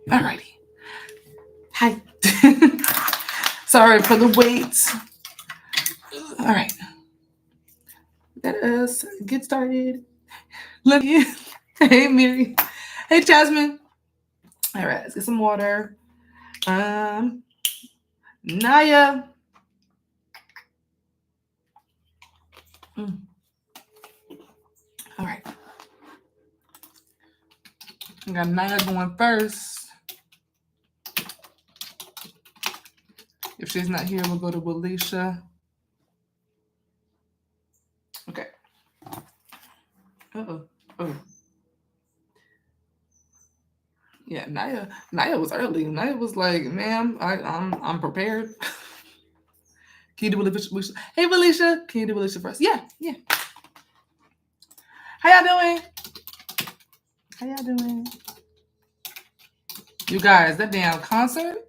Alrighty. Hi. Sorry for the wait. All right. Let us get started. Let me. Hey, Mary. Hey, Jasmine. All right, let's get some water. Naya. All right. We got Naya going first. If she's not here, we'll go to Alicia. Okay. Uh-oh. Oh. Yeah, Naya was early. Naya was like, ma'am, I'm prepared. Can you do Alicia? Hey, Alicia. Can you do Alicia first? Yeah. How y'all doing? You guys, that damn concert.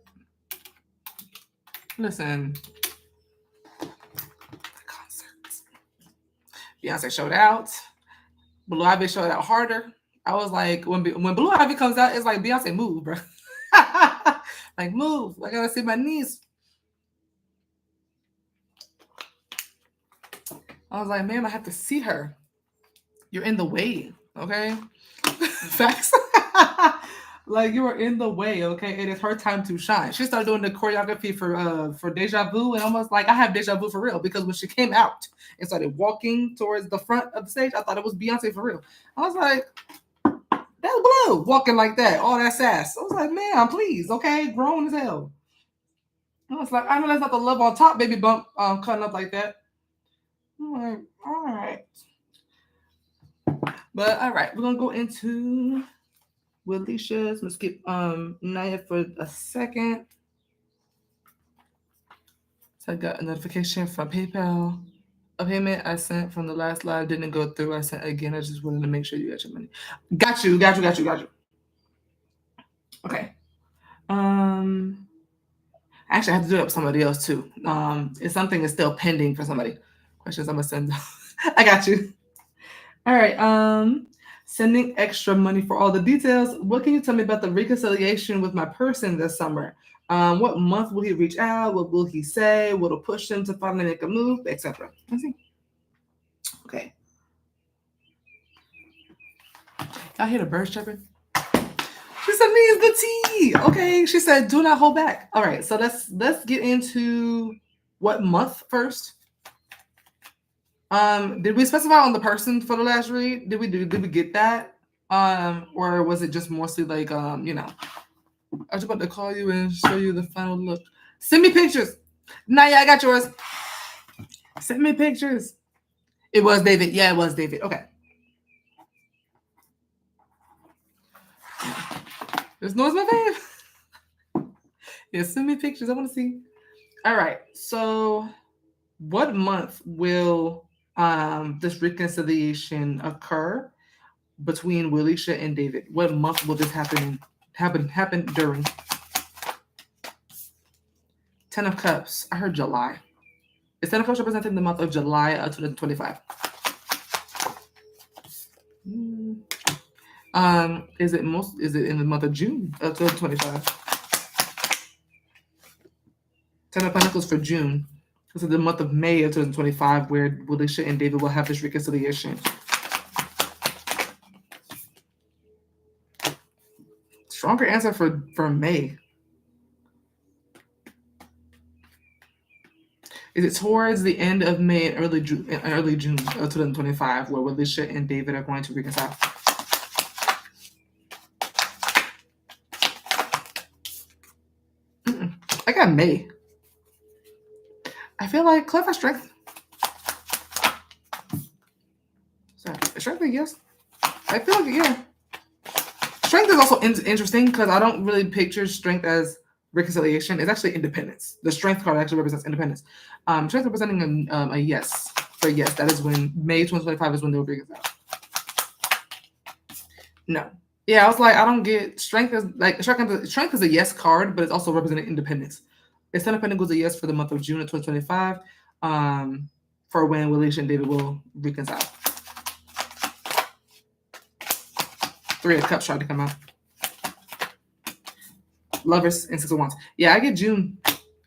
Listen. The concerts. Beyonce showed out. Blue Ivy showed out harder. I was like, when Blue Ivy comes out, it's like, Beyonce, move, bro. Like, move. I gotta see my knees. I was like, ma'am, I have to see her. You're in the way, okay? Facts. Like, you are in the way, okay? It is her time to shine. She started doing the choreography for Deja Vu, and almost like I have Deja Vu for real, because when she came out and started walking towards the front of the stage, I thought it was Beyonce for real. I was like, that's Blue walking like that, all that sass. I was like, ma'am, please, okay? Grown as hell. I was like, I know that's not the Love on Top baby bump cutting up like that. I'm like, all right. But all right, we're gonna go into Alicia's. Let's skip Naya for a second. So I got a notification from PayPal. A payment I sent from the last live didn't go through. I sent again. I just wanted to make sure you got your money. Got you. Okay. Actually, I have to do it with somebody else too. If something is still pending for somebody. Questions I'm gonna send. I got you. All right. Sending extra money for all the details. What can you tell me about the reconciliation with my person this summer? What month will he reach out? What will he say? What'll push him to finally make a move, etc. Let's see. Okay. I hear the birds chirping. She said, "Me is the tea." Okay. She said, "Do not hold back." All right. So let's get into what month first. Did we specify on the person for the last read? Did we get that? Or was it just mostly like I was about to call you and show you the final look. Send me pictures. Naya, I got yours. Send me pictures. It was David. Yeah, it was David. Okay. This noise my fave. Yeah, send me pictures. I want to see. All right. So what month will this reconciliation occur between Willisha and David? What month will this happen during? 10 of Cups. I heard July. Is 10 of Cups representing the month of July of 2025? Is it in the month of June of 2025? 10 of Pentacles for June. This is the month of May of 2025 where Willisha and David will have this reconciliation. Stronger answer for May. Is it towards the end of May and early June of 2025 where Willisha and David are going to reconcile? I got May. I feel like clever strength. Sorry, strength, yes. I feel like, yeah. Strength is also interesting because I don't really picture strength as reconciliation. It's actually independence. The strength card actually represents independence. Strength representing a yes. For yes, that is when May 2025 is when they'll reconcile. No. Yeah, I was like, I don't get strength is like strength is a yes card, but it's also representing independence. It's 10 of Pentacles a yes for the month of June of 2025. For when Willisha and David will reconcile. 3 of Cups tried to come out. Lovers and Six of Wands. Yeah, I get June.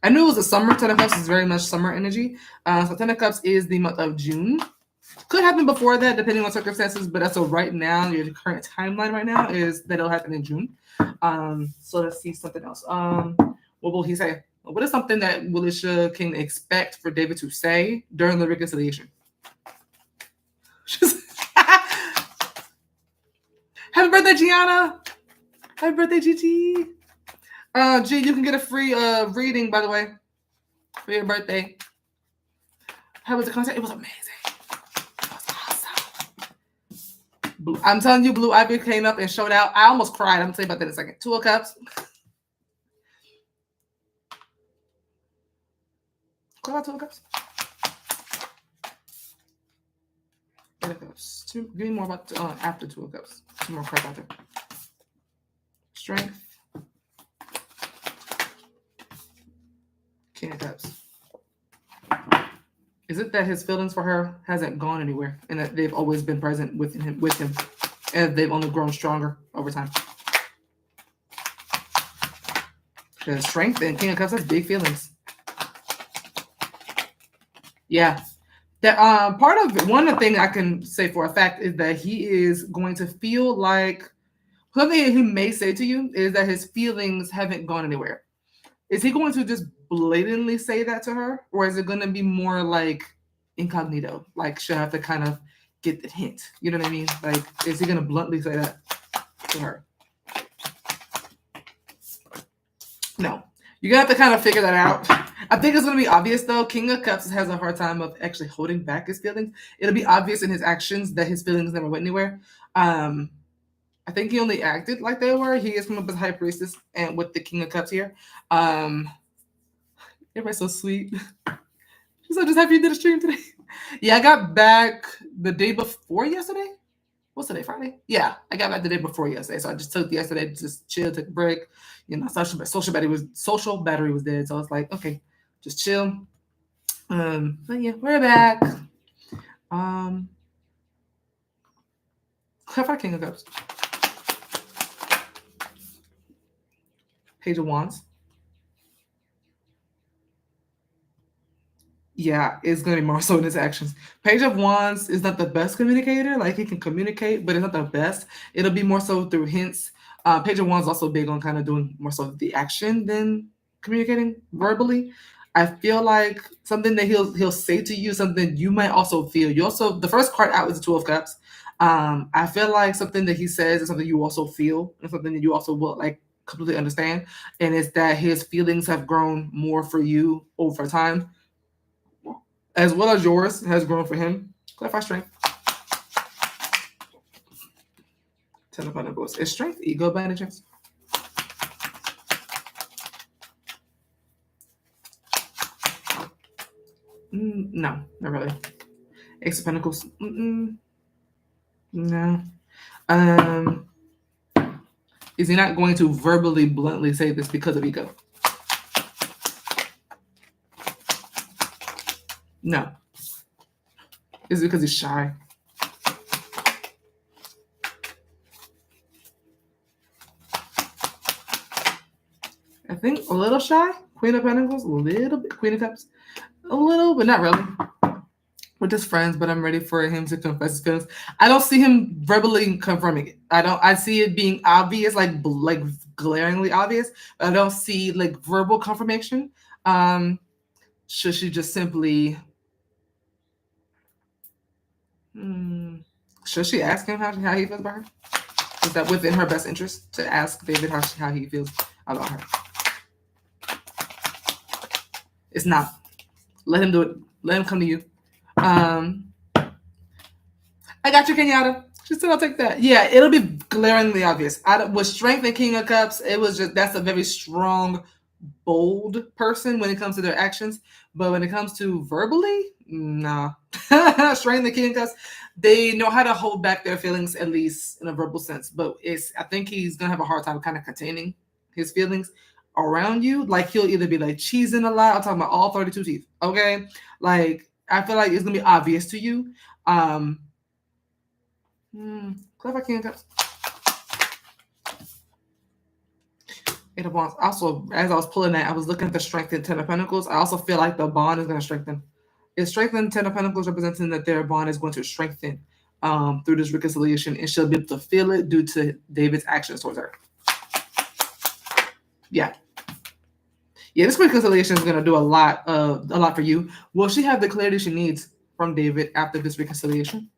I knew it was a summer. Ten of Cups is very much summer energy. So Ten of Cups is the month of June. Could happen before that, depending on circumstances. But as of right now, your current timeline right now is that it'll happen in June. So let's see something else. What will he say? What is something that Willisha can expect for David to say during the reconciliation? Happy birthday, Gianna! Happy birthday, GT! G, you can get a free reading, by the way, for your birthday. How was the concert? It was amazing. It was awesome. I'm telling you, Blue Ivy came up and showed out. I almost cried. I'm going to tell you about that in a second. Two of Cups. What about Two of Cups? Eight of Cups. Give me more about after Two of Cups. Two more cards out there. Strength. King of Cups. Is it that his feelings for her hasn't gone anywhere and that they've always been present with him and they've only grown stronger over time? Because Strength and King of Cups has big feelings. Yeah. That part of it, one of the things I can say for a fact is that he is going to feel like something he may say to you is that his feelings haven't gone anywhere. Is he going to just blatantly say that to her? Or is it going to be more like incognito? Like she'll have to kind of get the hint. You know what I mean? Like, is he going to bluntly say that to her? No. You're going to have to kind of figure that out. I think it's going to be obvious, though. King of Cups has a hard time of actually holding back his feelings. It'll be obvious in his actions that his feelings never went anywhere. I think he only acted like they were. He is from up as High Priestess and with the King of Cups here. Everybody's so sweet. She's so just happy you did a stream today. Yeah, I got back the day before yesterday. What's today, Friday? Yeah, I got back the day before yesterday. So I just took yesterday to just chill, take a break. You know, social battery was dead. So I was like, okay, just chill. But yeah, we're back. Clarify King of Cups. Page of Wands. Yeah, it's going to be more so in his actions. Page of Wands is not the best communicator. Like, he can communicate, but it's not the best. It'll be more so through hints. Page of Wands is also big on kind of doing more so the action than communicating verbally. I feel like something that he'll say to you, something you might also feel. You also, the first card out is the Two of Cups. I feel like something that he says is something you also feel and something that you also will like completely understand. And it's that his feelings have grown more for you over time, as well as yours has grown for him. Clarify Strength. Ten of Pentacles. Is Strength ego by any chance? No, not really. Ace of Pentacles. No. Is he not going to verbally, bluntly say this because of ego? No. Is it because he's shy? I think a little shy. Queen of Pentacles, a little bit. Queen of Cups, a little, but not really. We're just friends, but I'm ready for him to confess his feelings. I don't see him verbally confirming it. I see it being obvious, like glaringly obvious. But I don't see like verbal confirmation. Should she just simply? Should she ask him how he feels about her? Is that within her best interest to ask David how he feels about her? It's not. Let him do it. Let him come to you. I got you, Kenyatta. She said, I'll take that. Yeah, it'll be glaringly obvious. With Strength and King of Cups, it was just, that's a very strong, bold person when it comes to their actions. But when it comes to verbally, nah. Strength and King of Cups, they know how to hold back their feelings, at least in a verbal sense. But I think he's going to have a hard time kind of containing his feelings around you. Like, he'll either be like cheesing a lot. I'm talking about all 32 teeth. Okay? Like, I feel like it's going to be obvious to you. Clarify King of Cups. Eight of Wands. Also, as I was pulling that, I was looking at the strength in Ten of Pentacles. I also feel like the bond is going to strengthen. It's strengthened. Ten of Pentacles representing that their bond is going to strengthen through this reconciliation, and she'll be able to feel it due to David's actions towards her. Yeah. Yeah, this reconciliation is going to do a lot for you. Will she have the clarity she needs from David after this reconciliation?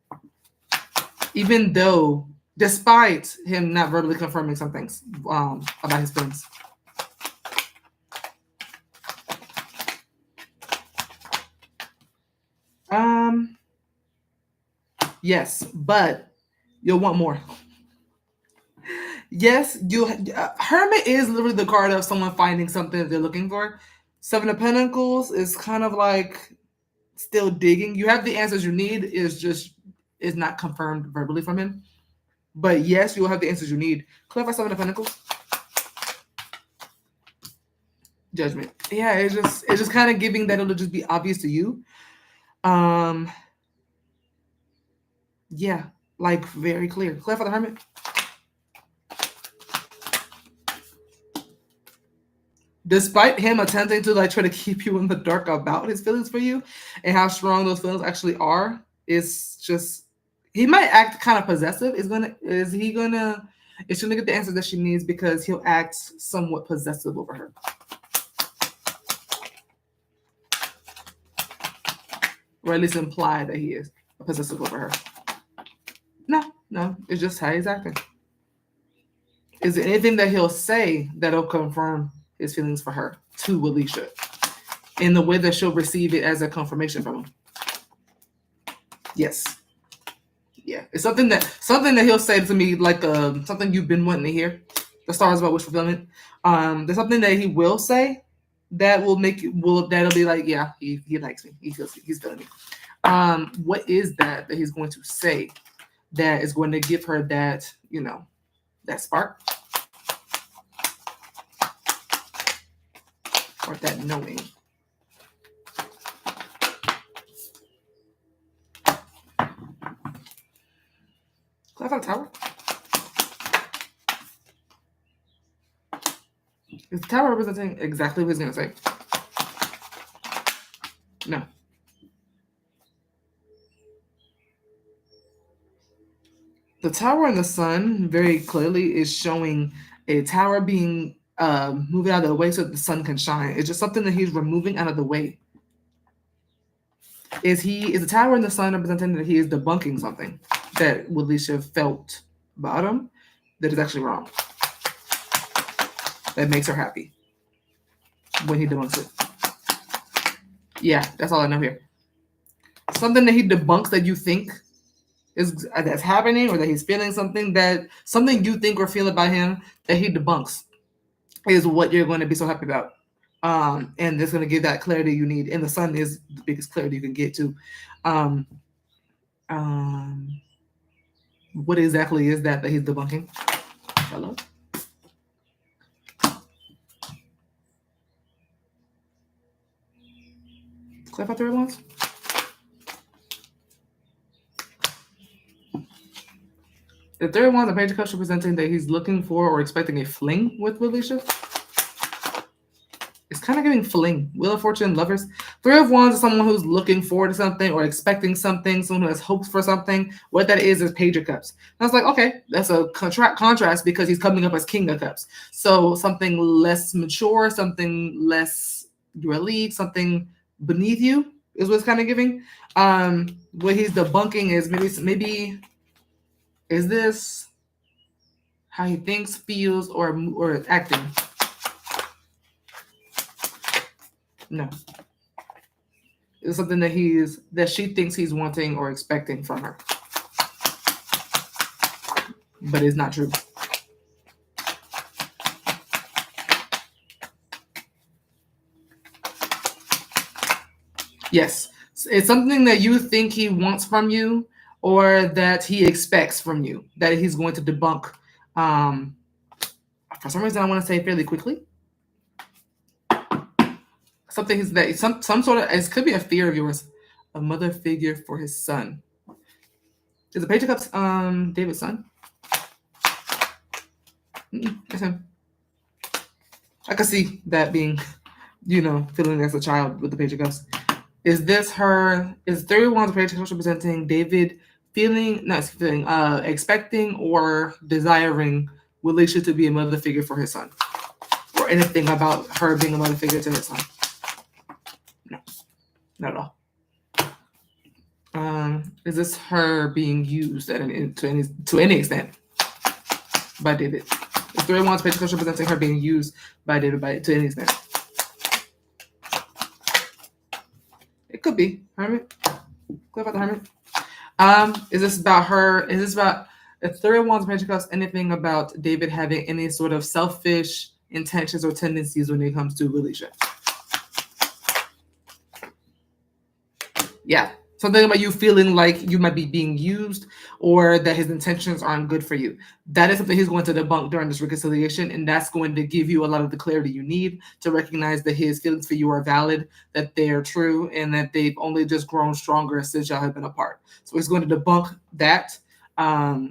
Even though, despite him not verbally confirming some things about his feelings. Yes, but you'll want more. Yes, Hermit is literally the card of someone finding something that they're looking for. Seven of Pentacles is kind of like still digging. You have the answers you need. Is not confirmed verbally from him. But yes, you will have the answers you need. Clarify Seven of Pentacles. Judgment. Yeah, it's just kind of giving that it'll just be obvious to you. Yeah, like very clear. Clarify the Hermit. Despite him attempting to like try to keep you in the dark about his feelings for you and how strong those feelings actually are, it's just he might act kind of possessive. Is she gonna get the answer that she needs because he'll act somewhat possessive over her. Or at least imply that he is possessive over her. No, it's just how he's acting. Is there anything that he'll say that'll confirm his feelings for her to Aaliyah in the way that she'll receive it as a confirmation from him? Yes. Yeah. It's something that he'll say to me like something you've been wanting to hear. The stars about wish fulfillment. There's something that he will say that will that'll be like, yeah, he likes me. He's feeling me. What is that he's going to say that is going to give her that, that spark? Or that knowing. Clarify the Tower. Is the Tower representing exactly what he's going to say? No. The Tower and the Sun very clearly is showing a tower being moved out of the way so that the sun can shine. It's just something that he's removing out of the way. Is the Tower and the Sun representing that he is debunking something that Aaliyah felt about him that is actually wrong? That makes her happy when he debunks it. Yeah, that's all I know here. Something that he debunks that you think that's happening, or that he's feeling something you think or feel about him that he debunks, is what you're going to be so happy about. And it's going to give that clarity you need. And the Sun is the biggest clarity you can get to. What exactly is that he's debunking? Hello? Clarify Three of Wands. The Three of Wands and Page of Cups representing that he's looking for or expecting a fling with Aaliyah. It's kind of giving fling. Wheel of Fortune, Lovers. Three of Wands is someone who's looking forward to something or expecting something, someone who has hopes for something. What that is Page of Cups. And I was like, okay, that's a contrast because he's coming up as King of Cups. So something less mature, something less your league, something beneath you is what it's kind of giving. What he's debunking is maybe is this how he thinks, feels, or acting? No. It's something that she thinks he's wanting or expecting from her. But it's not true. Yes. It's something that you think he wants from you or that he expects from you that he's going to debunk. For some reason, I want to say fairly quickly. Something is that some sort of, it could be a fear of yours, a mother figure for his son. Is the Page of Cups David's son? It's him. I can see that being, feeling as a child with the Page of Cups. Is this her? Is 31 the Page of Cups representing David expecting or desiring Walisha to be a mother figure for his son? Or anything about her being a mother figure to his son? No, not at all. Is this her being used to any extent by David? Is 31's Page of Cups representing her being used by David to any extent? It could be Hermit. What about the Hermit? Is this about her? Is this about the 31's Page of Cups? Anything about David having any sort of selfish intentions or tendencies when it comes to relationship? Yeah. Something about you feeling like you might be being used or that his intentions aren't good for you. That is something he's going to debunk during this reconciliation, and that's going to give you a lot of the clarity you need to recognize that his feelings for you are valid, that they are true, and that they've only just grown stronger since y'all have been apart. So he's going to debunk that. Yeah.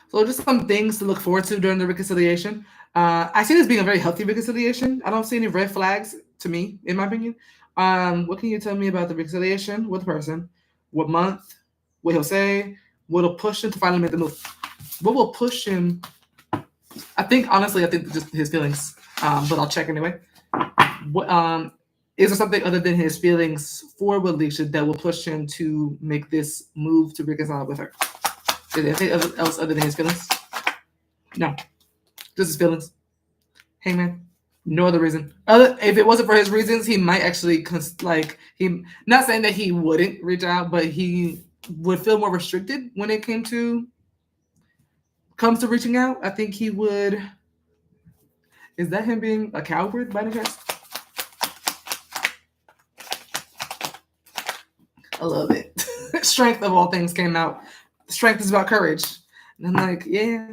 So just some things to look forward to during the reconciliation. I see this being a very healthy reconciliation. I don't see any red flags to me, in my opinion. What can you tell me about the reconciliation with the person? What month? What he'll say? What'll push him to finally make the move? What will push him? I think just his feelings. But I'll check anyway. What is there something other than his feelings for Walisha that will push him to make this move to reconcile with her? Is there anything else other than his feelings? No, just his feelings. Hangman. No other reason. If it wasn't for his reasons, he might actually not saying that he wouldn't reach out, but he would feel more restricted when it comes to reaching out. I think he would. Is that him being a coward by any chance? I love it. Strength of all things came out. Strength is about courage. And I'm like, yeah,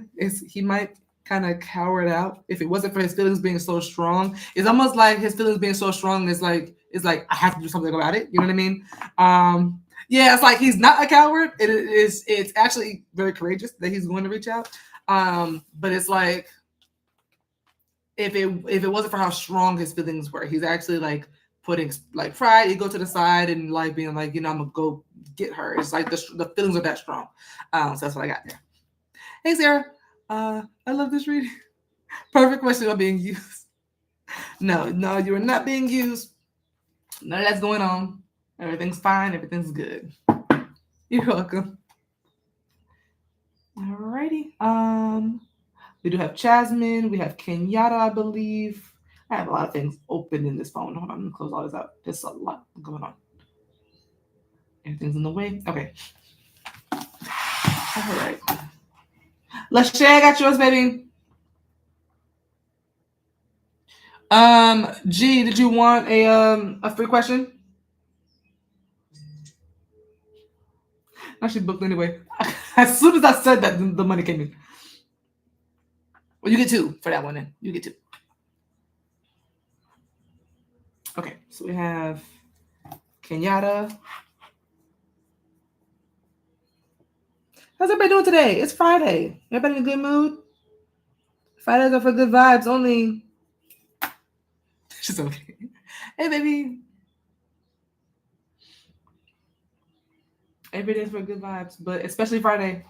he might kind of cower it out if it wasn't for his feelings being so strong. It's almost like his feelings being so strong is like I have to do something about it. You know what I mean? Yeah, it's like he's not a coward. It's actually very courageous that he's going to reach out. But it's like if it wasn't for how strong his feelings were, he's actually like putting like pride, ego to the side, and like being like, I'm gonna go get her. It's like the feelings are that strong. So that's what I got there. Hey Sarah, I love this reading. Perfect question on being used. No, you are not being used. None of that's going on. Everything's fine. Everything's good. You're welcome. Alrighty. We do have Jasmine. We have Kenyatta, I believe. I have a lot of things open in this phone. Hold on, I'm gonna close all this out. There's a lot going on. Everything's in the way. Okay. All right. Lachey, I got yours, baby. G, did you want a free question? Actually booked anyway. As soon as I said that, the money came in. Well, you get 2 for that one then. You get 2. Okay, so we have Kinyatta. How's everybody doing today? It's Friday. Everybody in a good mood? Fridays are for good vibes only. She's okay. Hey, baby. Every day's for good vibes, but especially Friday.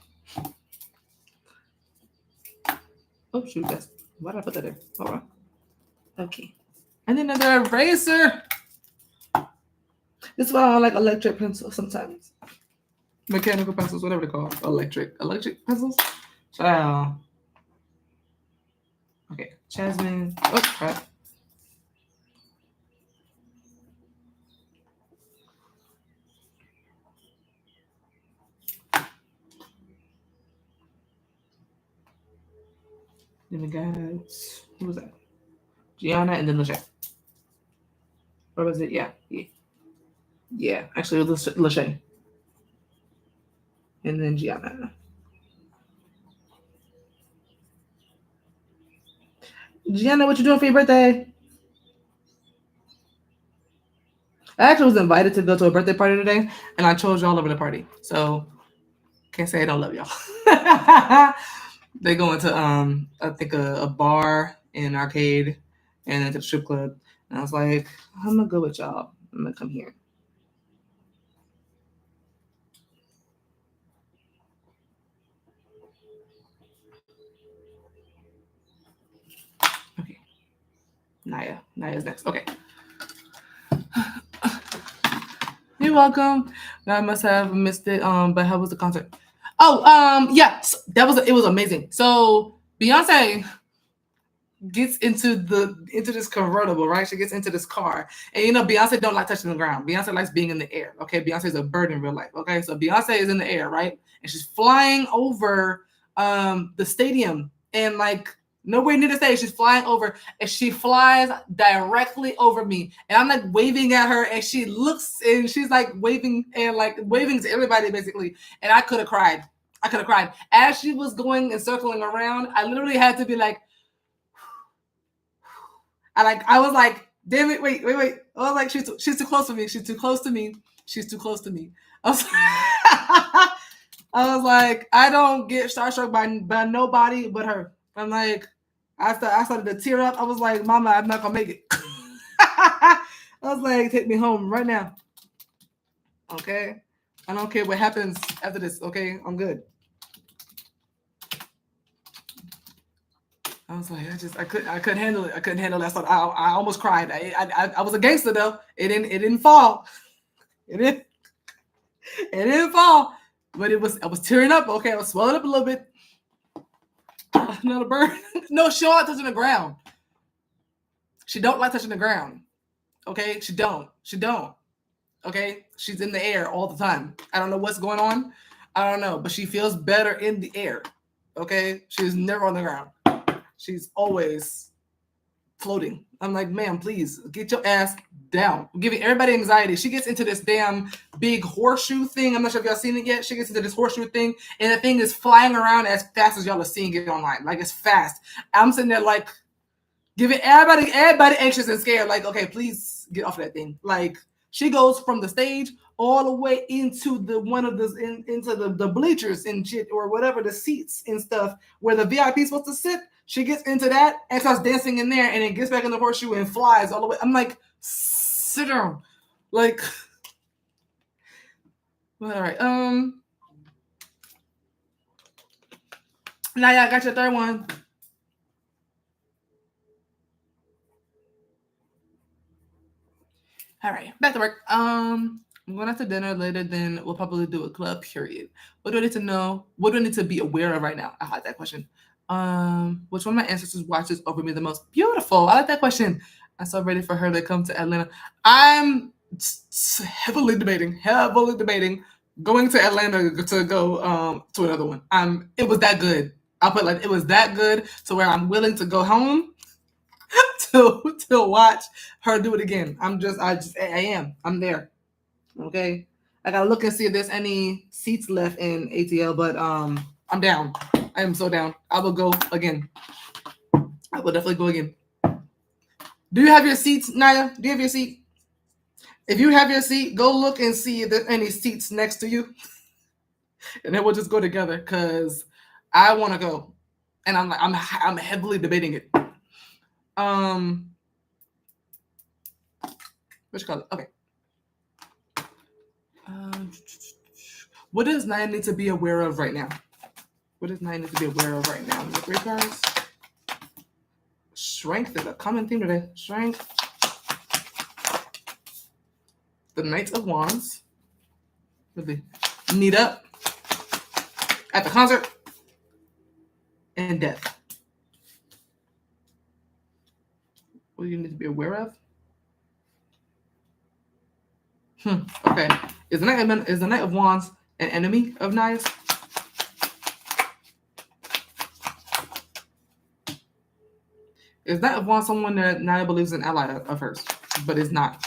Oh, shoot. Why did I put that there? Hold on. Okay. And then another eraser. This is why I like electric pencils sometimes. Mechanical pencils, whatever they're called. Electric pencils. Child. Okay. Jasmine. Oh, crap. Then we got, who was that? Gianna and then Lachey. Or was it? Yeah. Actually, it was Lachey. And then Gianna. Gianna, what you doing for your birthday? I actually was invited to go to a birthday party today, and I chose y'all over the party. So, can't say I don't love y'all. They go into I think a bar and arcade and into the strip club. And I was like, I'm gonna go with y'all. I'm gonna come here. Okay. Naya's next. Okay. You're welcome. I must have missed it. But how was the concert? Oh, yeah, it was amazing. So Beyonce gets into this convertible, right? She gets into this car, and Beyonce don't like touching the ground. Beyonce likes being in the air. Okay, Beyonce is a bird in real life. Okay, so Beyonce is in the air, right? And she's flying over the stadium, and like nowhere near the stage, she's flying over, and she flies directly over me, and I'm like waving at her, and she looks, and she's like waving to everybody basically, and I could have cried. As she was going and circling around. I literally had to be like, I was like, damn it, wait. I was like, she's too close to me. She's too close to me. I was, I was like, I don't get starstruck by nobody but her. I'm like, I started to tear up. I was like, Mama, I'm not gonna make it. I was like, take me home right now. Okay, I don't care what happens after this. Okay, I'm good. I was like, I couldn't handle it. I couldn't handle that stuff. I almost cried. I was a gangster though. It didn't fall. It didn't fall. But I was tearing up. Okay, I was swelling up a little bit. Not a bird. No, she don't like touching the ground. She don't like touching the ground. Okay, she don't. Okay, she's in the air all the time. I don't know what's going on. I don't know, but she feels better in the air. Okay, she's never on the ground. She's always floating. I'm like, ma'am, please get your ass down. I'm giving everybody anxiety. She gets into this damn big horseshoe thing. I'm not sure if y'all seen it yet. She gets into this horseshoe thing, and the thing is flying around as fast as y'all are seeing it online. Like, it's fast. I'm sitting there like giving everybody anxious and scared. Like, okay, please get off that thing. Like, she goes from the stage all the way into into the bleachers and shit, or whatever, the seats and stuff where the VIP is supposed to sit. She gets into that and starts dancing in there, and then gets back in the horseshoe and flies all the way. I'm like, sit down. Like, all right. Now y'all got your third one. All right, back to work. I'm going out to dinner later. Then we'll probably do a club. Period. What do I need to know? What do I need to be aware of right now? I like that question. Which one of my ancestors watches over me the most? Beautiful. I like that question. I'm so ready for her to come to Atlanta. I'm heavily debating going to Atlanta to go to another one. It was that good. I'll put like it was that good to where I'm willing to go home to watch her do it again. I am. I'm there. Okay. I gotta look and see if there's any seats left in ATL, but I'm down. I am so down. I will go again. I will definitely go again. Do you have your seats, Naya? Do you have your seat? If you have your seat, go look and see if there's any seats next to you. And then we'll just go together because I want to go. And I'm heavily debating it. Which color? Okay. What does Naya need to be aware of right now? What does Naya need to be aware of right now? The 3 cards. Strength is a common theme today. Strength. The Knight of Wands. Need up. At the concert. And death. What do you need to be aware of? Okay. Is the Knight of Wands an enemy of Naya's? Is Knight of Wands someone that Naya believes an ally of hers, but is not?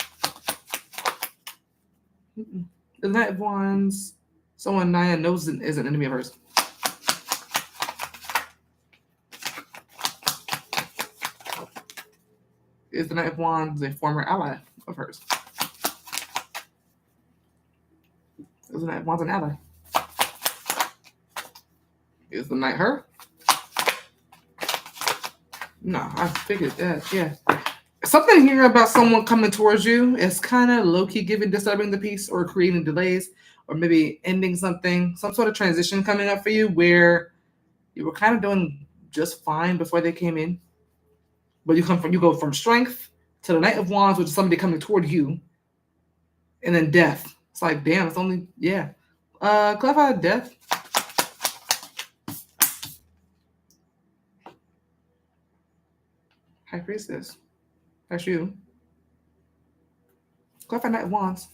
Is Knight of Wands someone Naya knows is an enemy of hers? Is the Knight of Wands a former ally of hers? Is the Knight of Wands an ally? Is the Knight her? No, I figured that. Yeah. Something here about someone coming towards you is kind of low-key giving, disturbing the peace or creating delays or maybe ending something, some sort of transition coming up for you where you were kind of doing just fine before they came in. But you go from strength to the Knight of Wands, which is somebody coming toward you, and then death. It's like, damn, it's only, yeah. Clarify death. High Priestess. That's you. Clarify Knight of Wands.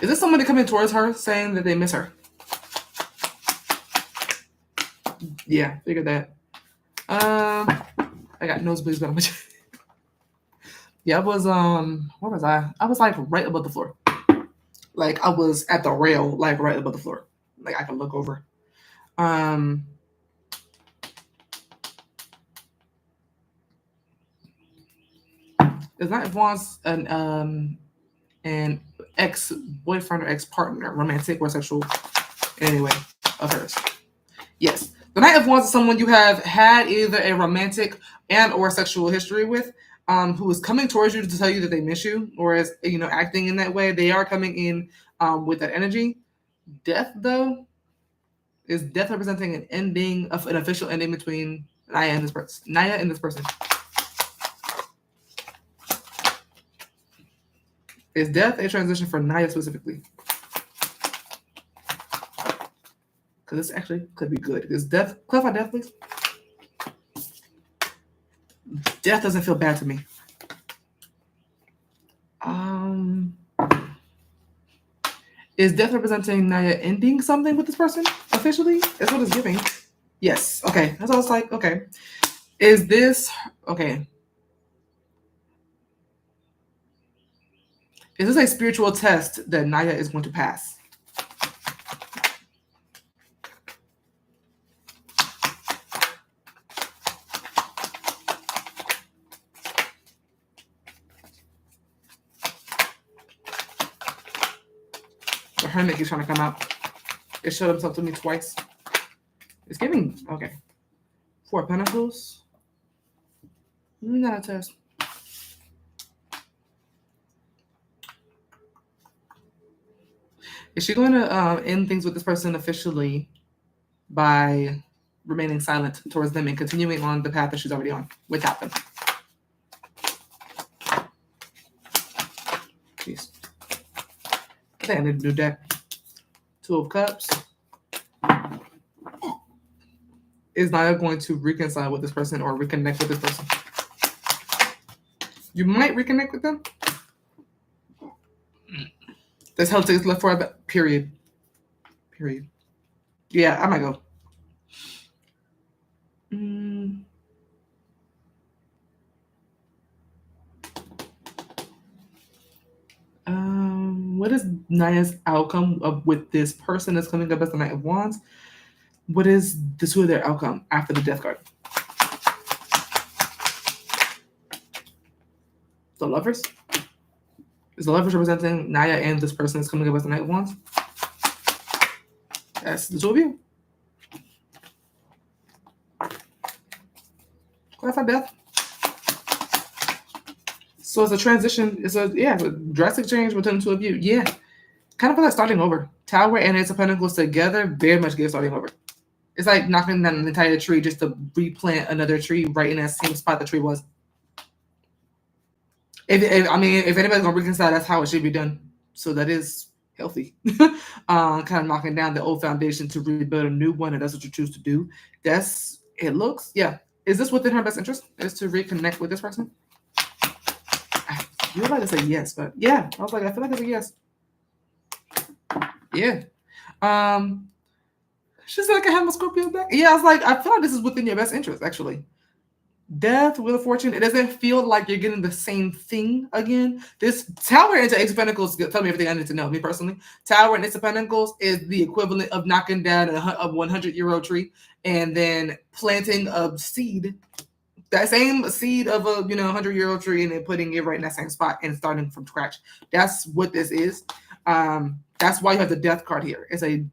Is this somebody coming towards her saying that they miss her? Yeah, figured that. I got nosebleeds, but I'm yeah, I was where was I? I was like right above the floor. Like I was at the rail, like right above the floor. Like I could look over. Is Knight of Wands an ex-boyfriend or ex-partner, romantic or sexual, anyway, of hers? Yes. The Knight of Wands is someone you have had either a romantic and or sexual history with, who is coming towards you to tell you that they miss you, or is acting in that way. They are coming in with that energy. Death, though, is death representing an ending of an official ending between Naya and this person. Is death a transition for Naya specifically? Because this actually could be good. Is death, clarify death, please? Death doesn't feel bad to me. Is death representing Naya ending something with this person officially? That's what it's giving. Yes. Okay. That's all it's like. Okay. Is this okay? Is this a spiritual test that Naya is going to pass? The Hermit is trying to come out. It showed himself to me twice. It's giving, okay. 4 of Pentacles. Not a test. Is she going to end things with this person officially by remaining silent towards them and continuing on the path that she's already on without them? Jeez. I think I need a new deck. 2 of Cups. Is Naya going to reconcile with this person or reconnect with this person? You might reconnect with them. That's how it's left for a period. Period. Yeah, I might go. What is Naya's outcome with this person that's coming up as the Knight of Wands? What is the 2 of their outcome after the Death card? The Lovers? Is the Lovers representing Naya and this person that's coming up as the Knight of Wands? That's the 2 of you. Clarify Death. So it's a transition. It's a drastic change between the 2 of you. Yeah. Kind of like starting over. Tower and Ace of Pentacles together very much get starting over. It's like knocking down an entire tree just to replant another tree right in that same spot the tree was. If anybody's gonna reconcile, that's how it should be done. So that is healthy. Kind of knocking down the old foundation to rebuild a new one, and that's what you choose to do. It looks, yeah. Is this within her best interest? Is to reconnect with this person? You're about to say yes, but yeah, I was like, I feel like it's a yes. Yeah. She's like, I have my Scorpio back. Yeah, I was like, I feel like this is within your best interest, actually. Death, Wheel of Fortune, it doesn't feel like you're getting the same thing again. This Tower into Ace of Pentacles tell me everything I need to know, me personally. Tower and Ace of Pentacles is the equivalent of knocking down a 100-year-old tree and then planting a seed, that same seed of a 100-year-old tree, and then putting it right in that same spot and starting from scratch. That's what this is. That's why you have the Death card here. It's a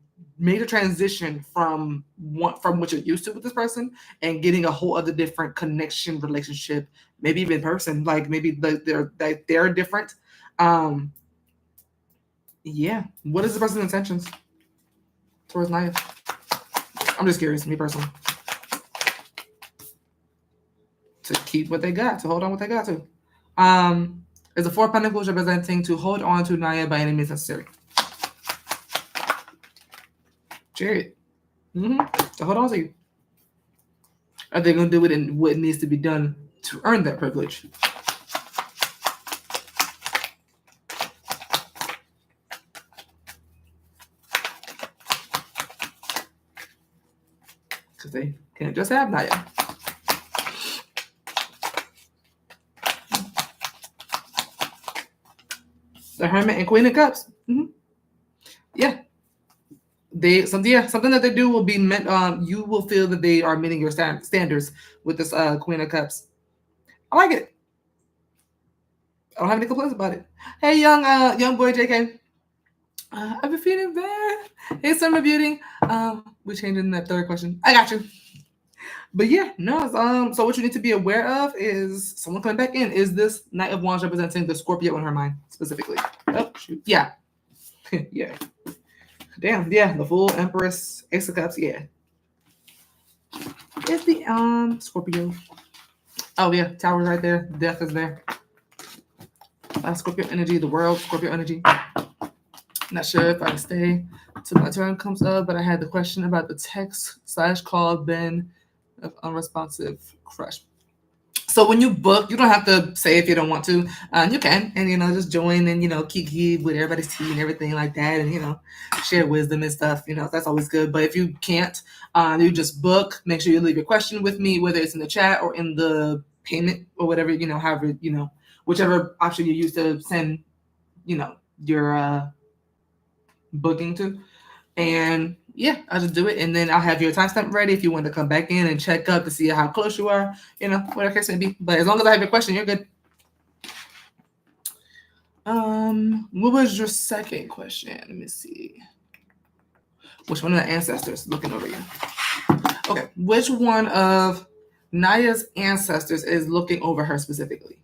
major transition from what you're used to with this person and getting a whole other different connection, relationship, maybe even person. Like maybe they're different. Yeah. What is the person's intentions towards Naya? I'm just curious, me personally. To keep what they got, to hold on what they got to. Is the Four of Pentacles representing to hold on to Naya by any means necessary? Chariot. To hold on to you. Are they going to do it in what needs to be done to earn that privilege? Because they can't just have Naya. The Hermit and Queen of Cups. Yeah. Something that they do will be meant. You will feel that they are meeting your standards with this Queen of Cups. I like it. I don't have any complaints about it. Hey, young boy, JK. I've been feeling bad. Hey, Summer Beauty. We're changing that third question. I got you. But yeah, no. So what you need to be aware of is someone coming back in. Is this Knight of Wands representing the Scorpio in her mind specifically? Oh shoot. Yeah. Yeah. Damn. Yeah. The Fool, Empress, Ace of Cups. Yeah. It's the Scorpio. Oh yeah, Tower's right there. Death is there. Scorpio energy. The World. Scorpio energy. Not sure if I stay till my turn comes up, but I had the question about the text/call Ben of unresponsive crush. So when you book, you don't have to say if you don't want to. You can, and just join and kiki with everybody's tea and everything like that, and share wisdom and stuff. That's always good. But if you can't, you just book. Make sure you leave your question with me, whether it's in the chat or in the payment or whatever. However, whichever option you use to send, your booking to. And yeah, I'll just do it, and then I'll have your timestamp ready if you want to come back in and check up to see how close you are, whatever case may be. But as long as I have your question, you're good. What was your second question? Let me see. Which one of the ancestors looking over you? Okay, which one of Naya's ancestors is looking over her specifically?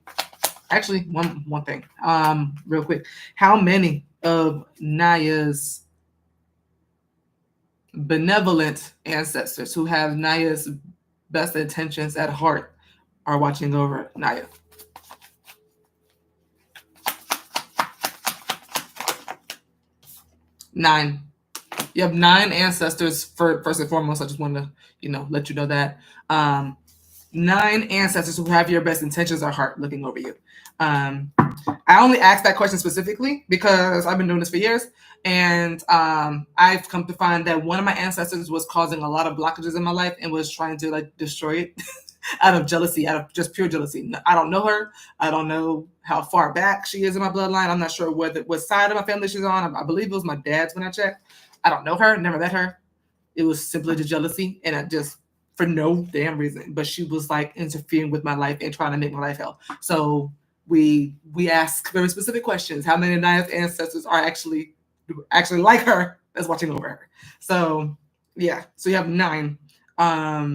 Actually, one thing, real quick. How many of Naya's benevolent ancestors who have Naya's best intentions at heart are watching over Naya? Nine. You have 9 ancestors. First and foremost, I just wanted to, let you know that. 9 ancestors who have your best intentions at heart looking over you. I only asked that question specifically because I've been doing this for years, and I've come to find that one of my ancestors was causing a lot of blockages in my life and was trying to destroy it out of jealousy, out of just pure jealousy. I don't know her. I don't know how far back she is in my bloodline. I'm not sure what side of my family she's on. I believe it was my dad's when I checked. I don't know her. Never met her. It was simply just jealousy, and I just for no damn reason. But she was interfering with my life and trying to make my life hell. So we ask very specific questions. How many of Naya's ancestors are actually like her that's watching over her? So yeah. So you have 9. Are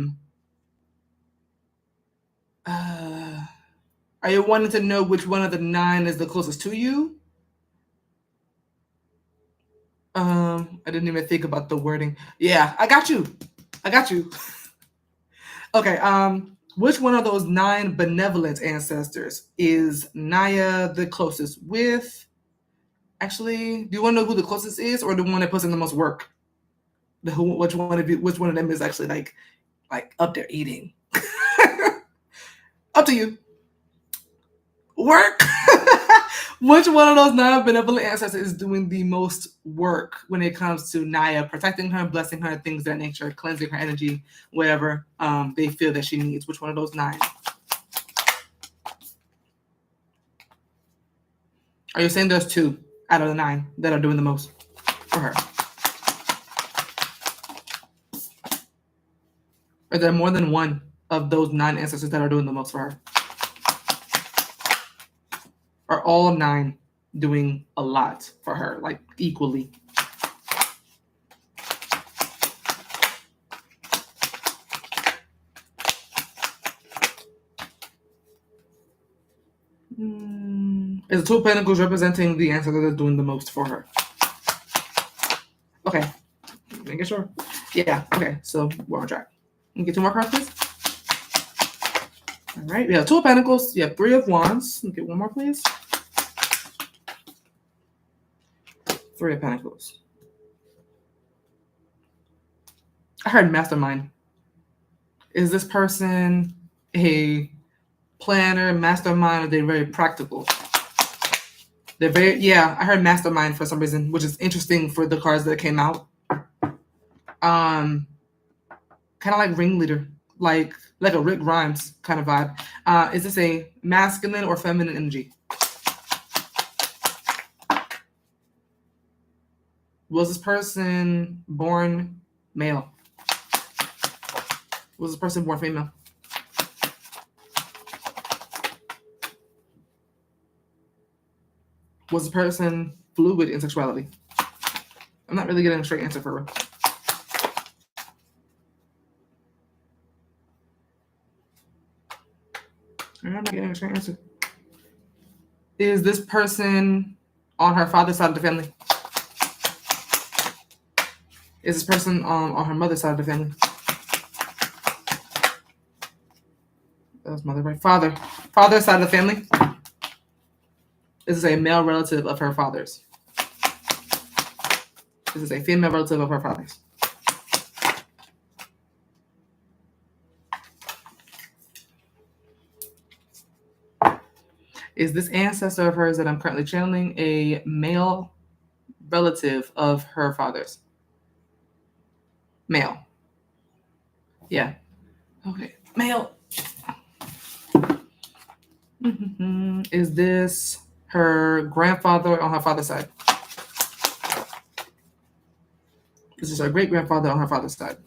you wanting to know which one of the 9 is the closest to you? I didn't even think about the wording. Yeah, I got you. Okay, which one of those 9 benevolent ancestors is Naya the closest with? Actually, do you want to know who the closest is, or the one that puts in the most work? Which one of them is actually like up there eating? Up to you. Work. Which one of those 9 benevolent ancestors is doing the most work when it comes to Naya, protecting her, blessing her, things of that nature, cleansing her energy, whatever they feel that she needs? Which one of those 9? Are you saying there's 2 out of the 9 that are doing the most for her? Are there more than one of those 9 ancestors that are doing the most for her? Are all 9 doing a lot for her, equally? Is the Two of Pentacles representing the ancestor that's doing the most for her? Okay. Making sure. Yeah, okay. So we're on track. Can you get 2 more cards, please? All right. We have 2 of Pentacles. You have 3 of Wands. Can you get 1 more, please? 3 of Pentacles. I heard mastermind. Is this person a planner, mastermind, or they're very practical? They're very, yeah, I heard mastermind for some reason, which is interesting for the cards that came out. Kind of like ringleader, like a Rick Grimes kind of vibe. Is this a masculine or feminine energy? Was this person born male? Was this person born female? Was the person fluid in sexuality? I'm not really getting a straight answer for her. I'm not getting a straight answer. Is this person on her father's side of the family? Is this person on her mother's side of the family? That was mother, right? Father. Father's side of the family. This is a male relative of her father's. This is a female relative of her father's. Is this ancestor of hers that I'm currently channeling a male relative of her father's? Male. Yeah. Okay. Male. Is this her grandfather on her father's side? This is her great-grandfather on her father's side.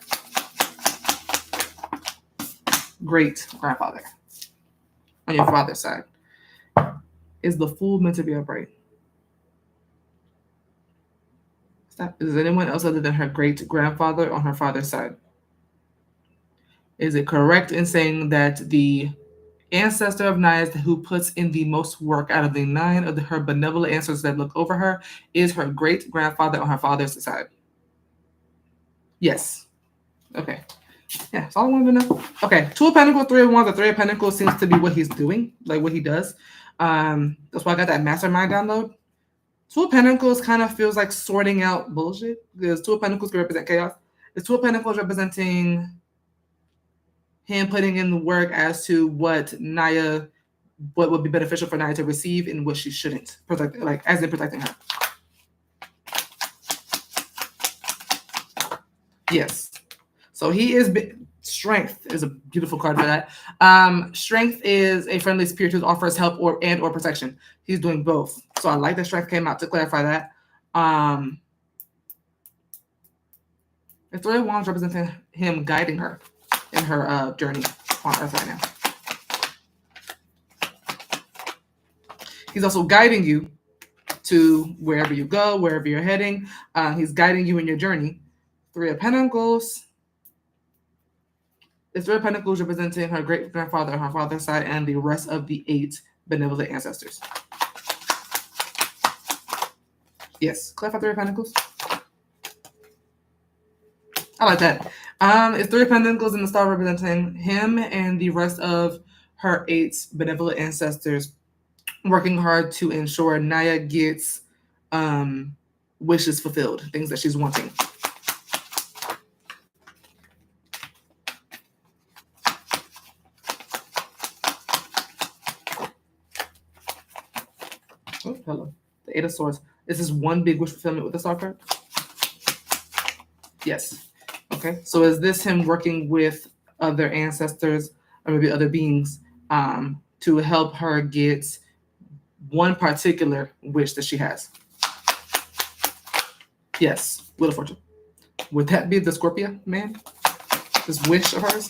Great-grandfather on your father's side. Is the Fool meant to be upright? Stop. Is anyone else other than her great-grandfather on her father's side? Is it correct in saying that the ancestor of Naya's who puts in the most work out of the 9 of her benevolent ancestors that look over her is her great-grandfather on her father's side? Yes. Okay. Yeah, that's all I wanted to know. Okay, 2 of Pentacles, 3 of Wands. The 3 of Pentacles seems to be what he's doing, like what he does. That's why I got that mastermind download. 2 of Pentacles kind of feels like sorting out bullshit because 2 of Pentacles can represent chaos. The 2 of Pentacles representing him putting in the work as to what would be beneficial for Naya to receive and what she shouldn't protect, like as in protecting her. Yes. So he is strength is a beautiful card for that. Strength is a friendly spirit who offers help or protection. He's doing both. So I like that strength came out to clarify that. The 3 of Wands representing him guiding her in her journey on Earth right now. He's also guiding you to wherever you go, wherever you're heading. He's guiding you in your journey. 3 of Pentacles. The 3 of Pentacles representing her great-grandfather on her father's side and the rest of the 8 benevolent ancestors. Yes, clarify 3 of Pentacles. I like that. It's 3 of Pentacles in the star representing him and the rest of her 8 benevolent ancestors working hard to ensure Naya gets wishes fulfilled, things that she's wanting. Oh, hello. The 8 of Swords. Is this one big wish fulfillment with the star card? Yes. Okay. So is this him working with other ancestors or maybe other beings to help her get one particular wish that she has? Yes. Wheel of Fortune. Would that be the Scorpio man? This wish of hers?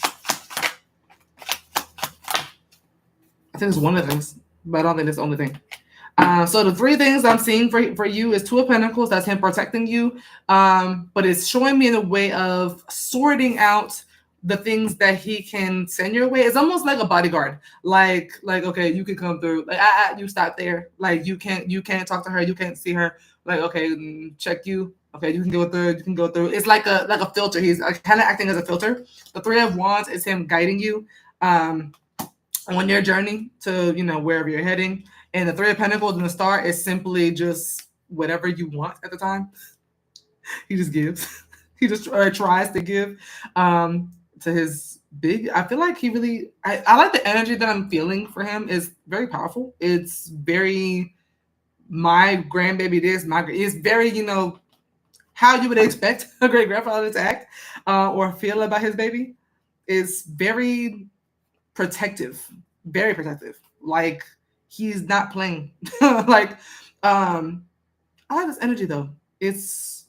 I think it's one of the things, but I don't think it's the only thing. So the 3 things I'm seeing for you is 2 of Pentacles. That's him protecting you. But it's showing me in a way of sorting out the things that he can send your way. It's almost like a bodyguard. Like okay, you can come through. Like you stop there. Like you can't talk to her. You can't see her. Like okay, check you. Okay, you can go through. You can go through. It's like a filter. He's kind of acting as a filter. The Three of Wands is him guiding you on your journey to wherever you're heading. And the Three of Pentacles and the Star is simply just whatever you want at the time. He just gives. He just tries to give to his big. I feel like he really. I like the energy that I'm feeling for him is very powerful. It's very my grandbaby. It's very how you would expect a great grandfather to act or feel about his baby. Is very protective, very protective. Like he's not playing. Like I like this energy though. It's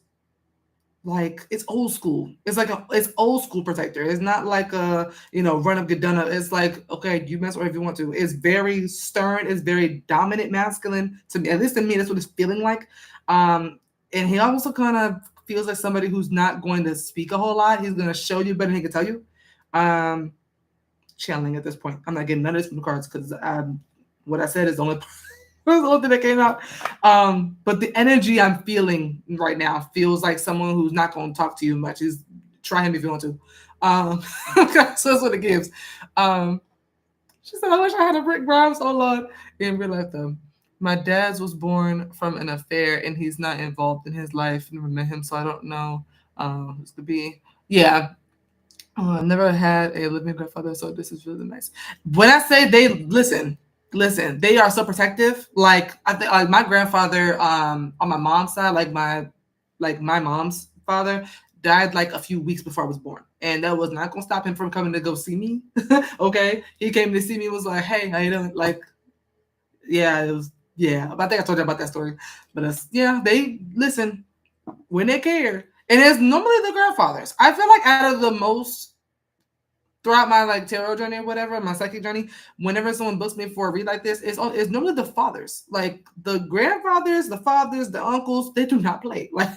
like it's old school. It's old school protector. It's not like a run up get done up. It's like okay, you mess whatever you want to. It's very stern. It's very dominant masculine to me. At least to me, that's what it's feeling like. And he also kind of feels like somebody who's not going to speak a whole lot. He's going to show you better than he can tell you. Channeling at this point. I'm not getting none of this from the cards because what I said is the only thing that came out. But the energy I'm feeling right now feels like someone who's not going to talk to you much. He's try him if you want to. So that's what it gives. She said, I wish I had a brick Brown so long. In real life, though, my dad's was born from an affair and he's not involved in his life. Never met him, so I don't know who's to be. Yeah. I've never had a living grandfather, so this is really nice. When I say they listen, they are so protective. Like I think, like my grandfather, on my mom's side, like my mom's father died like a few weeks before I was born, and that was not gonna stop him from coming to go see me. Okay, he came to see me, was like, "Hey, how you doing?" Like, yeah, it was, yeah. But I think I told you about that story. But yeah, they listen when they care. And it's normally the grandfathers. I feel like out of the most throughout my like tarot journey or whatever, my psychic journey, whenever someone books me for a read like this, it's normally the fathers. Like the grandfathers, the fathers, the uncles, they do not play. Like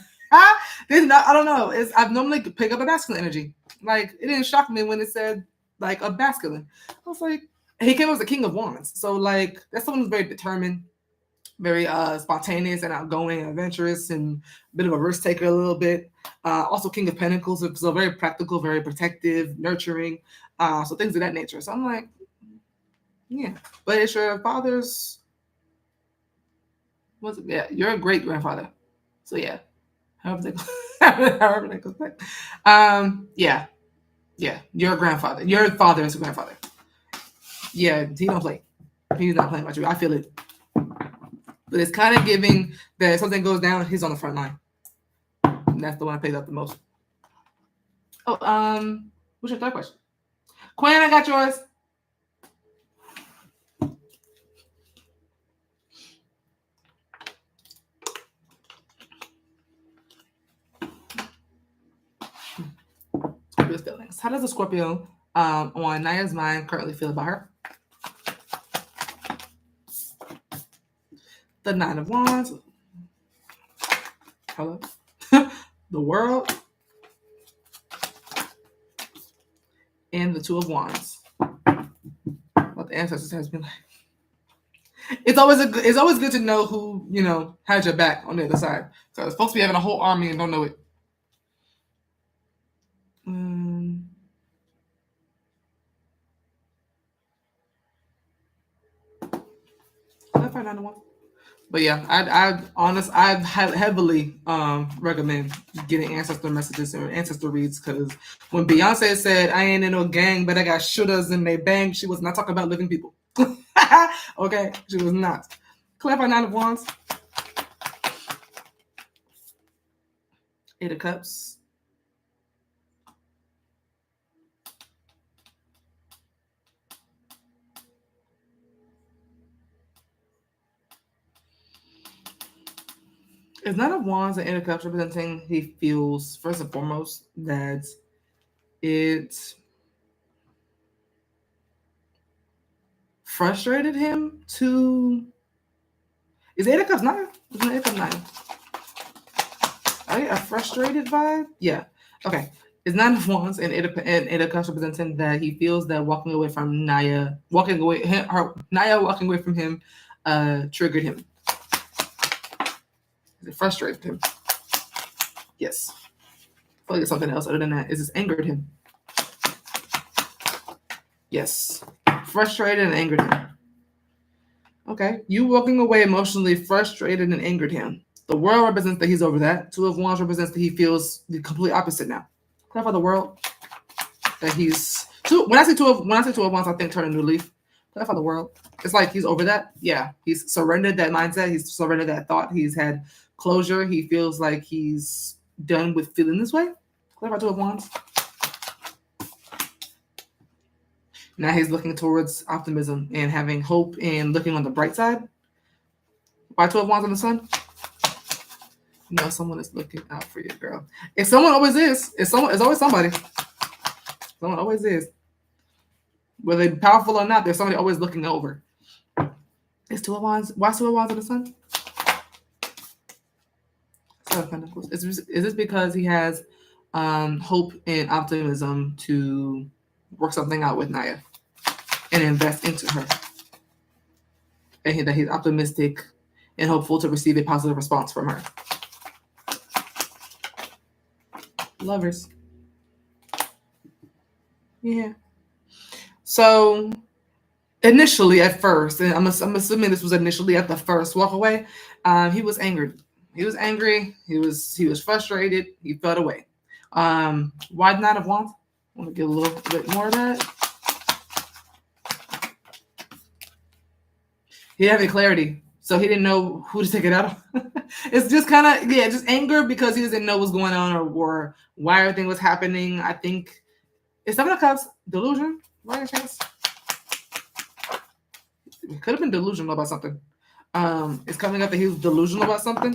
they do not. I don't know. I've normally pick up a masculine energy. Like it didn't shock me when it said like a masculine. I was like, he came as the King of Wands, so like that's someone who's very determined, very spontaneous and outgoing and adventurous and a bit of a risk taker a little bit. Also King of Pentacles, so very practical, very protective, nurturing, so things of that nature. So I'm like, yeah. But it's your father's, yeah, you're a great grandfather. So yeah, however that goes back. Yeah, you're a grandfather. Your father is a grandfather. Yeah, he don't play. He's not playing about you. I feel it. But it's kind of giving that if something goes down, he's on the front line. And that's the one I played up the most. Oh, what's your third question? Quinn, I got yours. Scorpio's feelings. How does a Scorpio on Naya's mind currently feel about her? The Nine of Wands. Hello. The World. And the Two of Wands. What the ancestors has been like. It's always good to know who has your back on the other side. Because folks be having a whole army and don't know it. I find out one. But yeah, I'd heavily recommend getting ancestor messages or ancestor reads, because when Beyonce said I ain't in no gang but I got shooters and they bang, she was not talking about living people. Okay, she was not. Clarify Nine of Wands. Eight of Cups. It's Nine of Wands and Eight of Cups representing he feels, first and foremost, that it frustrated him to... Is Eight of Cups 9? Isn't Eight of Cups 9? I get a frustrated vibe? Yeah. Okay. It's Nine of Wands, and it comes representing that he feels that walking away from Naya, Naya walking away from him, triggered him. It frustrated him. Yes. I feel like it's something else other than that. Is this angered him? Yes. Frustrated and angered him. Okay. You walking away emotionally frustrated and angered him. The world represents that he's over that. Two of Wands represents that he feels the complete opposite now. Clarify the world. That he's when I say two of Wands, I think turn a new leaf. Clarify the world. It's like he's over that. Yeah. He's surrendered that mindset. He's surrendered that thought. He's had closure. He feels like he's done with feeling this way. Clarify Two of Wands. Now he's looking towards optimism and having hope and looking on the bright side. Why 12 Wands on the sun? You know someone is looking out for you, girl. If someone always is, it's always somebody. Someone always is. Whether they're powerful or not, there's somebody always looking over. It's 2 of Wands. Why 2 of Wands on the sun? Seven of Pentacles. Is this because he has hope and optimism to work something out with Naya and invest into her? And that he's optimistic and hopeful to receive a positive response from her. Lovers. Yeah. So initially at first, and I'm assuming this was initially at the first walk away, he was angered. He was angry. He was frustrated. He felt away. Why Nine of Wands? I want to get a little bit more of that. He didn't have any clarity, so he didn't know who to take it out of. It's just kind of, just anger because he doesn't know what's going on or why everything was happening. I think it's Seven of Cups, delusion, right? Chance. It could have been delusional about something. It's coming up that he was delusional about something,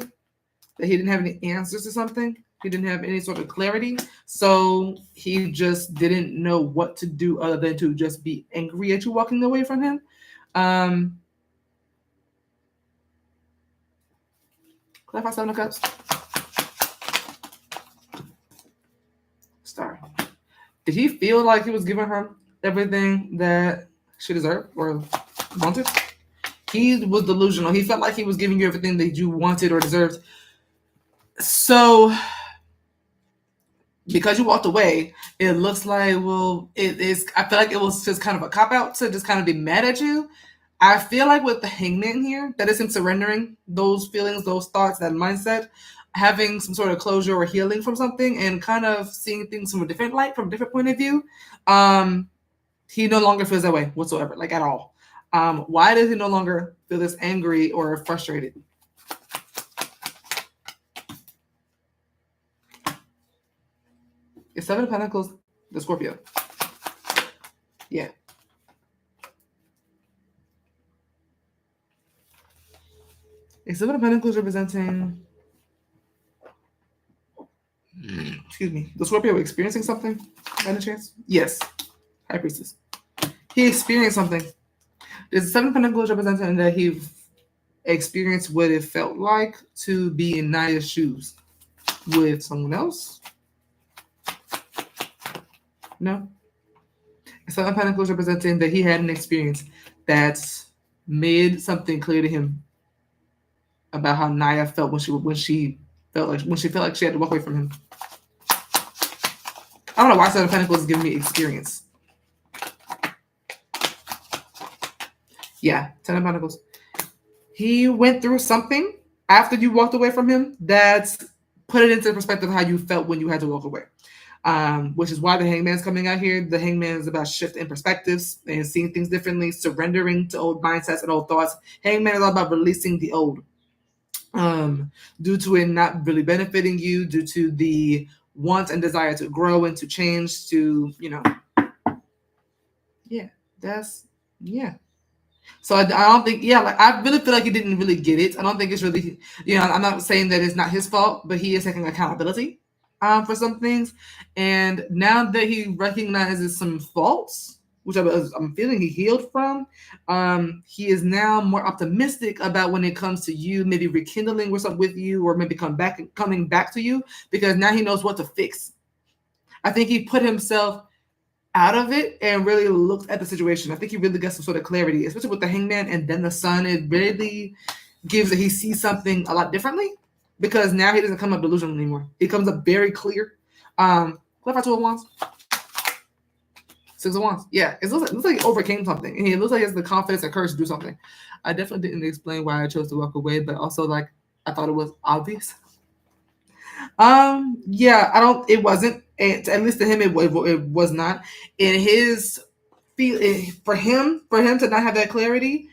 that he didn't have any answers to something. He didn't have any sort of clarity. So he just didn't know what to do other than to just be angry at you walking away from him. Clarify Seven of Cups. Star. Did he feel like he was giving her everything that she deserved or wanted? He was delusional. He felt like he was giving you everything that you wanted or deserved. So, because you walked away, it looks like, well, it is. I feel like it was just kind of a cop out to just kind of be mad at you. I feel like with the Hangman here, that is him surrendering those feelings, those thoughts, that mindset, having some sort of closure or healing from something, and kind of seeing things from a different light, from a different point of view. He no longer feels that way whatsoever, like at all. Why does he no longer feel this angry or frustrated? It's Seven of Pentacles, the Scorpio. Yeah. It's Seven of Pentacles representing, excuse me, the Scorpio experiencing something by any chance? Yes. High Priestess. He experienced something. There's Seven of Pentacles representing that he experienced what it felt like to be in Naya's shoes with someone else. No. Seven of Pentacles representing that he had an experience that's made something clear to him about how Naya felt when she felt like she had to walk away from him. I don't know why Seven of Pentacles is giving me experience. Yeah, Ten of Pentacles. He went through something after you walked away from him that's put it into perspective how you felt when you had to walk away. Which is why the Hangman's coming out here. The Hangman is about shifting perspectives and seeing things differently, surrendering to old mindsets and old thoughts. Hangman is all about releasing the old. Due to it not really benefiting you, due to the want and desire to grow and to change, to, So I don't think, I really feel like he didn't really get it. I don't think it's really, I'm not saying that it's not his fault, but he is taking accountability for some things. And now that he recognizes some faults, which I'm feeling he healed from, he is now more optimistic about when it comes to you, maybe rekindling what's up with you, or maybe coming back to you, because now he knows what to fix. I think he put himself out of it and really looked at the situation. I think he really got some sort of clarity, especially with the hangman and then the sun. It really gives that he sees something a lot differently because now he doesn't come up delusional anymore. He comes up very clear. What about 2 of Wands? 6 of Wands. Yeah, it looks like he overcame something. And it looks like he has the confidence and courage to do something. I definitely didn't explain why I chose to walk away, but also like I thought it was obvious. Yeah, it wasn't. And at least to him, it was not. In his feel, for him to not have that clarity,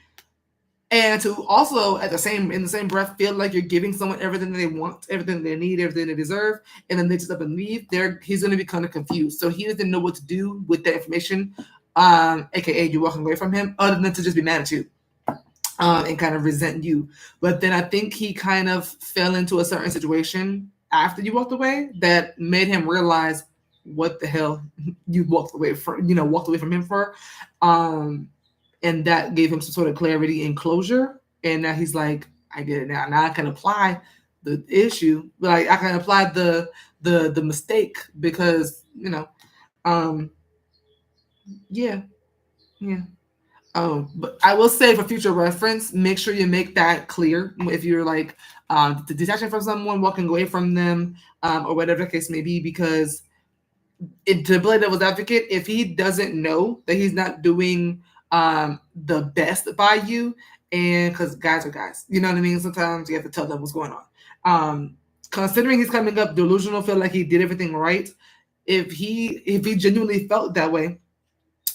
and to also in the same breath feel like you're giving someone everything they want, everything they need, everything they deserve, and then they just up and leave. He's going to be kind of confused. So he doesn't know what to do with that information, aka you walking away from him, other than to just be mad at you. And kind of resent you. But then I think he kind of fell into a certain situation after you walked away that made him realize what the hell you walked away from him for. And that gave him some sort of clarity and closure. And now he's like, I get it now. Now I can apply the issue. Like I can apply the mistake because, yeah. But I will say for future reference, make sure you make that clear if you're like detaching from someone, walking away from them, or whatever the case may be, because to play devil's advocate, if he doesn't know that he's not doing the best by you, and because guys are guys, you know what I mean? Sometimes you have to tell them what's going on. Considering he's coming up delusional, feel like he did everything right. If he genuinely felt that way,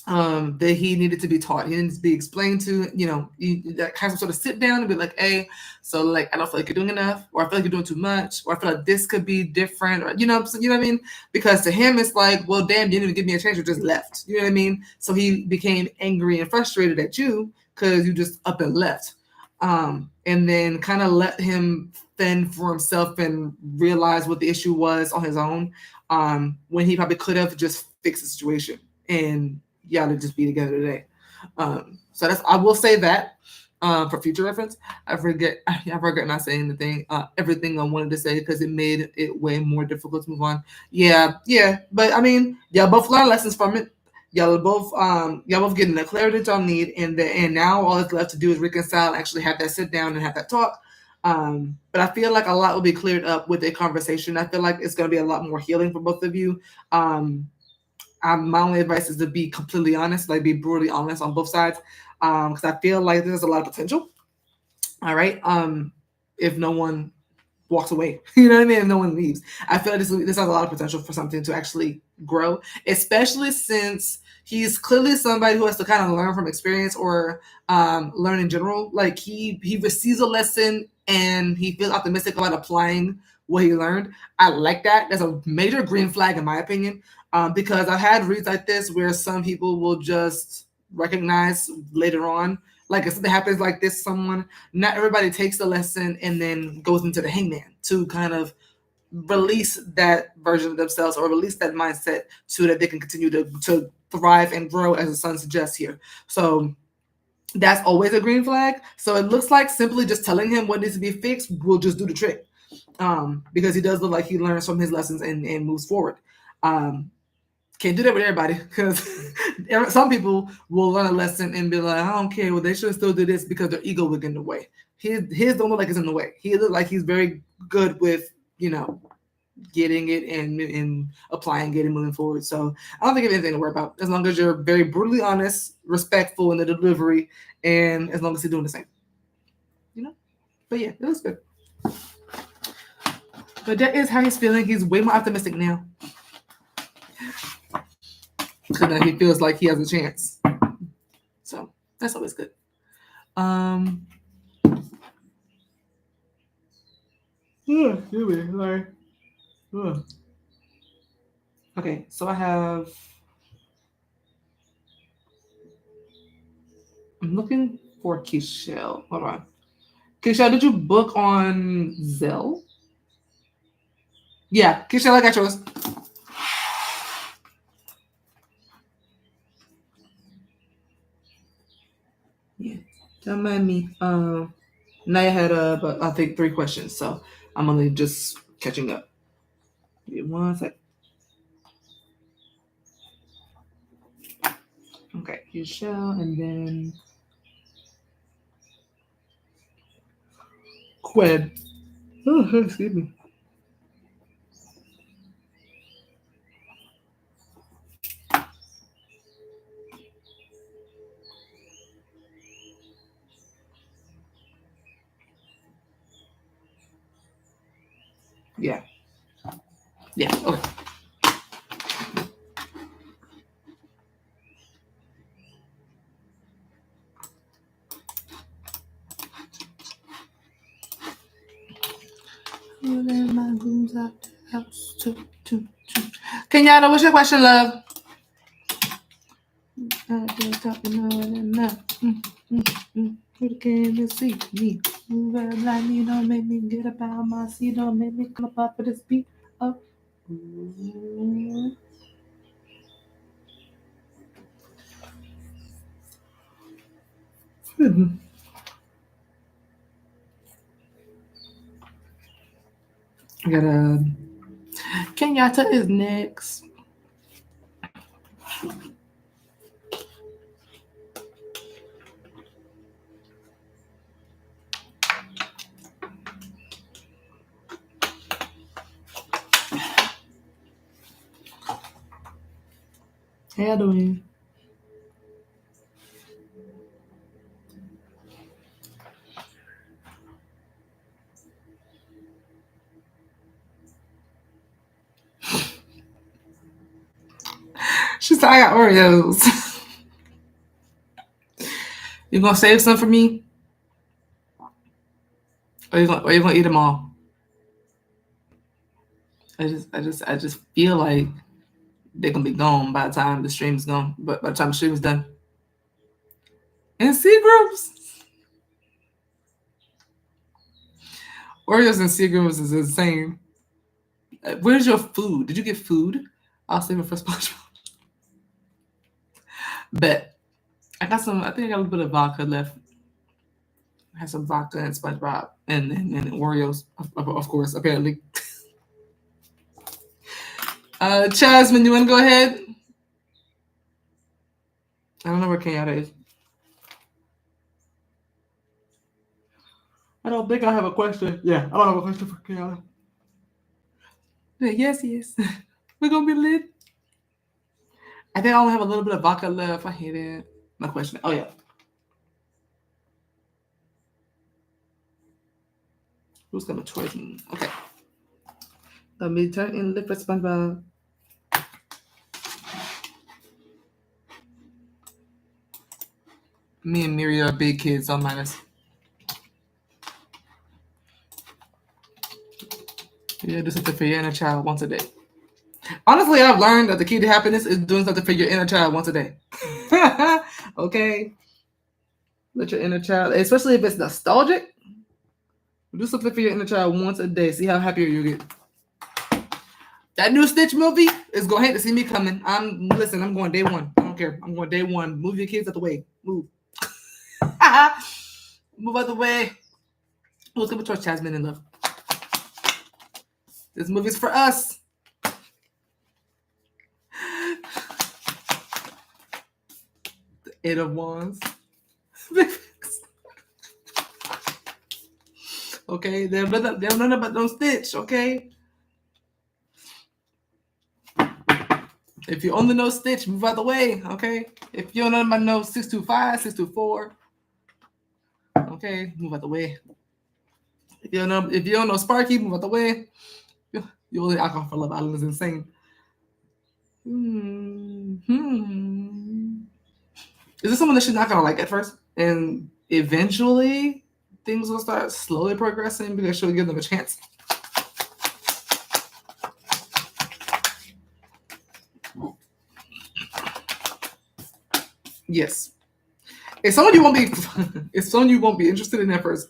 that he needed to be taught. He needed to be explained to, kind of sort of sit down and be like, hey, so like, I don't feel like you're doing enough, or I feel like you're doing too much, or I feel like this could be different, or, you know what I mean? Because to him, it's like, well, damn, you didn't even give me a chance, you just left. You know what I mean? So he became angry and frustrated at you because you just up and left. And then kind of let him fend for himself and realize what the issue was on his own, when he probably could have just fixed the situation and y'all to just be together today. So I will say that for future reference. I regret not saying everything I wanted to say because it made it way more difficult to move on. Yeah. But I mean, y'all both learn lessons from it. Y'all both getting the clarity that y'all need, and now all that's left to do is reconcile, actually have that sit down and have that talk. But I feel like a lot will be cleared up with a conversation. I feel like it's going to be a lot more healing for both of you. My only advice is to be completely honest, like be brutally honest on both sides, because I feel like there's a lot of potential. All right. If no one walks away, you know what I mean? If no one leaves, I feel like this has a lot of potential for something to actually grow, especially since he's clearly somebody who has to kind of learn from experience or learn in general. Like he receives a lesson and he feels optimistic about applying what he learned. I like that. That's a major green flag in my opinion. Because I've had reads like this where some people will just recognize later on, like if something happens like this, not everybody takes the lesson and then goes into the hangman to kind of release that version of themselves or release that mindset so that they can continue to thrive and grow as the sun suggests here. So that's always a green flag. So it looks like simply just telling him what needs to be fixed will just do the trick. Because he does look like he learns from his lessons and moves forward. Can't do that with everybody because some people will learn a lesson and be like, I don't care. Well, they should still do this because their ego will get in the way. His don't look like it's in the way. He look like he's very good with, getting it and applying it and moving forward. So I don't think you have anything to worry about as long as you're very brutally honest, respectful in the delivery, and as long as he's doing the same. But yeah, it looks good. But that is how he's feeling. He's way more optimistic now. So now he feels like he has a chance. So that's always good. Okay, so I'm looking for Kisha. Hold on. Kisha, did you book on Zelle? Yeah, Kisha, I got yours. Yeah, don't mind me. Naya had about I think 3 questions, so I'm only just catching up. Give me 1 sec. Okay, Kisha, and then Quinn. Oh, excuse me. Yeah. Yeah. Okay. Kenyatta, what's your question, love? Who can see me? Move like me, don't make me get up out my seat, don't make me come up for this beat. Oh. I gotta. Kenyatta is next. How you doing? She said, I got Oreos. You gonna save some for me? Or you gonna eat them all? I just feel like they're gonna be gone by the time the stream's gone. But by the time the stream is done. In C groups? Oreos and C groups is insane. Where's your food? Did you get food? I'll save it for SpongeBob. Bet. I got some. I think I got a little bit of vodka left. I had some vodka and SpongeBob and Oreos, of course. Apparently. Jasmine, you want to go ahead? I don't know where Kenyatta is. I don't think I have a question. Yeah, I don't have a question for Kenyatta. Yes. We're gonna be lit. I think I only have a little bit of vodka left. I hate it. My question. Oh yeah. Who's coming towards me? Okay. Let me turn in lip for SpongeBob. Me and Miri are big kids, so minus. Yeah, do something for your inner child once a day. Honestly, I've learned that the key to happiness is doing something for your inner child once a day. Okay? Let your inner child, especially if it's nostalgic, do something for your inner child once a day. See how happier you get. That new Stitch movie is going to hate to see me coming. I'm going day one. I don't care. I'm going day one. Move your kids out the way. Move. Move out the way. Who's coming towards Jasmine and love? This movie's for us. The Eight of Wands. Okay, they're none about no Stitch, okay? If you only know Stitch, move out the way, okay? If you don't know about no 625, 624, okay, move out the way. If you don't know Sparky, move out the way. You only alcohol for Love Island is insane. Is this someone that she's not gonna like at first, and eventually things will start slowly progressing because she'll give them a chance? Yes. It's someone you won't be interested in at first.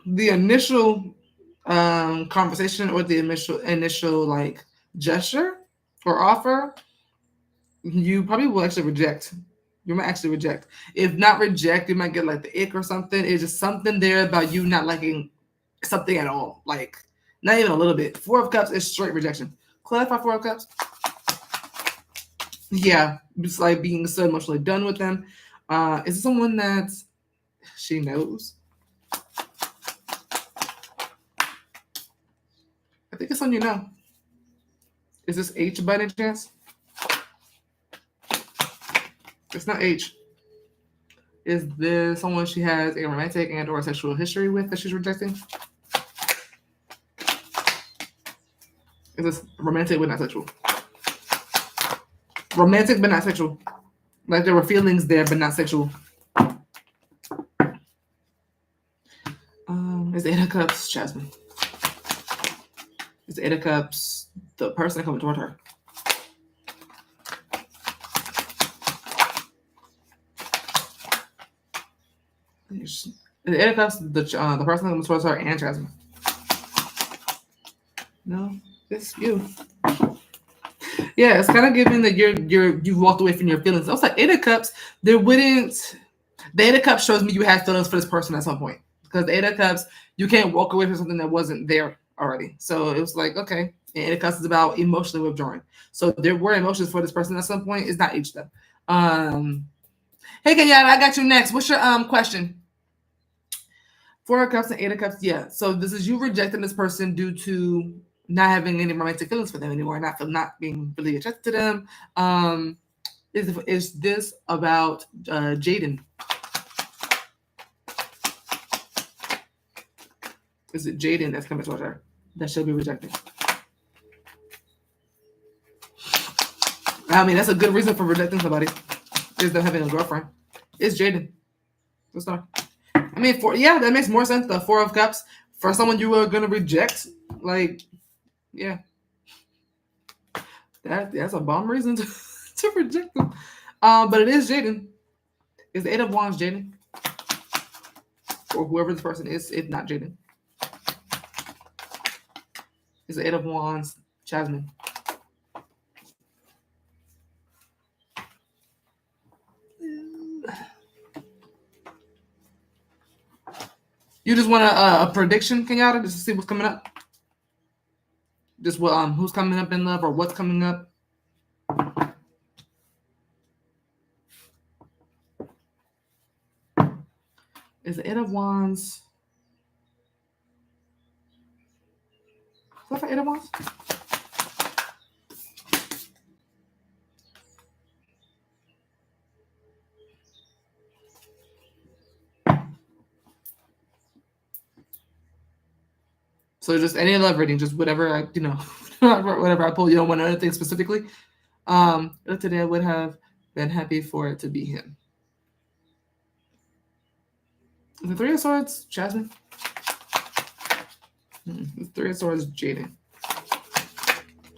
The initial conversation or the initial like gesture or offer, you probably will actually reject. You might actually reject. If not reject, you might get like the ick or something. It's just something there about you not liking something at all. Like not even a little bit. Four of Cups is straight rejection. Clarify Four of Cups. Yeah, just like being so emotionally done with them. Is it someone that she knows? I think it's someone you know. Is this H by any chance? It's not H. Is this someone she has a romantic and or sexual history with that she's rejecting? Is this romantic but not sexual? Romantic but not sexual. Like there were feelings there but not sexual. Is the Eight of Cups Jasmine? Is the Eight of Cups the person coming toward her? The Eight of Cups, the person coming towards her and Jasmine. No, it's you. Yeah, it's kind of giving that you've walked away from your feelings. I was like, Eight of Cups, there wouldn't. The Eight of Cups shows me you had feelings for this person at some point. Because the Eight of Cups, you can't walk away from something that wasn't there already. So it was like, okay. And Eight of Cups is about emotionally withdrawing. So there were emotions for this person at some point. It's not each them. Hey Kenyatta, I got you next. What's your question? Four of Cups and Eight of Cups, yeah. So this is you rejecting this person due to not having any romantic feelings for them anymore, not being really attracted to them. Is this about Jaden? Is it Jaden that's coming towards her that she'll be rejecting? I mean, that's a good reason for rejecting somebody. Is them having a girlfriend. It's Jaden. The star. I mean, that makes more sense. The Four of Cups for someone you were gonna reject, like, yeah, that's a bomb reason to reject them. But it is Jaden. Is the Eight of Wands Jaden, or whoever this person is? If not Jaden, is the Eight of Wands Jasmine? You just want a prediction, Kenyatta, just to see what's coming up? Just what who's coming up in love or what's coming up? Is the Eight of Wands? Is that for Eight of Wands? So just any love reading, just whatever I, whatever I pull. You don't want anything specifically. Today I would have been happy for it to be him. The Three of Swords, Jasmine. The Three of Swords, Jaden.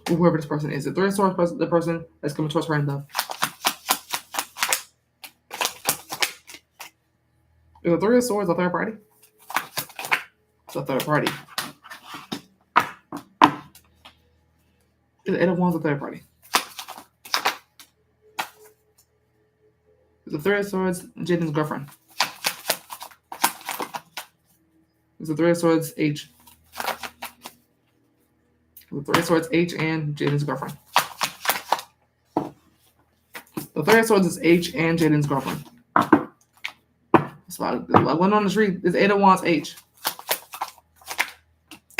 Whoever this person is. The Three of Swords, the person that's coming towards her in love. Is the Three of Swords a third party? It's a third party. Is the Eight of Wands a third party? Is the Three of Swords Jaden's girlfriend? Is the Three of Swords H? The Three of Swords H and Jaden's girlfriend. The Three of Swords is H and Jaden's girlfriend. That's why I went on the street. Is Eight of Wands H?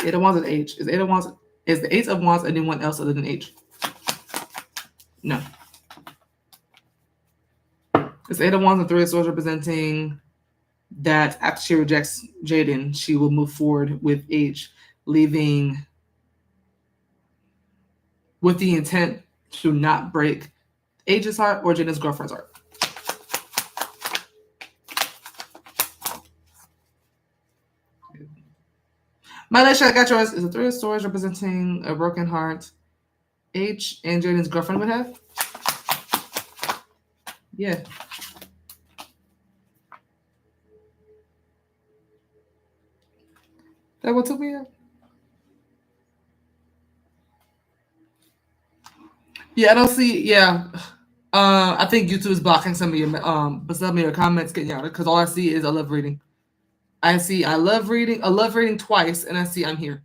Eight of Wands is H. Is the Eight of Wands anyone else other than H? No. Is Eight of Wands and Three of Swords representing that after she rejects Jaden, she will move forward with H, leaving with the intent to not break H's heart or Jaden's girlfriend's heart? Malaysia, I got yours. Is the Three of Swords representing a broken heart H and Jaden's girlfriend would have? Yeah. That what took me up? Yeah, I don't see. Yeah, I think YouTube is blocking some of your comments, Kenyatta, because all I see is I love reading. I see I love reading twice, and I see I'm here.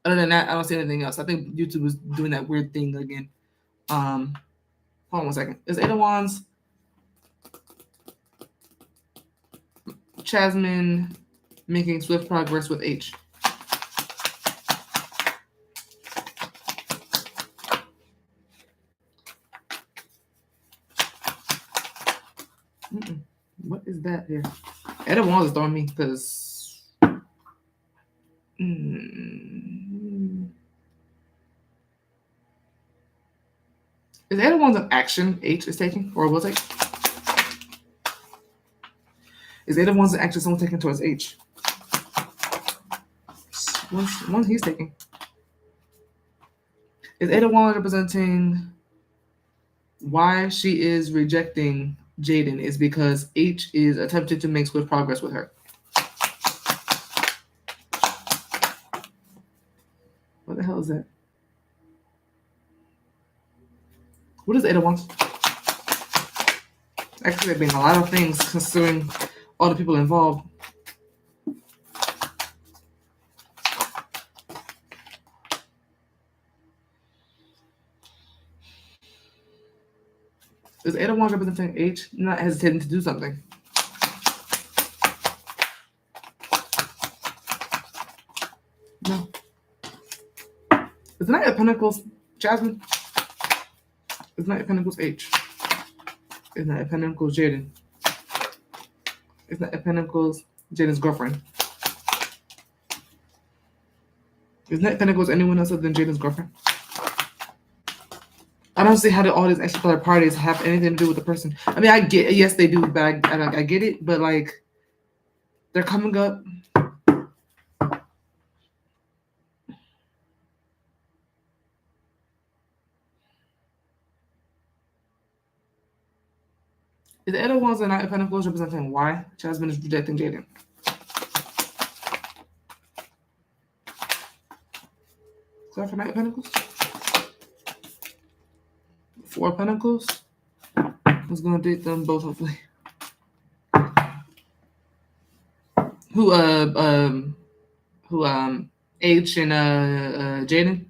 Other than that, I don't see anything else. I think YouTube is doing that weird thing again. Hold on 1 second. Is Eight of Wands Jasmine making swift progress with H? What is that here? Eight of Wands is throwing me because. Is Eight of Wands an action H is taking or will take? Is Eight of Wands an action someone taking towards H? One he's taking. Is Eight of Wands representing why she is rejecting Jaden is because H is attempting to make swift progress with her. What the hell is that? What is Eight of Wands? Actually, there have been a lot of things considering all the people involved. Is Eight of Wands representing H not hesitating to do something? No. Is Knight of Pentacles Jasmine? Is Knight of Pentacles H? Is Knight of Pentacles Jaden? Is Knight of Pentacles Jaden's girlfriend? Is Knight of Pentacles anyone else other than Jaden's girlfriend? I don't see how do all these extra parties have anything to do with the person. I mean, I get it. Yes, they do, but I get it. But like, they're coming up. Is the Eight of Wands and Knight of Pentacles representing why Jasmine is rejecting Jaden? Is that for Knight of Pentacles? Four of Pentacles. Who's gonna date them both, hopefully? Who H and Jaden?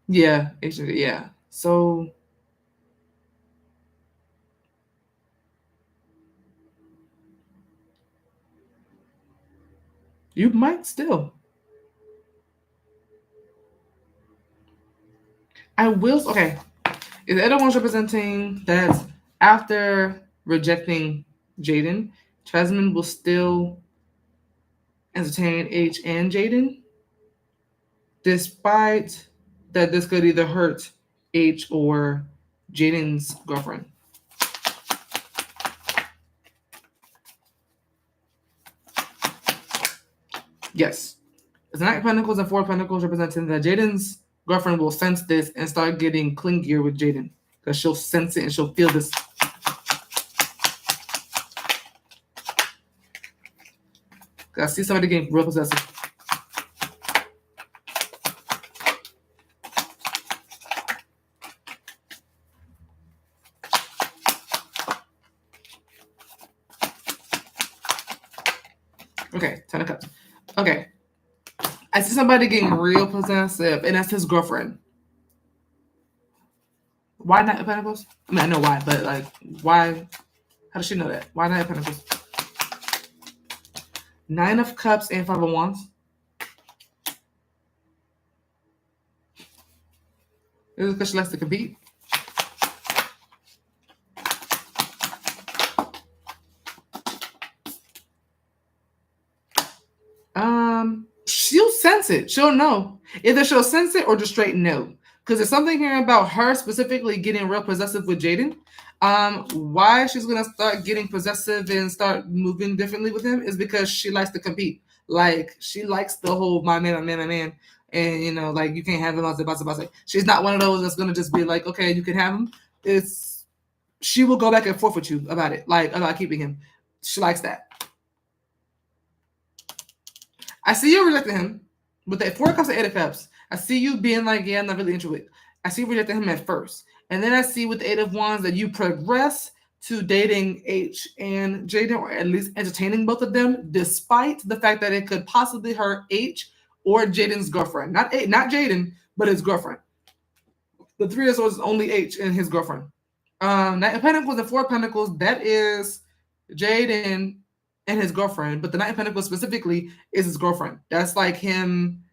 Yeah, H and yeah. So you might still. I will. Okay. Is the other one's representing that after rejecting Jaden, Jasmine will still entertain H and Jaden, despite that this could either hurt H or Jaden's girlfriend. Yes. It's Knight of Pentacles and Four of Pentacles representing that Jaden's girlfriend will sense this and start getting clingier with Jaden. Because she'll sense it and she'll feel this. I see somebody getting real possessive. Okay, 10 of Cups. Okay. I see somebody getting real possessive, and that's his girlfriend. Why Knight of Pentacles? I mean, I know why, but like, why? How does she know that? Why Knight of Pentacles? Nine of Cups and Five of Wands. Is it because she likes to compete? She'll sense it. She'll know. Either she'll sense it or just straight no. Because there's something here about her specifically getting real possessive with Jaden. Why she's gonna start getting possessive and start moving differently with him is because she likes to compete. Like she likes the whole my man, and you know, like you can't have him. Like she's not one of those that's gonna just be like, okay, you can have him. She will go back and forth with you about it, like about keeping him. She likes that. I see you rejecting him with that Four of Cups and Eight of Cups. I see you being like, yeah, I'm not really into it. I see you rejecting him at first. And then I see with the Eight of Wands that you progress to dating H and Jaden, or at least entertaining both of them, despite the fact that it could possibly hurt H or Jaden's girlfriend. Not Jaden, but his girlfriend. The Three of Swords is only H and his girlfriend. Knight of Pentacles and Four of Pentacles, that is Jaden and his girlfriend, but the Knight of Pentacles specifically is his girlfriend. That's like him,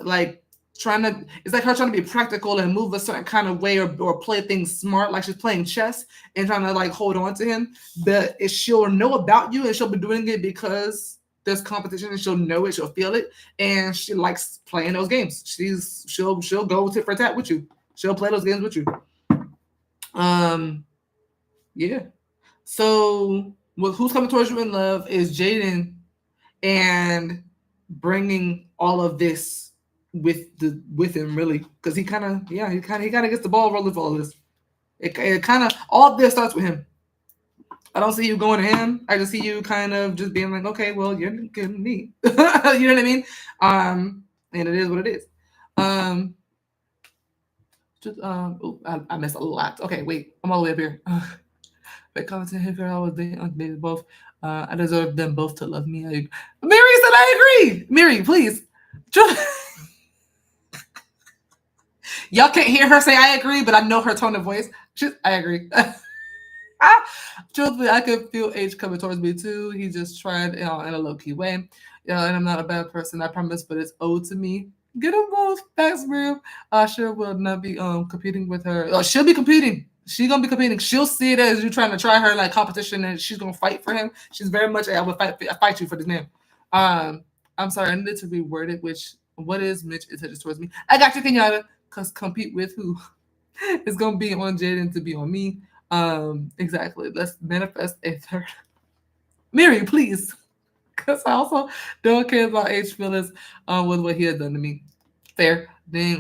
like trying to, it's like her trying to be practical and move a certain kind of way, or play things smart, like she's playing chess and trying to like hold on to him. But she'll know about you and she'll be doing it because there's competition, and she'll know it, she'll feel it, and she likes playing those games. She'll go tit for tat with you. She'll play those games with you. Yeah. So, who's coming towards you in love is Jaden, and bringing all of this with him, really, because he kind of gets the ball rolling for all this. It kind of, all of this starts with him. I don't see you going to him. I just see you kind of just being like, okay, well, you're getting me. You know what I mean? And it is what it is. I missed a lot. Okay, wait, I'm all the way up here. But commenting here, I was dating both. I deserve them both to love me. Mary said I agree. Mary, please. Y'all can't hear her say I agree, but I know her tone of voice. I agree. Truthfully, I could feel H coming towards me too. He just tried, in a low-key way. Yeah, and I'm not a bad person, I promise, but it's owed to me. Get them both. Thanks, Miriam. I sure will not be competing with her. She'll be competing. She's gonna be competing. She'll see it as you trying to try her like competition, and she's gonna fight for him. She's very much, I will fight you for this man. I'm sorry, I needed to reword it, which, what is Mitch intentions towards me? I got you, Kenyatta, because compete with who? It's gonna be on Jaden to be on me. Exactly. Let's manifest a third. Mary, please. Because I also don't care about H feelings with what he had done to me. Fair. Then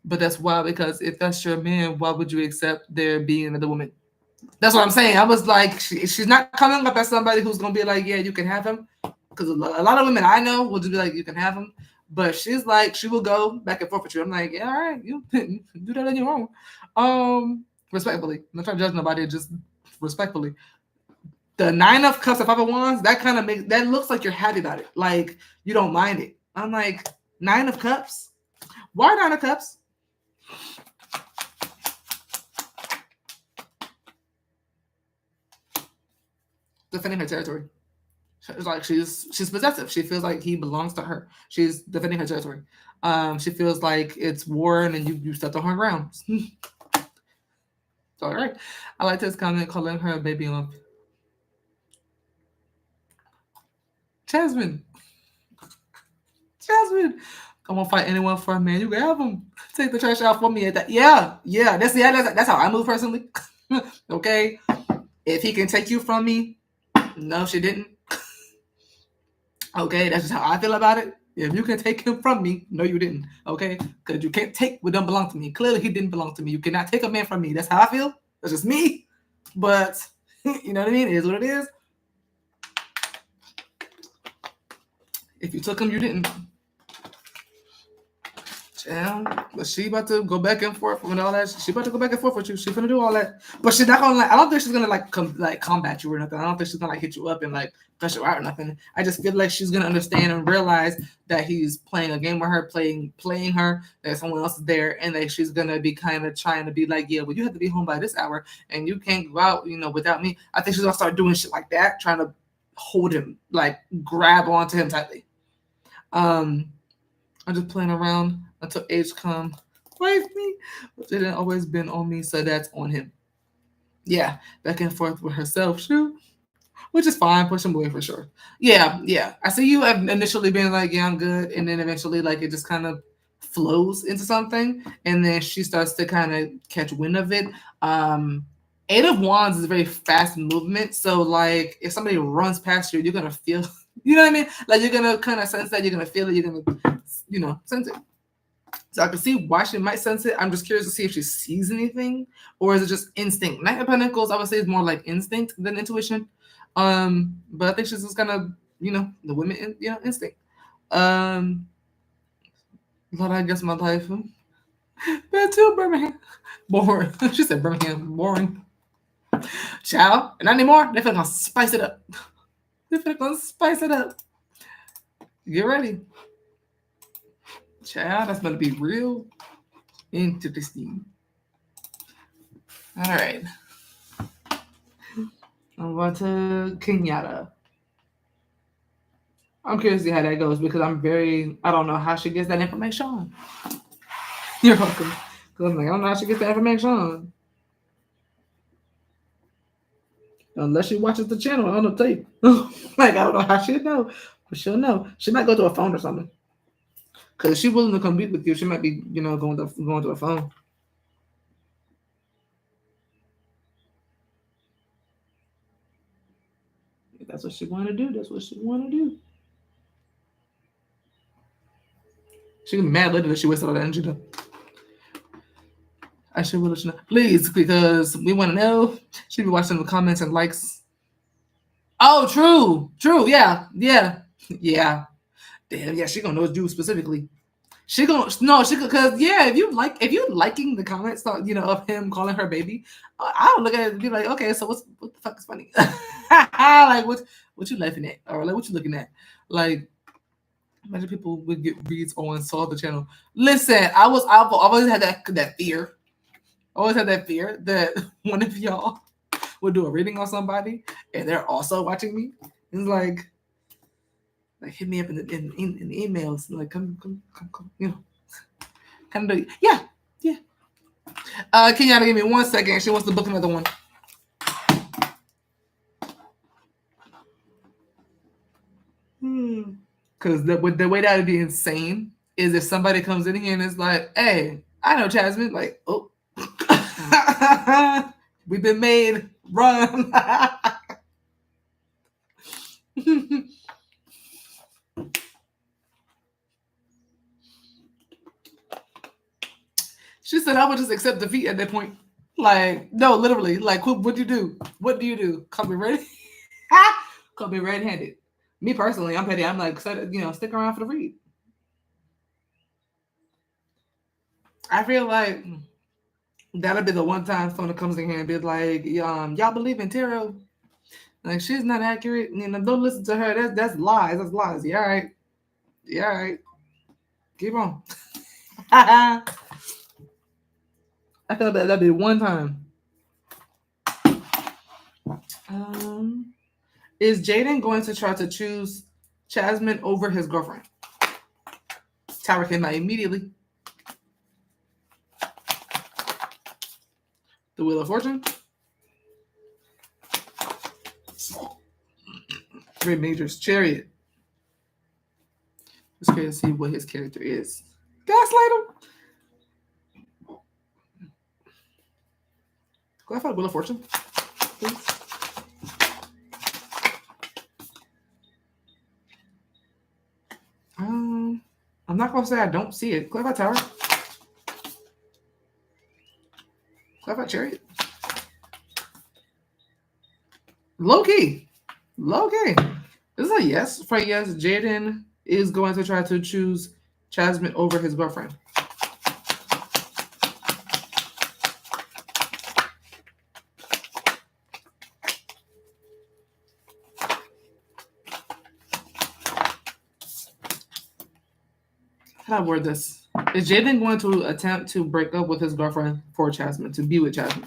but that's why, because if that's your man, why would you accept there being another woman? That's what I'm saying. I was like, she's not coming up as somebody who's gonna be like, yeah, you can have him. Because a lot of women I know will just be like, you can have him. But she's like, she will go back and forth with you. I'm like, yeah, all right, you do that on your own. Respectfully. I'm not trying to judge nobody, just respectfully. The Nine of Cups and Five of Wands, that kind of makes, that looks like you're happy about it. Like you don't mind it. I'm like, Nine of Cups? Why Nine of Cups? Defending her territory. It's like she's possessive. She feels like he belongs to her. She's defending her territory. She feels like it's war and then you stepped on her ground. All right. I like this comment calling her a baby lump. Jasmine. I won't fight anyone for a man. You can have him. Take the trash out for me. Yeah. That's how I move personally. Okay. If he can take you from me, no, she didn't. Okay, that's just how I feel about it. If you can take him from me, no, you didn't. Okay, because you can't take what don't belong to me. Clearly, he didn't belong to me. You cannot take a man from me. That's how I feel. That's just me. But you know what I mean? It is what it is. If you took him, you didn't. But she about to go back and forth and all that. She about to go back and forth with you. She's gonna do all that. But she's not gonna like. I don't think she's gonna like combat you or nothing. I don't think she's gonna like hit you up and like cuss you out or nothing. I just feel like she's gonna understand and realize that he's playing a game with her, playing her. That someone else is there, and that she's gonna be kind of trying to be like, yeah, well, you have to be home by this hour, and you can't go out, without me. I think she's gonna start doing shit like that, trying to hold him, like grab onto him tightly. I'm just playing around until age come. Wife me. But it ain't always been on me, so that's on him. Yeah, back and forth with herself, shoot. Which is fine, push him away for sure. Yeah. I see you initially being like, yeah, I'm good, and then eventually like it just kind of flows into something, and then she starts to kind of catch wind of it. Eight of Wands is a very fast movement, so like if somebody runs past you, you're gonna feel, you know what I mean? Like you're gonna kind of sense that, you're gonna feel it, you're gonna, sense it. So I can see why she might sense it. I'm just curious to see if she sees anything, or is it just instinct? Knight of Pentacles, I would say, is more like instinct than intuition. But I think she's just gonna, the women, instinct. But I guess my life. Bad too, Birmingham. Boring. She said Birmingham. Boring. Child, and not anymore. They're gonna spice it up. They're gonna spice it up. Get ready. Child, that's gonna be real interesting. All right. I'm going to Kenyatta. I'm curious to see how that goes because I don't know how she gets that information. You're welcome. Because I'm like, I don't know how she gets that information. Unless she watches the channel on the tape. Like, I don't know how she'll know. But she'll know. She might go to a phone or something. Because if she's willing to come meet with you, she might be, going to a phone. If that's what she want to do. That's what she want to do. She can be mad later that she wasted all that energy though. I should will let you know. Please, because we want to know. She be watching the comments and likes. Oh, true, yeah, yeah. Damn, yeah, she gonna know you specifically. She gonna no, she because yeah, if you liking the comments, of him calling her baby, I don't look at it and be like, okay, so what the fuck is funny? Like what you laughing at, or like what you looking at? Like imagine people would get reads on saw the channel. Listen, I've always had that fear. I always had that fear that one of y'all would do a reading on somebody and they're also watching me. It's like hit me up in the emails, like come, kind of yeah. Kenyatta, give me 1 second. She wants to book another one. Because the way that would be insane is if somebody comes in here and is like, "Hey, I know Jasmine." Like, oh, we've been made. Run. She said, "I would just accept defeat at that point." Like, no, literally. Like, what do you do? What do you do? Call me ready? Call me red-handed. Me personally, I'm petty. I'm like, stick around for the read. I feel like that'll be the one time someone comes in here and be like, y'all believe in tarot? Like, she's not accurate. Don't listen to her. That's lies. That's lies. Yeah, all right. Yeah, all right. Keep on. I feel like that'll be one time. Is Jaden going to try to choose Jasmine over his girlfriend? Tower came out immediately. The Wheel of Fortune. Three Majors. Chariot. Let's try to see what his character is. Gaslight him. Can I find Wheel of Fortune, please? I'm not gonna say I don't see it. Clarify Tower. Clarify Chariot. Low key. This is a yes. For yes, Jaden is going to try to choose Jasmine over his girlfriend. How do I word this? Is Jaden going to attempt to break up with his girlfriend for Jasmine, to be with Jasmine?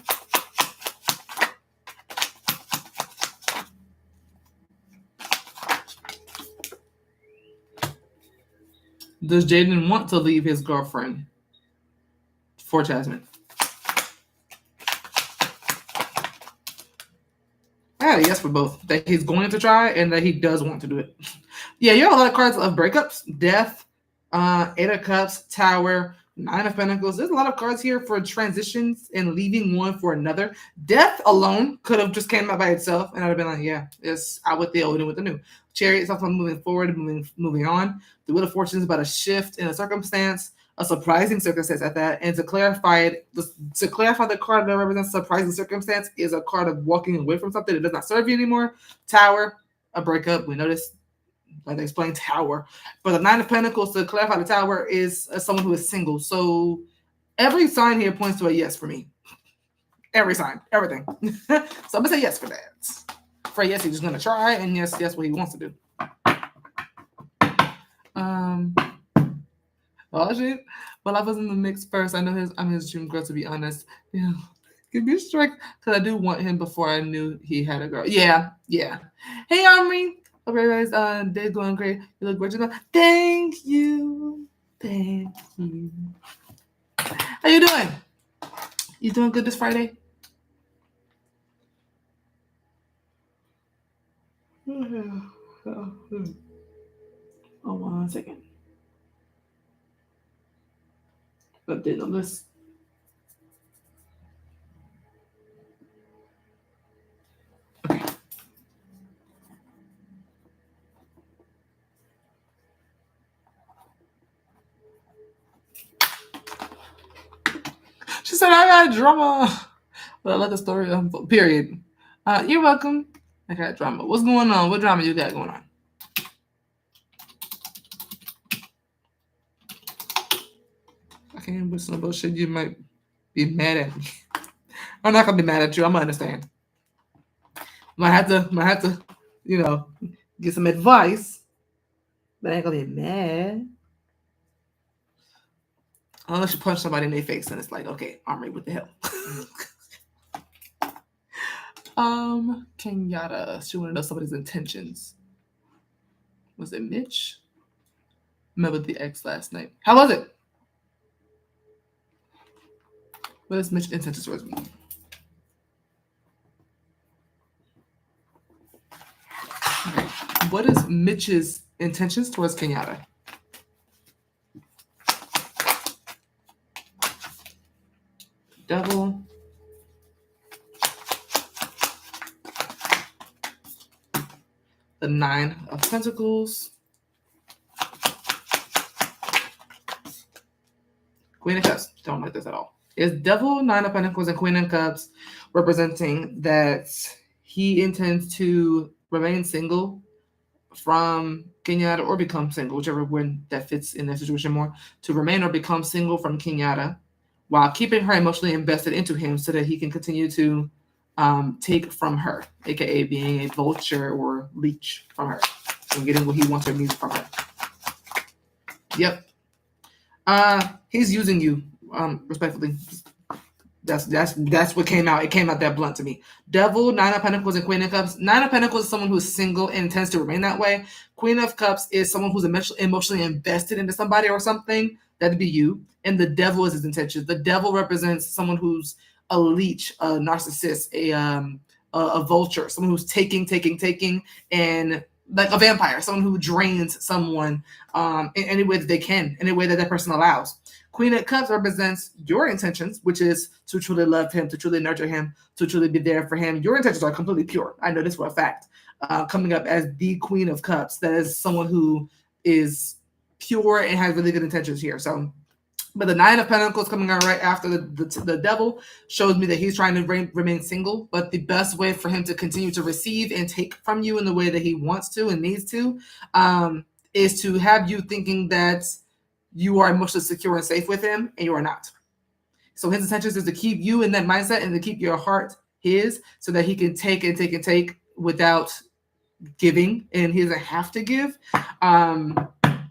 Does Jaden want to leave his girlfriend for Jasmine? I got a yes for both. That he's going to try and that he does want to do it. Yeah, you have a lot of cards of breakups, death, 8 of Cups, Tower, 9 of Pentacles. There's a lot of cards here for transitions and leaving one for another. Death alone could have just came out by itself, and I'd have been like, yeah, it's out with the old and with the new. Chariot is also moving forward, moving on. The Wheel of Fortune is about a shift in a circumstance, a surprising circumstance at that. And to clarify the card that represents surprising circumstance is a card of walking away from something that does not serve you anymore. Tower, a breakup. We noticed. Like I explained, Tower. But the 9 of Pentacles, to clarify, the Tower is someone who is single. So every sign here points to a yes for me. Every sign, everything. So I'm gonna say yes for that. For yes, he's just gonna try, and yes, that's what he wants to do. Oh shit. Well, I was in the mix first. I know I'm his dream girl, to be honest. Yeah. Give me a strike. Because I do want him before I knew he had a girl. Yeah. Hey, Omry. Hope everybody's day going great. You look gorgeous. Thank you. How you doing? You doing good this Friday? Oh, 1 second. Update on this. Okay. She said I got drama. But I let the story unfold. Period. You're welcome. I got drama. What's going on? What drama you got going on? I can't with some bullshit. You might be mad at me. I'm not gonna be mad at you. I'm gonna understand. Might have to, get some advice. But I ain't gonna be mad. Unless you punch somebody in their face and it's like, okay, Omry, what the hell? Kenyatta. She wanted to know somebody's intentions. Was it Mitch? Met with the ex last night. How was it? What is Mitch's intentions towards me? Okay. What is Mitch's intentions towards Kinyatta? Devil. The 9 of Pentacles. Queen of Cups. Don't like this at all. It's Devil, 9 of Pentacles, and Queen of Cups, representing that he intends to remain single from Kinyatta or become single, whichever one that fits in that situation more, to remain or become single from Kinyatta while keeping her emotionally invested into him so that he can continue to take from her, aka being a vulture or leech from her and getting what he wants or needs from her. Yep. He's using you, respectfully. That's what came out. It came out that blunt to me. Devil, 9 of Pentacles, and Queen of Cups. 9 of Pentacles is someone who's single and intends to remain that way. Queen of Cups is someone who's emotionally invested into somebody or something. That'd be you. And the Devil is his intention. The Devil represents someone who's a leech, a narcissist, a vulture, someone who's taking, and like a vampire, someone who drains someone in any way that they can, any way that that person allows. Queen of Cups represents your intentions, which is to truly love him, to truly nurture him, to truly be there for him. Your intentions are completely pure. I know this for a fact. Coming up as the Queen of Cups, that is someone who is pure and has really good intentions here. So, but the 9 of Pentacles coming out right after the Devil shows me that he's trying to remain single. But the best way for him to continue to receive and take from you in the way that he wants to and needs to is to have you thinking that you are emotionally secure and safe with him, and you are not. So his intentions is to keep you in that mindset and to keep your heart his, so that he can take and take and take without giving, and he doesn't have to give.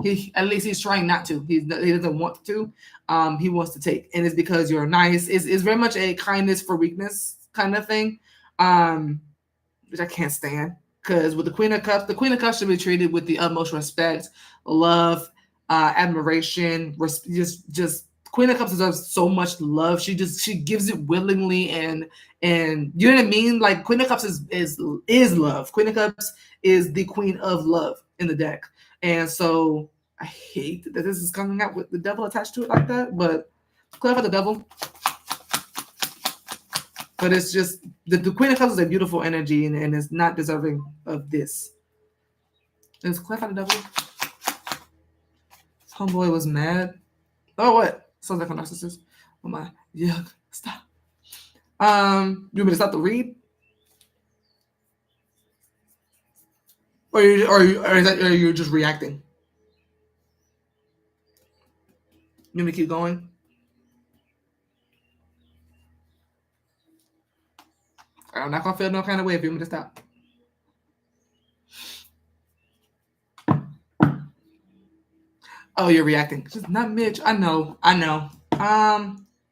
He, at least he's trying not to. He doesn't want to. He wants to take, and it's because you're nice. It's very much a kindness for weakness kind of thing, which I can't stand. Because with the Queen of Cups should be treated with the utmost respect, love, admiration. Just Queen of Cups deserves so much love. She gives it willingly, and you know what I mean. Like Queen of Cups is love. Queen of Cups is the queen of love in the deck, and so I hate that this is coming out with the Devil attached to it like that. But clarify the Devil. But it's just the Queen of Cups is a beautiful energy and is not deserving of this. It's clarify the Devil. Homeboy was mad. Oh, what? Sounds like a narcissist. Oh my. Yeah. Stop. You want me to stop the read? Or are you just reacting? You want me to keep going? I'm not gonna feel no kind of way if you want me to stop. Oh, you're reacting. Just not Mitch. I know.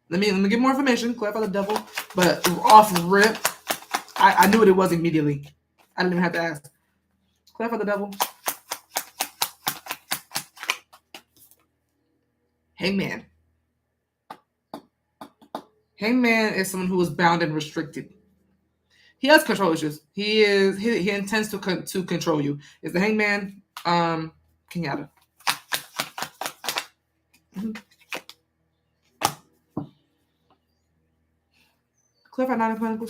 Let me get more information. Clarify the devil. But off rip, I knew what it was immediately. I didn't even have to ask. Clarify the devil. Hangman. Hangman is someone who is bound and restricted. He has control issues. He intends to control you. Is the Hangman Kenyatta? Mm-hmm. Clarify Nine of Pentacles.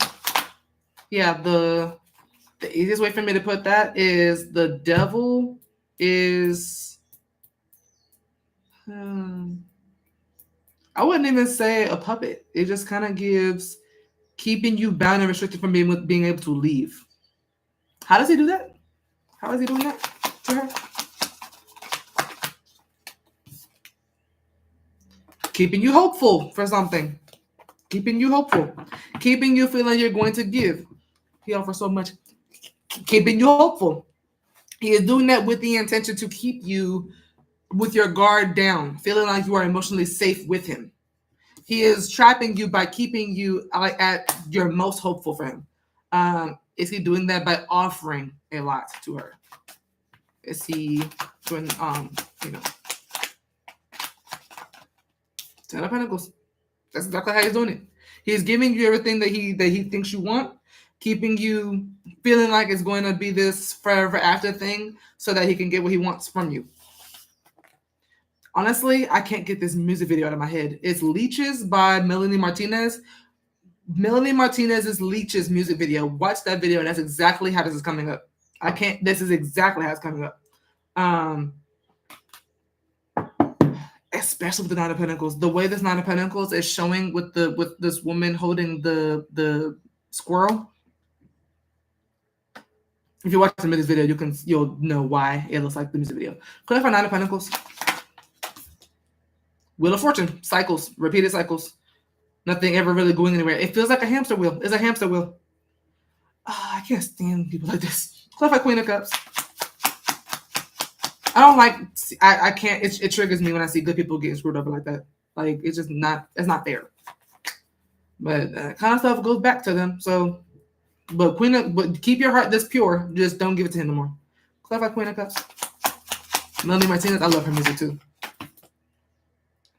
Yeah, the easiest way for me to put that is the devil is. I wouldn't even say a puppet. It just kind of gives keeping you bound and restricted from being able to leave. How does he do that? How is he doing that to her? Keeping you hopeful for something. Keeping you hopeful. Keeping you feeling you're going to give. He offers so much. Keeping you hopeful. He is doing that with the intention to keep you with your guard down, feeling like you are emotionally safe with him. He is trapping you by keeping you at your most hopeful for him. Is he doing that by offering a lot to her? Is he doing, Ten of Pentacles? That's exactly how he's doing it. He's giving you everything that he thinks you want, keeping you feeling like it's going to be this forever after thing so that he can get what he wants from you. Honestly, I can't get this music video out of my head. It's Leeches by Melanie Martinez. Melanie Martinez's Leeches music video. Watch that video, and that's exactly how this is coming up. This is exactly how it's coming up. Especially with the Nine of Pentacles. The way this Nine of Pentacles is showing with this woman holding the squirrel. If you watch the music video, you'll know why it looks like the music video. Clarify Nine of Pentacles. Wheel of Fortune. Cycles. Repeated cycles. Nothing ever really going anywhere. It feels like a hamster wheel. It's a hamster wheel. I can't stand people like this. Clarify Queen of Cups. I don't like. I can't. It triggers me when I see good people getting screwed over like that. Like it's just not. It's not fair. But kind of stuff goes back to them. So, but keep your heart this pure. Just don't give it to him no more. Clarify Queen of Cups. Melanie Martinez. I love her music too.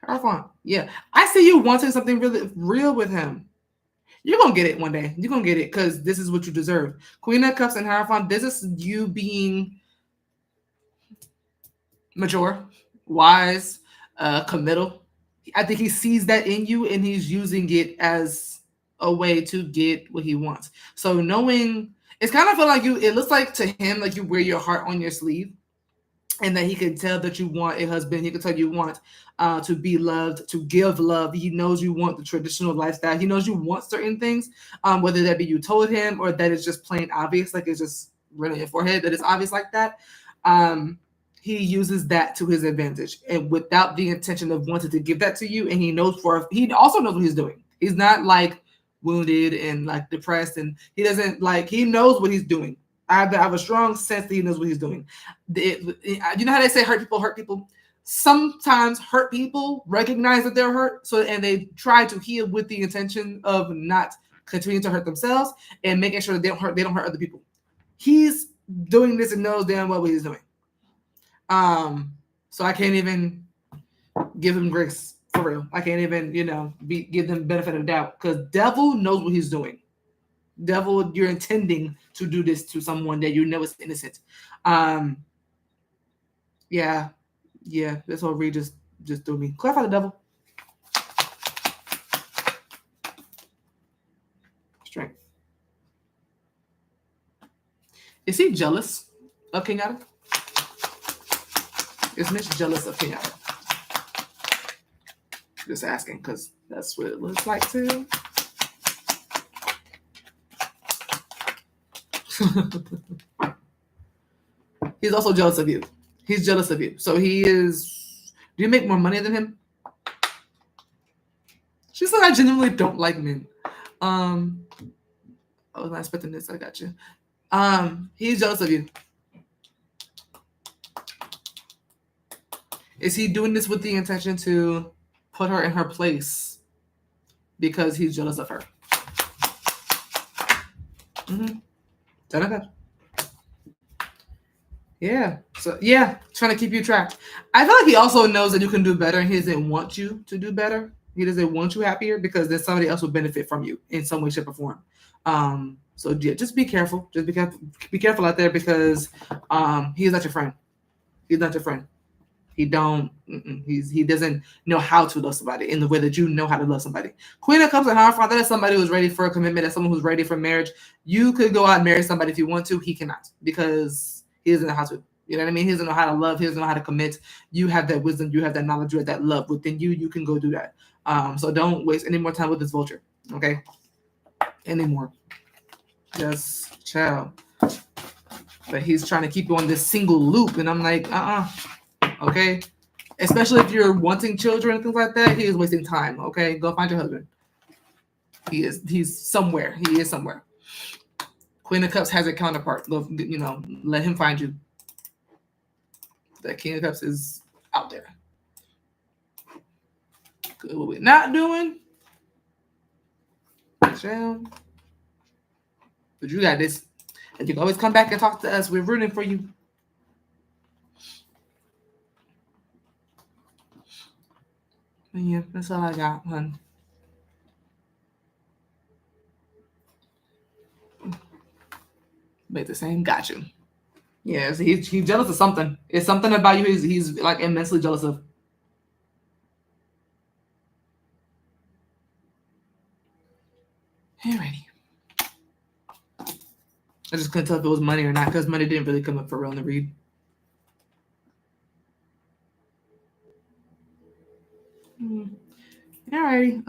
Hierophant. Yeah, I see you wanting something really real with him. You're gonna get it one day. You're gonna get it because this is what you deserve. Queen of Cups and Hierophant. This is you being mature, wise, committal. I think he sees that in you and he's using it as a way to get what he wants. So knowing, it's kind of feel like it looks like to him like you wear your heart on your sleeve and that he can tell that you want a husband. He can tell you want to be loved, to give love. He knows you want the traditional lifestyle. He knows you want certain things, whether that be you told him or that it's just plain obvious, like it's just written on your forehead that it's obvious like that. He uses that to his advantage and without the intention of wanting to give that to you. And he also knows what he's doing. He's not like wounded and like depressed, and he knows what he's doing. I have a strong sense that he knows what he's doing. You know how they say hurt people hurt people? Sometimes hurt people recognize that they're hurt, and they try to heal with the intention of not continuing to hurt themselves and making sure that they don't hurt other people. He's doing this and knows damn well what he's doing. So I can't even give him grace for real. I can't even, give them benefit of the doubt because devil knows what he's doing. Devil, you're intending to do this to someone that you know is innocent. Yeah, this whole read just threw me. Clarify the devil. Strength. Is he jealous of Kinyatta? Is Mitch jealous of Kenyatta? Just asking because that's what it looks like too. He's also jealous of you. He's jealous of you. So he is. Do you make more money than him? She said, I genuinely don't like men. I was not expecting this. I got you. He's jealous of you. Is he doing this with the intention to put her in her place because he's jealous of her? Mm-hmm. Yeah. So yeah, trying to keep you trapped. I feel like he also knows that you can do better, and he doesn't want you to do better. He doesn't want you happier because then somebody else will benefit from you in some way, shape, or form. So yeah, just be careful. Just be careful. Be careful out there because he's not your friend. He's not your friend. He don't. He doesn't know how to love somebody in the way that you know how to love somebody. Queen of Cups and Hierophant, that is somebody who's ready for a commitment. That's someone who's ready for marriage. You could go out and marry somebody if you want to. He cannot because he doesn't know how to. You know what I mean? He doesn't know how to love. He doesn't know how to commit. You have that wisdom. You have that knowledge. You have that love within you. You can go do that. So don't waste any more time with this vulture. Okay? Anymore. Just chill. But he's trying to keep you on this single loop, and I'm like, okay. Especially if you're wanting children and things like that, he is wasting time. Okay, go find your husband. He's somewhere. He is somewhere. Queen of Cups has a counterpart. Go, let him find you. The King of Cups is out there. Good. What we're not doing, Michelle. But you got this, and you can always come back and talk to us. We're rooting for you. Yeah, that's all I got, hun. But the same, got you. Yeah, so he's jealous of something. It's something about you. He's like immensely jealous of. Alrighty. I just couldn't tell if it was money or not because money didn't really come up for real in the read. Alrighty.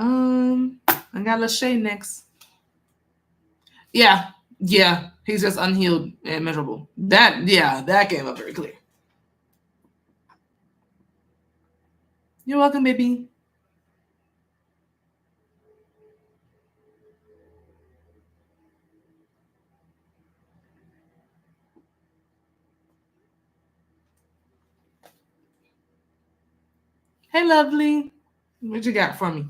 I got Lachey next. Yeah. He's just unhealed and miserable. That came up very clear. You're welcome, baby. Hey, lovely. What you got for me?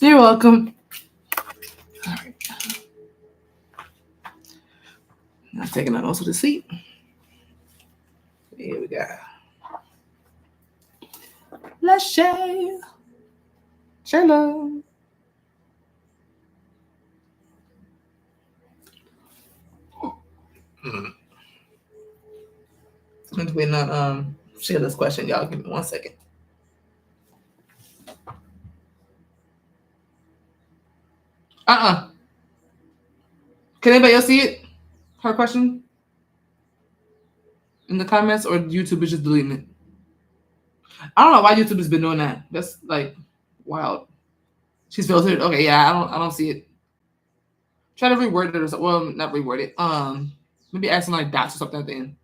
You're welcome. All right. I'm taking that also to sleep. Here we go. Lachey. Shalom. Since we're not share this question, y'all give me 1 second. Can anybody else see it? Her question in the comments, or YouTube is just deleting it? I don't know why YouTube has been doing that. That's like wild. She's filtered. Okay, yeah, I don't see it. Try to reword it or something. Well, not reword it. Maybe add some like dots or something at the end.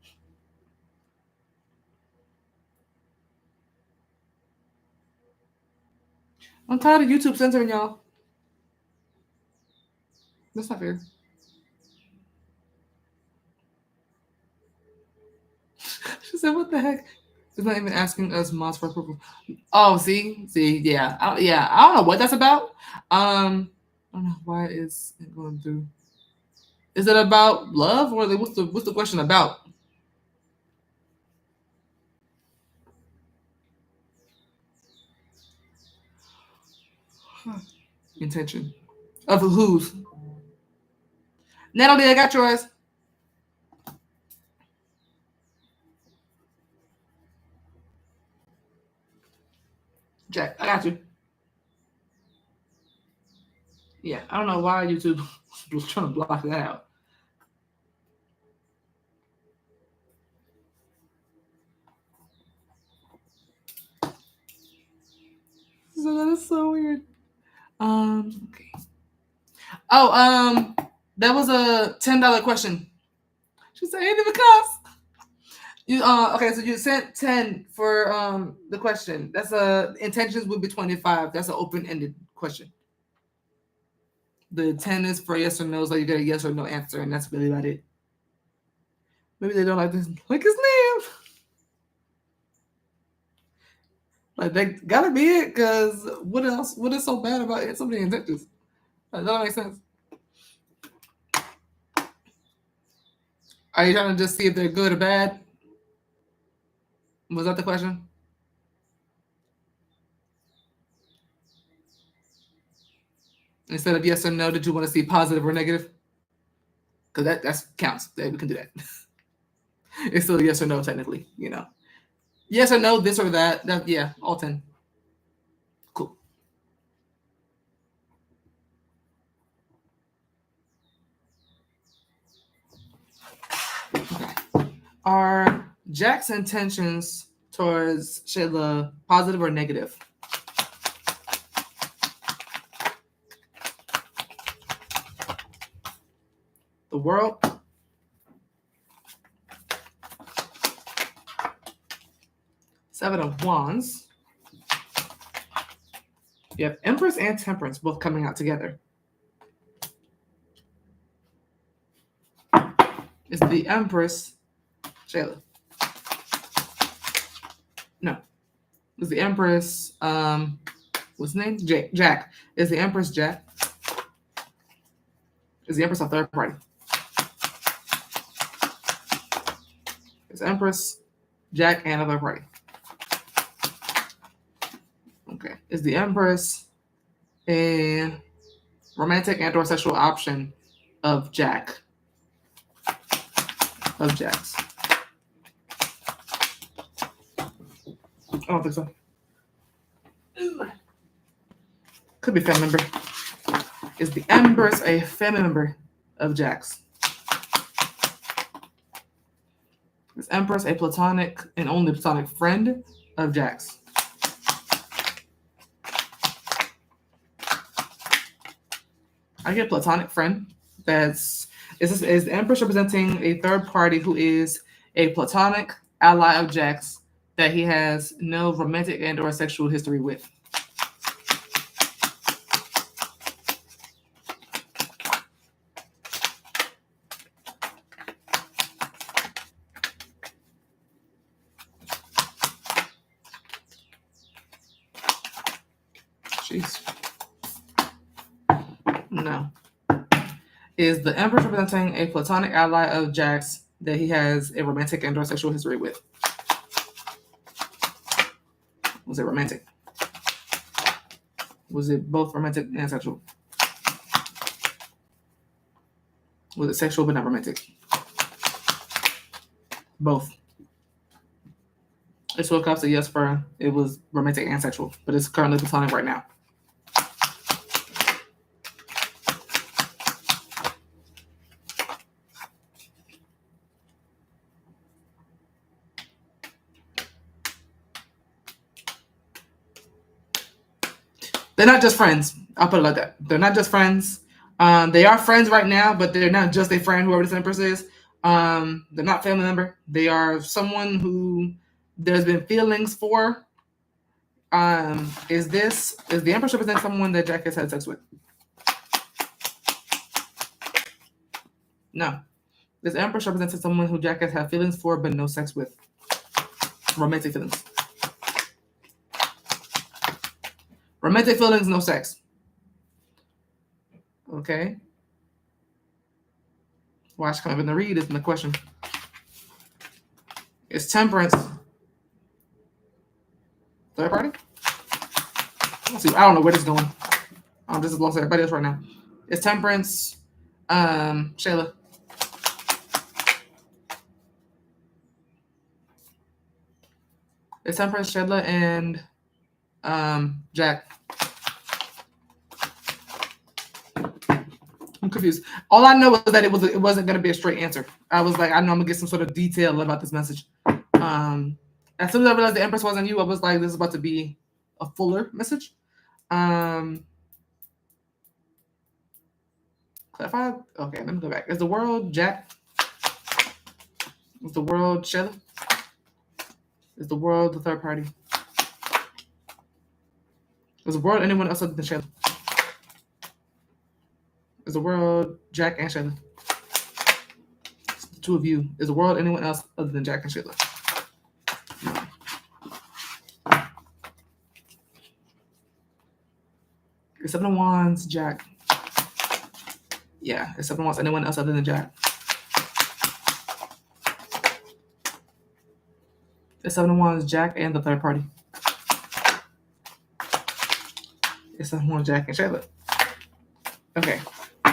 I'm tired of YouTube censoring y'all. That's not fair. She said, "What the heck?" It's not even asking us mods for approval. Oh, see, yeah, I don't know what that's about. I don't know why is it going through. Is it about love or what's the question about? Intention. Of whose? Natalie, I got yours. Jack, I got you. Yeah, I don't know why YouTube was trying to block that out. So that is so weird. Okay. Oh, that was a $10 question. She said, "Ain't even cost." You okay? So you sent 10 for the question. That's intentions would be 25. That's an open-ended question. The 10 is for yes or no, so you get a yes or no answer, and that's really about it. Maybe they don't like his name. Like that gotta be it, because what else? What is so bad about it? So many intentions. That don't make sense. Are you trying to just see if they're good or bad? Was that the question? Instead of yes or no, did you want to see positive or negative? Because that counts. We can do that. It's still yes or no technically, Yes or no, this or that. Yeah, all 10. Cool. Okay. Are Jack's intentions towards Shayla positive or negative? The world. Seven of Wands. You have Empress and Temperance both coming out together. Is the Empress Shayla? No. Is the Empress what's his name? Jack. Is the Empress Jack? Is the Empress a third party? Is Empress Jack and a third party? Okay. Is the Empress a romantic and or sexual option of Jack? Of Jack's? I don't think so. Could be family member. Is the Empress a family member of Jack's? Is Empress a platonic and only platonic friend of Jack's? I get platonic friend. Is the Empress representing a third party who is a platonic ally of Jack's that he has no romantic and or sexual history with? Jeez. No. Is the Empress representing a platonic ally of Jack's that he has a romantic and or sexual history with? Was it romantic? Was it both romantic and sexual? Was it sexual but not romantic? Both. It's what comes to yes for it was romantic and sexual, but it's currently platonic right now. They're not just friends. I'll put it like that. They're not just friends. They are friends right now, but they're not just a friend, whoever this Empress is. They're not family member. They are someone who there's been feelings for. Is the Empress represent someone that Jack has had sex with? No. This Empress represents someone who Jack has had feelings for but no sex with. Romantic feelings. Romantic feelings, no sex. Okay. Watch coming up in the read is my question. Is Temperance third party? Let's see. I don't know where this is going. This is belongs to everybody else right now. It's Temperance, Shayla. It's Temperance, Shayla, and Jack. I'm confused. All I know is that it wasn't going to be a straight answer. I was like, I know I'm gonna get some sort of detail about this message. As soon as I realized the Empress wasn't you, I was like, this is about to be a fuller message. Clarify. Okay, let me go back. Is the world Jack? Is the world Shayla? Is the world the third party? Is the world anyone else other than Shayla? Is the world Jack and Shayla? It's the two of you. Is the world anyone else other than Jack and Shayla? No. Is Seven of Wands Jack? Yeah, is Seven of Wands anyone else other than Jack? Is Seven of Wands Jack and the third party? Is Seven of Wands Jack and Shayla? Okay.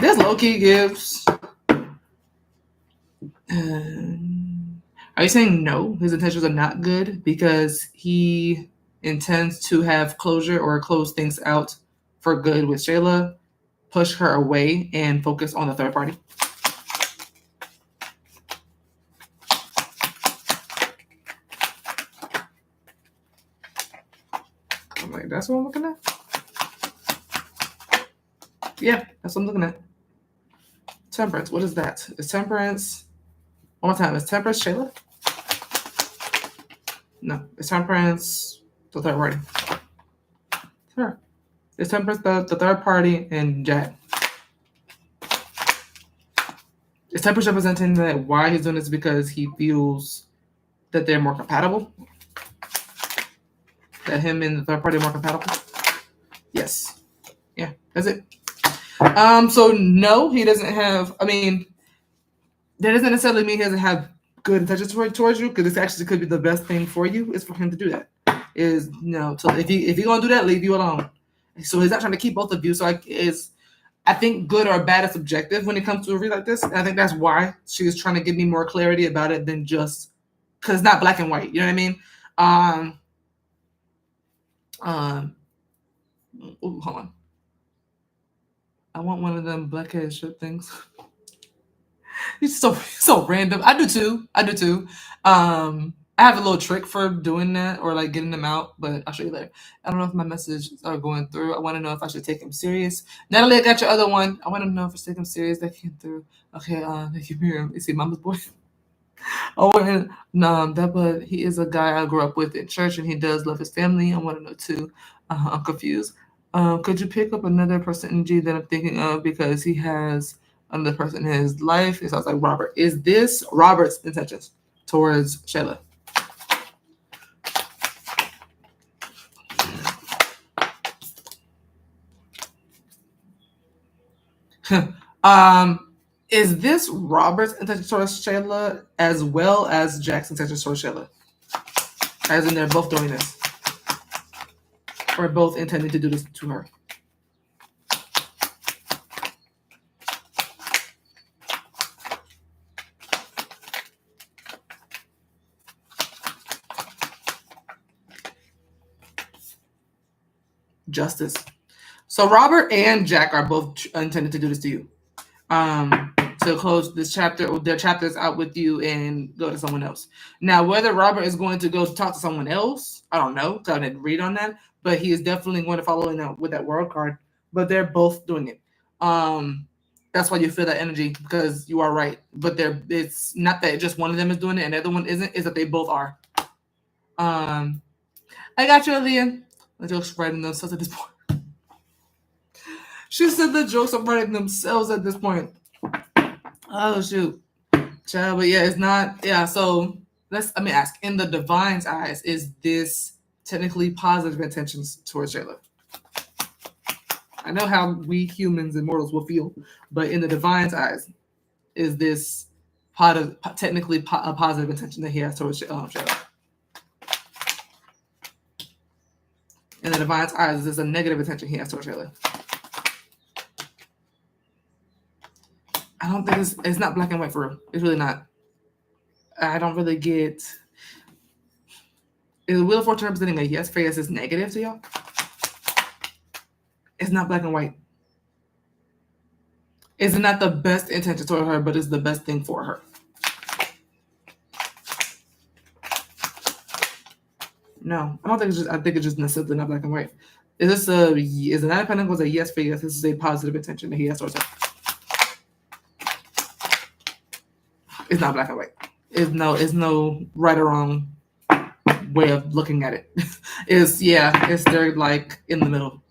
This low-key gives... are you saying no? His intentions are not good because he intends to have closure or close things out for good with Shayla, push her away, and focus on the third party? I'm like, that's what I'm looking at? Yeah, that's what I'm looking at. Temperance, what is that? Is Temperance... One more time, is Temperance Shayla? No, it's Temperance the third party. Sure. It's Temperance the third party and Jack. Is Temperance representing that why he's doing this because he feels that they're more compatible? That him and the third party are more compatible? Yes. Yeah, that's it. So no, he doesn't have, I mean, that doesn't necessarily mean he doesn't have good intentions towards you, because this actually could be the best thing for you is for him to do that. Is, you know, so if he's gonna do that, leave you alone. So he's not trying to keep both of you. So I think good or bad is subjective when it comes to a read like this. And I think that's why she's trying to give me more clarity about it than just because it's not black and white. You know what I mean? Ooh, hold on. I want one of them blackhead shit things. It's so random. I do too. I have a little trick for doing that or like getting them out, but I'll show you later. I don't know if my messages are going through. I want to know if I should take them serious. Natalie, I got your other one. I want to know if I should take them serious. That came through. Okay, thank you, Miriam. You see Mama's boy? Oh, and no, but he is a guy I grew up with in church, and he does love his family. I want to know too. I'm confused. Could you pick up another person energy that I'm thinking of because he has another person in his life? It sounds like Robert. Is this Robert's intentions towards Shayla? Is this Robert's intention towards Shayla as well as Jack's intention towards Shayla? As in they're both doing this. Or both intending to do this to her. Justice. So Robert and Jack are both intended to do this to you. To close this chapter, or their chapters out with you and go to someone else. Now, whether Robert is going to go talk to someone else, I don't know, because I didn't read on that, but he is definitely going to follow in with that world card. But they're both doing it. That's why you feel that energy, because you are right. But it's not that just one of them is doing it and the other one isn't, is that they both are. I got you, Aaliyah. The jokes are writing themselves at this point. She said the jokes are writing themselves at this point. Oh, shoot. Child, but yeah, it's not. Yeah, so let me ask. In the divine's eyes, is this technically positive intentions towards Shayla? I know how we humans and mortals will feel, but in the divine's eyes, is this technically a positive intention that he has towards Shayla? In the divine's eyes, is this a negative intention he has towards Shayla? I don't think it's not black and white for real. It's really not. I don't really get. Is the Wheel of Fortune representing a yes for yes is negative to y'all? It's not black and white. It's not the best intention toward her, but it's the best thing for her. No, I don't think it's just. I think it's just necessarily not black and white. Is the Nine of Pentacles a yes for yes? This is a positive intention that he has towards her. It's not black and white. It's no right or wrong way of looking at it. It's they're like in the middle.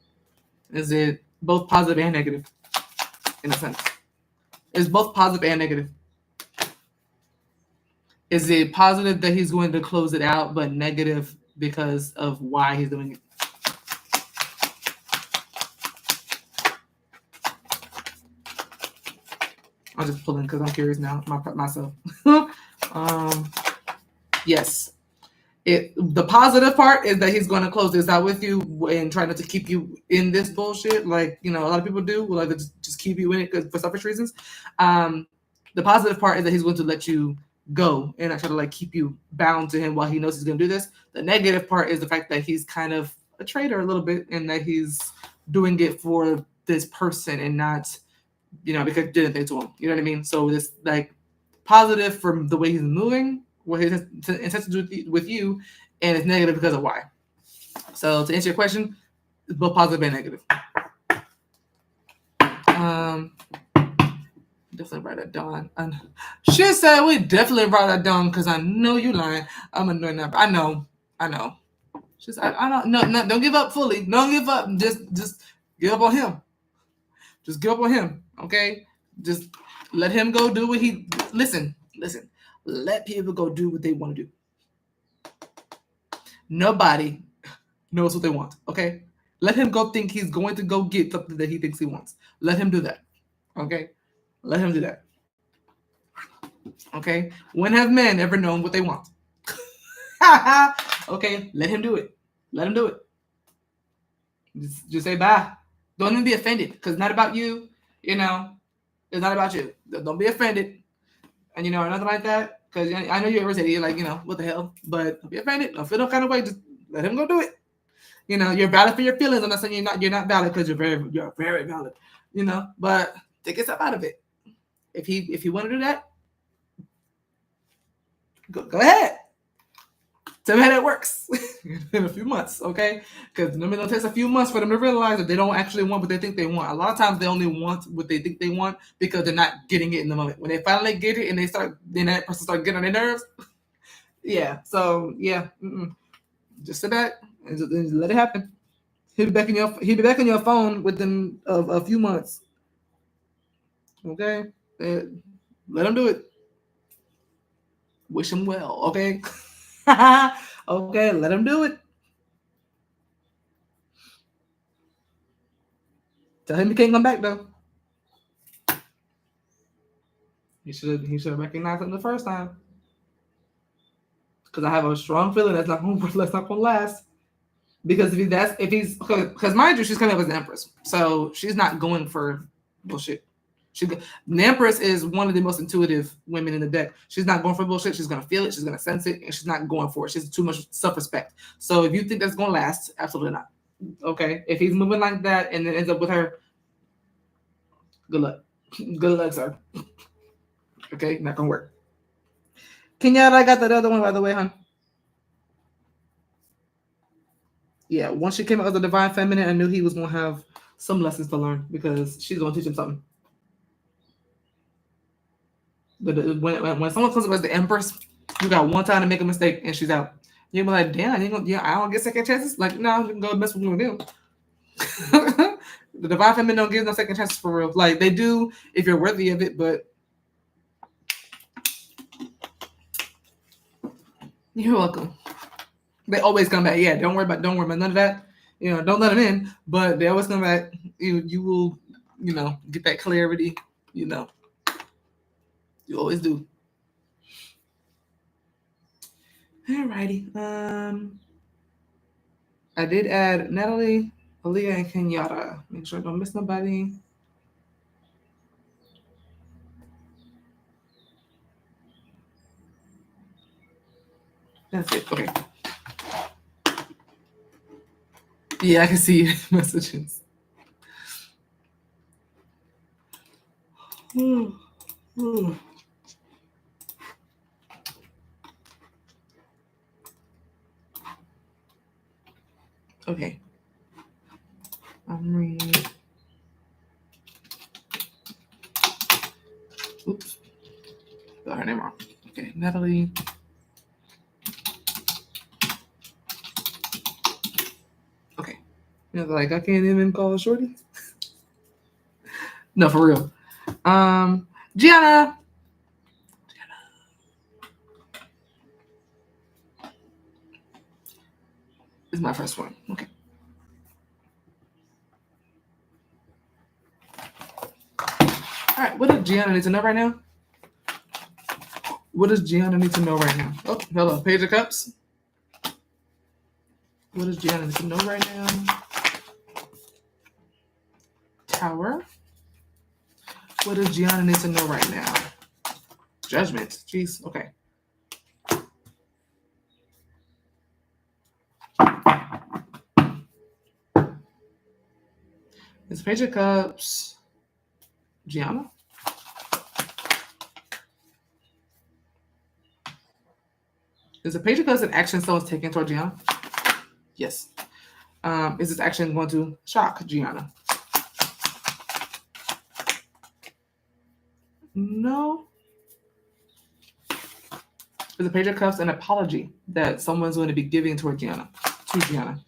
Is it both positive and negative? In a sense, it's both positive and negative. Is it positive that he's going to close it out, but negative because of why he's doing it? I'm just pulling because I'm curious now myself. Yes. The positive part is that he's going to close this out with you and try not to keep you in this bullshit, like a lot of people do, like just keep you in it for selfish reasons. The positive part is that he's going to let you go and not try to like keep you bound to him while he knows he's going to do this. The negative part is the fact that he's kind of a traitor a little bit, and that he's doing it for this person and not, because you did anything to him. You know what I mean? So it's like positive from the way he's moving, what his intentions with you, and it's negative because of why. So to answer your question, it's both positive and negative. Definitely write that down. She said we definitely write that down because I know you lying. I'm annoyed now. I know. She said I don't. No, don't give up fully. Don't give up. Just give up on him. Just give up on him. Okay. Just let him go do what he. Listen. Let people go do what they want to do. Nobody knows what they want. Okay. Let him go think he's going to go get something that he thinks he wants. Let him do that. Okay. Let him do that. Okay. When have men ever known what they want? Okay. Let him do it. Let him do it. Just say bye. Don't even be offended because it's not about you. It's not about you. Don't be offended. And nothing like that. Because I know you ever said, you're like, what the hell? But don't be offended. Don't feel no kind of way. Just let him go do it. You're valid for your feelings. I'm not saying you're not valid because you're very valid. But take yourself out of it. If he want to do that, go ahead. Tell me how that works in a few months, okay? Because it'll take a few months for them to realize that they don't actually want what they think they want. A lot of times they only want what they think they want because they're not getting it in the moment. When they finally get it and then that person starts getting on their nerves. Yeah. So yeah, just sit back and just let it happen. He'll be back on your phone within a few months. Okay, let him do it. Wish him well. Okay. Okay, let him do it. Tell him he can't come back though. He should have recognized it the first time. Because I have a strong feeling that's not gonna last. Because because mind you, she's coming up as an empress, so she's not going for bullshit. The empress is one of the most intuitive women in the deck. She's not going for bullshit. She's gonna feel it. She's gonna sense it, and she's not going for it. She's too much self-respect. So if you think that's gonna last, absolutely not. Okay, if he's moving like that and then ends up with her, good luck. Good luck, sir. Okay, not gonna work. Kenyatta, I got that other one by the way, hon. Yeah, once she came out as a divine feminine, I knew he was gonna have some lessons to learn because she's gonna teach him something. But when someone comes up as the empress, you got one time to make a mistake and she's out. You'll be like, damn, I don't get second chances. Like, no, you can go mess with them. The divine feminine don't give no second chances for real. Like they do if you're worthy of it, but you're welcome. They always come back. Yeah, don't worry about none of that. Don't let them in, but they always come back. You will, get that clarity. You always do. Alrighty. I did add Natalie, Aaliyah, and Kinyatta. Make sure I don't miss nobody. That's it. Okay. Yeah, I can see messages. Okay. Omry. Oops. Got her name wrong. Okay, Natalie. Okay. You know, like I can't even call a shorty. No, for real. Gianna. Is my first one. Okay. All right. What does Gianna need to know right now? What does Gianna need to know right now? Oh, hello. Page of Cups. What does Gianna need to know right now? Tower. What does Gianna need to know right now? Judgment. Jeez. Okay. It's Page of Cups. Gianna. Is the Page of Cups an action someone's taking toward Gianna? Yes. Is this action going to shock Gianna? No. Is the Page of Cups an apology that someone's going to be giving toward Gianna? To Gianna?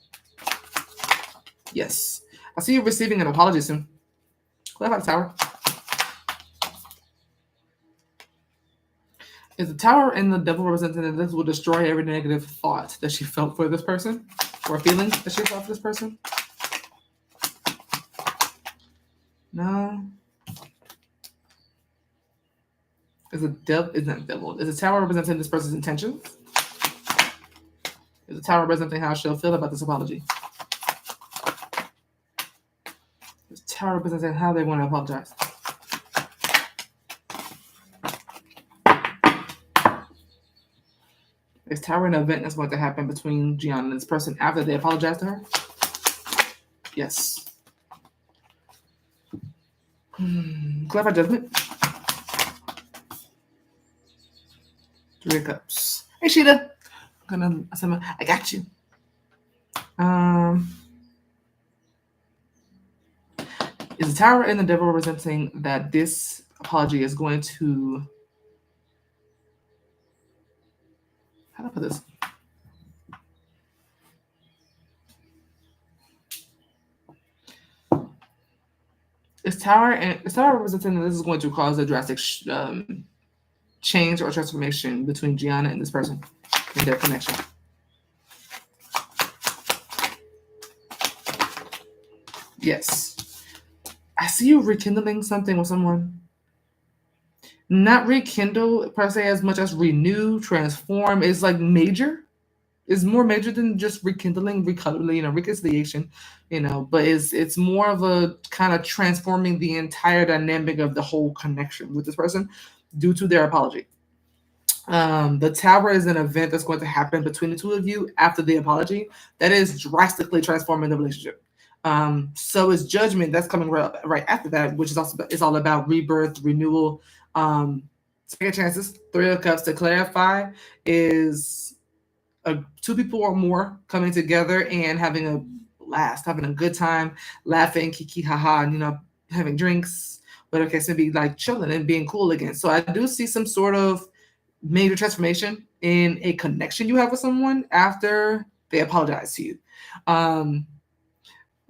Yes. I see you receiving an apology soon. Clarify the Tower. Is the Tower and the Devil representing that this will destroy every negative thought that she felt for this person? Or feeling that she felt for this person? No. Is the Devil? Is the Tower representing this person's intentions? Is the Tower representing how she'll feel about this apology? Is the Tower representing how they want to apologize? Is Tower an event that's going to happen between Gianna and this person after they apologize to her? Yes. Clarify Judgment. Three of Cups. Hey, Sheeta. I got you. Is the Tower and the Devil representing that this apology is going to... How do I put this? Is Tower representing that this is going to cause a drastic change or transformation between Gianna and this person in their connection? Yes. I see you rekindling something with someone. Not rekindle per se as much as renew, transform. It's like major. It's more major than just rekindling, reconciliation, but it's more of a kind of transforming the entire dynamic of the whole connection with this person due to their apology. The Tower is an event that's going to happen between the two of you after the apology that is drastically transforming the relationship. So is Judgment that's coming right after that, which is all about rebirth, renewal, second chances. Three of Cups, to clarify, is two people or more coming together and having a blast, having a good time, laughing, kiki, haha, and, having drinks, whatever case may be, like chilling and being cool again. So I do see some sort of major transformation in a connection you have with someone after they apologize to you. Why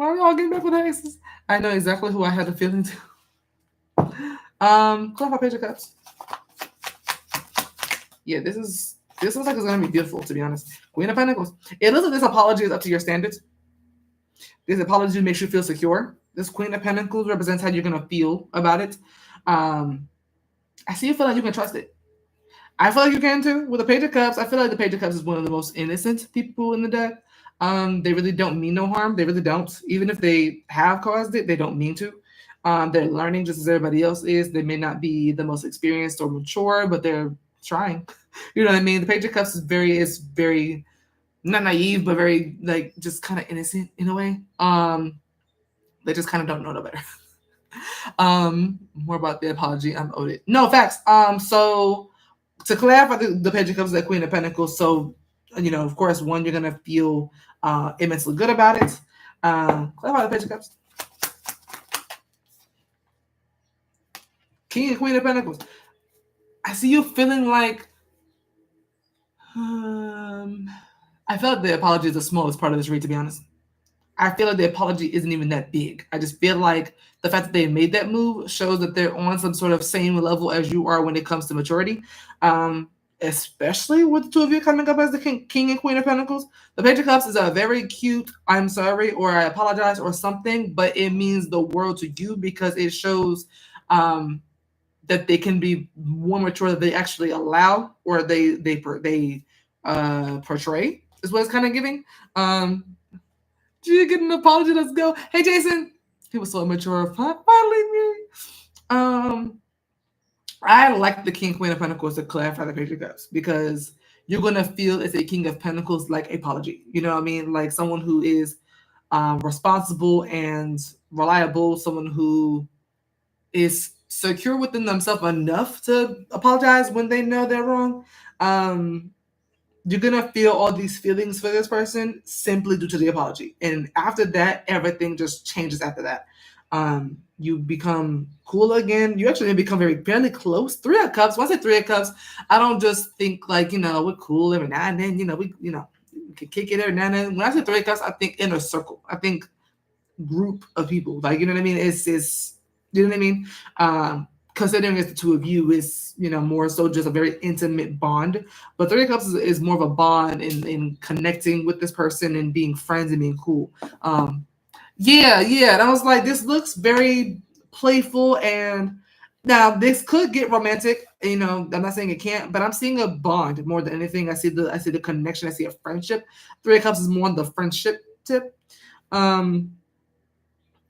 are y'all getting back with the exes? I know exactly who I had a feeling to. Clarify Page of Cups. Yeah, this looks like it's gonna be beautiful, to be honest. Queen of Pentacles. It looks like this apology is up to your standards. This apology makes you feel secure. This Queen of Pentacles represents how you're gonna feel about it. I see you feel like you can trust it. I feel like you can too. With the Page of Cups, I feel like the Page of Cups is one of the most innocent people in the deck. They really don't mean no harm. They really don't. Even if they have caused it, they don't mean to. They're learning just as everybody else is. They may not be the most experienced or mature, but they're trying. You know what I mean? The Page of Cups is very not naive, but very like just kind of innocent in a way. They just kind of don't know no better. More about the apology. I'm owed it. No facts. So to clarify the Page of Cups, the Queen of Pentacles. So, of course, one, you're gonna feel immensely good about it. Clarify the Page of Cups. King and Queen of Pentacles. I see you feeling like I feel like the apology is the smallest part of this read, to be honest. I feel like the apology isn't even that big. I just feel like the fact that they made that move shows that they're on some sort of same level as you are when it comes to maturity. Especially with the two of you coming up as the King and Queen of Pentacles. The Page of Cups is a very cute, I'm sorry, or I apologize, or something, but it means the world to you because it shows that they can be more mature, that they actually allow, or they portray, is what it's kind of giving. Did you get an apology? Let's go. Hey, Jason. He was so immature. Finally, me. I like the King Queen of Pentacles to clarify the Page of Cups because you're gonna feel it's a King of Pentacles like apology. You know what I mean? Like someone who is responsible and reliable, someone who is secure within themselves enough to apologize when they know they're wrong. You're gonna feel all these feelings for this person simply due to the apology, and after that, everything just changes. After that, you become cool again. You actually become fairly close. Three of Cups. When I say Three of Cups, I don't just think like we're cool every now and then. We can kick it every now and then. When I say Three of Cups, I think inner circle. I think group of people. Like you know what I mean? It's you know what I mean? Considering it's the two of you, is more so just a very intimate bond. But Three of Cups is more of a bond in connecting with this person and being friends and being cool. Yeah. And I was like, this looks very playful, and now this could get romantic. I'm not saying it can't, but I'm seeing a bond more than anything. I see the connection. I see a friendship. Three of Cups is more on the friendship tip.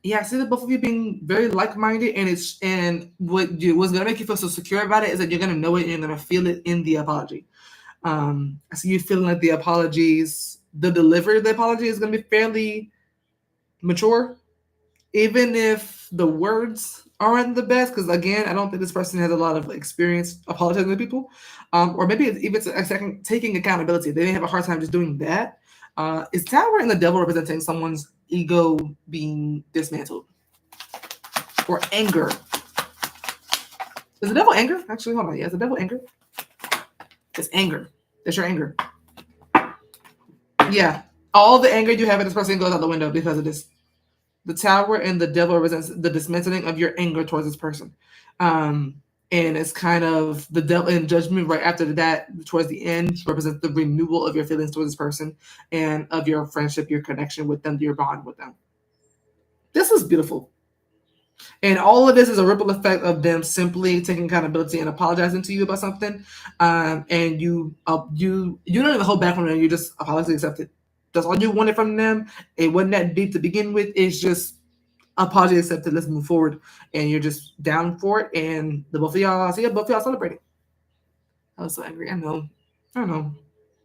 Yeah, I see that both of you being very like-minded, and what's gonna make you feel so secure about it is that you're gonna know it and you're gonna feel it in the apology. I see you feeling like the delivery of the apology is gonna be fairly mature, even if the words aren't the best. Because again, I don't think this person has a lot of experience apologizing to people, or maybe it's even a second taking accountability. They may have a hard time just doing that. Is Tower and the Devil representing someone's ego being dismantled or anger? Is the Devil anger? Actually, hold on. Yeah, is the Devil anger? It's anger. That's your anger. Yeah, all the anger you have at this person goes out the window because of this. The Tower and the Devil represents the dismantling of your anger towards this person. And it's kind of the Devil and Judgment right after that, towards the end, represents the renewal of your feelings towards this person and of your friendship, your connection with them, your bond with them. This is beautiful. And all of this is a ripple effect of them simply taking accountability and apologizing to you about something. And you don't even hold back from them. You just apologetically accept it. That's all you wanted from them. It wasn't that deep to begin with. It's just apology accepted. Let's move forward. And you're just down for it. And both of y'all celebrating. I was so angry. I know.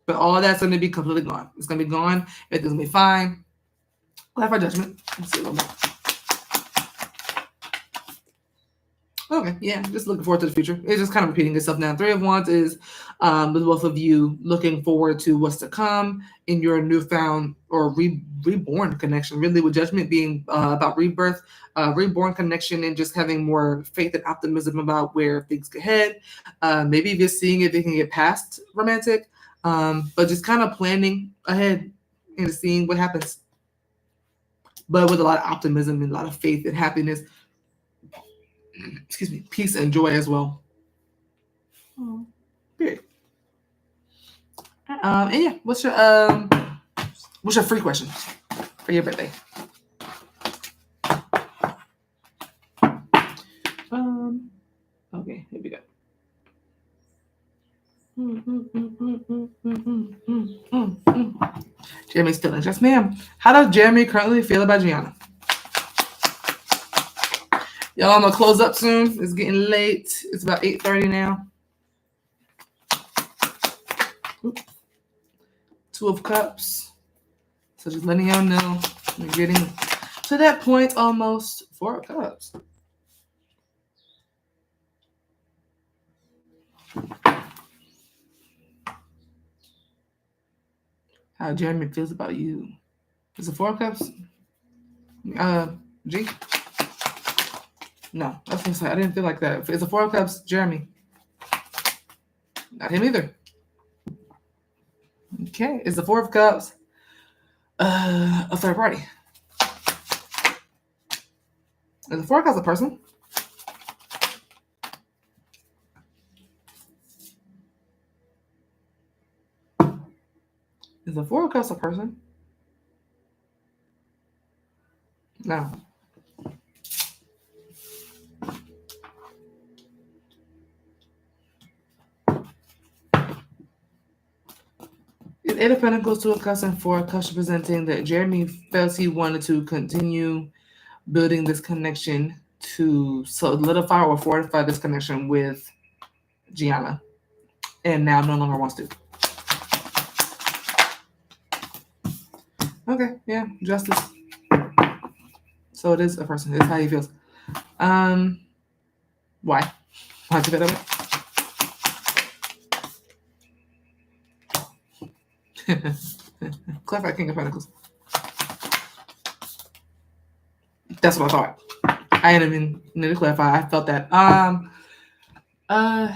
But all that's going to be completely gone. It's going to be gone. Everything's going to be fine. Clap for judgment. Let's see a little more. Okay, yeah, just looking forward to the future. It's just kind of repeating itself now. Three of Wands is with both of you looking forward to what's to come in your newfound or reborn connection. Really, with Judgment being about rebirth, reborn connection, and just having more faith and optimism about where things could head. Maybe just seeing if they can get past romantic, but just kind of planning ahead and seeing what happens. But with a lot of optimism and a lot of faith and happiness. Excuse me, peace and joy as well. Period. And yeah, what's your free question for your birthday? Okay, here we go. Jeremy's still in. Yes, ma'am. How does Jeremy currently feel about Gianna? Y'all, I'm gonna close up soon. It's getting late. It's about 8:30 now. Two of Cups. So just letting y'all know we're getting to that point almost. Four of Cups. How Jeremy feels about you. Is it Four of Cups? G? No, I was gonna say I didn't feel like that. It's a Four of Cups, Jeremy. Not him either. Okay, it's the Four of Cups. A third party. Is the Four of Cups a person? Is the Four of Cups a person? No. Eight of Pentacles, Two of Cups, and Four of Cups, presenting that Jeremy felt he wanted to continue building this connection to solidify or fortify this connection with Gianna, and now no longer wants to. Okay, yeah, justice. So it is a person. It's how he feels. Why? Why'd you feel that way? Clarify King of Pentacles. That's what I thought. I didn't even need to clarify. I felt that.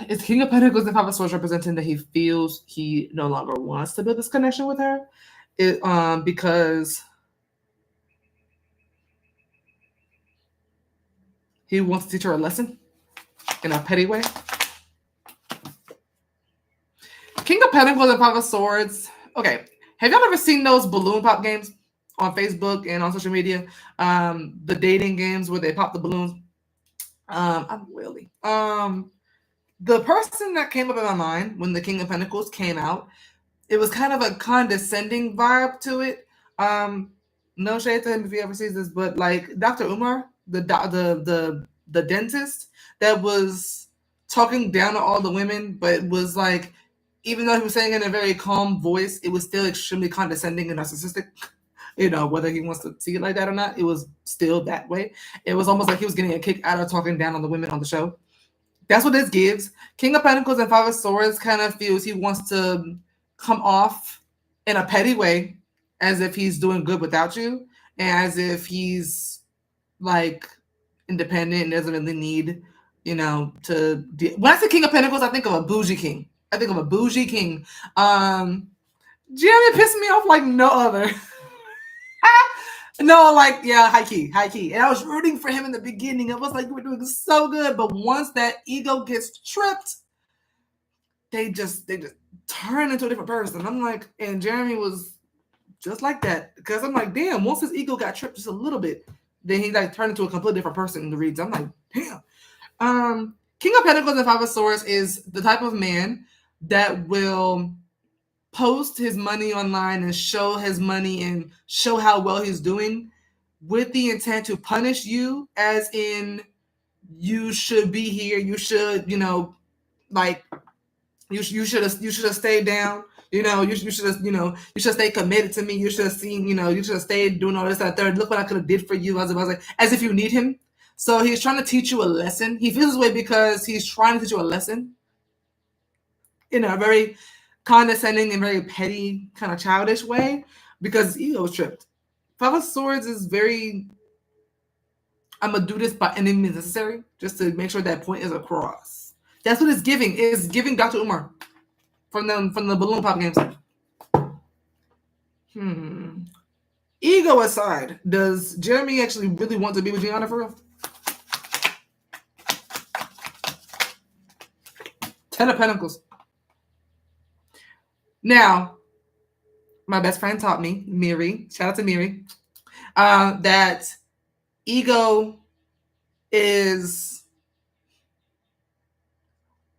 It's King of Pentacles and Five of Swords, representing that he feels he no longer wants to build this connection with her. Because he wants to teach her a lesson in a petty way. King of Pentacles and Five of Swords. Okay. Have y'all ever seen those balloon pop games on Facebook and on social media? The dating games where they pop the balloons. I'm Willie. The person that came up in my mind when the King of Pentacles came out, it was kind of a condescending vibe to it. No shade to him if he ever sees this, but like Dr. Umar, the dentist that was talking down to all the women, but it was like, even though he was saying it in a very calm voice, it was still extremely condescending and narcissistic. You know, whether he wants to see it like that or not, it was still that way. It was almost like he was getting a kick out of talking down on the women on the show. That's what this gives. King of Pentacles and Five of Swords kind of feels he wants to come off in a petty way, as if he's doing good without you, and as if he's like independent and doesn't really need, you know, to when I say King of Pentacles, I think of a bougie king. Jeremy pissed me off like no other. No, like, yeah, high key. And I was rooting for him in the beginning. It was like, you were doing so good. But once that ego gets tripped, they just turn into a different person. I'm like, and Jeremy was just like that. Because I'm like, damn, once his ego got tripped just a little bit, then he like turned into a completely different person in the reads. I'm like, damn. King of Pentacles and Five of Swords is the type of man that will post his money online and show his money and show how well he's doing with the intent to punish you, as in you should be here, you should, you know, like you should have stayed down, you know, you should have, you know, you should stay committed to me, you should have seen, you know, you should have stayed doing all this, that, third. Look what I could have did for you. I was like, as if you need him. So he's trying to teach you a lesson. He feels this way because he's trying to teach you a lesson in a very condescending and very petty, kind of childish way, because his ego is tripped. Five of Swords is very, I'm gonna do this by any means necessary, just to make sure that point is across. That's what it's giving. It's giving Dr. Umar from the balloon pop games. Ego aside, does Jeremy actually really want to be with Gianna for real? Ten of Pentacles. Now, my best friend taught me, Miri, shout out to Miri, that ego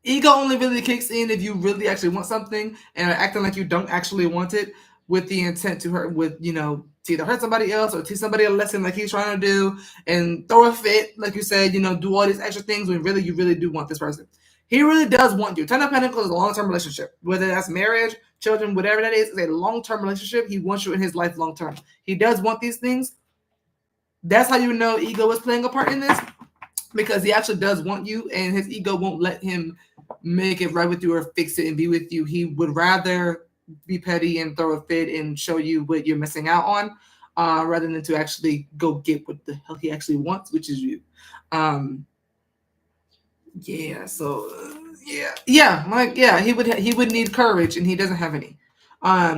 only really kicks in if you really actually want something and are acting like you don't actually want it, with the intent to hurt, with, you know, to either hurt somebody else or teach somebody a lesson like he's trying to do, and throw a fit, like you said, you know, do all these extra things when really you really do want this person. He really does want you. Ten of Pentacles is a long-term relationship. Whether that's marriage, children, whatever that is a long-term relationship. He wants you in his life long-term. He does want these things. That's how you know ego is playing a part in this, because he actually does want you, and his ego won't let him make it right with you or fix it and be with you. He would rather be petty and throw a fit and show you what you're missing out on, rather than to actually go get what the hell he actually wants, which is you. Yeah. So he would need courage, and he doesn't have any.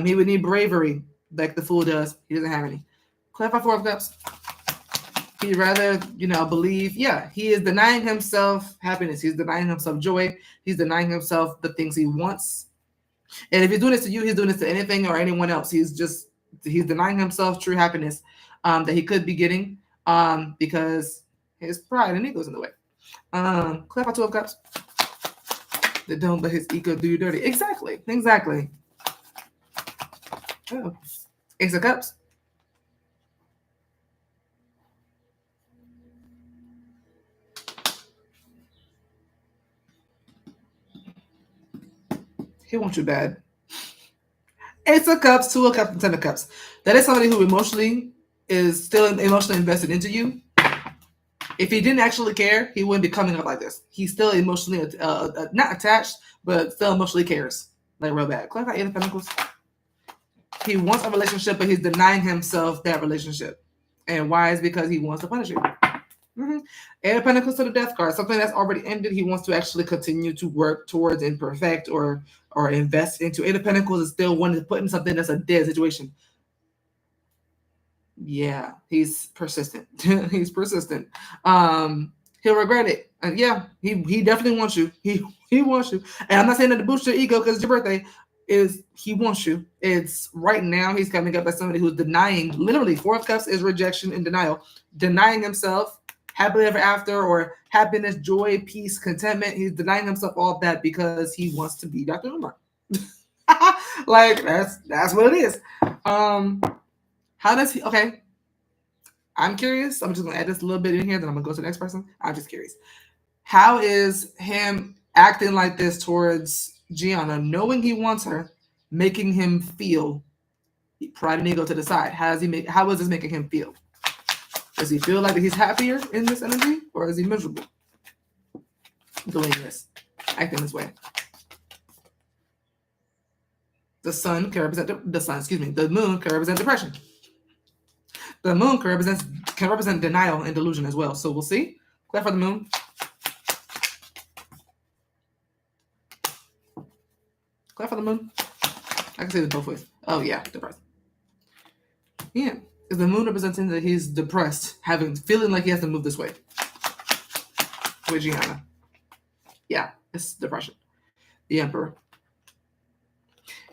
He would need bravery, like the fool does. He doesn't have any. Clarify Four of Cups. He'd rather, believe. Yeah, he is denying himself happiness. He's denying himself joy. He's denying himself the things he wants. And if he's doing this to you, he's doing this to anything or anyone else. He's denying himself true happiness that he could be getting because his pride and ego is in the way. Clarify Two of Cups. That don't let his ego do you dirty. Exactly. Oh. Ace of Cups. He wants you bad. Ace of Cups, Two of Cups, and Ten of Cups. That is somebody who is still emotionally invested into you. If he didn't actually care, he wouldn't be coming up like this. He's still emotionally not attached, but still emotionally cares, like real bad. Clarify Eight of Pentacles. He wants a relationship, but he's denying himself that relationship. And why? Is because he wants to punish you. Eight of Pentacles to the Death card. Something that's already ended, he wants to actually continue to work towards and perfect or invest into. Eight of Pentacles is still wanting to put in something that's a dead situation. Yeah, he's persistent. He's persistent. He'll regret it. And yeah, he definitely wants you. He wants you. And I'm not saying that to boost your ego because it's your birthday. He wants you. It's right now he's coming up as somebody who's denying, literally, Four of Cups is rejection and denial. Denying himself happily ever after or happiness, joy, peace, contentment. He's denying himself all that because he wants to be Dr. Umar. Like that's what it is. How does he? Okay, I'm curious. I'm just gonna add this a little bit in here. Then I'm gonna go to the next person. I'm just curious. How is him acting like this towards Gianna, knowing he wants her, making him feel? Pride and ego to the side. How is this making him feel? Does he feel like he's happier in this energy, or is he miserable doing this, acting this way? The sun can represent the moon can represent depression. The moon can represent denial and delusion as well. So we'll see. Clap for the moon. Clap for the moon. I can say it both ways. Oh yeah, depressed. Yeah. Is the moon representing that he's depressed, feeling like he has to move this way? With Gianna. Yeah, it's depression. The Emperor.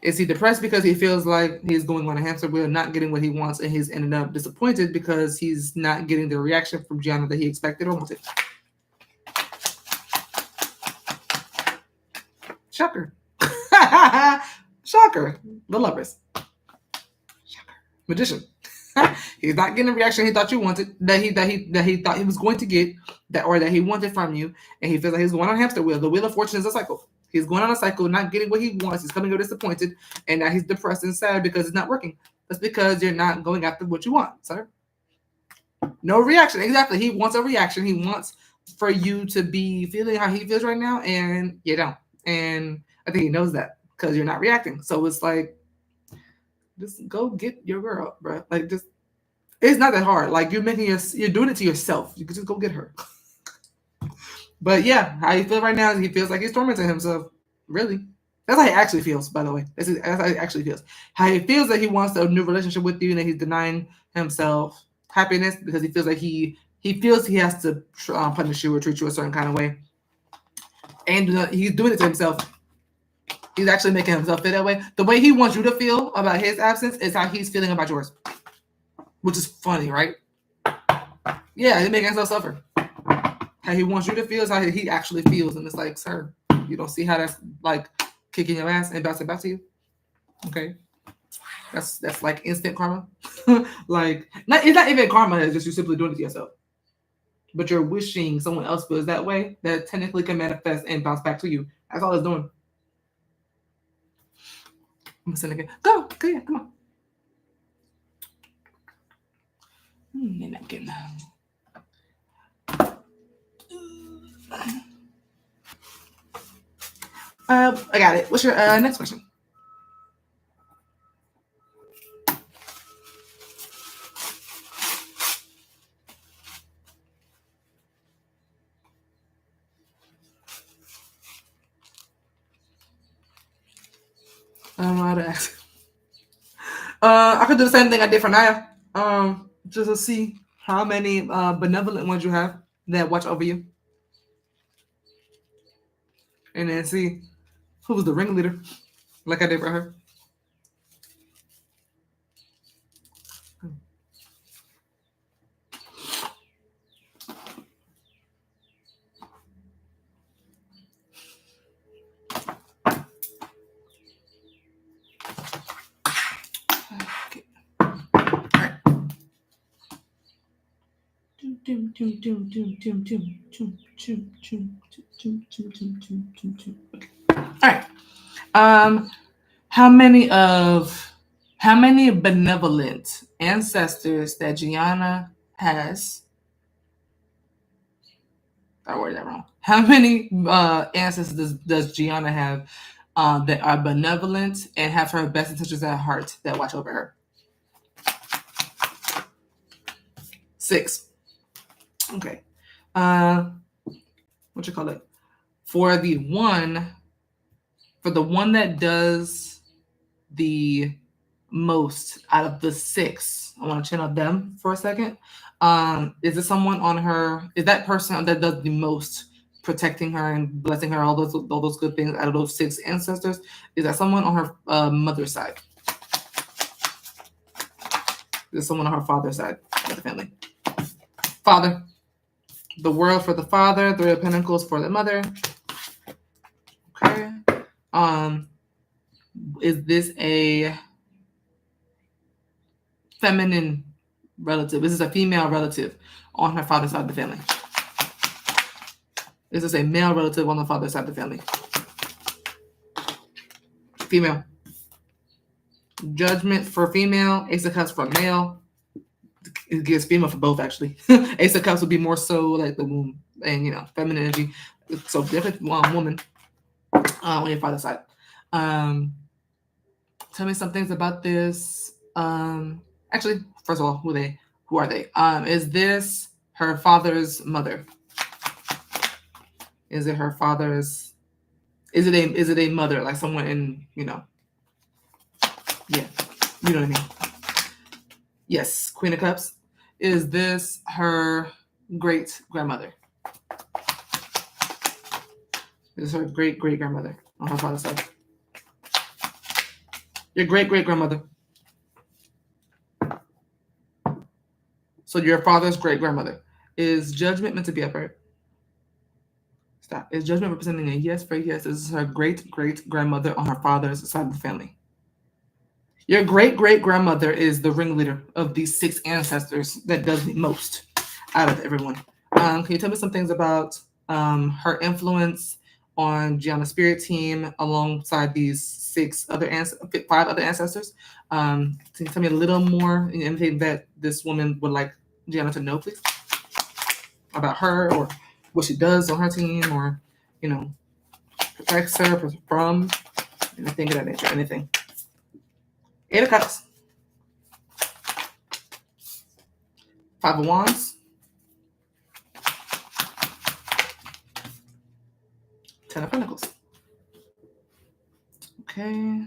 Is he depressed because he feels like he's going on a hamster wheel, not getting what he wants, and he's ended up disappointed because he's not getting the reaction from Gianna that he expected or wanted? Shocker. Shocker. The Lovers. Shocker. Magician. He's not getting the reaction he thought you wanted, that he thought he was going to get, that he wanted from you, and he feels like he's going on a hamster wheel. The wheel of fortune is a cycle. He's going on a cycle, not getting what he wants. He's coming here disappointed, and now he's depressed and sad because it's not working. That's because you're not going after what you want, sir. No reaction. Exactly. He wants a reaction. He wants for you to be feeling how he feels right now, and you don't. And I think he knows that because you're not reacting. So it's like, just go get your girl, bro. Like, just, it's not that hard. Like, you're doing it to yourself. You can just go get her. But yeah, how you feel right now is he feels like he's tormenting himself. Really. That's how he actually feels, by the way. That's how he actually feels. How he feels that he wants a new relationship with you and that he's denying himself happiness because he feels like he feels he has to punish you or treat you a certain kind of way. And he's doing it to himself. He's actually making himself feel that way. The way he wants you to feel about his absence is how he's feeling about yours. Which is funny, right? Yeah, he's making himself suffer. How he wants you to feel is how he actually feels. And it's like, sir, you don't see how that's like kicking your ass and bouncing back to you? Okay. That's like instant karma. Like, it's not even karma, it's just you simply doing it to yourself. but you're wishing someone else feels that way, that technically can manifest and bounce back to you. That's all it's doing. I'm gonna send again. Go, yeah, come on. Napkin. I got it. What's your next question? I don't know how to ask. I could do the same thing I did for Naya. Just to see how many benevolent ones you have that watch over you, and then see who was the ringleader, like I did for her. All right. How many benevolent ancestors that Gianna has? I worded that wrong. How many ancestors does Gianna have that are benevolent and have her best intentions at heart that watch over her? 6. Okay. What you call it? For the one that does the most out of the 6, I want to channel them for a second. Is it someone on her? Is that person that does the most protecting her and blessing her, all those good things out of those 6 ancestors? Is that someone on her mother's side? Is it someone on her father's side of the family? Father. The world for the father, 3 of Pentacles for the mother. Okay. Is this a feminine relative? Is this a female relative on her father's side of the family? Is this a male relative on the father's side of the family? Female. Judgment for female. Ace of Cups for male. It gives female for both, actually. Ace of Cups would be more so like the womb and, feminine energy. So definitely woman on your father's side. Tell me some things about this. Actually, first of all, who are they? Is this her father's mother? Is it her father's? Is it a mother, like someone in, yeah, you know what I mean? Yes, Queen of Cups. Is this her great grandmother? This is her great great grandmother on her father's side. Your great great grandmother. So your father's great grandmother. Is Judgment meant to be upright? Stop. Is Judgment representing a yes for yes? This is her great great grandmother on her father's side of the family. Your great great grandmother is the ringleader of these 6 ancestors that does the most out of everyone. Can you tell me some things about her influence on Gianna's spirit team alongside these 5 other ancestors? Can you tell me a little more, anything that this woman would like Gianna to know, please, about her or what she does on her team, or protects her from anything of that nature? Anything. 8 of Cups. 5 of Wands. 10 of Pentacles. Okay.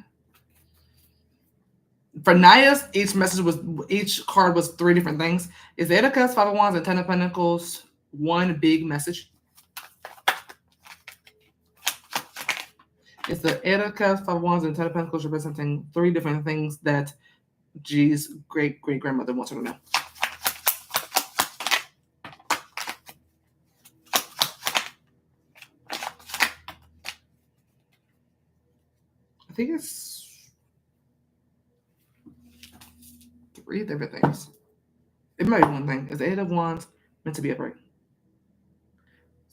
For Naya's, each card was 3 different things. Is the 8 of Cups, 5 of Wands, and 10 of Pentacles one big message? Is the 8 of Cups, 5 of Wands, and 10 of Pentacles representing 3 different things that G's great great grandmother wants her to know? I think it's 3 different things. It might be one thing. Is the 8 of Wands meant to be upright?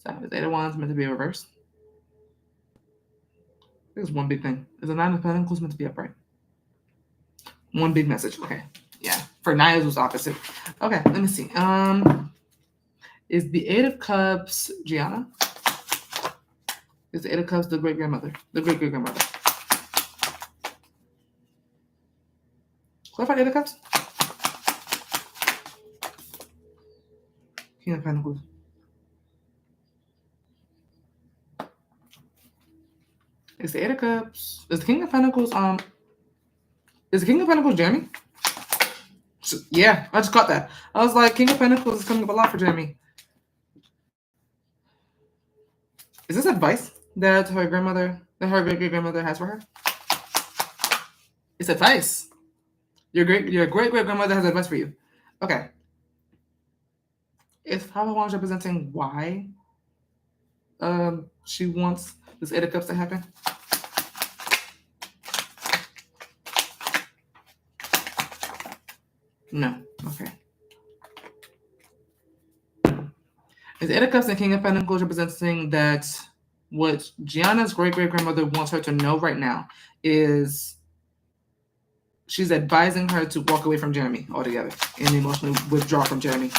So is Eight of Wands meant to be reversed? There's one big thing. Is the Nine of Pentacles meant to be upright? One big message. Okay. Yeah. For Nines was opposite. Okay, let me see. Is the Eight of Cups Gianna? Is the Eight of Cups the great-grandmother? The great-great-grandmother. Clarify Eight of Cups? King of Pentacles. Is the Eight of Cups... Is the King of Pentacles... Is the King of Pentacles Jeremy? Yeah, I just caught that. I was like, King of Pentacles is coming up a lot for Jeremy. Is this advice that her grandmother, that her great-great-grandmother has for her? It's advice. Your great-great-grandmother has advice for you. Okay. Is Five of Wands representing why she wants this Eight of Cups to happen? No. Okay. Is Eight of Cups and King of Pentacles representing that what Gianna's great-great-grandmother wants her to know right now is she's advising her to walk away from Jeremy altogether and emotionally withdraw from Jeremy.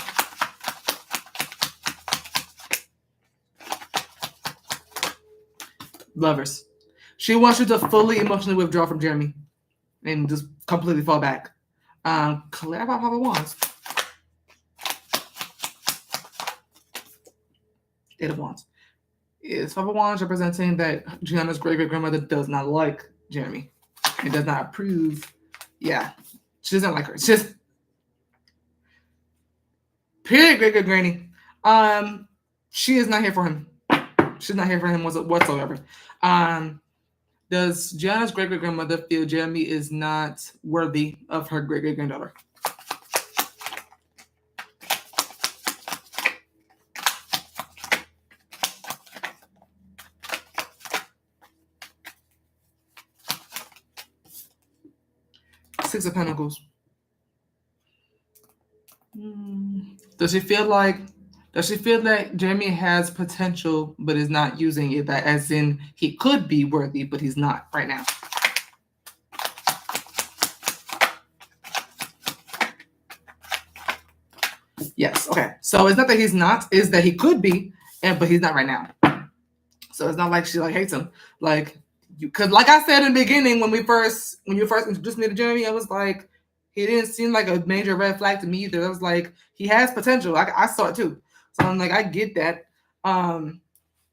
Lovers. She wants you to fully emotionally withdraw from Jeremy and just completely fall back. Clarify Five of Wands. Eight of Wands. Is Five of Wands representing that Gianna's great-great-grandmother does not like Jeremy and does not approve? Yeah, she doesn't like her. It's just period, great-great-granny. She is not here for him. She's not here for him whatsoever. Does Gianna's great-great-grandmother feel Jeremy is not worthy of her great-great-granddaughter? Six of Pentacles. Does she feel like Jeremy has potential but is not using it? That as in he could be worthy, but he's not right now. Yes. Okay. So it's not that he's not, is that he could be, but he's not right now. So it's not like she like hates him. Like you could, like I said in the beginning when you first introduced me to Jeremy, I was like, he didn't seem like a major red flag to me either. I was like, he has potential. I saw it too. So I'm like, I get that.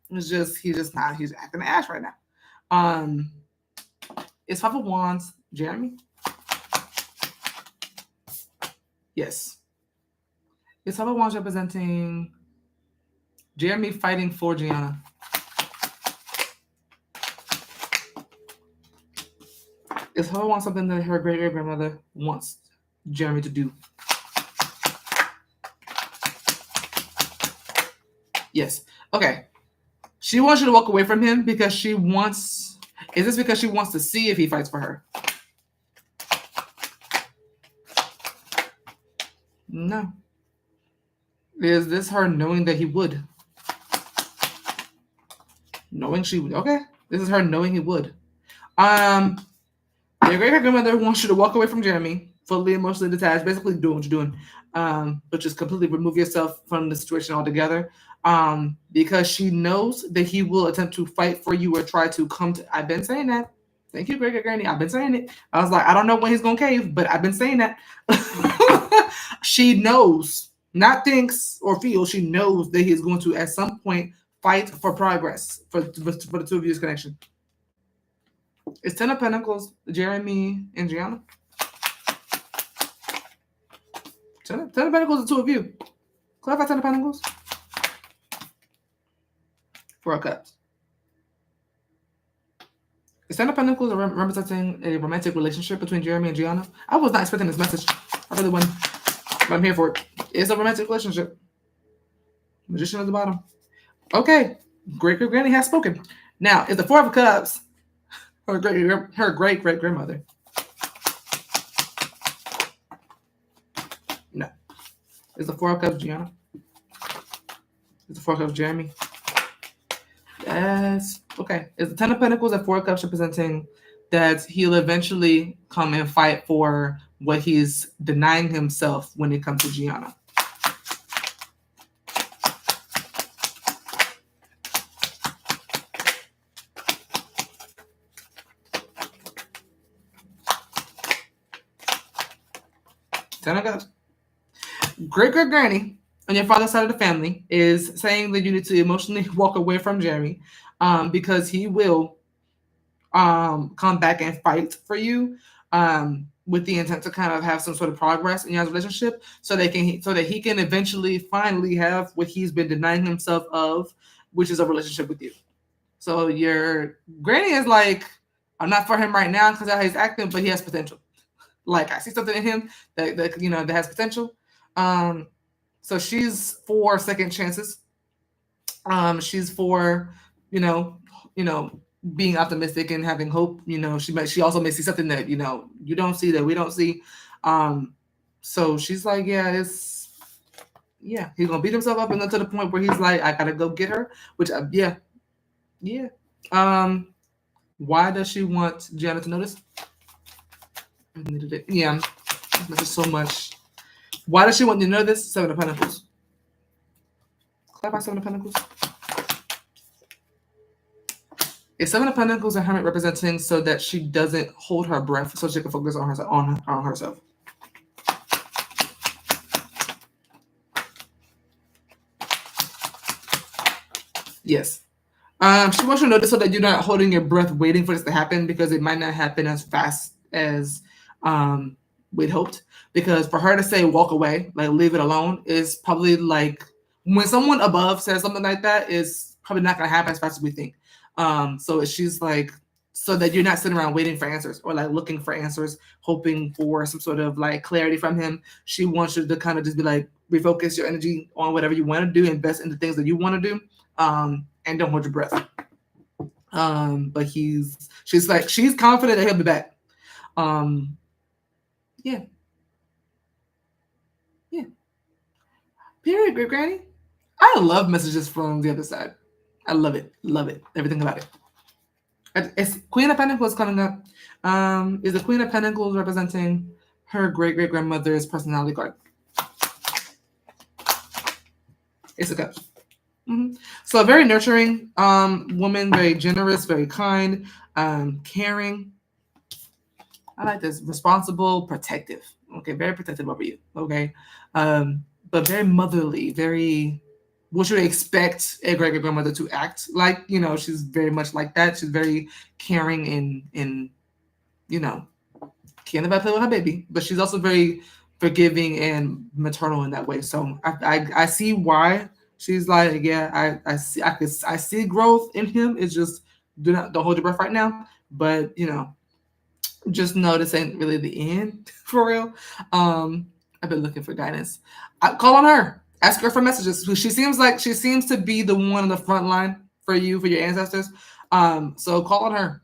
It's just he's acting ass right now. Is Five of Wands Jeremy? Yes. Is Five of Wands representing Jeremy fighting for Gianna? Is Five of Wands something that her great-great-grandmother wants Jeremy to do? Yes. Okay. She wants you to walk away from him because she wants... Is this because she wants to see if he fights for her? No. Is this her knowing that he would? Knowing she would. Okay. This is her knowing he would. Your great-grandmother wants you to walk away from Jeremy, fully emotionally detached, basically doing what you're doing, but just completely remove yourself from the situation altogether, because she knows that he will attempt to fight for you or try to come to... I've been saying that. Thank you, great-great-granny. I've been saying it. I was like, I don't know when he's going to cave, but I've been saying that. She knows, not thinks or feels, she knows that he's going to, at some point, fight for progress for the two of you's connection. Is Ten of Pentacles Jeremy and Gianna? Ten of Pentacles, the two of you. Clarify Ten of Pentacles. Four of Cups. Is Ten of Pentacles representing a romantic relationship between Jeremy and Gianna? I was not expecting this message. I really wasn't. But I'm here for it. It's a romantic relationship. Magician at the bottom. Okay. Great-great-granny has spoken. Now, is the Four of Cups her great-great-grandmother? No. Is the Four of Cups Gianna? Is the Four of Cups Jeremy? Okay. It's the Ten of Pentacles and Four of Cups representing that he'll eventually come and fight for what he's denying himself when it comes to Gianna. Ten of Cups. Great granny on your father's side of the family is saying that you need to emotionally walk away from Jeremy, because he will come back and fight for you, with the intent to kind of have some sort of progress in your relationship, so that he can eventually finally have what he's been denying himself of, which is a relationship with you. So your granny is like, I'm not for him right now because of how he's acting, but he has potential. Like, I see something in him that that has potential. So she's for second chances. She's for, you know, being optimistic and having hope. She also may see something that you don't see, that we don't see. So she's like, he's gonna beat himself up and then to the point where he's like, I gotta go get her. Which yeah. Why does she want Gianna to notice? Yeah, this is so much. Why does she want you to know this? Seven of Pentacles. Clarify Seven of Pentacles. Is Seven of Pentacles a hermit representing so that she doesn't hold her breath, so she can focus on herself. Yes. She wants you to notice so that you're not holding your breath waiting for this to happen, because it might not happen as fast as we'd hoped. Because for her to say walk away, like leave it alone, is probably like when someone above says something like that, is probably not going to happen as fast as we think. So she's like, so that you're not sitting around waiting for answers or like looking for answers, hoping for some sort of like clarity from him. She wants you to kind of just be like, refocus your energy on whatever you want to do, invest in the things that you want to do, and don't hold your breath. But she's confident that he'll be back. Yeah. Period, great granny. I love messages from the other side. I love it. Love it. Everything about it. It's Queen of Pentacles coming up. Is the Queen of Pentacles representing her great-great-grandmother's personality card? It's a cup. Mm-hmm. So a very nurturing woman, very generous, very kind, caring. I like this. Responsible, protective. Okay, very protective over you. Okay, but very motherly, very what you would expect a great grandmother to act like. She's very much like that. She's very caring and caring about her baby, but she's also very forgiving and maternal in that way. So I see why she's like, I see growth in him. It's just don't hold your breath right now. But just know this ain't really the end for real. I've been looking for guidance. Call on her. Ask her for messages. She seems to be the one on the front line for you, for your ancestors. So call on her.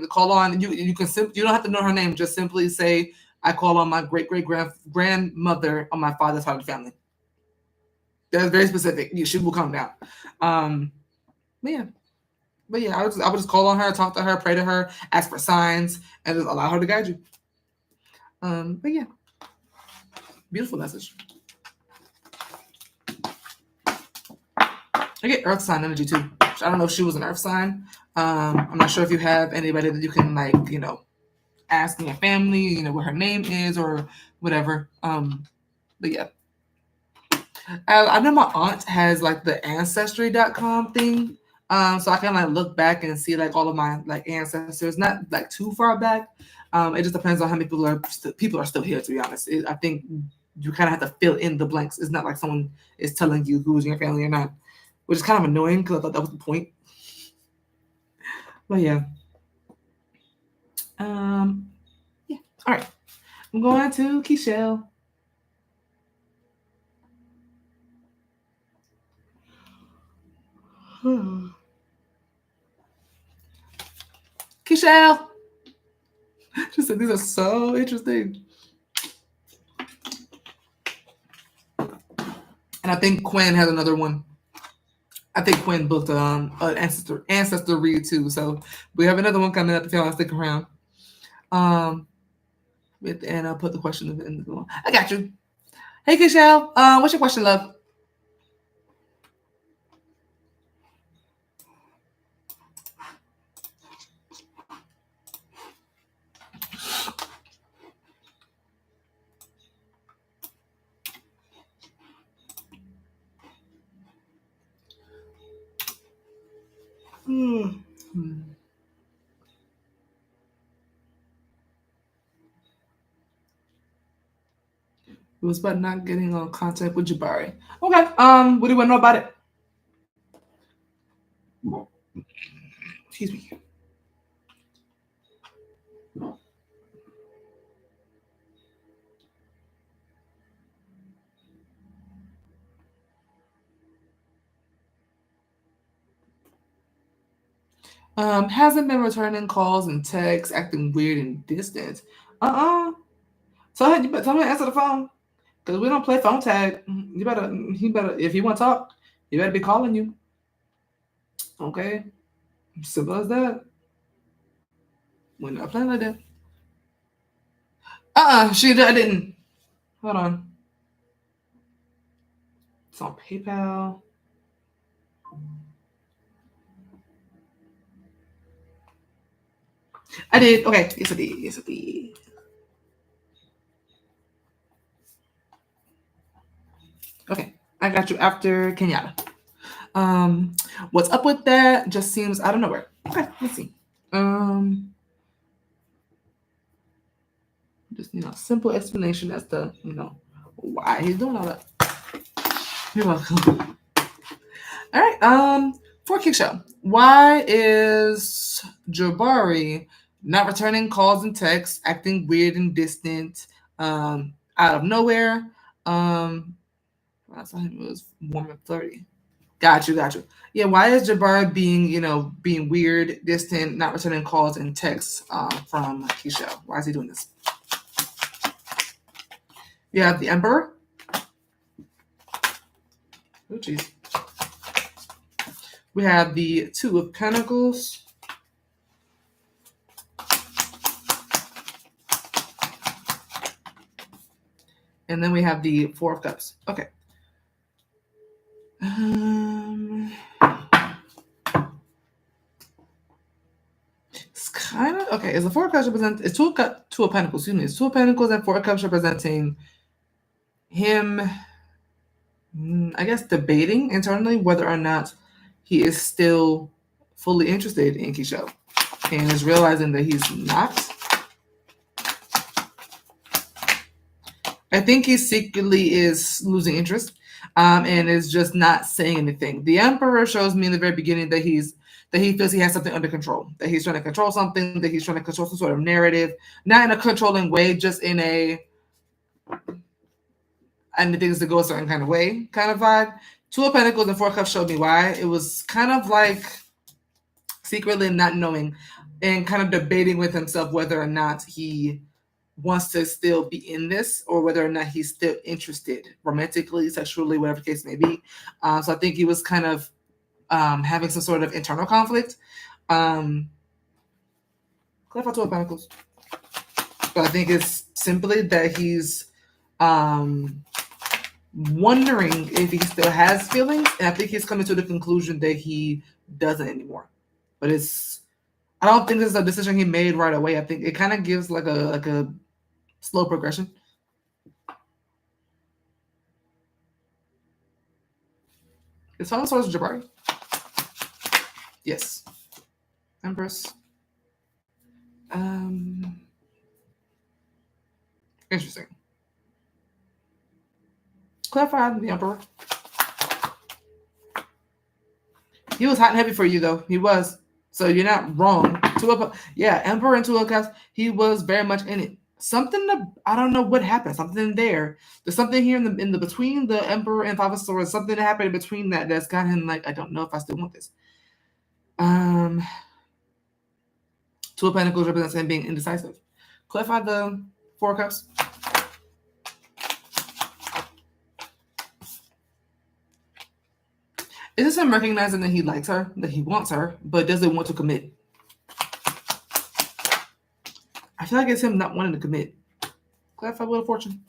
Call on you. You don't have to know her name. Just simply say, I call on my grandmother on my father's side of the family. That's very specific. She will come down. But yeah, I would just call on her, talk to her, pray to her, ask for signs, and just allow her to guide you. But yeah, beautiful message. I get earth sign energy too. I don't know if she was an earth sign. I'm not sure if you have anybody that you can ask in your family, what her name is or whatever. But yeah. I know my aunt has the Ancestry.com thing. So I can look back and see all of my ancestors, not too far back. It just depends on how many people are still here, to be honest. I think you kind of have to fill in the blanks. It's not like someone is telling you who's in your family or not, which is kind of annoying because I thought that was the point. But yeah. Yeah. All right. I'm going to Kisha. Kisha. She said these are so interesting. And I think Quinn has another one. I think Quinn booked an ancestor read too. So we have another one coming up if y'all want to stick around. And I'll put the question in the one. I got you. Hey Kisha, what's your question, love? Hmm. It was about not getting on contact with Jabari. Okay. What do you want to know about it? Excuse me. Hasn't been returning calls and texts, acting weird and distant. Uh-uh. So you better tell me to answer the phone. Cause we don't play phone tag. He better if he wanna talk, he better be calling you. Okay? Simple as that. We're not playing like that. I didn't. Hold on. It's on PayPal. I did. Okay. Yes, I did. Yes, I did. Okay. I got you after Kenyatta. What's up with that? Just seems out of nowhere. Okay, let's see. Just simple explanation as to why he's doing all that. You're welcome. All right. For Kisha, why is Jabari not returning calls and texts, acting weird and distant, out of nowhere? I saw him, it was warm and flirty. Got you, got you. Yeah, why is Jabari being weird, distant, not returning calls and texts from Kisha? Why is he doing this? You have the Emperor. Oh, jeez. We have the Two of Pentacles. And then we have the Four of Cups. Okay. It's kind of okay. Is the Four of Cups represent? It's Two of Pentacles. Excuse me. It's Two of Pentacles and Four of Cups representing him. I guess debating internally whether or not he is still fully interested in Kisha, and is realizing that he's not. I think he secretly is losing interest, and is just not saying anything. The Emperor shows me in the very beginning that he feels he has something under control, that he's trying to control something, that he's trying to control some sort of narrative, not in a controlling way, just in a and the things to go a certain kind of way kind of vibe. Two of Pentacles and Four of Cups showed me why. It was kind of like secretly not knowing and kind of debating with himself whether or not he wants to still be in this or whether or not he's still interested romantically, sexually, whatever the case may be. So I think he was kind of having some sort of internal conflict. Clarify Two of Pentacles. But I think it's simply that he's wondering if he still has feelings, and I think he's coming to the conclusion that he doesn't anymore. But I don't think this is a decision he made right away. I think it kind of gives like a slow progression. Is Final Source Jabari? Yes. Empress. Interesting. Clarify the Emperor. He was hot and heavy for you, though. He was. So you're not wrong. Emperor and Two of Cups. He was very much in it. I don't know what happened. Something there. There's something here in the between the Emperor and Five of Swords. Something that happened in between that's got him like, I don't know if I still want this. Two of Pentacles represents him being indecisive. Clarify the Four of Cups. Is this him recognizing that he likes her, that he wants her, but doesn't want to commit? I feel like it's him not wanting to commit. Clarify Wheel of Fortune.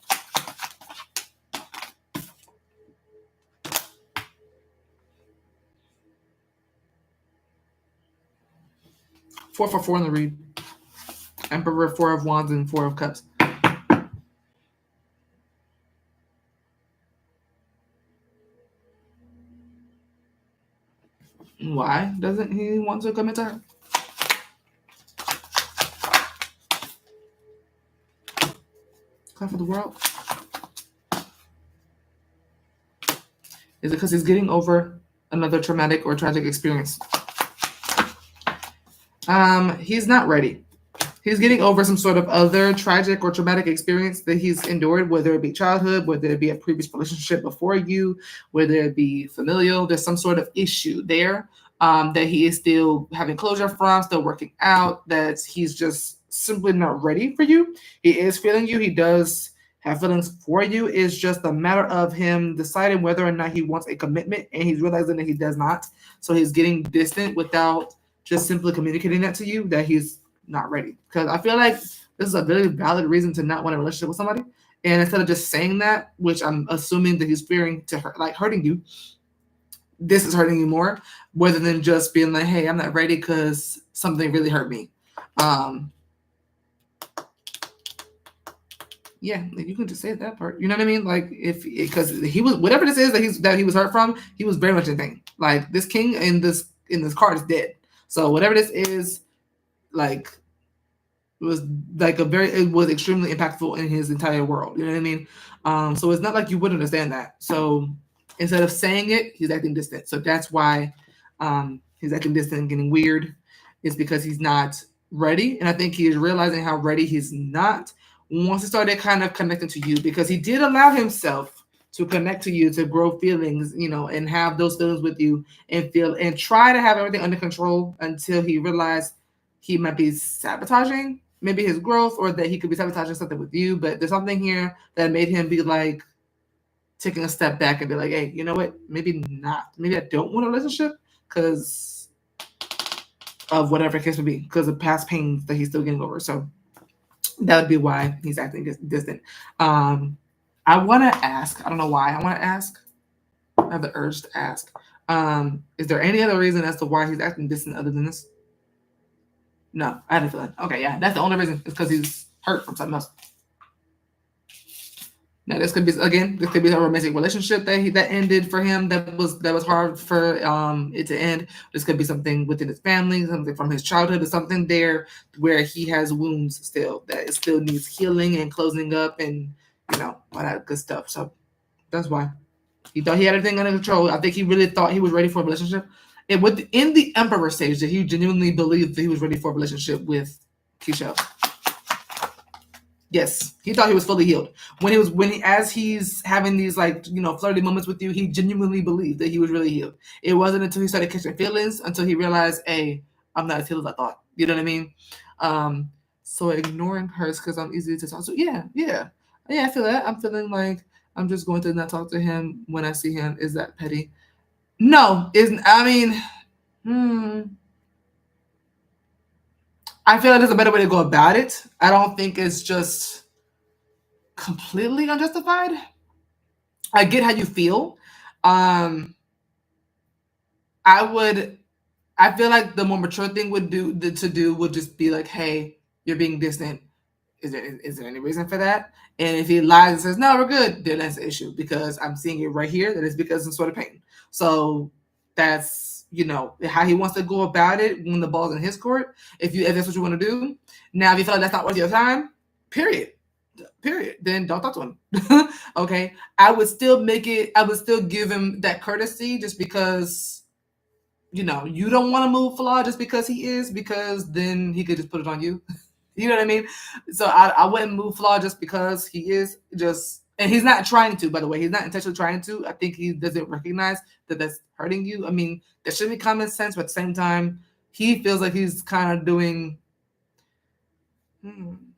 Four for four in the read. Emperor, Four of Wands, and Four of Cups. Why doesn't he want to commit to her? Clap for the world. Is it because he's getting over another traumatic or tragic experience? He's not ready. He's getting over some sort of other tragic or traumatic experience that he's endured, whether it be childhood, whether it be a previous relationship before you, whether it be familial. There's some sort of issue there that he is still having closure from, still working out, that he's just simply not ready for you. He is feeling you. He does have feelings for you. It's just a matter of him deciding whether or not he wants a commitment, and he's realizing that he does not. So he's getting distant without just simply communicating that to you, that he's not ready. Because I feel like this is a very valid reason to not want a relationship with somebody. And instead of just saying that, which I'm assuming that he's fearing to hurt, like hurting you, this is hurting you more, rather than just being like, hey, I'm not ready because something really hurt me. Yeah, you can just say that part. You know what I mean? Like because he was, whatever this is that he was hurt from, he was very much in pain. Like this king in this card is dead. So whatever this is, like it was extremely impactful in his entire world. You know what I mean? So it's not like you wouldn't understand that. So instead of saying it, he's acting distant. So that's why he's acting distant and getting weird, is because he's not ready. And I think he is realizing how ready he's not once he started kind of connecting to you, because he did allow himself to connect to you, to grow feelings, and have those feelings with you, and feel and try to have everything under control until he realized he might be sabotaging maybe his growth, or that he could be sabotaging something with you. But there's something here that made him be like taking a step back and be like, hey, you know what? Maybe not. Maybe I don't want a relationship because of whatever case would be, because of past pains that he's still getting over. So that would be why he's acting distant. I want to ask, I don't know why I want to ask. I have the urge to ask. Is there any other reason as to why he's acting distant other than this? No, I had a feeling. Okay, yeah, that's the only reason. It's because he's hurt from something else. Now this could be a romantic relationship that ended for him, that was hard for it to end. This could be something within his family, something from his childhood, or something there where he has wounds still that it still needs healing and closing up, and all that good stuff. So that's why he thought he had everything under control. I think he really thought he was ready for a relationship. In the Emperor stage, that he genuinely believed that he was ready for a relationship with Kisha. Yes, he thought he was fully healed. As he's having these flirty moments with you, he genuinely believed that he was really healed. It wasn't until he started catching feelings, until he realized, hey, I'm not as healed as I thought. You know what I mean? So ignoring hers because I'm easy to talk to. Yeah, I feel that. I'm feeling like I'm just going to not talk to him when I see him. Is that petty? No, I feel like there's a better way to go about it. I don't think it's just completely unjustified. I get how you feel. I feel like the more mature thing would just be like, hey, you're being distant. Is there any reason for that? And if he lies and says, no, we're good, then that's the issue, because I'm seeing it right here that it's because of some sort of pain. So that's, how he wants to go about it when the ball's in his court. If that's what you want to do. Now, if you feel like that's not worth your time, period, then don't talk to him. Okay. I would still give him that courtesy, just because, you don't want to move flawed just because he is, because then he could just put it on you. You know what I mean? So I wouldn't move flawed just because he is, and he's not trying to, by the way. He's not intentionally trying to. I think he doesn't recognize that that's hurting you. I mean, there should be common sense, but at the same time, he feels like he's kind of doing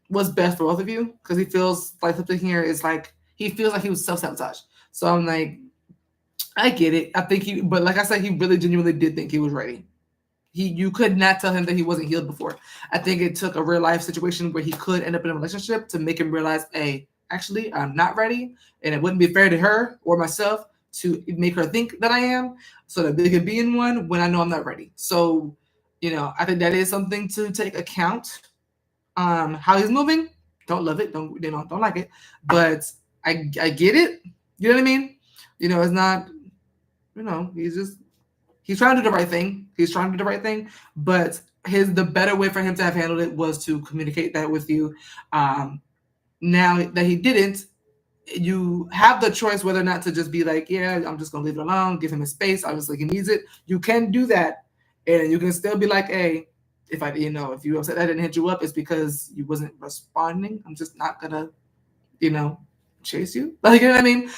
what's best for both of you, because he feels like something here is like, he feels like he was self-sabotage. So I'm like, I get it. I think but like I said, he really genuinely did think he was ready. You could not tell him that he wasn't healed before. I think it took a real life situation where he could end up in a relationship to make him realize, hey, actually, I'm not ready, and it wouldn't be fair to her or myself to make her think that I am, so that they could be in one when I know I'm not ready. So, I think that is something to take account. How he's moving, don't love it, don't like it, but I get it. You know what I mean? It's not. He's trying to do the right thing. He's trying to do the right thing, but the better way for him to have handled it was to communicate that with you. Now that he didn't, you have the choice whether or not to just be like, yeah, I'm just gonna leave it alone, give him his space. Obviously, he needs it. You can do that, and you can still be like, hey, if you upset I didn't hit you up, it's because you wasn't responding. I'm just not gonna, you know, chase you. Like, you know what I mean?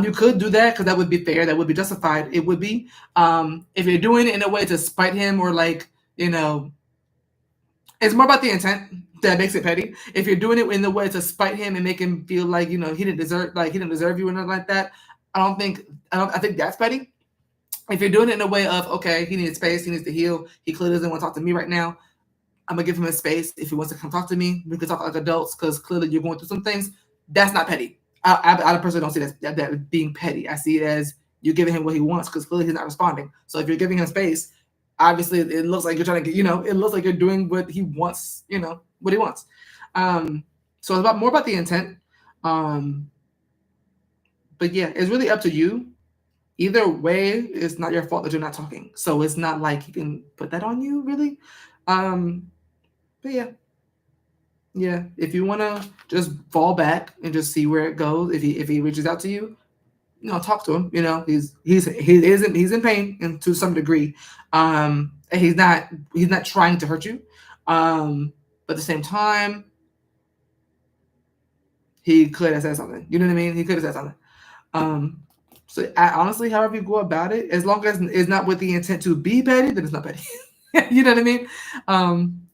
You could do that because that would be fair. That would be justified. It would be. If you're doing it in a way to spite him or like, it's more about the intent that makes it petty. If you're doing it in the way to spite him and make him feel like he didn't deserve you or nothing like that, I think that's petty. If you're doing it in a way of, okay, he needs space, he needs to heal, he clearly doesn't want to talk to me right now, I'm gonna give him his space. If he wants to come talk to me, we can talk like adults because clearly you're going through some things. That's not petty. I personally don't see that being petty. I see it as you're giving him what he wants because clearly he's not responding. So if you're giving him space, obviously it looks like you're trying to get, it looks like you're doing what he wants, what he wants. So it's more about the intent. But yeah, it's really up to you. Either way, it's not your fault that you're not talking. So it's not like he can put that on you, really. But yeah. If you want to just fall back and just see where it goes, if he reaches out to you, talk to him. He's in pain and to some degree. And he's not trying to hurt you. But at the same time, he could have said something. You know what I mean? He could have said something. So honestly, however you go about it, as long as it's not with the intent to be petty, then it's not petty. You know what I mean? I'm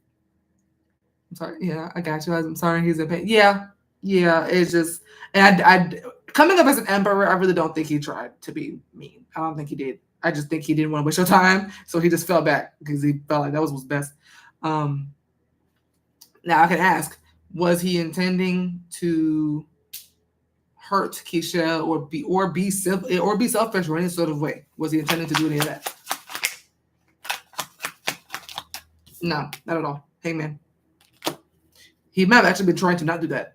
sorry. Yeah, I got you. I'm sorry he's in pain. Yeah. It's just, and I coming up as an emperor, I really don't think he tried to be mean. I don't think he did. I just think he didn't want to waste your time, so he just fell back because he felt like that was what's best. Now I can ask: was he intending to hurt Kisha or be selfish or any sort of way? Was he intending to do any of that? No, not at all. Hangman. He might have actually been trying to not do that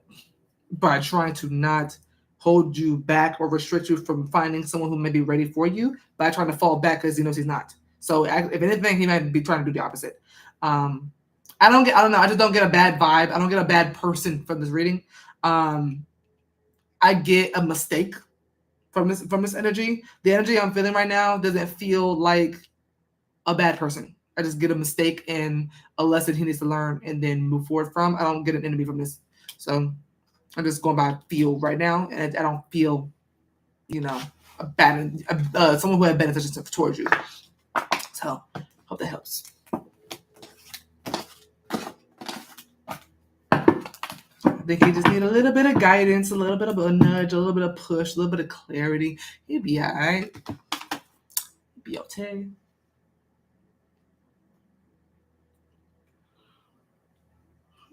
by trying to not hold you back or restrict you from finding someone who may be ready for you by trying to fall back because he knows he's not. So if anything, he might be trying to do the opposite. I don't know. I just don't get a bad vibe. I don't get a bad person from this reading. I get a mistake from this energy. The energy I'm feeling right now doesn't feel like a bad person. I just get a mistake and a lesson he needs to learn and then move forward from. I don't get an enemy from this. So I'm just going by feel right now, and I don't feel, a bad someone who had bad intentions towards you. So hope that helps. I think he just need a little bit of guidance, a little bit of a nudge, a little bit of push, a little bit of clarity. He'll be all right. He'll be okay.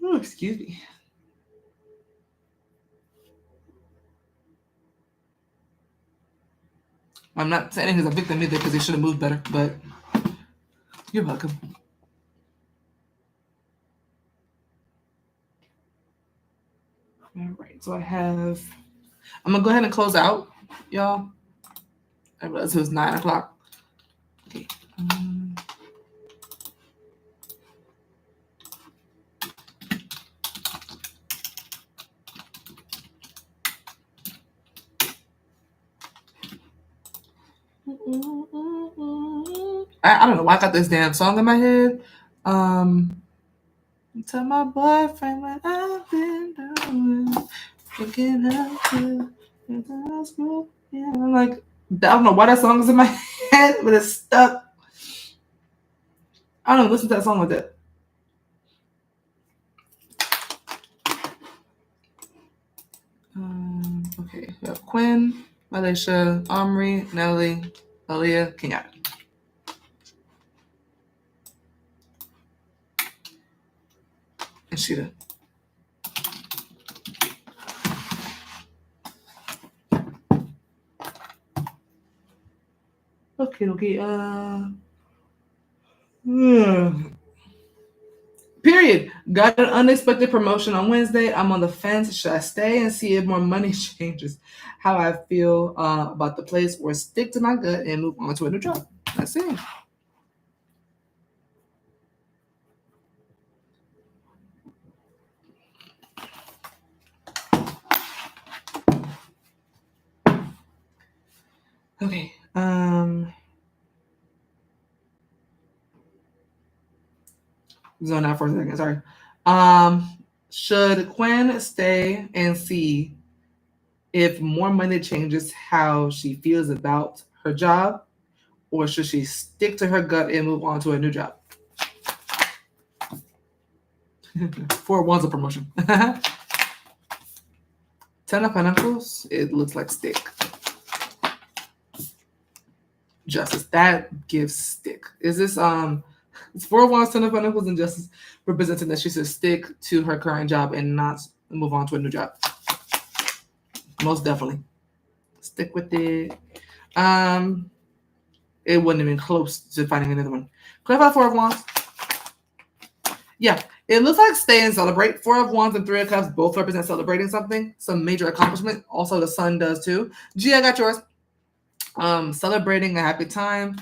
Oh, excuse me. I'm not saying he's a victim either because he should have moved better, but you're welcome. All right, so I'm gonna go ahead and close out, y'all. I realized it was 9 o'clock. Okay. I don't know why I got this damn song in my head. Tell my boyfriend what I've been doing, thinking of you. Yeah, I'm like, I don't know why that song is in my head, but it's stuck. I don't know, listen to that song like that. Okay, we have Quinn. Malaysia, Omry, Natalie, Aaliyah, Kenyatta. And Sheeta. Okay. Period. Got an unexpected promotion on Wednesday. I'm on the fence. Should I stay and see if more money changes how I feel about the place, or stick to my gut and move on to a new job? Let's see. Okay. Zone out for a second. Sorry. Should Quinn stay and see if more money changes how she feels about her job, or should she stick to her gut and move on to a new job? 4 of Wands a promotion. 10 of Pentacles, it looks like stick. Justice, that gives stick. Is this it's 4 of Wands, 10 of Pentacles, and Justice, representing that she should stick to her current job and not move on to a new job. Most definitely. Stick with it. It wasn't even close to finding another one. Clarify 4 of Wands. Yeah, it looks like stay and celebrate. 4 of Wands and 3 of Cups both represent celebrating something, some major accomplishment. Also, the Sun does too. G, I got yours. Celebrating a happy time.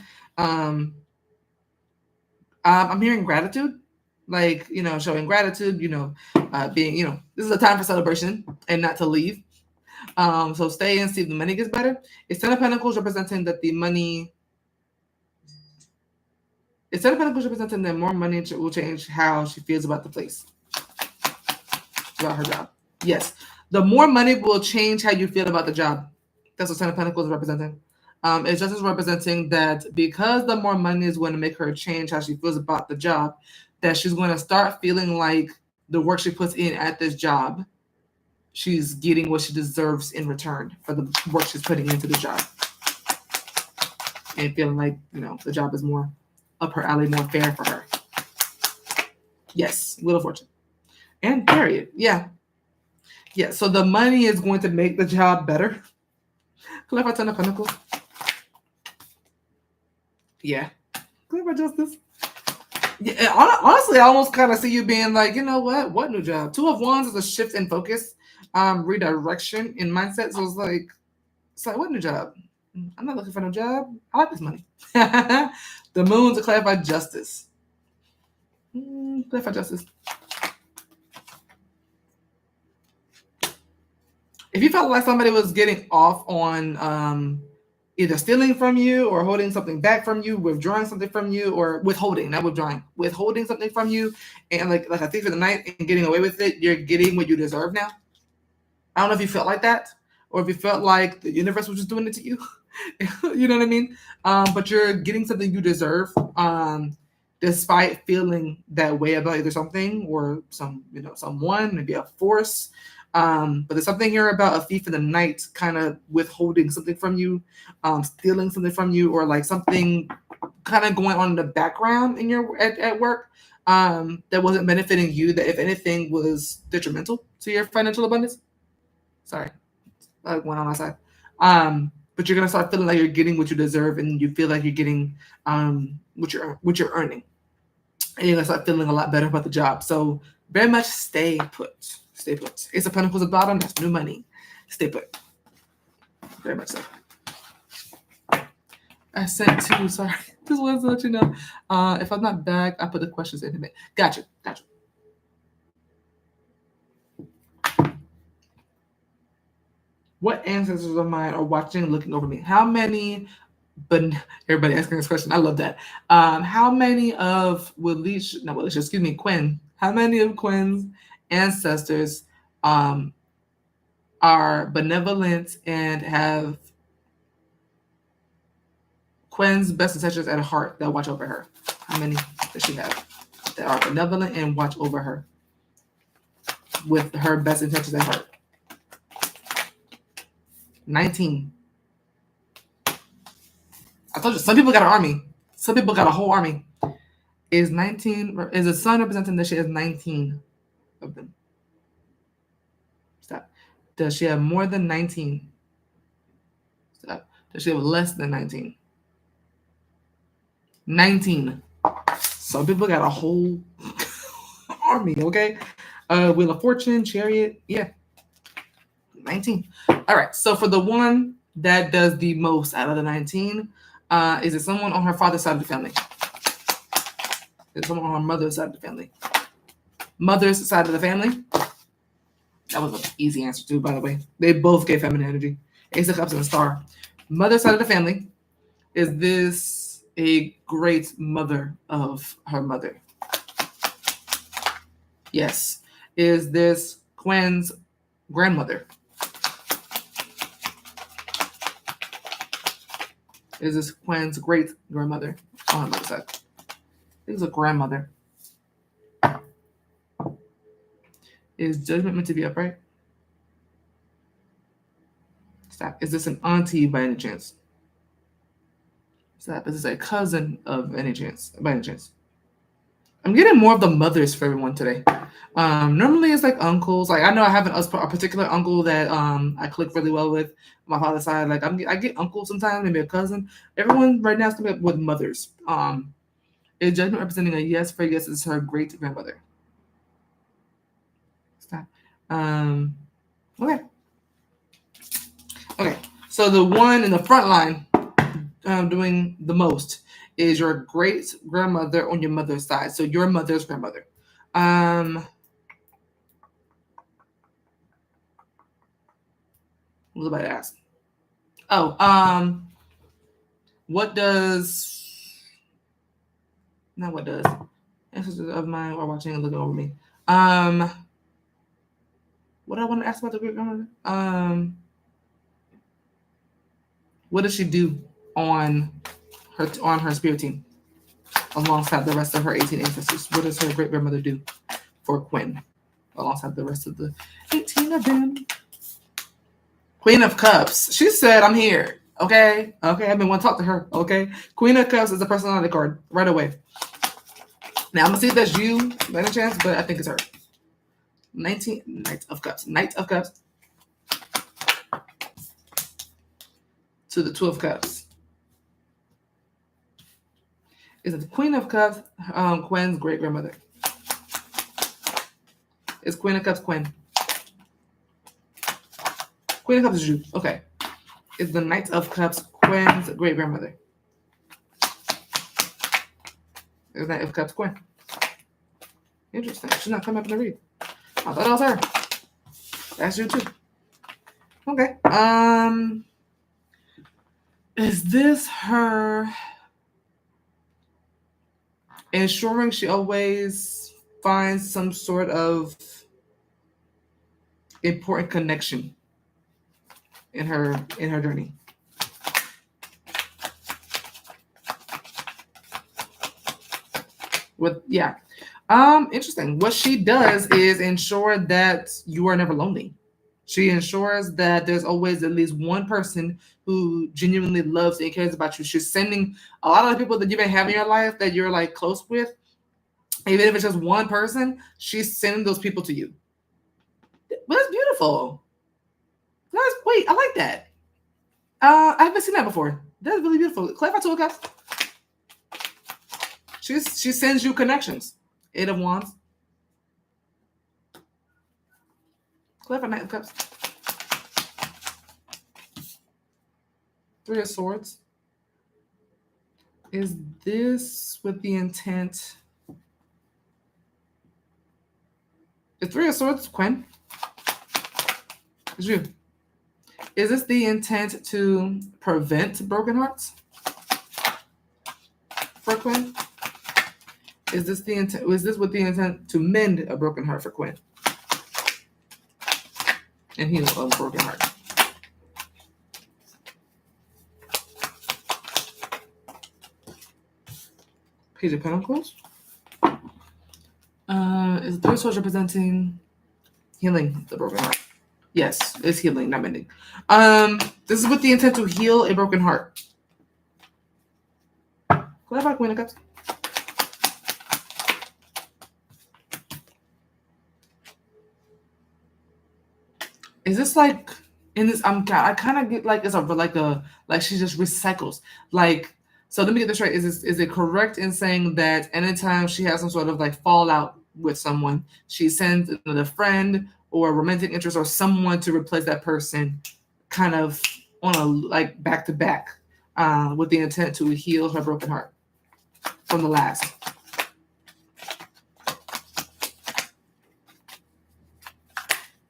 I'm hearing gratitude, like, showing gratitude. Being, this is a time for celebration and not to leave. So stay and see if the money gets better. It's 10 of Pentacles representing that the money. It's 10 of Pentacles representing that more money will change how she feels about the place, about her job. Yes, the more money will change how you feel about the job. That's what 10 of Pentacles is representing. It's just as representing that because the more money is going to make her change how she feels about the job, that she's going to start feeling like the work she puts in at this job, she's getting what she deserves in return for the work she's putting into the job. And feeling like, the job is more up her alley, more fair for her. Yes, Wheel of Fortune. And period. Yeah. Yeah, so the money is going to make the job better. Clarify 10 of Pentacles. Yeah. Clarify Justice. Yeah, honestly, I almost kind of see you being like, you know what new job? 2 of Wands is a shift in focus, redirection in mindset. So it's like, what new job? I'm not looking for no job. I like this money. The Moon to clarify Justice. Clarify Justice. If you felt like somebody was getting off on either stealing from you or holding something back from you, withdrawing something from you, or withholding, not withdrawing, withholding something from you, and like a thief in the night and getting away with it, you're getting what you deserve now. I don't know if you felt like that, or if you felt like the universe was just doing it to you. You know what I mean? But you're getting something you deserve, despite feeling that way about either something or someone, maybe a force. But there's something here about a thief in the night kind of withholding something from you, stealing something from you, or like something kind of going on in the background in your at work that wasn't benefiting you, that if anything was detrimental to your financial abundance. Sorry, that went on my side. But you're gonna start feeling like you're getting what you deserve, and you feel like you're getting what you're earning, and you're gonna start feeling a lot better about the job. So very much stay put. Stay put. Ace of Pentacles at the bottom. That's new money. Stay put. Very much so. I sent 2. Sorry, just wanted to let you know. If I'm not back, I put the questions in it. Gotcha. What ancestors of mine are watching and looking over me? How many? But everybody asking this question. I love that. How many of Quinn? How many of Quinn's ancestors are benevolent and have Quinn's best intentions at heart that watch over her? How many does she have that are benevolent and watch over her with her best intentions at heart? 19. I told you, some people got an army. Some people got a whole army. Is the sun representing that she has 19 of them? Stop. Does she have more than 19? Stop. Does she have less than 19? 19. Some people got a whole army, okay? Wheel of Fortune, Chariot, yeah. 19. All right, so for the one that does the most out of the 19, is it someone on her father's side of the family? Is it someone on her mother's side of the family? Mother's side of the family? That was an easy answer too, by the way. They both gave feminine energy. Ace of Cups and a star. Mother's side of the family. Is this a great mother of her mother? Yes. Is this Quinn's grandmother? Is this Quinn's great grandmother on her mother's side? This is a grandmother. Is Judgment meant to be upright? Stop. Is this an auntie by any chance? Stop. Is this a cousin of any chance? By any chance? I'm getting more of the mothers for everyone today. Normally it's like uncles. Like I know I have a particular uncle that I click really well with my father's side. Like I get uncles sometimes, maybe a cousin. Everyone right now is coming up with mothers. Is Judgment representing a yes for yes is her great grandmother? Stop. Okay. Okay. So the one in the front line doing the most is your great grandmother on your mother's side. So your mother's grandmother. What was I about to ask? Oh, what does ancestors of mine are watching and looking over me. What I want to ask about the great grandmother? What does she do on her spirit team alongside the rest of her 18 ancestors? What does her great grandmother do for Quinn alongside the rest of the 18 of them? Queen of Cups. She said, "I'm here." Okay. I've been wanting to talk to her. Okay. Queen of Cups is a personality card right away. Now I'm gonna see if that's you by any chance, but I think it's her. 19 Knight of Cups. Knight of Cups to the 2 of Cups. Is it the Queen of Cups, Quinn's great grandmother? Is Queen of Cups Quinn? Queen of Cups is you. Okay. Is the Knight of Cups Quinn's great grandmother? Is Knight of Cups Quinn? Interesting. She's not coming up in the read. I thought that was her. That's you too. Okay. Is this her ensuring she always finds some sort of important connection in her journey? Interesting. What she does is ensure that you are never lonely. She ensures that there's always at least one person who genuinely loves and cares about you. She's sending a lot of the people that you've been having in your life that you're like close with, even if it's just one person, she's sending those people to you. But that's beautiful. Wait, I like that. I haven't seen that before. That's really beautiful. Clarify to guys. She sends you connections. 8 of Wands. Clarify, Knight of Cups. 3 of Swords. Is this with the intent? Is 3 of Swords Quinn? It's you. Is this the intent to prevent broken hearts for Quinn? Is this the intent? Is this with the intent to mend a broken heart for Quinn and heal a broken heart? Page of Pentacles. Is the 3 of Swords representing healing the broken heart? Yes, it's healing, not mending. This is with the intent to heal a broken heart. Clarify, Queen of Cups. Is this like in this? I kind of get like it's a like she just recycles. Like, so let me get this right. Is it correct in saying that anytime she has some sort of like fallout with someone, she sends another friend or a romantic interest or someone to replace that person, kind of on a like back to back, with the intent to heal her broken heart from the last.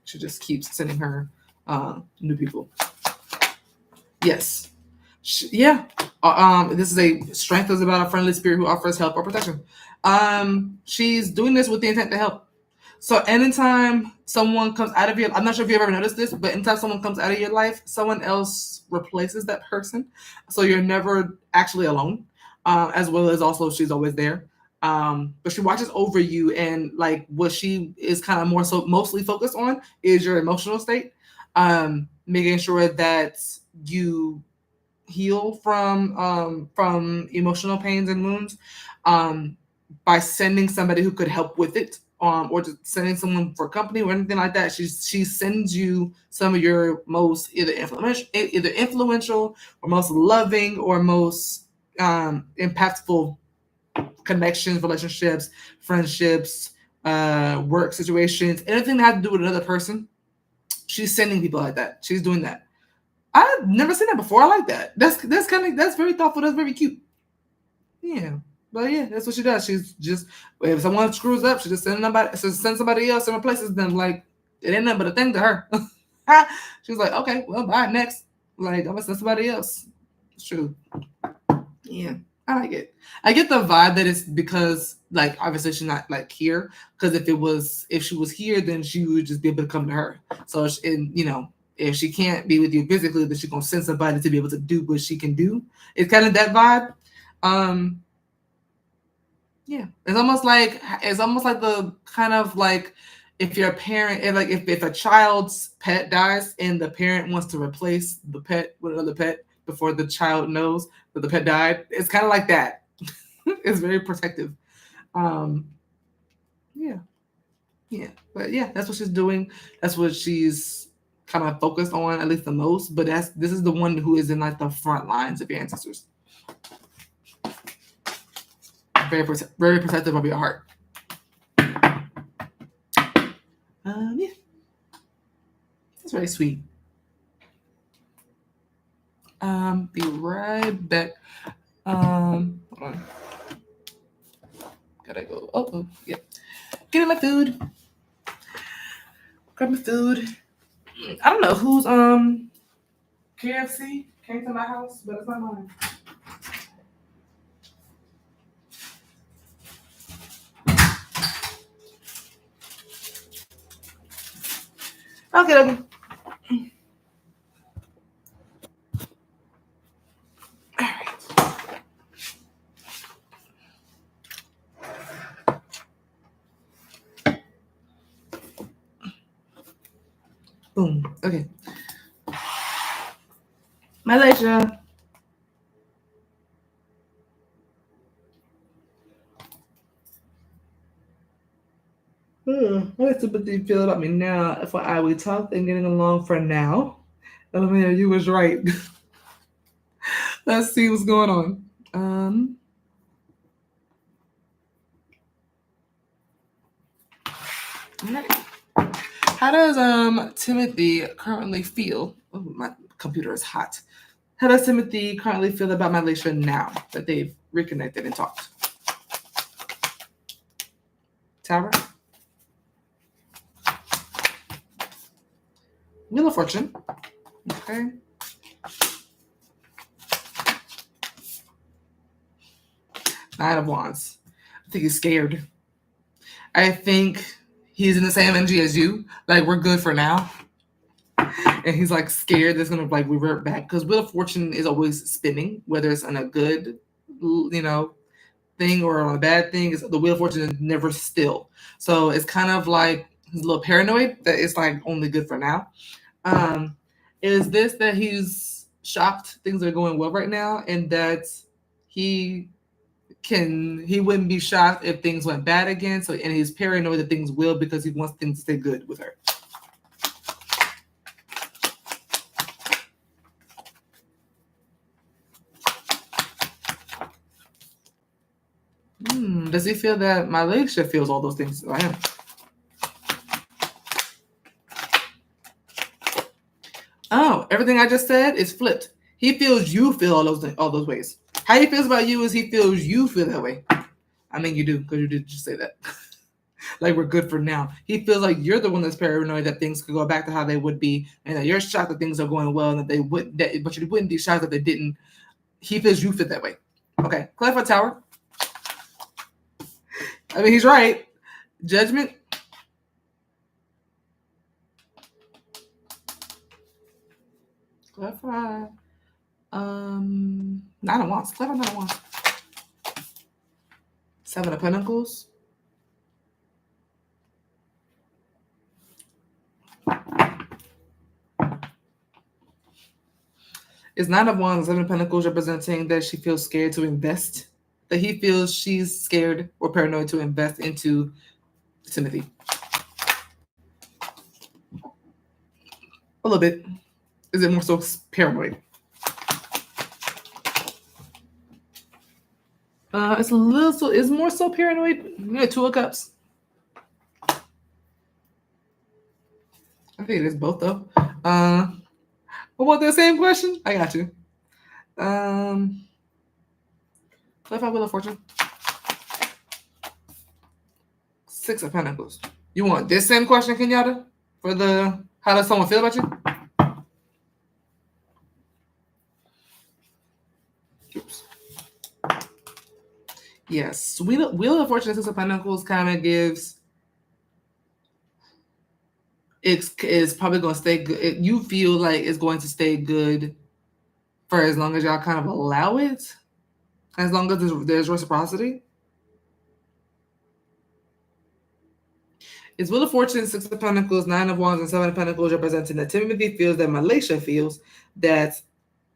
She just keeps sending her new people. Yes. Yeah. This is a strength is about a friendly spirit who offers help or protection. She's doing this with the intent to help. So anytime someone comes out of your, I'm not sure if you've ever noticed this, but anytime someone comes out of your life, someone else replaces that person. So you're never actually alone. As well as also she's always there. But she watches over you, and like what she is kind of more so mostly focused on is your emotional state. Making sure that you heal from emotional pains and wounds, by sending somebody who could help with it, or just sending someone for company or anything like that. She sends you some of your most either influential or most loving or most impactful connections, relationships, friendships, work situations, anything that has to do with another person. She's sending people like that. She's doing that. I've never seen that before. I like that. That's kind of that's very thoughtful. That's very cute. Yeah, but yeah, that's what she does. She's just if someone screws up, she just send somebody else and replaces them. Like it ain't nothing but a thing to her. She's like, okay, well, bye next. Like I'm gonna send somebody else. It's true. Yeah, I like it. I get the vibe that it's because like obviously she's not like here. Because if she was here, then she would just be able to come to her. So and if she can't be with you physically, then she's gonna send somebody to be able to do what she can do. It's kind of that vibe. Yeah, it's almost like the kind of like if you're a parent, if a child's pet dies and the parent wants to replace the pet with another pet before the child knows that the pet died, it's kind of like that. It's very protective. Um, yeah, yeah, but yeah, that's what she's doing. That's what she's kind of focused on at least the most. But this is the one who is in like the front lines of your ancestors. Very protective of your heart. Yeah, that's very sweet. Be right back. Hold on. Gotta go. Oh, yeah. Getting my food. Grab my food. I don't know who's KFC came to my house, but it's not mine. Okay. Boom. Okay. Malaysia. What does sympathy feel about me now? FYI, we talked and getting along for now. Aaliyah, you was right. Let's see what's going on. How does Timothy currently feel? Oh, my computer is hot. How does Timothy currently feel about Malaysia now that they've reconnected and talked? Tower? Wheel of Fortune. Okay. Nine of Wands. I think he's scared. I think he's in the same energy as you. Like, we're good for now. And he's like scared that's gonna like revert back because Wheel of Fortune is always spinning, whether it's on a good, thing or on a bad thing. Is the Wheel of Fortune is never still. So it's kind of like he's a little paranoid that it's like only good for now. Is this that he's shocked things are going well right now and that he he wouldn't be shocked if things went bad again. So, and he's paranoid that things will because he wants things to stay good with her. Does he feel that Malaysia feels all those things about him? Oh, everything I just said is flipped. He feels you feel all those ways. How he feels about you is he feels you feel that way. I mean, you do, because you did just say that. Like, we're good for now. He feels like you're the one that's paranoid that things could go back to how they would be, and that you're shocked that things are going well, and that they would, but you wouldn't be shocked that they didn't. He feels you feel that way. Okay, clarify tower. I mean, he's right. Judgment. Clarify. Nine of Wands. Clarify Nine of Wands. Seven of Pentacles. Is Nine of Wands, Seven of Pentacles representing that she feels scared to invest? That he feels she's scared or paranoid to invest into Timothy? A little bit. Is it more so paranoid? It's a little so. It's more so paranoid. Yeah, Two of Cups. I think it is both though. What the same question? I got you. Clarify Wheel of Fortune. Six of Pentacles. You want this same question, Kenyatta? For the how does someone feel about you? Oops. Yes, Wheel of Fortune, Six of Pentacles kind of gives. It's probably going to stay good. You feel like it's going to stay good for as long as y'all kind of allow it, as long as there's reciprocity. It's Wheel of Fortune, Six of Pentacles, Nine of Wands, and Seven of Pentacles representing that Timothy feels that Malaysia feels that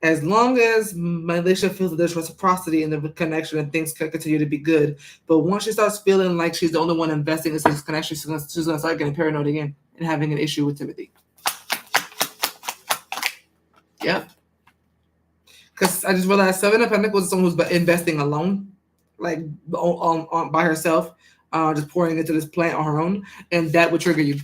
as long as Malaysia feels that there's reciprocity in the connection and things can continue to be good. But once she starts feeling like she's the only one investing in this connection, she's going to start getting paranoid again and having an issue with Timothy. Yep. Because I just realized Seven of Pentacles is someone who's investing alone, like on by herself, just pouring into this plant on her own, and that would trigger you.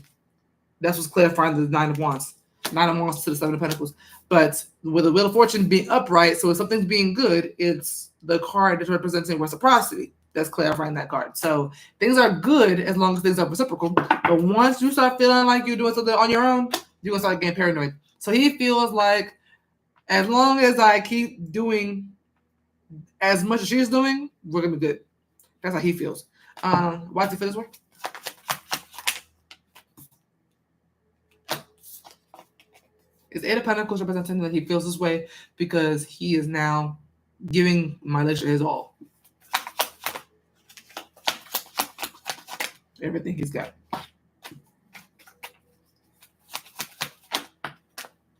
That's what's clarifying the Nine of Wands. Nine of Wands to the Seven of Pentacles. But with the Wheel of Fortune being upright, so if something's being good, it's the card that's representing reciprocity. That's clarifying that card. So things are good as long as things are reciprocal. But once you start feeling like you're doing something on your own, you're going to start getting paranoid. So he feels like as long as I keep doing as much as she's doing, we're going to be good. That's how he feels. Why does he feel this way? Is Eight of Pentacles representing that he feels this way because he is now giving Malaysia his all. Everything he's got.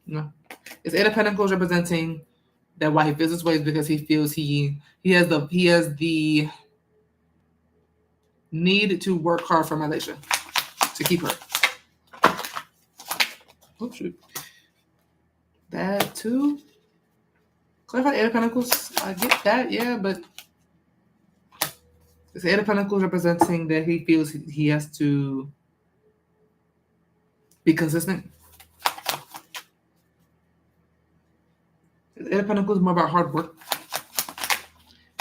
No. Is Eight of Pentacles representing that why he feels this way is because he feels he has the need to work hard for Malaysia to keep her. Oh shoot. That too. Clarify Eight of Pentacles. I get that, yeah, but is Eight of Pentacles representing that he feels he has to be consistent? Is Eight of Pentacles more about hard work?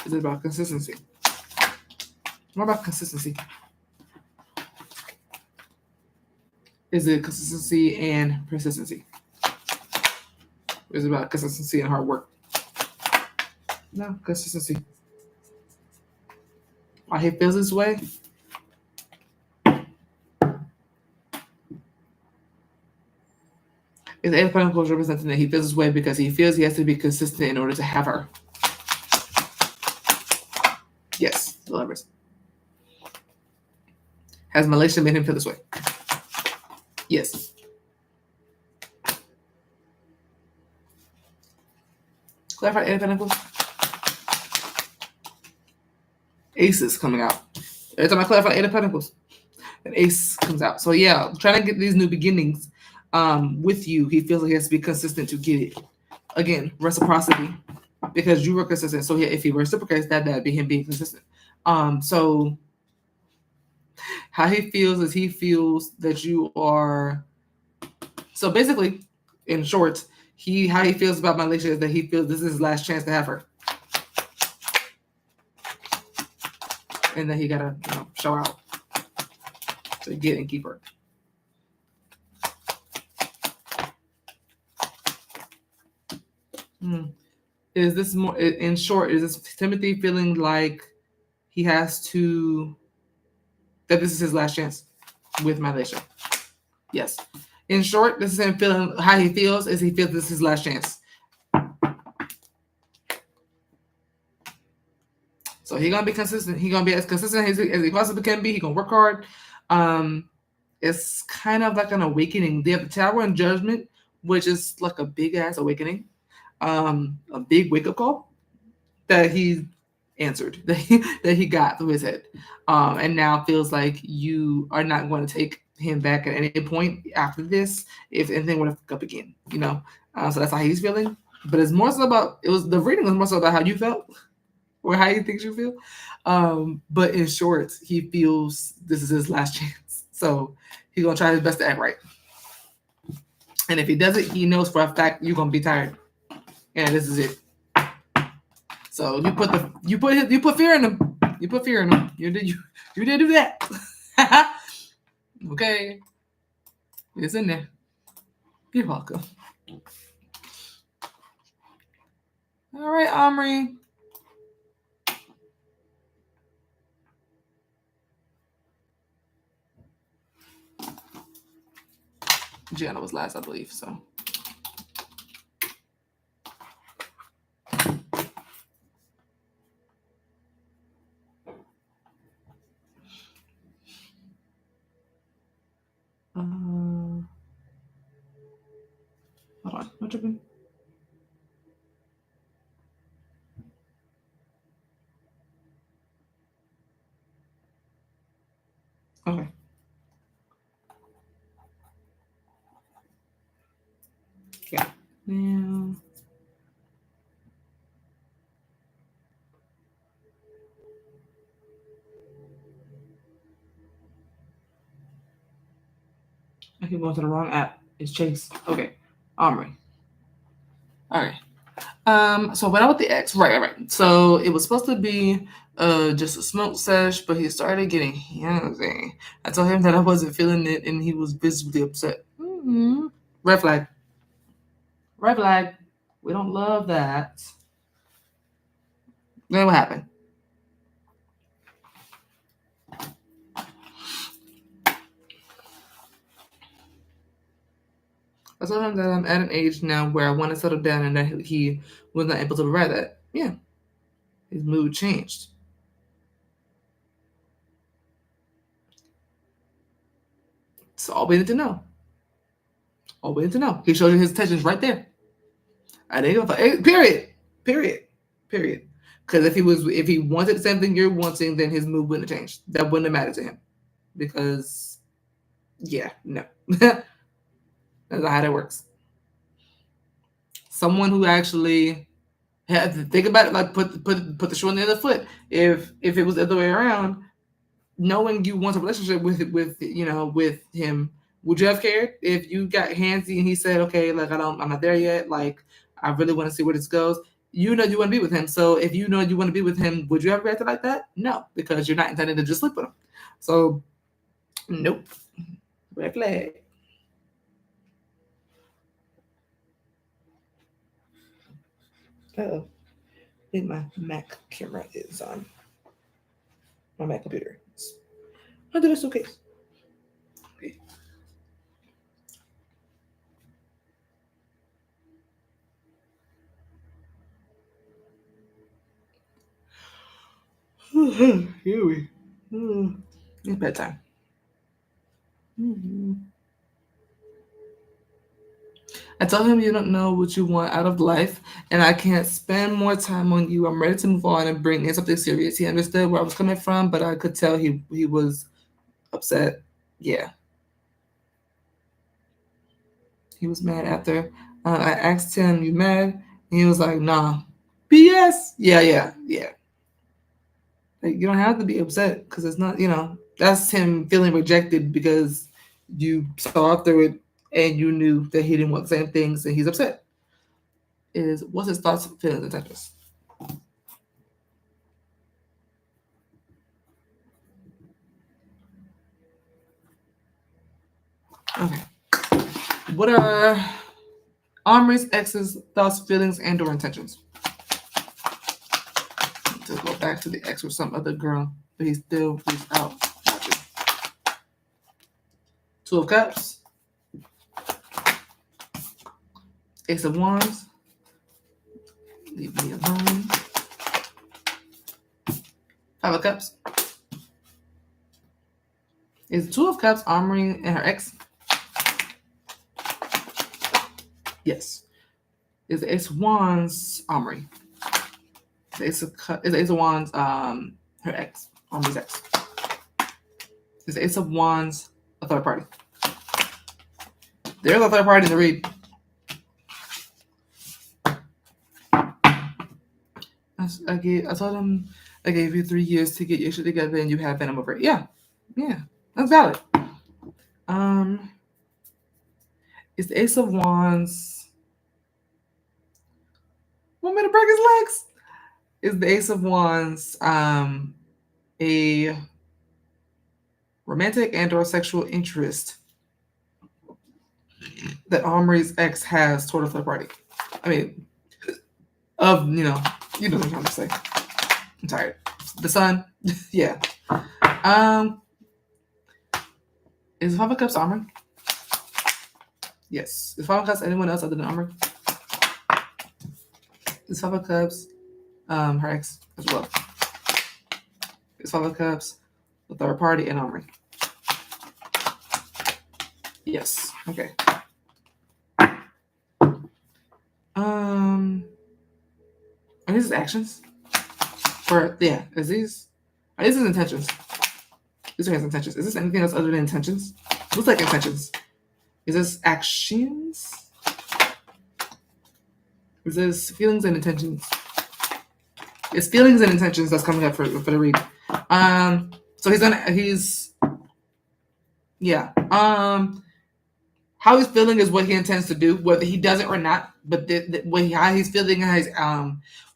Is it about consistency? More about consistency. Is it consistency and persistency? Or is it about consistency and hard work? No, consistency. Why he feels this way? Is Eight of Pentacles representing that he feels this way because he feels he has to be consistent in order to have her? Yes, the Lovers. Has Malaysia made him feel this way? Yes. Clarify Eight of Pentacles. Aces coming out. Every time I clarify Eight of Pentacles, an ace comes out. So yeah, trying to get these new beginnings with you. He feels like he has to be consistent to get it. Again, reciprocity, because you were consistent. So yeah, if he reciprocates that, that'd be him being consistent. So how he feels is he feels that you are. So basically, in short, how he feels about Malaysia is that he feels this is his last chance to have her, and that he gotta show out to get and keep her. Is this more in short? Is this Timothy feeling like he has to that this is his last chance with Malaysia? Yes. In short, this is him feeling how he feels. Is he feels this is his last chance? So he's gonna be consistent. He's gonna be as consistent as he possibly can be. He's gonna work hard. It's kind of like an awakening. They have the Tower and Judgment, which is like a big ass awakening, a big wake up call that he answered, that he got through his head, and now feels like you are not going to take him back at any point after this if anything were to fuck up again. So that's how he's feeling. But it's more so about the reading was more so about how you felt or how he thinks you feel. But in short, he feels this is his last chance. So he's gonna try his best to act right. And if he does it, he knows for a fact you're gonna be tired. And this is it. So you put fear in him. You put fear in him. You did do that. Okay. It's in there. You're welcome. All right, Omry. Gianna was last, I believe. So. Hold on. What tripping? Okay. Yeah. Now. I keep going to the wrong app. It's Chase. Okay. Omry. All right. So went out with the ex. Right. So it was supposed to be just a smoke sesh, but he started getting handsy. I told him that I wasn't feeling it, and he was visibly upset. Mm-hmm. Red flag. Red flag. We don't love that. Then what happened? I told him that I'm at an age now where I want to settle down, and that he was not able to provide that. Yeah. His mood changed. So all we need to know. All we need to know. He showed you his intentions right there. I didn't give a fuck. Period. Because if he wanted the same thing you're wanting, then his mood wouldn't have changed. That wouldn't have mattered to him. Because no. That's not how that works. Someone who actually had to think about it, like put the shoe on the other foot. If it was the other way around, knowing you want a relationship with him, would you have cared if you got handsy and he said, okay, like I'm not there yet, like I really want to see where this goes? You know you want to be with him. So if you know you want to be with him, would you have reacted like that? No, because you're not intending to just sleep with him. So nope. Red flag. Oh, I think my Mac camera is on. My Mac computer. Under the suitcase. Okay. Here we. It's bedtime. Mm-hmm. I told him you don't know what you want out of life, and I can't spend more time on you. I'm ready to move on and bring in something serious. He understood where I was coming from, but I could tell he was upset. Yeah, he was mad after. I asked him, "You mad?" And he was like, "Nah, BS." Yeah. Like you don't have to be upset because it's not. That's him feeling rejected because you saw through it and you knew that he didn't want the same things, and he's upset. Is what's his thoughts, feelings, intentions? Okay. What are Omry's ex's thoughts, feelings, and/or intentions? To go back to the ex with some other girl, but he's out. Two of Cups, Ace of Wands. Leave me alone. Five of Cups. Is Two of Cups Omry and her ex? Yes. Is the Ace of Wands Omry? Is the Ace of Wands her ex? Omry's ex. Is the Ace of Wands a third party? There's a third party in the read. I told him I gave you 3 years to get your shit together and you have venom over it. Yeah. That's valid. Is the Ace of Wands want me to break his legs? Is the Ace of Wands a romantic and/or sexual interest that Omry's ex has toward a third party? I mean, you know what I'm trying to say. I'm tired. The Sun, yeah. Is Five of Cups Omry? Yes. Is Five of Cups anyone else other than Omry? Is Five of Cups her ex as well? Is Five of Cups the third party and Omry? Yes. Okay. Are these actions? Are these his intentions? These are his intentions. Is this anything else other than intentions? Looks like intentions. Is this actions? Is this feelings and intentions? It's feelings and intentions that's coming up for the read. So how he's feeling is what he intends to do, whether he does it or not. But how he's feeling,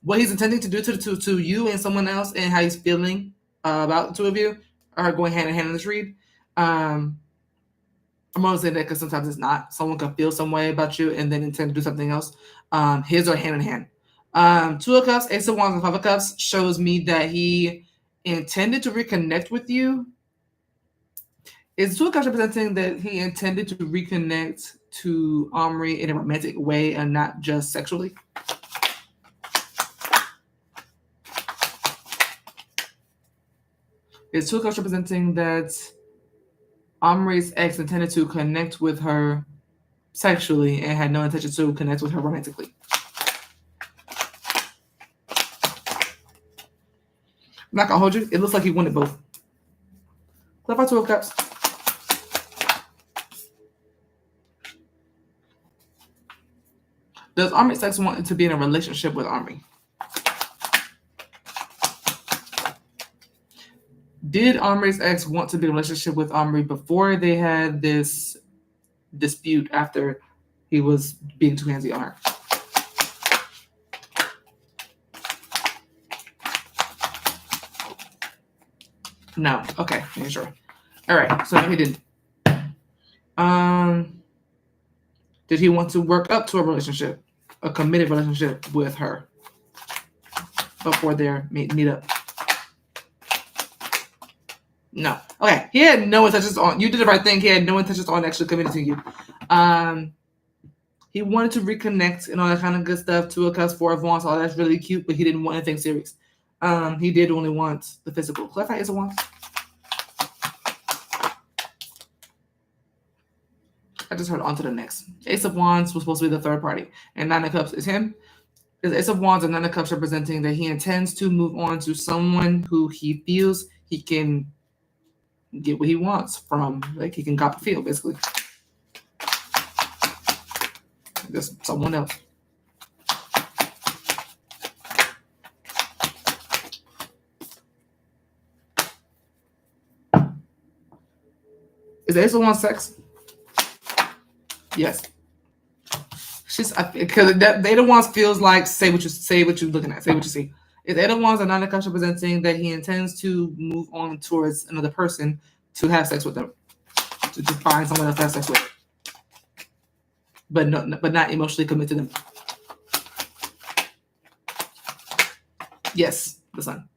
what he's intending to do to you and someone else, and how he's feeling about the two of you are going hand in hand in this read. I'm only saying that because sometimes it's not. Someone can feel some way about you and then intend to do something else. His are hand in hand. Two of Cups, Ace of Wands, and Five of Cups shows me that he intended to reconnect with you. Is Two of Cups representing that he intended to reconnect to Omry in a romantic way and not just sexually? Is Two of Cups representing that Omry's ex intended to connect with her sexually and had no intention to connect with her romantically? I'm not gonna hold you. It looks like he wanted both. Clarify Two of Cups. Does Omry's ex want to be in a relationship with Omry? Did Omry's ex want to be in a relationship with Omry before they had this dispute after he was being too handsy on her? No. Okay. Yeah, sure. All right. So no, he didn't. Did he want to work up to a relationship, a committed relationship with her before their meet up? No. Okay. He had no intentions on. You did the right thing. He had no intentions on actually committing to you. He wanted to reconnect and all that kind of good stuff. Two of Cups, Four of Wands, all that's really cute, but he didn't want anything serious. He did only want the physical. Clarify Ace of Wands. I just heard on to the next. Ace of Wands was supposed to be the third party, and Nine of Cups is him. Is Ace of Wands and Nine of Cups representing that he intends to move on to someone who he feels he can get what he wants from. Like he can cop a feel, basically. Just someone else. Is the Ace of Wands sex? Yes. She's because the Eight of Wands feels like say what you're looking at, say what you see. If Eight of Wands and Nine of Cups representing that he intends to move on towards another person to have sex with them, to just find someone else to have sex with, but not emotionally commit to them. Yes, the Sun.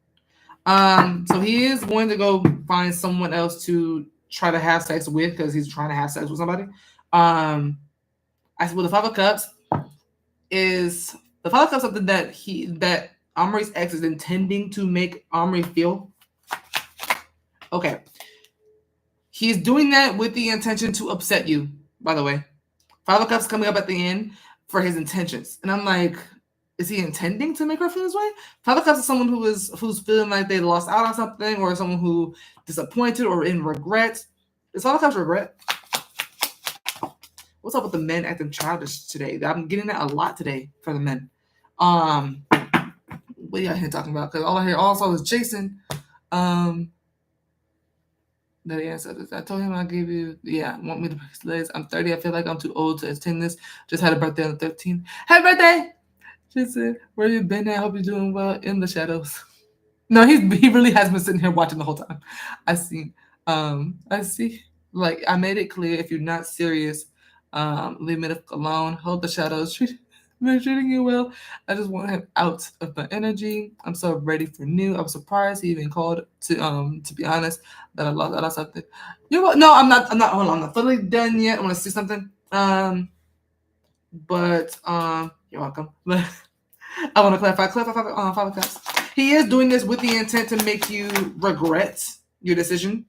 So he is going to go find someone else to try to have sex with because he's trying to have sex with somebody. I said, well, the Five of Cups is something that Omry's ex is intending to make Omry feel. Okay. He's doing that with the intention to upset you, by the way. Five of Cups coming up at the end for his intentions. And I'm like, is he intending to make her feel this way? Five of Cups is someone who's feeling like they lost out on something, or someone who disappointed or in regret. Is Five of Cups regret? What's up with the men acting childish today? I'm getting that a lot today for the men. What are y'all here talking about? Because all I hear also is Jason. That answer this. I told him I gave you, want me to break his legs. I'm 30. I feel like I'm too old to attend this. Just had a birthday on the 13th. Happy birthday! She said, where you been at? Hope you're doing well in the shadows. No, he really has been sitting here watching the whole time. I see. Like I made it clear, if you're not serious, leave me alone. Hold the shadows. Treating you well. I just want him out of my energy. I'm so ready for new. I was surprised he even called to be honest, that I lost something. No, I'm not. Hold on, I'm not fully done yet. I want to see something. But you're welcome. But I want to clarify Five of Cups. He is doing this with the intent to make you regret your decision.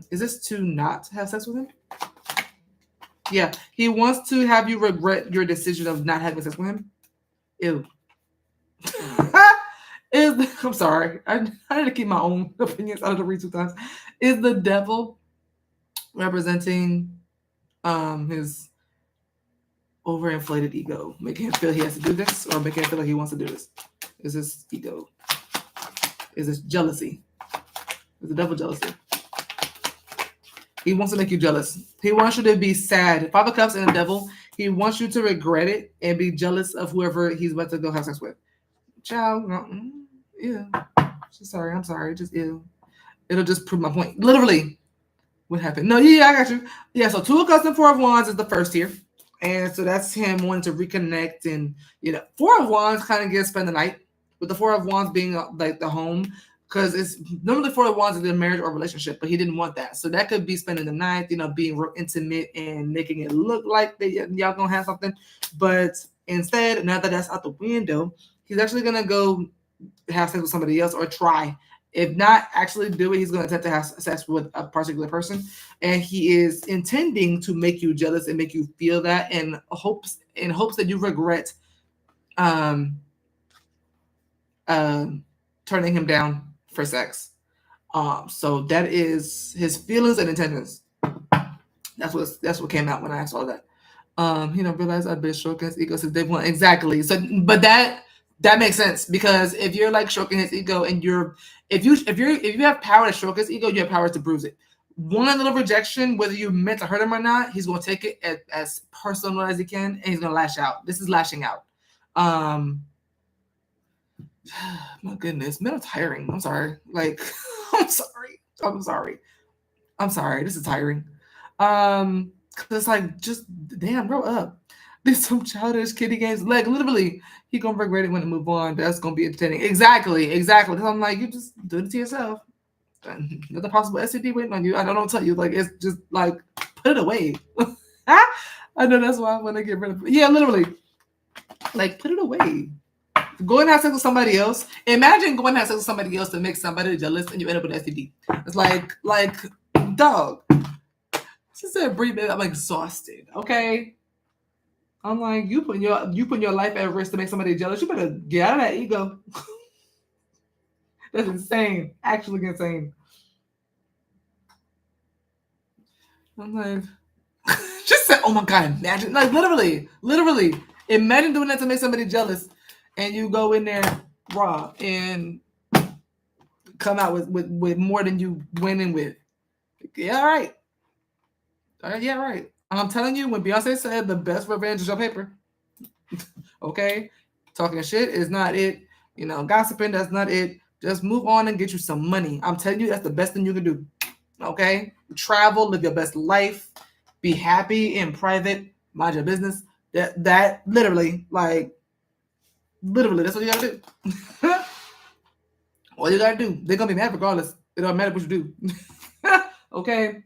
Is this to not have sex with him? Yeah, he wants to have you regret your decision of not having sex with him. Ew. I'm sorry. I need to keep my own opinions out of the read 2 times. Is the devil representing his overinflated ego, making him feel he has to do this, or making him feel like he wants to do this? Is this ego? Is this jealousy? Is the devil jealousy? He wants to make you jealous. He wants you to be sad. Five of Cups and the devil. He wants you to regret it and be jealous of whoever he's about to go have sex with. Child, yeah. Sorry, I'm sorry. Just ew. It'll just prove my point. Literally, what happened? No, yeah, I got you. Yeah, so 2 of Cups and 4 of Wands is the first here. And so that's him wanting to reconnect. And, 4 of Wands kind of gets spend the night, with the 4 of Wands being like the home. Because it's normally 4 of Wands is a marriage or relationship, but he didn't want that. So that could be spending the night, being real intimate and making it look like y'all gonna have something. But instead, now that that's out the window, he's actually gonna go have sex with somebody else or try. If not actually do it, he's gonna attempt to have sex with a particular person, and he is intending to make you jealous and make you feel that, in hopes that you regret turning him down for sex. So that is his feelings and intentions. That's what came out when I saw that. He don't realize I've been stroking his ego since day one. Exactly. So, but that makes sense, because if you're like stroking his ego, and if you have power to stroke his ego, you have power to bruise it. One little rejection, whether you meant to hurt him or not, he's gonna take it as personal as he can, and he's gonna lash out. This is lashing out. My goodness, men are tiring. I'm sorry. Like, I'm sorry. This is tiring. Cause it's like, just damn, grow up. There's some childish kiddie games. Like, literally, he gonna regret it when it move on. That's gonna be entertaining. Exactly. Because I'm like, you just do it to yourself. Another possible STD waiting on you. I don't tell you. Like, it's just like, put it away. I know that's why I want to get rid of it. Yeah, literally. Like, put it away. Go and have sex with somebody else. Imagine going and have sex with somebody else to make somebody jealous and you end up with STD. It's like, dog. She said, "Breathe, baby. I'm exhausted." Okay. I'm like, you putting your life at risk to make somebody jealous. You better get out of that ego. That's insane. Actually insane. I'm like, just said, oh my God, imagine. Like, literally, imagine doing that to make somebody jealous. And you go in there raw and come out with more than you went in with. Yeah, all right. Yeah, right. I'm telling you, when Beyonce said the best revenge is your paper, okay? Talking shit is not it. Gossiping, that's not it. Just move on and get you some money. I'm telling you, that's the best thing you can do. Okay? Travel, live your best life, be happy in private, mind your business. That literally, that's what you gotta do. All you gotta do. They're gonna be mad regardless. It don't matter what you do. Okay?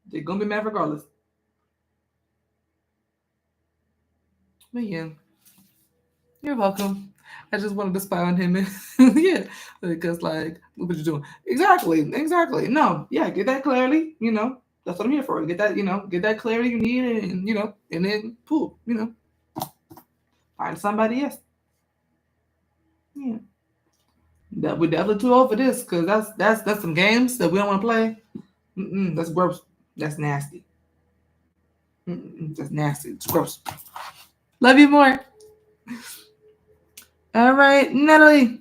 They're gonna be mad regardless. But yeah. You're welcome. I just wanted to spy on him. Yeah, because what you doing? Exactly. No, yeah, get that clarity. That's what I'm here for. Get that clarity you need, and then poop. Find somebody else. Yeah, that we're definitely too old for this because that's some games that we don't want to play. That's gross. That's nasty. That's nasty. It's gross. Love you more. All right, Natalie.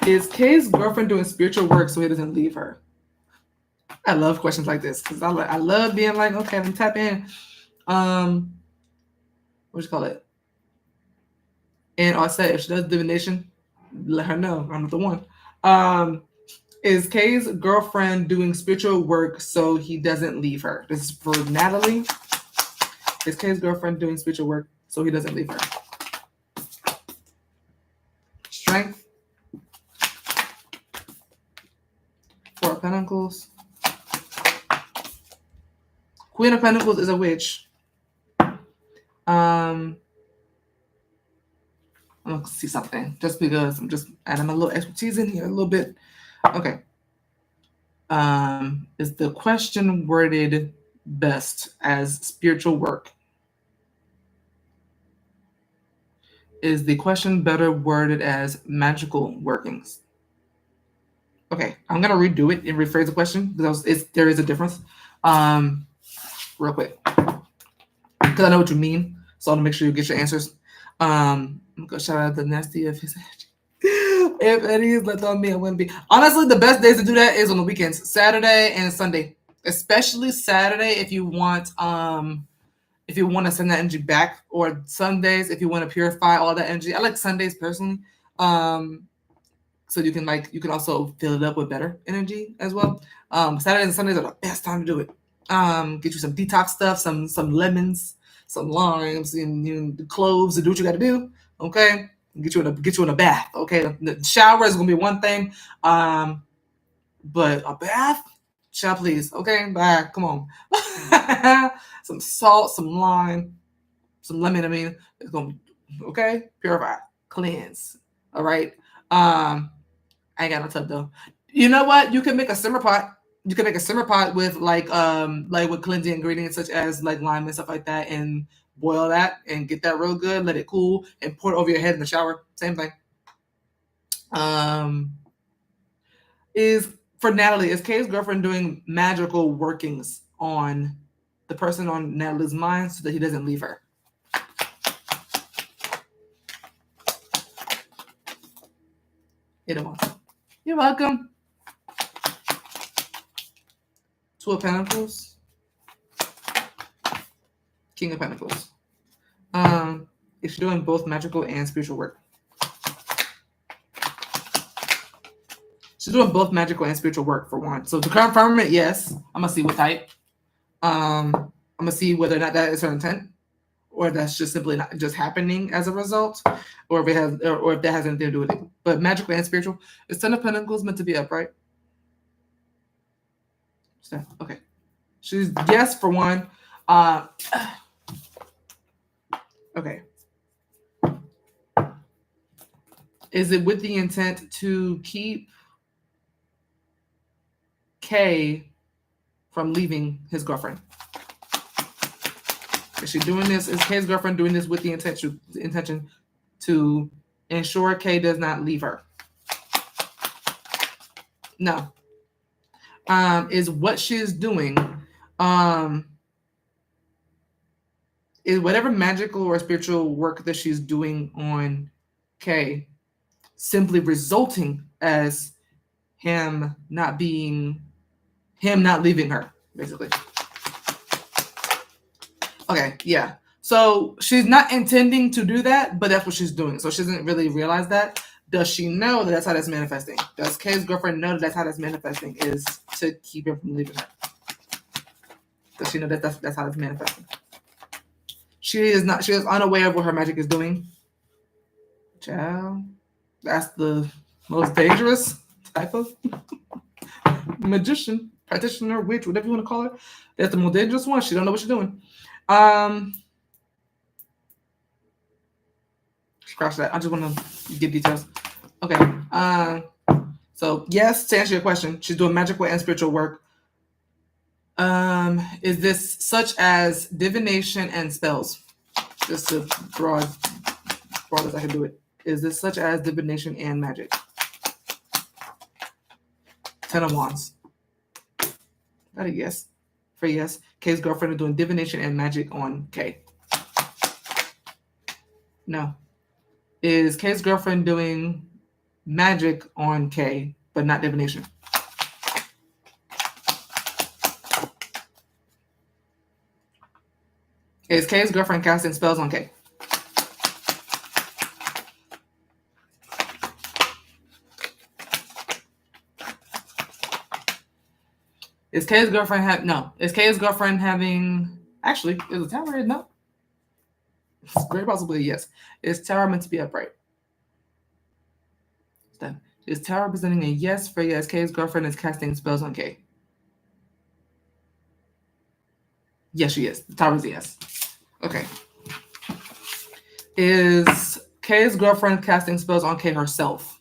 Is Kay's girlfriend doing spiritual work so he doesn't leave her? I love questions like this because I love being like, okay, let me tap in. What you call it? And I'll say if she does divination, let her know I'm not the one. Is Kay's girlfriend doing spiritual work so he doesn't leave her? This is for Natalie. Is Kay's girlfriend doing spiritual work so he doesn't leave her? Strength. Four of Pentacles. Queen of Pentacles is a witch. I'm gonna see something just because I'm just adding a little expertise in here a little bit. Okay. Is the question worded best as spiritual work? Is the question better worded as magical workings? Okay, I'm gonna redo it and rephrase the question because there is a difference. Real quick, because I know what you mean, so I want to make sure you get your answers. I'm gonna shout out the nasty of his energy. If Eddie is left on me, I wouldn't be. Honestly, the best days to do that is on the weekends, Saturday and Sunday, especially Saturday if you want to send that energy back, or Sundays if you want to purify all that energy. I like Sundays personally. So you can also fill it up with better energy as well. Saturdays and Sundays are the best time to do it. Get you some detox stuff, some lemons, some limes, and cloves, and do what you got to do. Okay, get you in a bath. Okay, the shower is gonna be one thing, but a bath, child, please. Okay, bye. Come on, some salt, some lime, some lemon. I mean, it's gonna be okay. Purify, cleanse. All right. I ain't got no tub though. You know what? You can make a simmer pot. You can make a simmer pot with with cleansing ingredients such as like lime and stuff like that, and boil that and get that real good. Let it cool and pour it over your head in the shower. Same thing. Is for Natalie, is Kay's girlfriend doing magical workings on the person on Natalie's mind so that he doesn't leave her? You're welcome. Two of Pentacles. King of Pentacles. Is she doing both magical and spiritual work? She's doing both magical and spiritual work for one. So to confirm it, yes. I'm gonna see what type. I'm gonna see whether or not that is her intent, or that's just simply not just happening as a result, or if that has anything to do with it. But magical and spiritual. Is Ten of Pentacles meant to be upright? So, okay. She's yes for one. Okay. Is it with the intent to keep K from leaving his girlfriend? Is she doing this? Is K's girlfriend doing this with the intention to ensure K does not leave her? No. Is what she's doing, is whatever magical or spiritual work that she's doing on K simply resulting as him not leaving her, basically. Okay, yeah. So she's not intending to do that, but that's what she's doing. So she doesn't really realize that. Does she know that that's how that's manifesting? Does K's girlfriend know that that's how that's manifesting, is to keep him from leaving her? Does she know that that's how it's manifesting? She is not. She is unaware of what her magic is doing. Child, that's the most dangerous type of magician, practitioner, witch, whatever you want to call it. That's the most dangerous one. She don't know what she's doing. Scratch that. I just want to give details. Okay. So yes, to answer your question, she's doing magical and spiritual work. Is this such as divination and spells? Just to broad as I can do it. Is this such as divination and magic? 10 of Wands. That a yes. For yes. K's girlfriend is doing divination and magic on K. No. Is K's girlfriend doing magic on K, but not divination? Is K's girlfriend casting spells on K? Is K's girlfriend Is K's girlfriend having... Actually, is the tower no? It's very possibly a yes. Is tower meant to be upright? Is tower representing a yes for yes? K's girlfriend is casting spells on K. Yes, she is. The tower is a yes. Okay. Is K's girlfriend casting spells on K herself?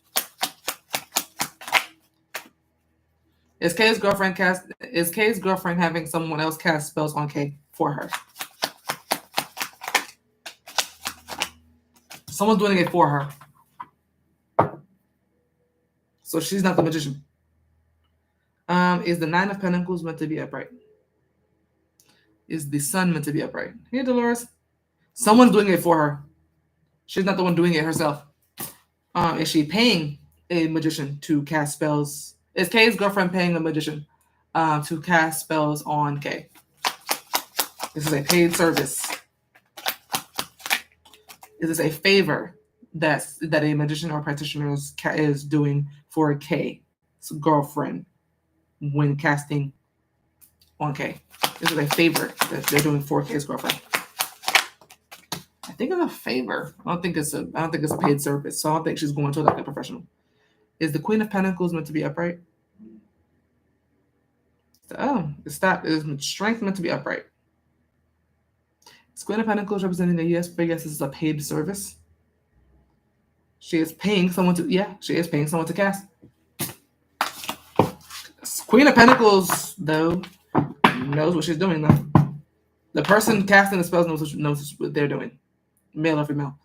Is K's girlfriend having someone else cast spells on K for her? Someone's doing it for her. So she's not the magician. Is the Nine of Pentacles meant to be upright? Is the Sun meant to be upright? Hey, Dolores. Someone's doing it for her. She's not the one doing it herself. Is she paying a magician to cast spells? Is K's girlfriend paying a magician to cast spells on K? This is a paid service. Is this a favor that a magician or practitioner is doing for K's girlfriend when casting on K? This is a favor that they're doing for K's girlfriend. I think it's a favor. I don't think it's a paid service. So I don't think she's going to like a professional. Is the Queen of Pentacles meant to be upright? Is strength meant to be upright? Is Queen of Pentacles representing a yes? But yes, this is a paid service. She is paying someone to cast. Queen of Pentacles, though, knows what she's doing, though. The person casting the spells knows what they're doing, male or female.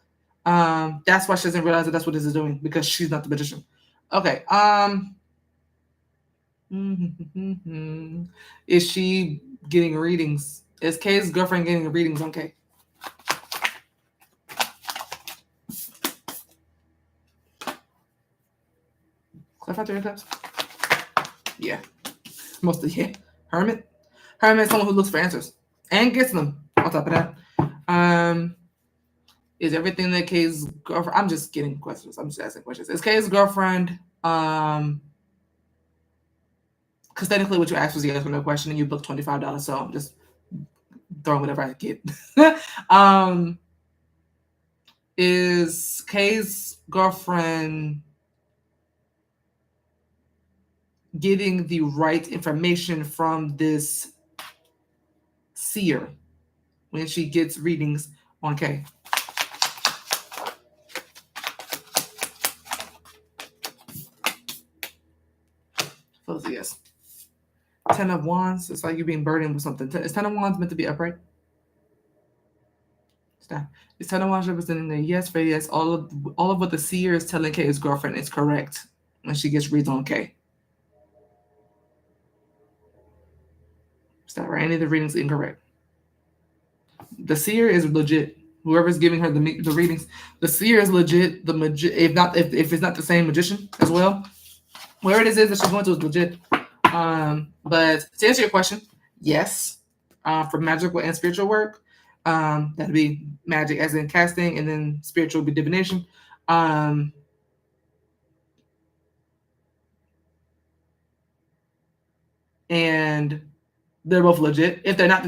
That's why she doesn't realize that that's what this is doing, because she's not the magician. Okay. Is she getting readings? Is K's girlfriend getting readings on K? Clarify 3 of Cups? Yeah. Mostly, yeah. Hermit? Hermit is someone who looks for answers and gets them on top of that. Is everything that K's girlfriend... I'm just getting questions. I'm just asking questions. Is K's girlfriend... Because technically what you asked was a yes or no question, and you booked $25, so I'm just throwing whatever I get. Is K's girlfriend getting the right information from this seer when she gets readings on K? Yes. Ten of Wands, it's like you're being burdened with something. Is Ten of Wands meant to be upright? Stop. Is Ten of Wands representing a yes for yes? All of what the seer is telling K's girlfriend is correct when she gets reads on K. Stop, right? Any of the readings incorrect. The seer is legit. Whoever's giving her the readings, the seer is legit. If it's not the same magician as well, where it is that she's going to is legit. But to answer your question, yes, for magical and spiritual work, that'd be magic as in casting, and then spiritual would be divination. And they're both legit. If they're not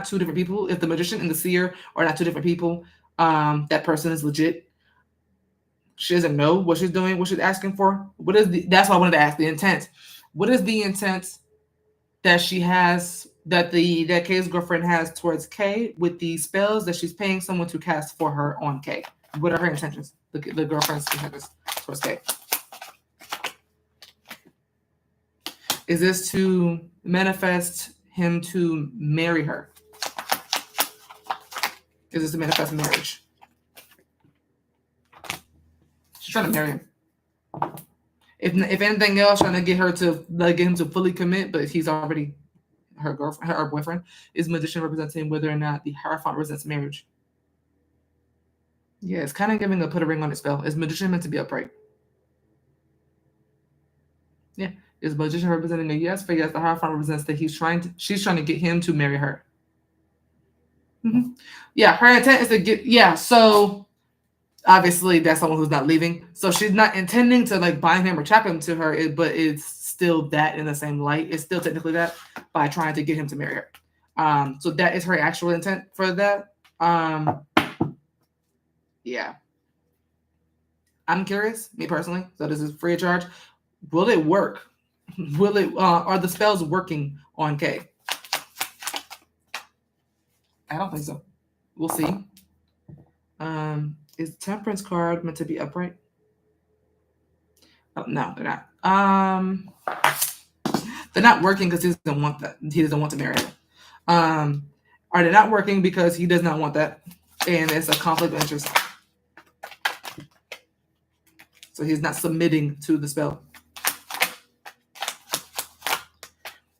two different people, if the magician and the seer are not two different people, that person is legit. She doesn't know what she's doing, what she's asking for. That's why I wanted to ask the intent. What is the intent that she has, that K's girlfriend has towards K with the spells that she's paying someone to cast for her on K? What are her intentions? The girlfriend's intentions towards K. Is this to manifest him to marry her? Is this to manifest marriage? She's trying to marry him. If anything else, trying to get her to get him to fully commit, but he's already her girlfriend, her boyfriend. Is magician representing whether or not the Hierophant represents marriage? Yeah, it's kind of giving a put a ring on the spell. Is magician meant to be upright? Yeah. Is magician representing a yes for yes? The Hierophant represents that she's trying to get him to marry her. Mm-hmm. Yeah, her intent is to get. Yeah, so obviously that's someone who's not leaving, so she's not intending to bind him or trap him to her, but it's still that in the same light. It's still technically that by trying to get him to marry her. So that is her actual intent for that. Yeah, I'm curious, me personally, so this is free of charge. Will it work? Will it are the spells working on K? I don't think so. We'll see. Is Temperance card meant to be upright? Oh, no, they're not. They're not working because he doesn't want that. He doesn't want to marry her. Are they not working because he does not want that, and it's a conflict of interest? So he's not submitting to the spell.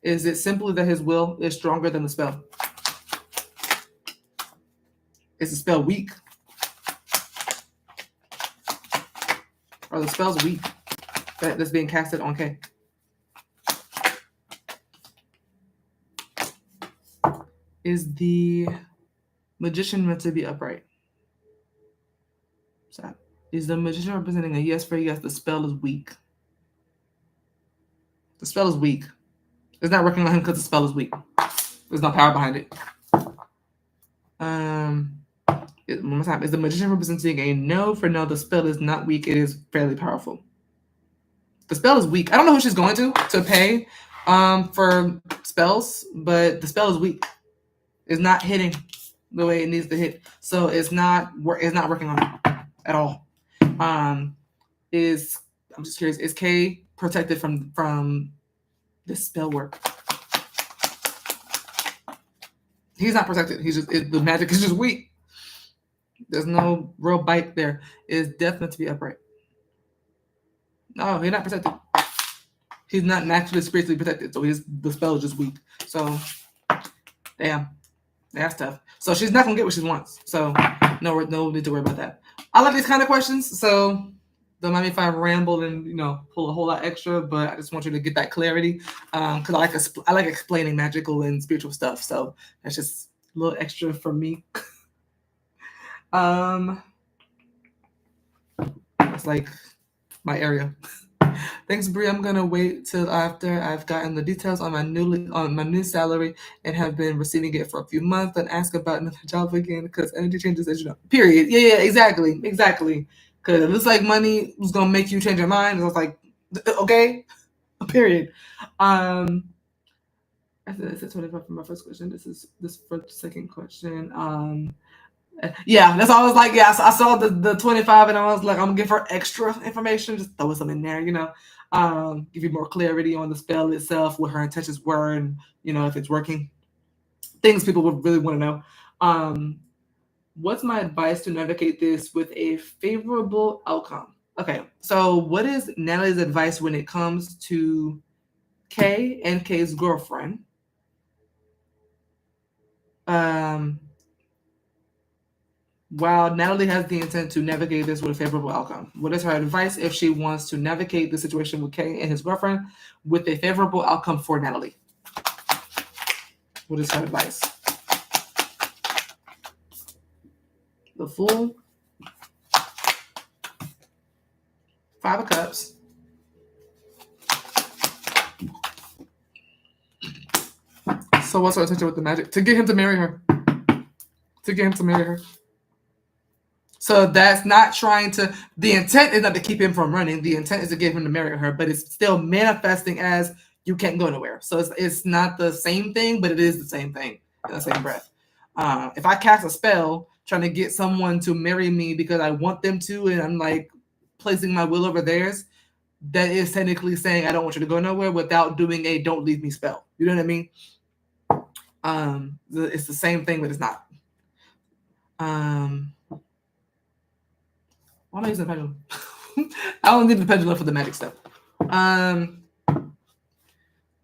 Is it simply that his will is stronger than the spell? Is the spell weak? Are the spells weak that's being casted on K? Is the magician meant to be upright? So, is the magician representing a yes for yes? The spell is weak. The spell is weak. It's not working on him because the spell is weak. There's no power behind it. One more time. Is the magician representing a no for no? The spell is not weak. It is fairly powerful. The spell is weak. I don't know who she's going to pay for spells, but the spell is weak. It's not hitting the way it needs to hit. So it's not working on her at all. I'm just curious, is K protected from this spell work? He's not protected. The magic is just weak. There's no real bite there. Is death meant to be upright? No, he's not protected. He's not naturally spiritually protected, so the spell is just weak. So, damn, that's tough. So she's not gonna get what she wants. So no need to worry about that. I like these kind of questions. So don't mind me if I ramble and pull a whole lot extra, but I just want you to get that clarity because I like explaining magical and spiritual stuff. So that's just a little extra for me. It's like my area. Thanks, Bri. I'm gonna wait till after I've gotten the details on my new salary and have been receiving it for a few months, and ask about another job again because energy changes, as you know. Period. Yeah, exactly. Because it looks like money was gonna make you change your mind. And I was like, okay, period. I said 25 for my first question. This for the second question. Yeah, that's all I was like. Yeah, I saw the 25 and I was like, I'm gonna give her extra information, just throw some in there, give you more clarity on the spell itself, what her intentions were, and if it's working. Things people would really want to know. What's my advice to navigate this with a favorable outcome? Okay, so what is Natalie's advice when it comes to Kay and Kay's girlfriend? While Natalie has the intent to navigate this with a favorable outcome, what is her advice if she wants to navigate the situation with Kay and his girlfriend with a favorable outcome for Natalie? What is her advice? The Fool, 5 of Cups, so what's her intention with the magic? To get him to marry her. To get him to marry her. So that's not trying to. The intent is not to keep him from running. The intent is to get him to marry her, but it's still manifesting as you can't go nowhere. So it's not the same thing, but it is the same thing in the same breath. If I cast a spell trying to get someone to marry me because I want them to, and I'm like placing my will over theirs, that is technically saying I don't want you to go nowhere without doing a "don't leave me" spell. You know what I mean? It's the same thing, but it's not. Why am I using the pendulum? I don't need the pendulum for the magic stuff.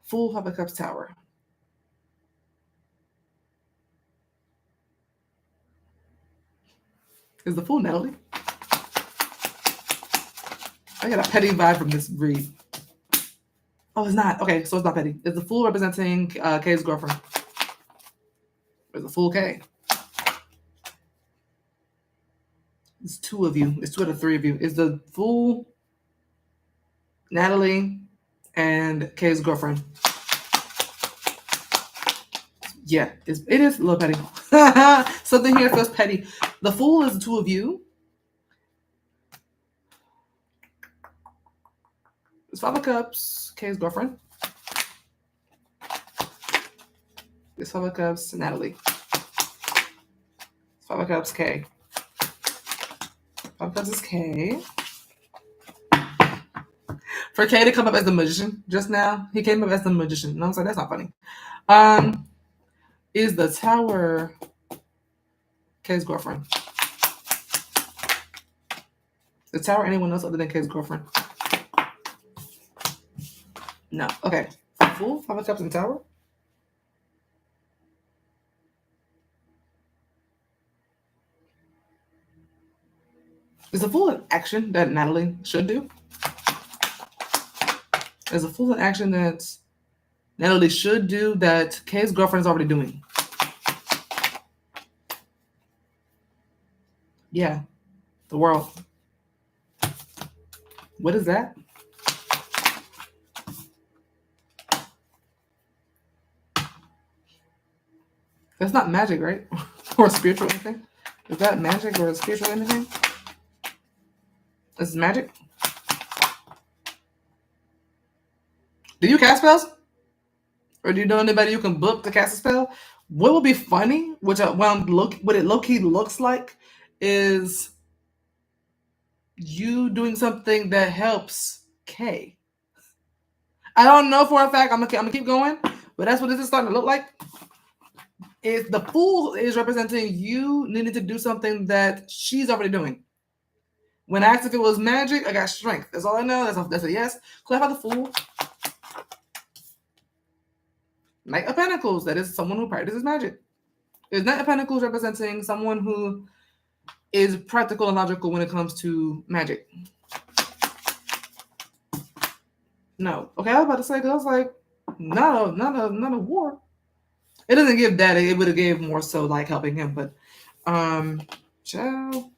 Fool, 5 of Cups, Tower. Is the Fool Natalie? I got a petty vibe from this read. Oh, it's not. Okay, so it's not petty. Is the Fool representing Kay's girlfriend? Or is the Fool Kay? It's 2 of you. It's 2 out of 3 of you. Is the Fool Natalie and Kay's girlfriend? Yeah, it is a little petty. Something here feels petty. The Fool is the 2 of you. It's 5 of Cups, Kay's girlfriend. It's 5 of Cups, Natalie. It's 5 of Cups, Kay. 5 of Cups is Kay. For Kay to come up as the magician just now, he came up as the magician. And I was like, that's not funny. Is the Tower Kay's girlfriend? The Tower anyone else other than Kay's girlfriend? No. Okay. Fool, 5 of Cups, and Tower. Is the Fool an action that Natalie should do? Is the Fool an action that Natalie should do that Kay's girlfriend is already doing? Yeah. The World. What is that? That's not magic, right? Or spiritual anything? Is that magic or spiritual anything? This is magic? Do you cast spells? Or do you know anybody you can book to cast a spell? What would be funny, what it low-key looks like, is you doing something that helps Kay. I don't know for a fact. I'm gonna keep going, but that's what this is starting to look like. Is the Fool is representing you needing to do something that she's already doing. When I asked if it was magic, I got strength. That's all I know. That's a yes. Clarify the Fool. Knight of Pentacles. That is someone who practices magic. Is Knight of Pentacles representing someone who is practical and logical when it comes to magic? No. Okay, I was about to say, because I was like, not a war. It doesn't give that. It would have gave more so like helping him, but child.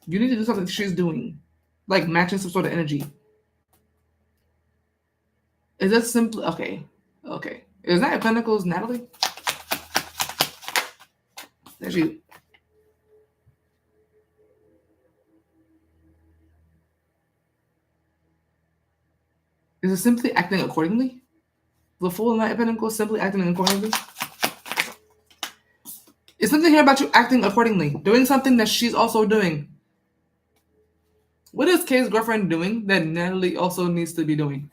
You need to do something she's doing. Like matching some sort of energy. Is that simply okay? Okay. Is that Pentacles, Natalie? There's you. Is it simply acting accordingly? The Fool and Knight of Pentacles, simply acting accordingly. It's something here about you acting accordingly, doing something that she's also doing. What is Kay's girlfriend doing that Natalie also needs to be doing?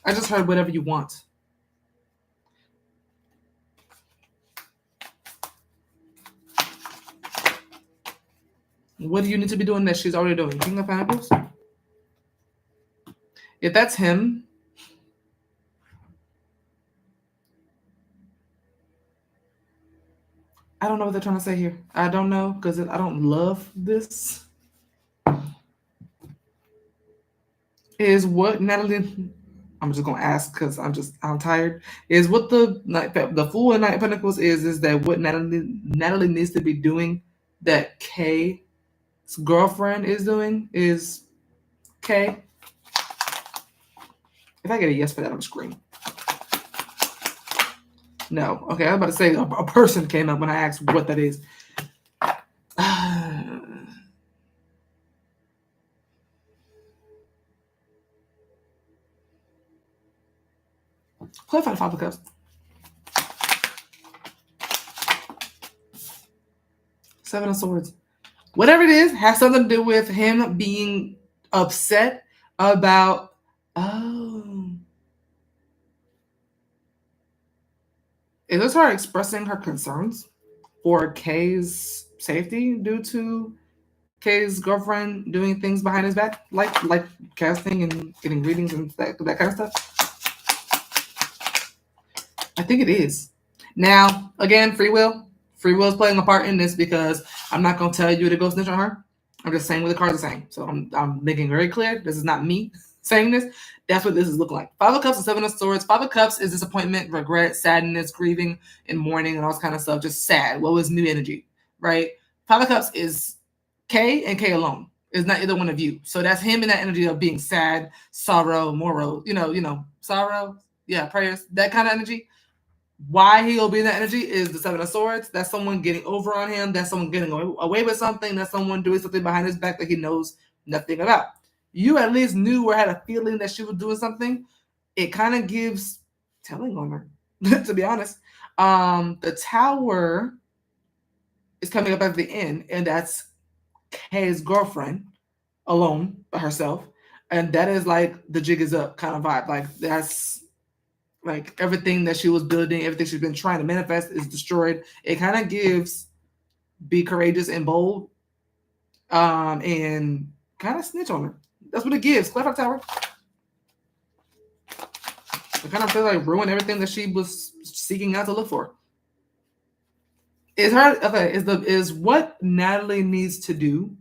I just heard whatever you want. What do you need to be doing that she's already doing? King of Pentacles? If that's him, I don't know what they're trying to say here. I don't know because I don't love this. Is what Natalie... I'm just gonna ask because I'm tired. Is what the Fool and Knight of Pentacles is that what Natalie needs to be doing that Kay's girlfriend is doing is Kay? If I get a yes for that, I'm screaming. No. Okay, I was about to say a person came up when I asked what that is. Clarify the Five of Cups. Seven of Swords. Whatever it is has something to do with him being upset about... Oh. Is this her expressing her concerns for Kay's safety due to Kay's girlfriend doing things behind his back, like casting and getting readings and that kind of stuff? I think it is. Now, again, free will. Free will is playing a part in this because I'm not going to tell you to go snitch on her. I'm just saying what the cards are saying. So I'm making very clear. This is not me saying this. That's what this is looking like. Five of Cups and Seven of Swords. Five of Cups is disappointment, regret, sadness, grieving, and mourning, and all this kind of stuff. Just sad. What was new energy, right? Five of Cups is K and K alone. It's not either one of you. So that's him in that energy of being sad, sorrow, morrow, sorrow, prayers, that kind of energy. Why he'll be in that energy is the Seven of Swords. That's someone getting over on him. That's someone getting away with something. That's someone doing something behind his back that he knows nothing about. You at least knew or had a feeling that she was doing something. It kind of gives telling on her, to be honest. The Tower is coming up at the end, and that's Kay's girlfriend alone by herself. And that is like the jig is up kind of vibe. Like that's... like everything that she was building, everything she's been trying to manifest is destroyed. It kind of gives be courageous and bold, and kind of snitch on her. That's what it gives. Clever Tower. It kind of feels like ruin everything that she was seeking out to look for. Is what Natalie needs to do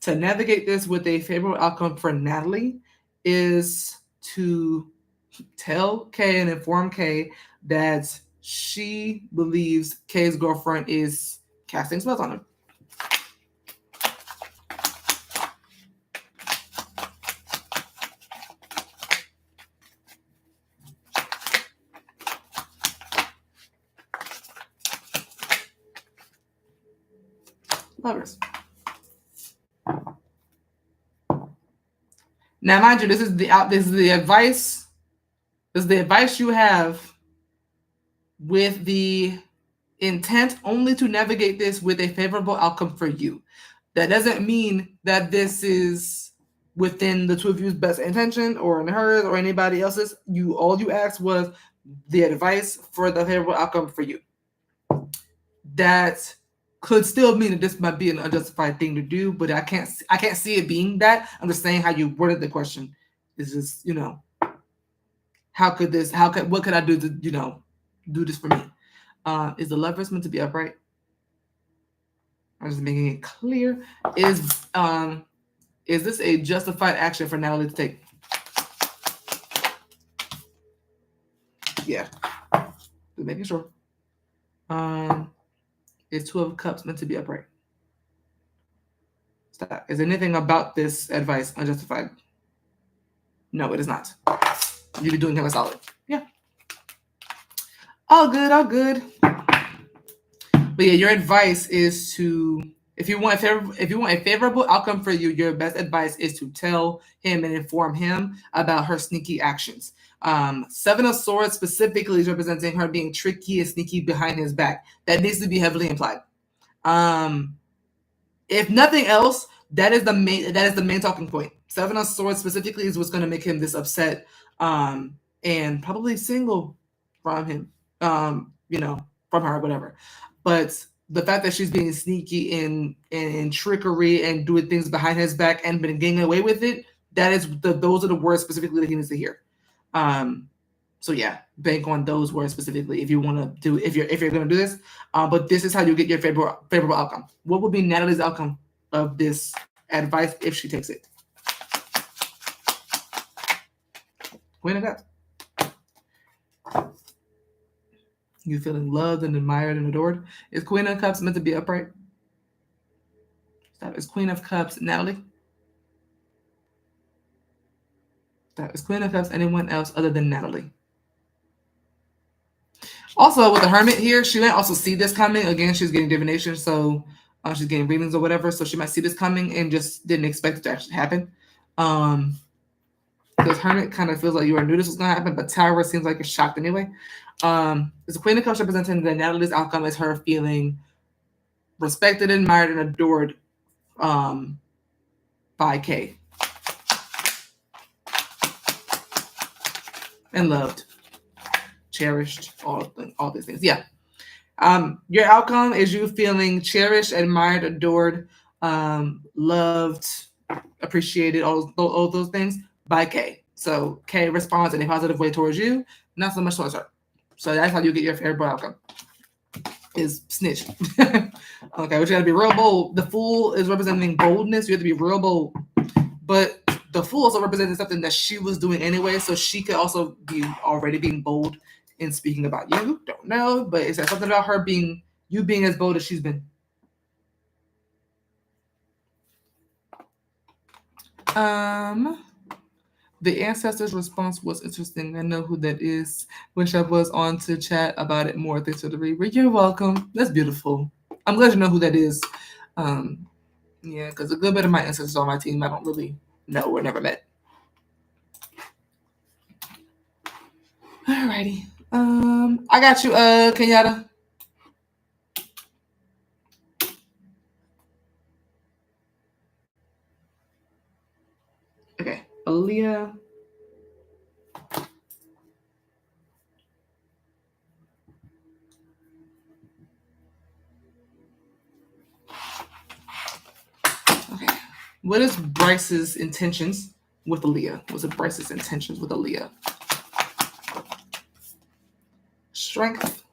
to navigate this with a favorable outcome for Natalie is to tell Kay and inform Kay that she believes Kay's girlfriend is casting spells on him. Lovers. Now, mind you, this is the advice. This is the advice you have with the intent only to navigate this with a favorable outcome for you. That doesn't mean that this is within the two of you's best intention or in hers or anybody else's. All you asked was the advice for the favorable outcome for you. That could still mean that this might be an unjustified thing to do, but I can't see it being that. I'm just saying how you worded the question. It's just, what could I do to, do this for me? Is the Lovers meant to be upright? I'm just making it clear. Is this a justified action for Natalie to take? Yeah. Just making sure. Is Two of Cups meant to be upright? Stop. Is anything about this advice unjustified? No, it is not. You'll be doing him a solid. Yeah. All good, all good. But yeah, your advice is to If you want a favorable outcome for you, your best advice is to tell him and inform him about her sneaky actions. Seven of Swords specifically is representing her being tricky and sneaky behind his back. That needs to be heavily implied. If nothing else, that is the main talking point. Seven of Swords specifically is what's going to make him this upset, and probably single from him, from her, whatever. But the fact that she's being sneaky in trickery and doing things behind his back and been getting away with it, those are the words specifically that he needs to hear. So yeah, bank on those words specifically if you want to do if you're going to do this. But this is how you get your favorable outcome. What would be Natalie's outcome of this advice if she takes it? Queen of Cups. You feeling loved and admired and adored? Is Queen of Cups meant to be upright? Stop. Is Queen of Cups Natalie? Stop. Is Queen of Cups anyone else other than Natalie? Also, with the Hermit here, she might also see this coming. Again, she's getting divination, so she's getting readings or whatever. So she might see this coming and just didn't expect it to actually happen. Because Hermit kind of feels like you already knew this was going to happen, but Tower seems like it's shocked anyway. It's a Queen of Cups representing that Natalie's outcome is her feeling respected, admired, and adored by Kay. And loved. Cherished, all these things. Yeah. Your outcome is you feeling cherished, admired, adored, loved, appreciated, all those things by Kay. So Kay responds in a positive way towards you, not so much towards her. So that's how you get your favorable outcome. Is snitch. Okay, but you gotta be real bold. The Fool is representing boldness. You have to be real bold. But the Fool also represented something that she was doing anyway, so she could also be already being bold in speaking about you. Don't know, but it's something about her being as bold as she's been. The ancestors' response was interesting. I know who that is. Wish I was on to chat about it more. Thanks for the read. You're welcome. That's beautiful. I'm glad you know who that is. Yeah, because a good bit of my ancestors on my team I don't really know or never met. Alrighty. I got you, Kenyatta. Okay, Aaliyah. Okay, what is Bryce's intentions with Aaliyah? What's Bryce's intentions with Aaliyah? Strength.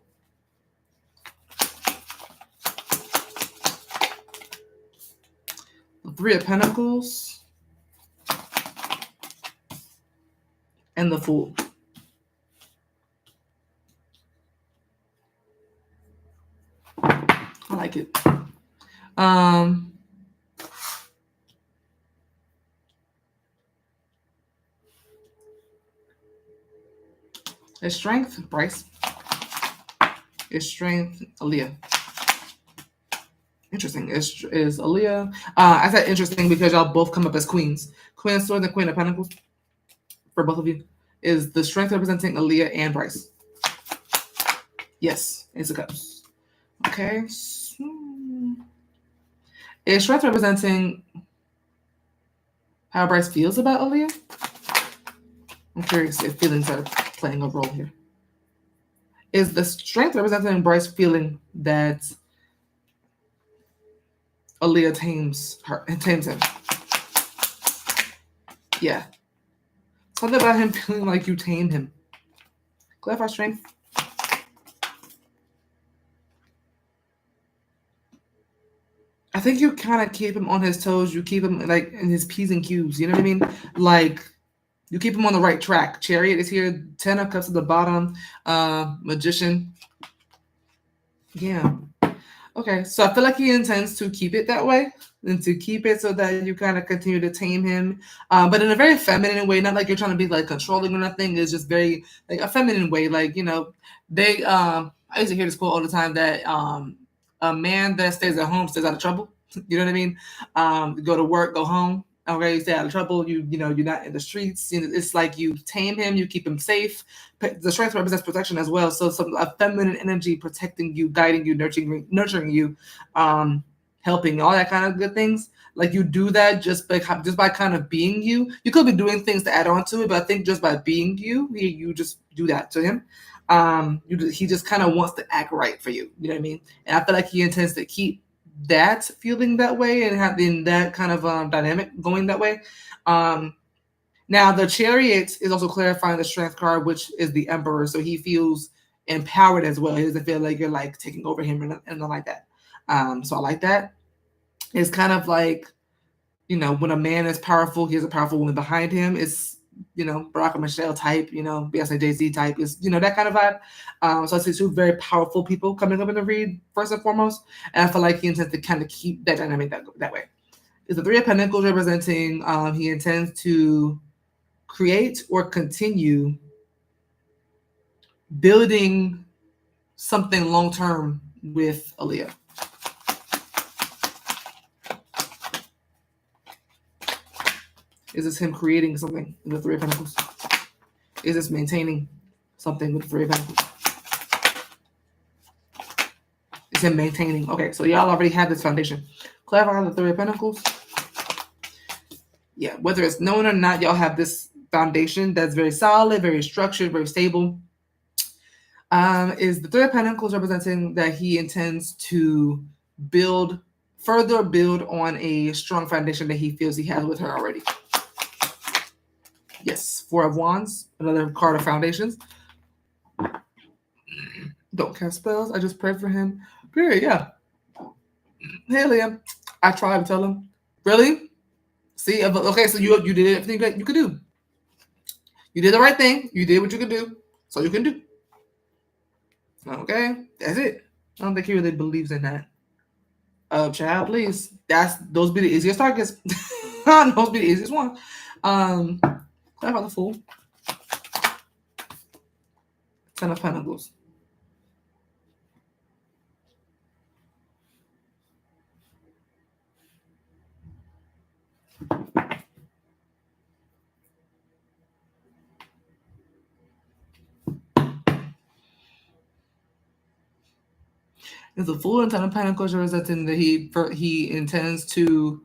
The Three of Pentacles. And the Fool. I like it. Is strength Bryce? Is strength Aaliyah? Interesting. Is Aaliyah? I said interesting because y'all both come up as queens. Queen of Swords and Queen of Pentacles. For both of you, is the strength representing Aaliyah and Bryce? Yes, Ace of Cups. Okay. Is strength representing how Bryce feels about Aaliyah? I'm curious if feelings are playing a role here. Is the strength representing Bryce feeling that Aaliyah tames him? Yeah. Something about him feeling like you tame him. Clarify strength. I think you kind of keep him on his toes. You keep him like in his P's and Q's. You know what I mean? Like you keep him on the right track. Chariot is here. 10 of Cups at the bottom. Magician. Yeah. Okay. So I feel like he intends to keep it that way. And to keep it so that you kind of continue to tame him. But in a very feminine way. Not like you're trying to be like controlling or nothing. It's just very like a feminine way. Like, you know, I used to hear this quote all the time that a man that stays at home stays out of trouble. You know what I mean? Go to work, go home. Okay, you stay out of trouble. You're not in the streets. It's like you tame him, you keep him safe. The strength represents protection as well. So some a feminine energy protecting you, guiding you, nurturing you, um, helping all that kind of good things. Like you do that just by kind of being you. You could be doing things to add on to it, but I think just by being you, you just do that to him. He just kind of wants to act right for you. You know what I mean? And I feel like he intends to keep that feeling that way and having that kind of dynamic going that way. Um, Now the Chariot is also clarifying the Strength card, which is the Emperor. So he feels empowered as well. He doesn't feel like you're like taking over him and nothing like that. So I like that. It's kind of like, when a man is powerful, he has a powerful woman behind him. It's, Barack and Michelle type, Beyonce, Jay-Z type. Is that kind of vibe. So I see two very powerful people coming up in the read, first and foremost. And I feel like he intends to kind of keep that dynamic that way. Is the Three of Pentacles representing he intends to create or continue building something long-term with Aaliyah. Is this him creating something in the Three of Pentacles? Is this maintaining something with the Three of Pentacles? Is him maintaining? Okay, so y'all already have this foundation. Clarify the Three of Pentacles. Yeah, whether it's known or not, y'all have this foundation that's very solid, very structured, very stable. Is the Three of Pentacles representing that he intends to further build on a strong foundation that he feels he has with her already. Yes, Four of Wands, another card of foundations. Don't cast spells. I just pray for him. Period, yeah. Hey, Liam. I tried to tell him. Really? See? Okay, so you did everything that you could do. You did the right thing. You did what you could do. So you can do. Okay? That's it. I don't think he really believes in that. Child, please. Those be the easiest targets. Those be the easiest ones. What about the Fool? Ten of Pentacles. Is the Fool and Ten of Pentacles representing that he intends to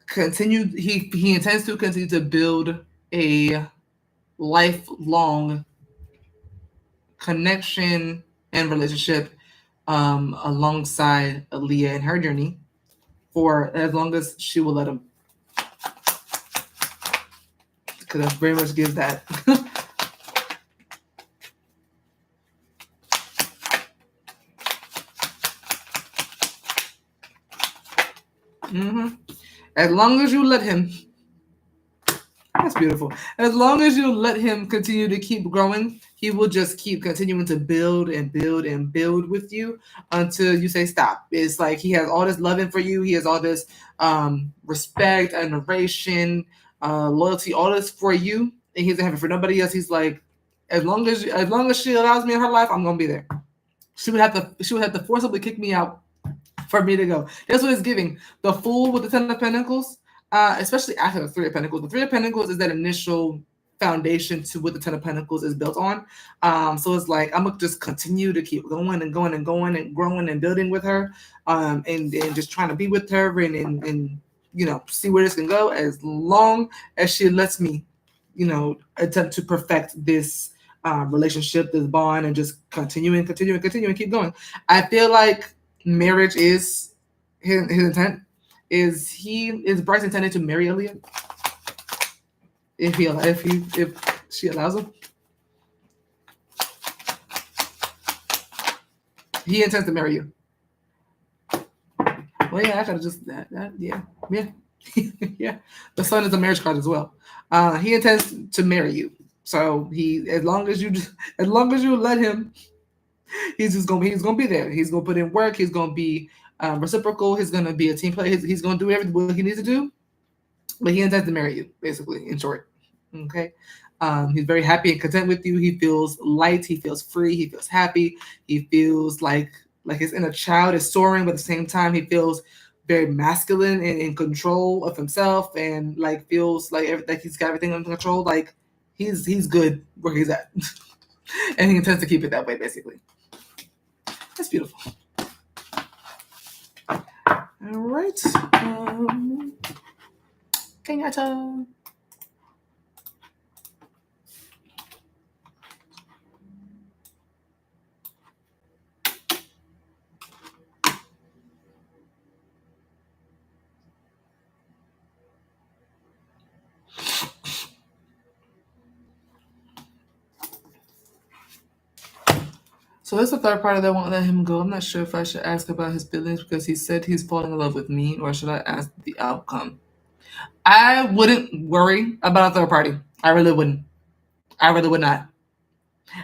continue. He intends to continue to build a lifelong connection and relationship alongside Aaliyah in her journey for as long as she will let him. Because that very much gives that. As long as you let him. That's beautiful. As long as you let him continue to keep growing, he will just keep continuing to build and build and build with you until you say stop. It's like he has all this loving for you. He has all this respect, admiration, loyalty, all this for you, and he doesn't have it for nobody else. He's like, as long as she allows me in her life, I'm gonna be there. She would have to forcibly kick me out for me to go. That's what it's giving. The Fool with the Ten of Pentacles. Especially after the Three of Pentacles. The Three of Pentacles is that initial foundation to what the Ten of Pentacles is built on. So it's like, I'm going to just continue to keep going and going and going and growing and building with her and just trying to be with her and see where this can go as long as she lets me, attempt to perfect this relationship, this bond, and just continue and keep going. I feel like marriage is his intent. Is Bryce intended to marry Aaliyah? If she allows him, he intends to marry you. Well, yeah, I gotta just yeah. Yeah. The Sun is a marriage card as well. He intends to marry you. So as long as you let him, he's gonna be there. He's gonna put in work. He's gonna be reciprocal. He's gonna be a team player. He's gonna do everything what he needs to do, but he intends to marry you, basically, in short. Okay. He's very happy and content with you. He feels light. He feels free. He feels happy. He feels like Like his inner child is soaring, but at the same time he feels very masculine and in control of himself, and like feels like he's got everything under control. Like he's good where he's at, and he intends to keep it that way. Basically, that's beautiful. All right, Kenyatta. So there's a third party that won't let him go. I'm not sure if I should ask about his feelings because he said he's falling in love with me, or should I ask the outcome? I wouldn't worry about a third party. I really wouldn't. I really would not.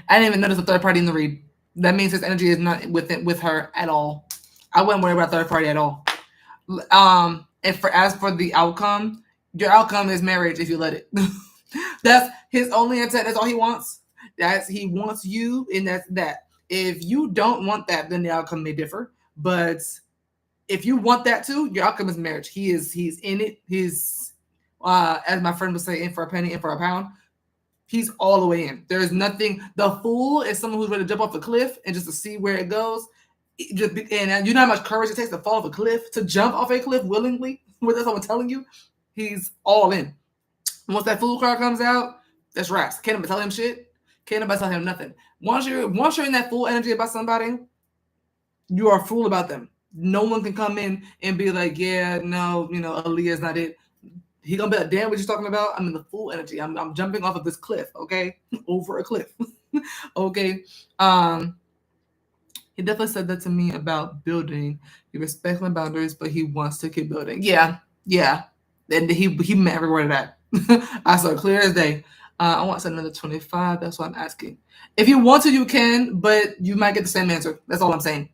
I didn't even notice a third party in the read. That means his energy is not with her at all. I wouldn't worry about third party at all. As for the outcome, your outcome is marriage if you let it. That's his only intent. That's all he wants. He wants you, and that's that. If you don't want that, then the outcome may differ. But if you want that too, your outcome is marriage. He's in it. He's as my friend would say, in for a penny, in for a pound. He's all the way in. There's nothing. The fool is someone who's ready to jump off the cliff and just to see where it goes. And you know how much courage it takes to fall off a cliff, to jump off a cliff willingly without someone telling you. He's all in. Once that fool card comes out, that's raps. Can't nobody tell him shit. Can't nobody tell him nothing. Once you're in that full energy about somebody, you are a fool about them. No one can come in and be like, yeah, no, Aaliyah's not it. He gonna be like, damn, what you talking about? I'm in the full energy. I'm jumping off of this cliff, okay? Over a cliff. Okay. He definitely said that to me about building. He respects my boundaries, but he wants to keep building. Yeah. And he meant every word of that. I saw it clear as day. I want to send another 25. That's what I'm asking. If you want to, you can, but you might get the same answer. That's all I'm saying.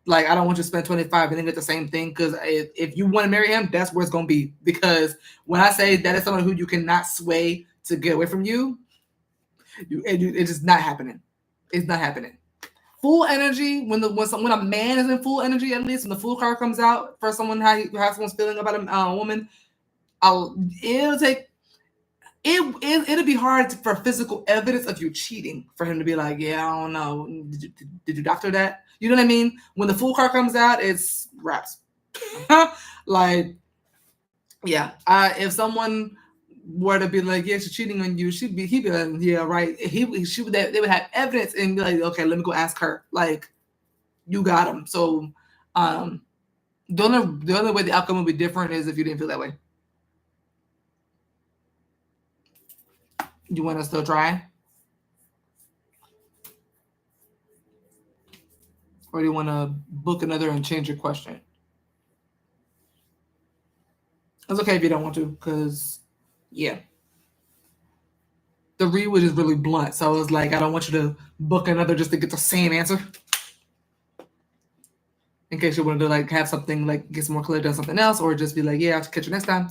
Like, I don't want you to spend 25 and then get the same thing, because if you want to marry him, that's where it's going to be. Because when I say that is someone who you cannot sway to get away from you, it's just not happening. It's not happening. Full energy, when a man is in full energy, at least when the full card comes out for someone, how someone's feeling about a woman, it'll be hard for physical evidence of you cheating for him to be like, yeah, I don't know, did you doctor that? You know what I mean? When the full card comes out, it's raps. Like, yeah. If someone were to be like, yeah, she's cheating on you, he'd be like, yeah, right. They would have evidence and be like, okay, let me go ask her. Like, you got him. So, the only way the outcome would be different is if you didn't feel that way. You want to still try? Or do you want to book another and change your question? It's okay if you don't want to, because, yeah. The read was just really blunt. So I was like, I don't want you to book another just to get the same answer. In case you wanted to like have something, like get some more clarity on something else, or just be like, yeah, I'll catch you next time.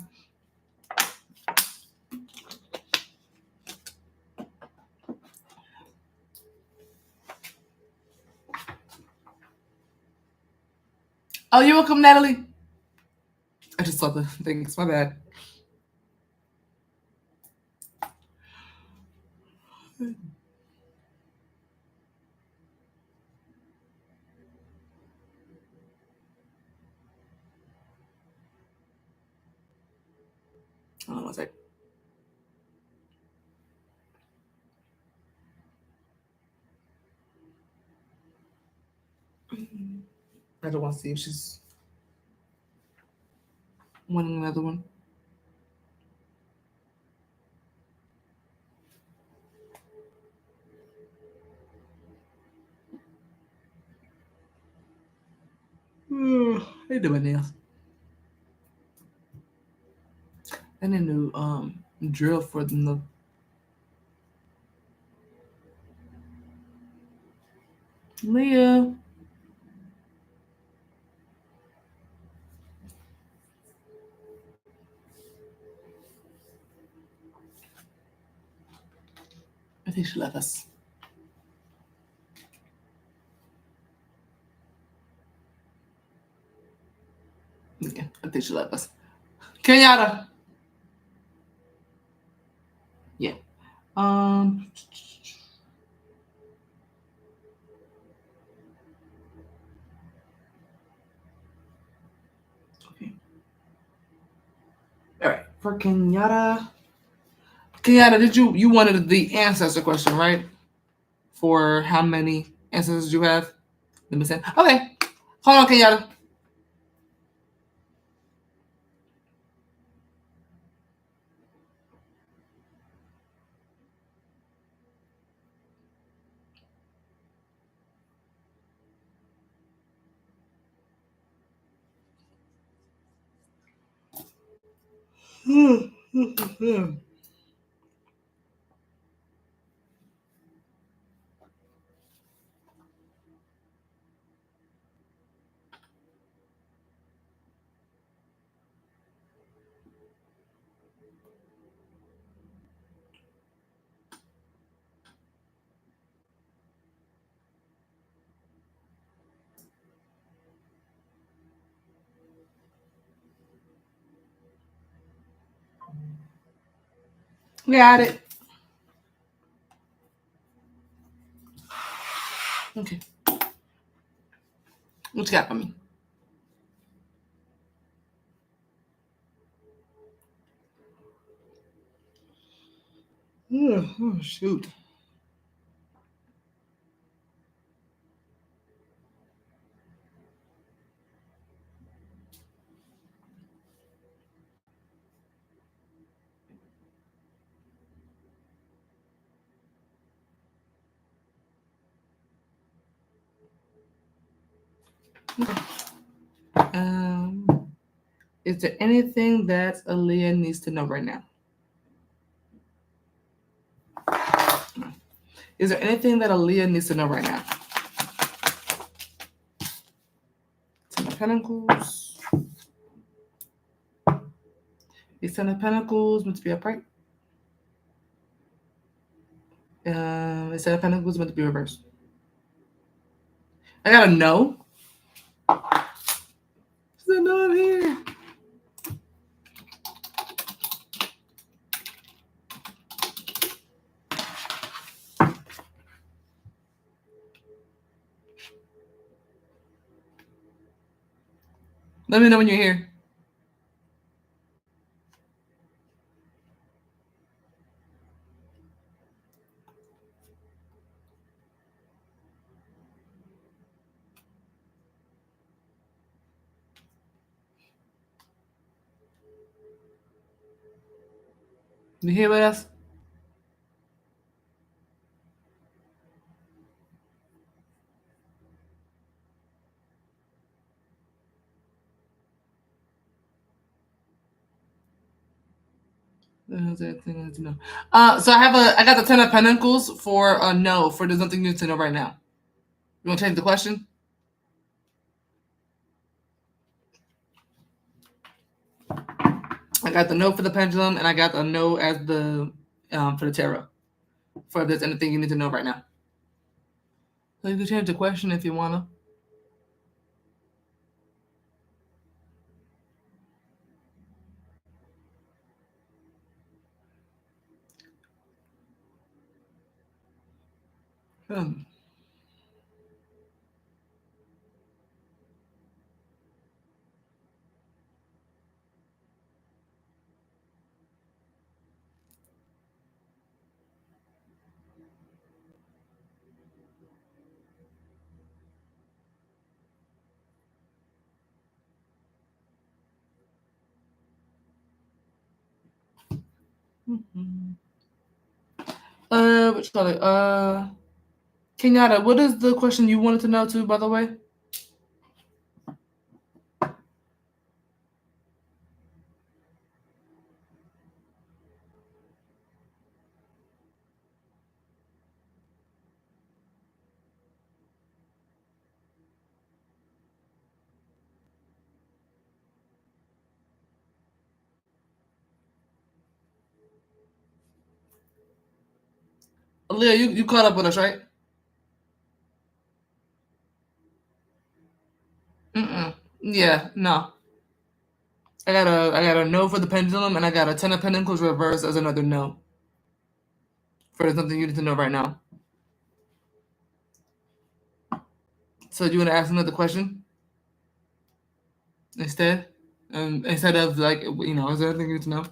Oh, you're welcome, Natalie. I just saw the things. My bad. Hold on one sec. I don't want to see if she's wanting another one. They do my nails. I need to drill for the. Leah. I think she left us. Yeah, I think she left us. Kenyatta. Yeah. Um. Okay. All right. For Kenyatta. Kenyatta, did you wanted the ancestor question, right? For how many ancestors you have? Let me say. Okay. Hold on, Kenyatta. Got it. Okay. What you got for me? Oh, shoot. Um, is there anything that Aaliyah needs to know right now? Is there anything that Aaliyah needs to know right now? Ten of Pentacles. Is Ten of Pentacles meant to be upright? Is Ten of Pentacles meant to be reversed? I gotta know. She said, no, I'm here. Let me know when you're here. You here with us? So I got the Ten of Pentacles for a no, for there's nothing you need to know right now. You want to change the question? I got the no for the pendulum, and I got the no as the for the tarot. For if there's anything you need to know right now. So you can change the question if you wanna. Hmm. Mm-hmm. What you call it? Kenyatta, what is the question you wanted to know too, by the way? Aaliyah, you caught up with us, right? Mm-mm. Yeah, no. I got a no for the pendulum, and I got a 10 of pentacles reversed as another no. For something you need to know right now. So do you want to ask another question instead? Instead of like, you know, is there anything you need to know?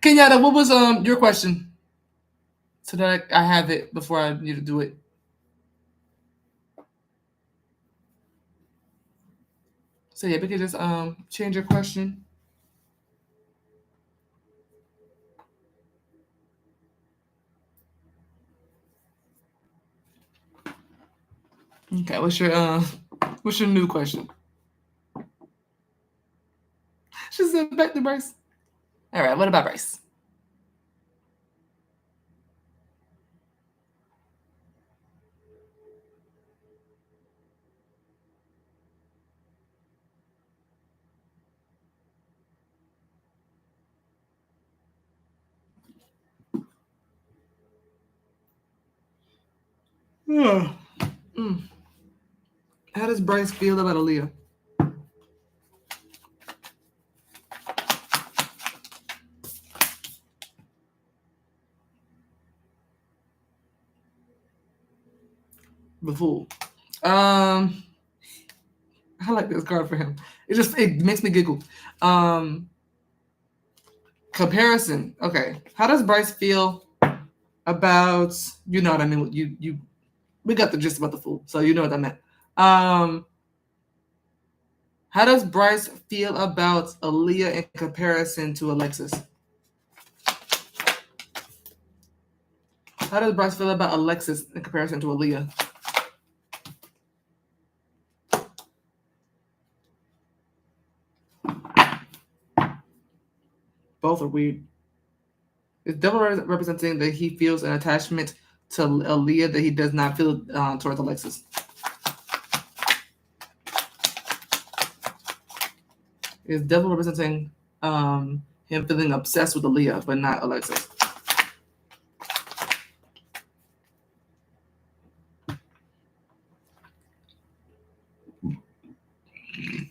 Kenyatta, what was your question? So that I have it before I need to do it. So yeah, we can just change your question. Okay, what's your new question? She said back to Bryce. All right, what about Bryce? Mm. How does Bryce feel about Aaliyah? The Fool. I like this card for him. It makes me giggle. Comparison. Okay. How does Bryce feel about, you know what I mean? You we got the gist about the Fool, so you know what I meant. How does Bryce feel about Aaliyah in comparison to Alexis? How does Bryce feel about Alexis in comparison to Aaliyah? Both are weird. Is Devil representing that he feels an attachment to Aaliyah that he does not feel towards Alexis? Is Devil representing him feeling obsessed with Aaliyah but not Alexis?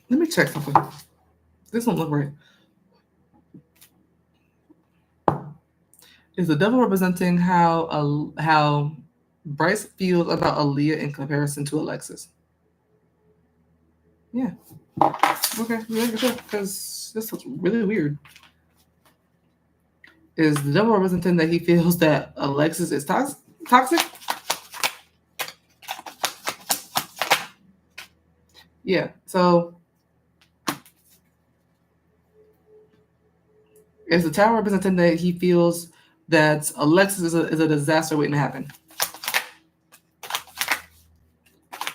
Let me check something. This don't look right. Is the Devil representing how Bryce feels about Aaliyah in comparison to Alexis? Yeah. Okay, yeah, sure. Because this looks really weird. Is the Devil representing that he feels that Alexis is toxic? Yeah. So is the Tower representing that he feels that Alexis is a disaster waiting to happen?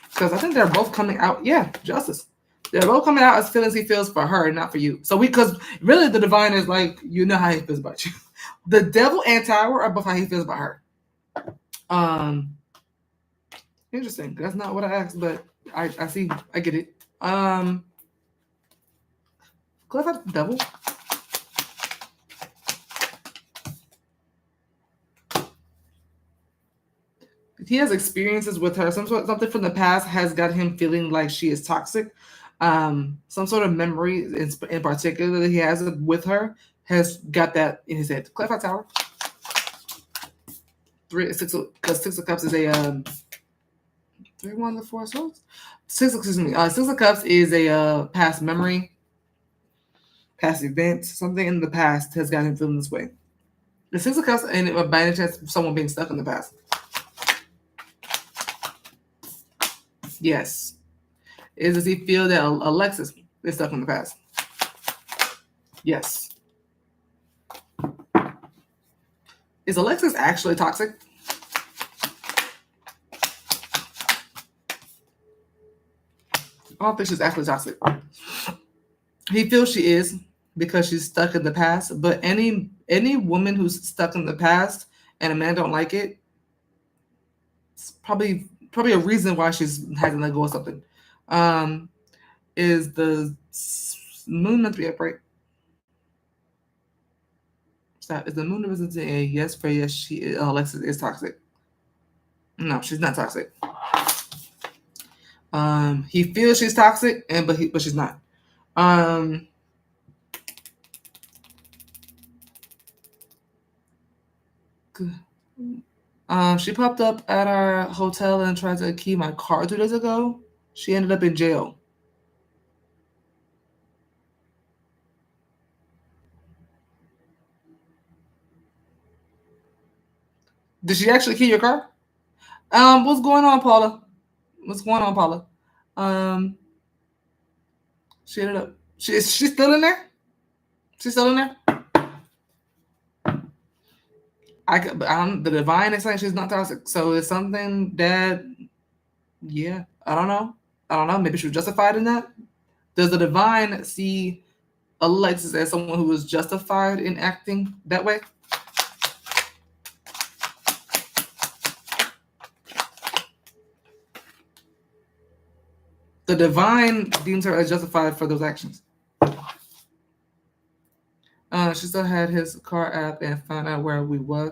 Because I think they're both coming out. Yeah, justice. They're both coming out as feelings he feels for her, not for you. So because really the divine is like, you know how he feels about you. The Devil and Tower are both how he feels about her. Interesting. That's not what I asked, but I see. I get it. Clarify the Devil. He has experiences with her. Something from the past has got him feeling like she is toxic. Some sort of memory in particular that he has with her has got that in his head. Clarify Tower. 6 of Cups is a 3 1 the 4 swords. 6 of Cups is a past memory, past event. Something in the past has got him feeling this way. The 6 of Cups, and by any chance, someone being stuck in the past. Yes. Does he feel that Alexis is stuck in the past? Yes. Is Alexis actually toxic? I don't think she's actually toxic. He feels she is because she's stuck in the past. But any woman who's stuck in the past and a man don't like it, it's probably a reason why she's hasn't let go of something. Is the moon meant to be upright? Stop. Is the moon representing a yes for yes? Alexis is toxic. No, she's not toxic. He feels she's toxic, but she's not. She popped up at our hotel and tried to key my car 2 days ago. She ended up in jail. Did she actually key your car? What's going on, Paula? What's going on, Paula? Um, she ended up. She's still in there. She's still in there. But the divine is saying she's not toxic, so it's something that, yeah, I don't know. I don't know. Maybe she was justified in that. Does the divine see Alexis as someone who was justified in acting that way? The divine deems her as justified for those actions. She still had his car app and found out where we was.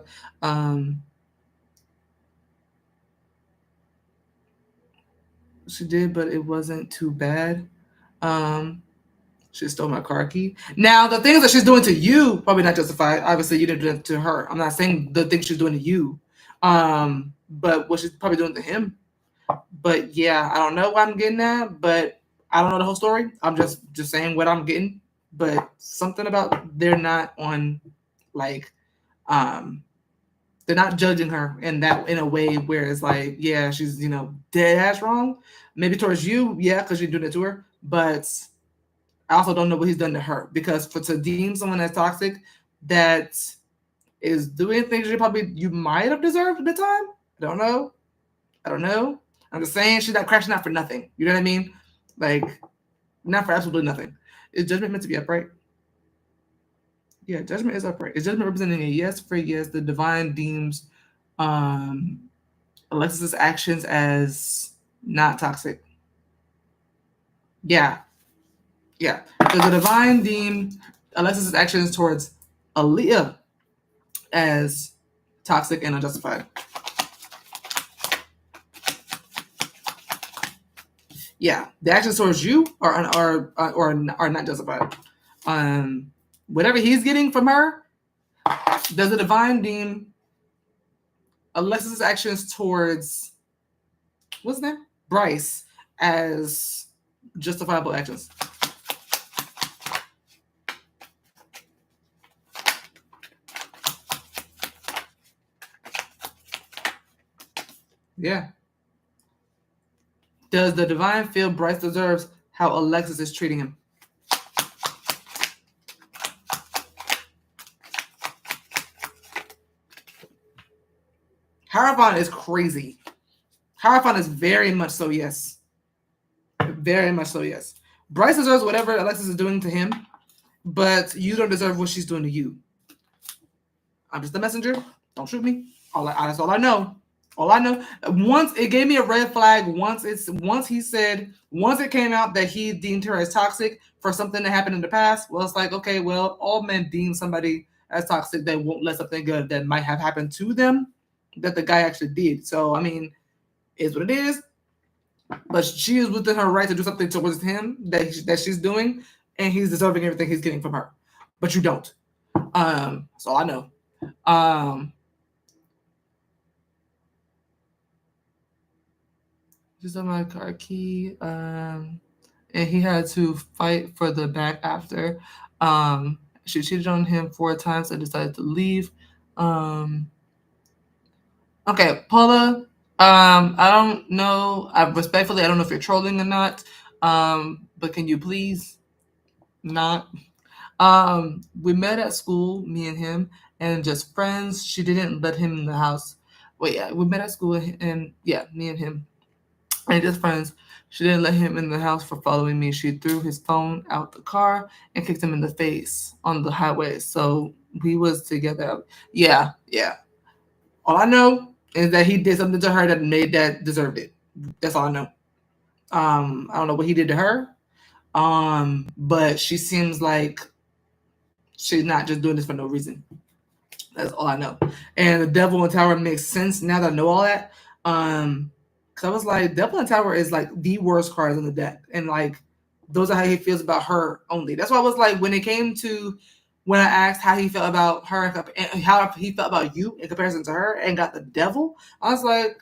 She did, but it wasn't too bad. She stole my car key. Now, the things that she's doing to you, probably not justified. Obviously, you didn't do it to her. I'm not saying the things she's doing to you, but what she's probably doing to him. But yeah, I don't know what I'm getting at, but I don't know the whole story. I'm just saying what I'm getting. But something about they're not on, like, they're not judging her in a way where it's like, yeah, she's dead ass wrong. Maybe towards you, yeah, because you're doing it to her. But I also don't know what he's done to her, because to deem someone as toxic that is doing things you might have deserved at the time. I don't know. I'm just saying she's not crashing out for nothing. You know what I mean? Like, not for absolutely nothing. Is judgment meant to be upright? Yeah, judgment is upright. Is judgment representing a yes for yes? The divine deems Alexis's actions as not toxic. Yeah. Does the divine deem Alexis's actions towards Aaliyah as toxic and unjustified? Yeah, the actions towards you are not justified. Whatever he's getting from her, does the divine deem Alexis's actions towards what's his name? Bryce as justifiable actions? Yeah. Does the divine feel Bryce deserves how Alexis is treating him? Hierophant is crazy. Hierophant is very much so yes. Very much so yes. Bryce deserves whatever Alexis is doing to him, but you don't deserve what she's doing to you. I'm just a messenger. Don't shoot me. That's all I know. All I know. Once it gave me a red flag. Once it came out that he deemed her as toxic for something that happened in the past. Well, it's like, okay, well, all men deem somebody as toxic that won't let something good that might have happened to them that the guy actually did. So I mean, is what it is. But she is within her right to do something towards him that she's doing, and he's deserving everything he's getting from her. But you don't. That's all I know. Just on my car key. And he had to fight for the back after. She cheated on him 4 times and decided to leave. Okay, Paula. I don't know. I don't know if you're trolling or not. But can you please not? We met at school, me and him, and just friends. She didn't let him in the house. Well, yeah, we met at school, and yeah, me and him, and just friends. She didn't let him in the house for following me. She threw his phone out the car and kicked him in the face on the highway. So we was together. Yeah. All I know is that he did something to her that deserved it. That's all I know. I don't know what he did to her. But she seems like she's not just doing this for no reason. That's all I know. And the Devil in Tower makes sense now that I know all that. Cause I was like, Devil in Tower is like the worst cards in the deck, and like those are how he feels about her only. That's why I was like, when when I asked how he felt about her and how he felt about you in comparison to her, and got the devil, I was like,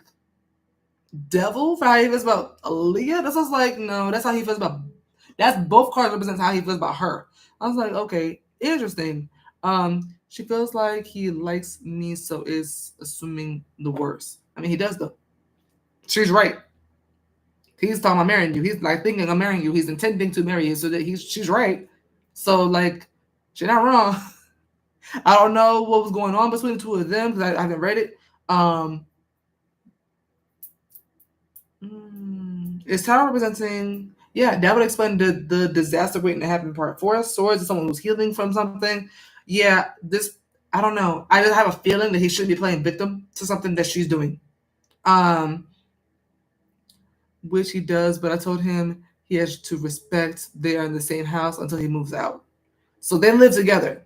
devil for how he feels about Aaliyah? That's was like, no, that's how he feels about. That's both cards represents how he feels about her. I was like, okay, interesting. She feels like he likes me, so is assuming the worst. I mean, he does though. She's right. He's talking about marrying you. He's like thinking of marrying you. He's intending to marry you, so that she's right. So like, she's not wrong. I don't know what was going on between the two of them because I haven't read it. Is tarot representing? Yeah, that would explain the disaster waiting to happen part 4. Swords is someone who's healing from something. Yeah, this, I don't know. I just have a feeling that he should be playing victim to something that she's doing. Which he does, but I told him he has to respect they are in the same house until he moves out. So they live together.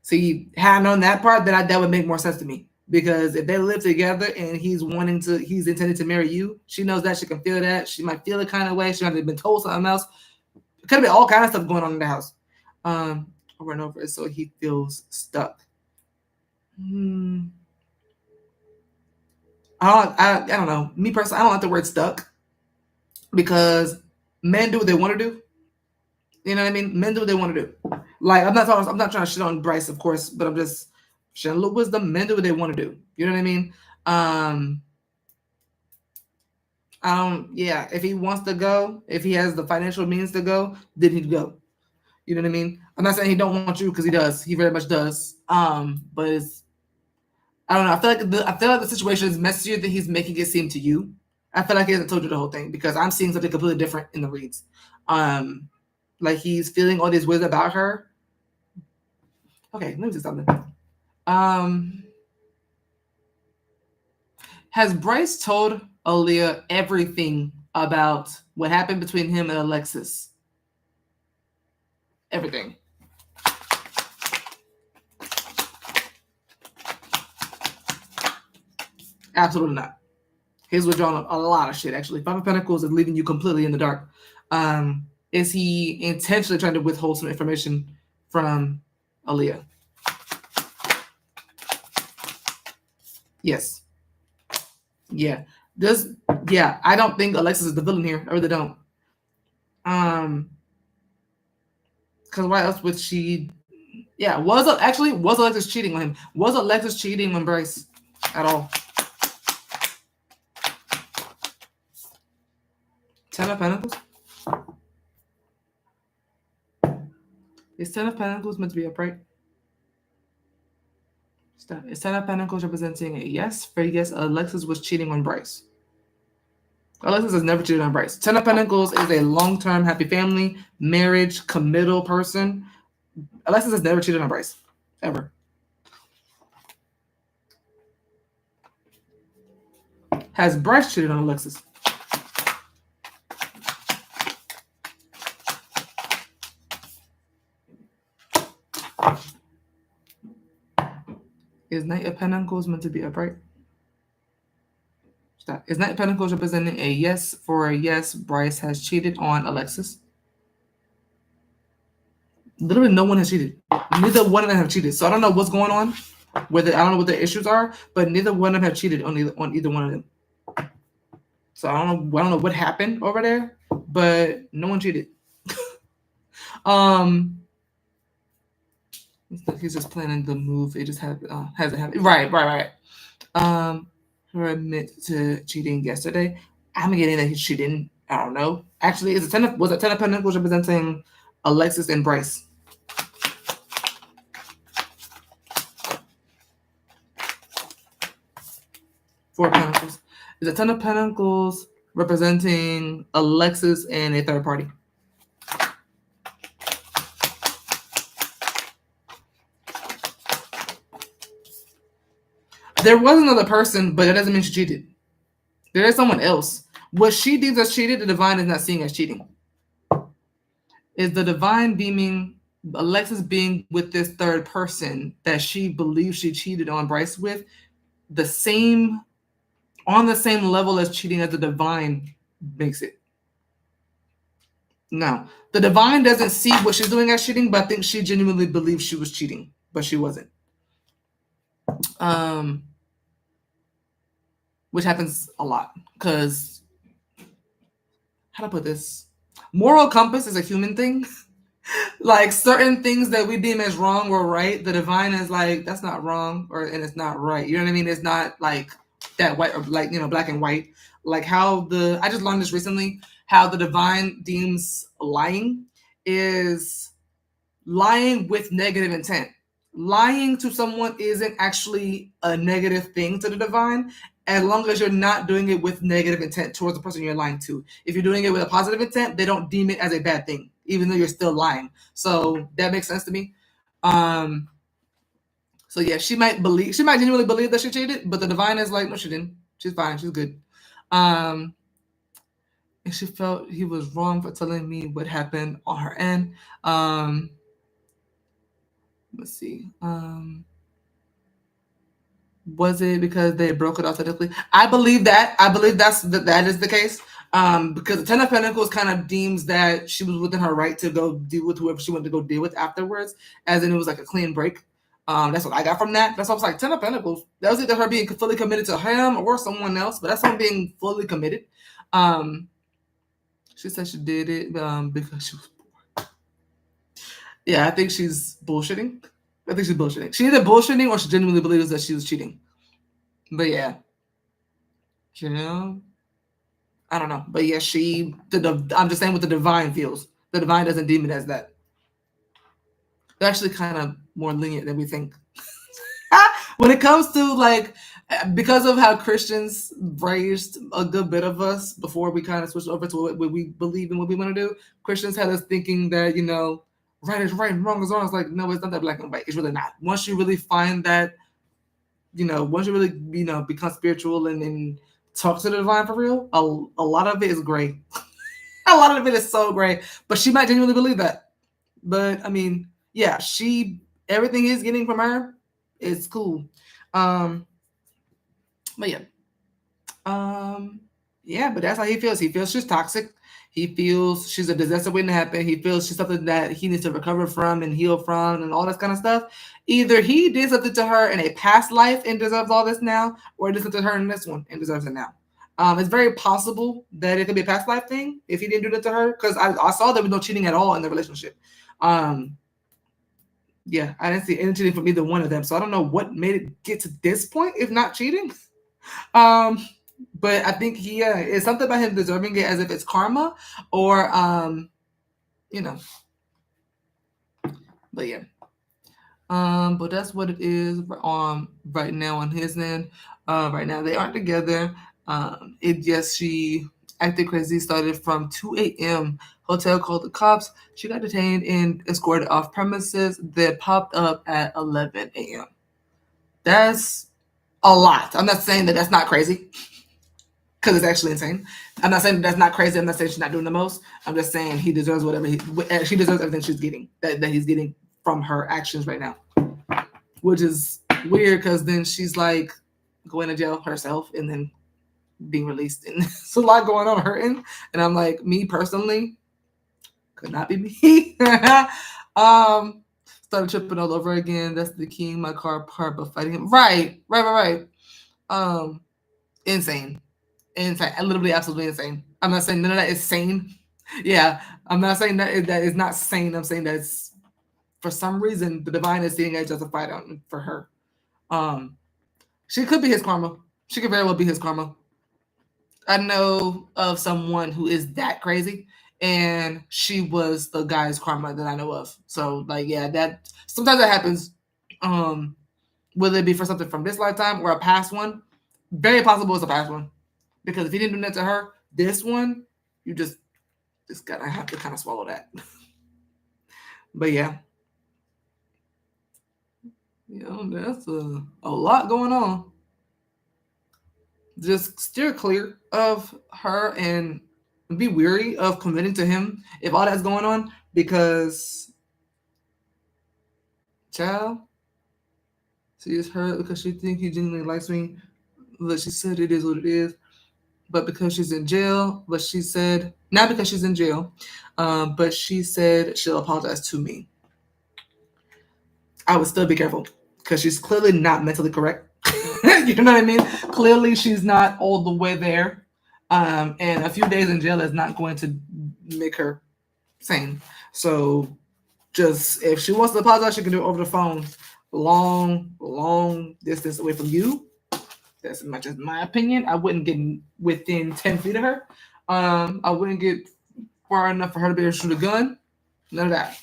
See, had I known that part, then that would make more sense to me. Because if they live together and he's intended to marry you, she knows that, she can feel that. She might feel a kind of way. She might have been told something else. It could have been all kinds of stuff going on in the house. Over and over, so he feels stuck. I don't know. Me personally, I don't like the word stuck because men do what they want to do. You know what I mean? Men do what they want to do. Like, I'm not trying to shit on Bryce, of course, but I'm just sharing a little wisdom. Men do what they want to do. You know what I mean? Yeah, if he wants to go, if he has the financial means to go, then he'd go. You know what I mean? I'm not saying he don't want you, because he does. He very much does. But it's, I don't know. I feel like the situation is messier than he's making it seem to you. I feel like he hasn't told you the whole thing, because I'm seeing something completely different in the reads. Like he's feeling all these ways about her. Okay, let me do something. Has Bryce told Aaliyah everything about what happened between him and Alexis? Everything. Absolutely not. He's withdrawn a lot of shit, actually. 5 of Pentacles is leaving you completely in the dark. Is he intentionally trying to withhold some information from Aaliyah? Yes. Yeah. I don't think Alexis is the villain here. I really don't. Because why else would she? Yeah, was Alexis cheating on him? Was Alexis cheating on Bryce at all? 10 of Pentacles. Is 10 of Pentacles meant to be upright? Stop. Is 10 of Pentacles representing a yes? For yes, Alexis was cheating on Bryce. Alexis has never cheated on Bryce. 10 of Pentacles is a long-term happy family, marriage, committal person. Alexis has never cheated on Bryce. Ever. Has Bryce cheated on Alexis? Is Knight of Pentacles meant to be upright? Stop. Is Knight of Pentacles representing a yes? For a yes, Bryce has cheated on Alexis? Literally no one has cheated. Neither one of them have cheated. So I don't know what's going on. I don't know what the issues are, but neither one of them have cheated on either one of them. So I don't know what happened over there, but no one cheated. He's just planning the move. It just hasn't happened. Right. Her admit to cheating yesterday. I'm getting that he's cheating. I don't know. Actually, was it 10 of Pentacles representing Alexis and Bryce? Four Pentacles. Is a 10 of Pentacles representing Alexis and a third party? There was another person, but that doesn't mean she cheated. There is someone else. What she deems as cheated, the divine is not seeing as cheating. Is the divine beaming Alexis being with this third person that she believes she cheated on Bryce with, on the same level as cheating as the divine makes it? No. The divine doesn't see what she's doing as cheating, but I think she genuinely believes she was cheating, but she wasn't. Um, which happens a lot because how to put this? Moral compass is a human thing. Like certain things that we deem as wrong or right, the divine is like that's not wrong or and it's not right. You know what I mean? It's not like that white or like black and white. Like how the I just learned this recently. How the divine deems lying is lying with negative intent. Lying to someone isn't actually a negative thing to the divine as long as you're not doing it with negative intent towards the person you're lying to. If you're doing it with a positive intent, they don't deem it as a bad thing, even though you're still lying. So that makes sense to me. Um, so yeah, she might genuinely believe that she cheated, but the divine is like, no, she didn't. She's fine. She's good. Um, and she felt he was wrong for telling me what happened on her end. Um, let's see. Was it because they broke it authentically? I believe that. I believe that is the case. Because the Ten of Pentacles kind of deems that she was within her right to go deal with whoever she wanted to go deal with afterwards, as in it was like a clean break. That's what I got from that. That's why I was like, Ten of Pentacles. That was either her being fully committed to him or someone else, but that's not being fully committed. She said she did it because she was bored. Yeah, I think she's bullshitting. I think she's bullshitting. She either bullshitting or she genuinely believes that she was cheating. But yeah, you know, I don't know. But yeah, I'm just saying what the divine feels. The divine doesn't deem it as that. They're actually kind of more lenient than we think. When it comes to like, because of how Christians raised a good bit of us before we kind of switched over to what we believe in, what we want to do, Christians had us thinking that, right is right and wrong is wrong. It's like, no, it's not that black and white. It's really not. Once you really find that, once you really, become spiritual and talk to the divine for real, a lot of it is gray. A lot of it is so gray. But she might genuinely believe that. But I mean, yeah, everything he's getting from her is cool. But yeah. Yeah, but that's how he feels. He feels she's toxic. He feels she's a disaster waiting to happen. He feels she's something that he needs to recover from and heal from and all this kind of stuff. Either he did something to her in a past life and deserves all this now, or he did something to her in this one and deserves it now. It's very possible that it could be a past life thing if he didn't do that to her, because I saw there was no cheating at all in the relationship. Yeah, I didn't see any cheating from either one of them, so I don't know what made it get to this point if not cheating. Um, but I think it's something about him deserving it as if it's karma or you know. But yeah. But that's what it is right now on his end. Right now they aren't together. It just she acted crazy, started from 2 a.m. Hotel called the cops. She got detained and escorted off premises. Then popped up at 11 a.m. That's a lot. I'm not saying that that's not crazy, because it's actually insane. I'm not saying that's not crazy. I'm not saying she's not doing the most. I'm just saying he deserves whatever she deserves everything she's getting that he's getting from her actions right now, which is weird because then she's like going to jail herself and then being released, and it's a lot going on her end. And I'm like, me personally, could not be me. Started tripping all over again. That's the king. My car part, but fighting him. Right. Insane. Insane. Literally, absolutely insane. I'm not saying none of that is sane. Yeah, I'm not saying that is not sane. I'm saying that it's for some reason the divine is seeing it justified for her. Um, she could be his karma. She could very well be his karma. I know of someone who is that crazy, and she was the guy's karma that I know of. So like, yeah, that sometimes that happens. Um, whether it be for something from this lifetime or a past one, very possible it's a past one. Because if he didn't do that to her, this one, you just gotta have to kind of swallow that. But yeah, that's a lot going on. Just steer clear of her and be weary of committing to him if all that's going on, because child, she is hurt because she think he genuinely likes me. But she said it is what it is. But because she's in jail, but she said Not because she's in jail, but she said she'll apologize to me. I would still be careful because she's clearly not mentally correct. You know what I mean? Clearly, she's not all the way there. And a few days in jail is not going to make her sane. So, just if she wants to apologize, she can do it over the phone. Long distance away from you. That's much as my opinion. I wouldn't get within 10 feet of her. I wouldn't get far enough for her to be able to shoot a gun. None of that.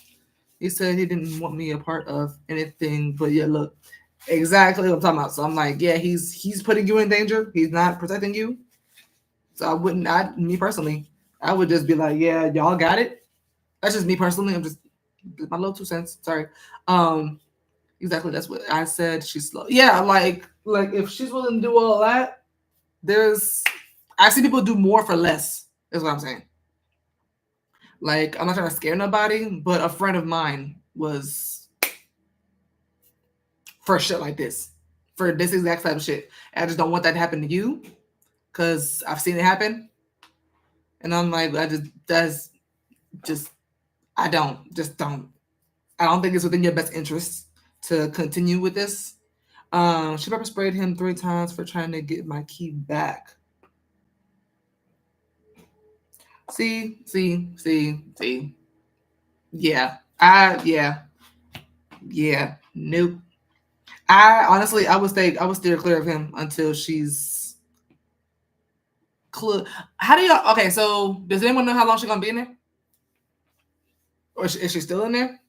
He said he didn't want me a part of anything, but yeah, look, exactly what I'm talking about. So I'm like, yeah, he's putting you in danger. He's not protecting you. So I wouldn't. Me personally, I would just be like, yeah, y'all got it. That's just me personally. I'm just my little 2 cents. Sorry. Exactly. That's what I said. She's slow. Yeah, like if she's willing to do all that, I see people do more for less. Is what I'm saying. Like I'm not trying to scare nobody, but a friend of mine was for shit like this, for this exact type of shit. I just don't want that to happen to you, because I've seen it happen, and I'm like, that's just I don't just don't. I don't think it's within your best interest to continue with this. She pepper sprayed him 3 times for trying to get my key back. See. Yeah. Yeah. Nope. I would steer clear of him until she's clear. How do y'all? Okay, so does anyone know how long she's gonna be in there, or is she still in there?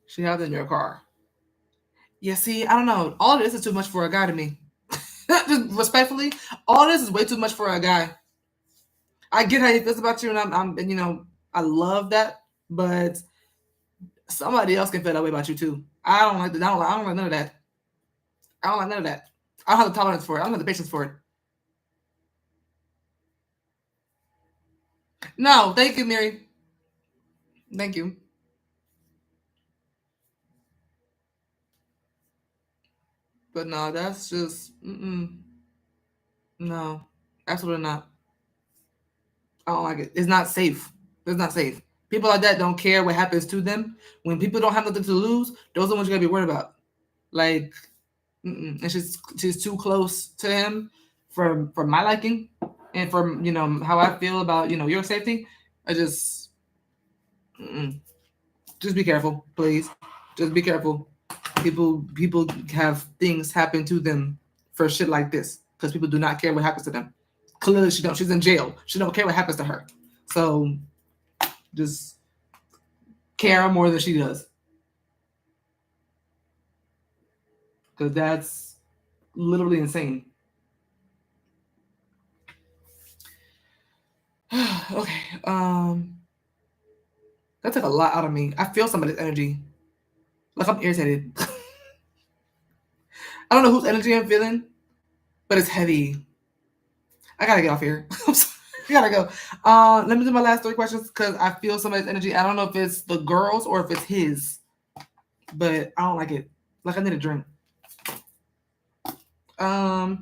She has it in your car. Yeah. See, I don't know. All of this is too much for a guy to me. Just respectfully, all this is way too much for a guy. I get how he feels about you, and and I love that, but somebody else can feel that way about you too. I don't like that. I don't like none of that. I don't like none of that. I don't have the tolerance for it. I don't have the patience for it. No, thank you, Mary. Thank you. But no, that's just no, absolutely not. I don't like it. It's not safe. It's not safe. People like that don't care what happens to them. When people don't have nothing to lose, those are the ones you gotta be worried about. Like, and she's too close to him for my liking, and from how I feel about your safety. I just be careful, please. Just be careful. People have things happen to them for shit like this because people do not care what happens to them. Clearly, she don't. She's in jail. She don't care what happens to her. So just care more than she does, because that's literally insane. Okay. That took a lot out of me. I feel somebody's energy. Like I'm irritated. I don't know whose energy I'm feeling, but it's heavy. I gotta get off here. I'm sorry. I gotta go. Let me do my last 3 questions because I feel somebody's energy. I don't know if it's the girls or if it's his, but I don't like it. Like I need a drink. Um,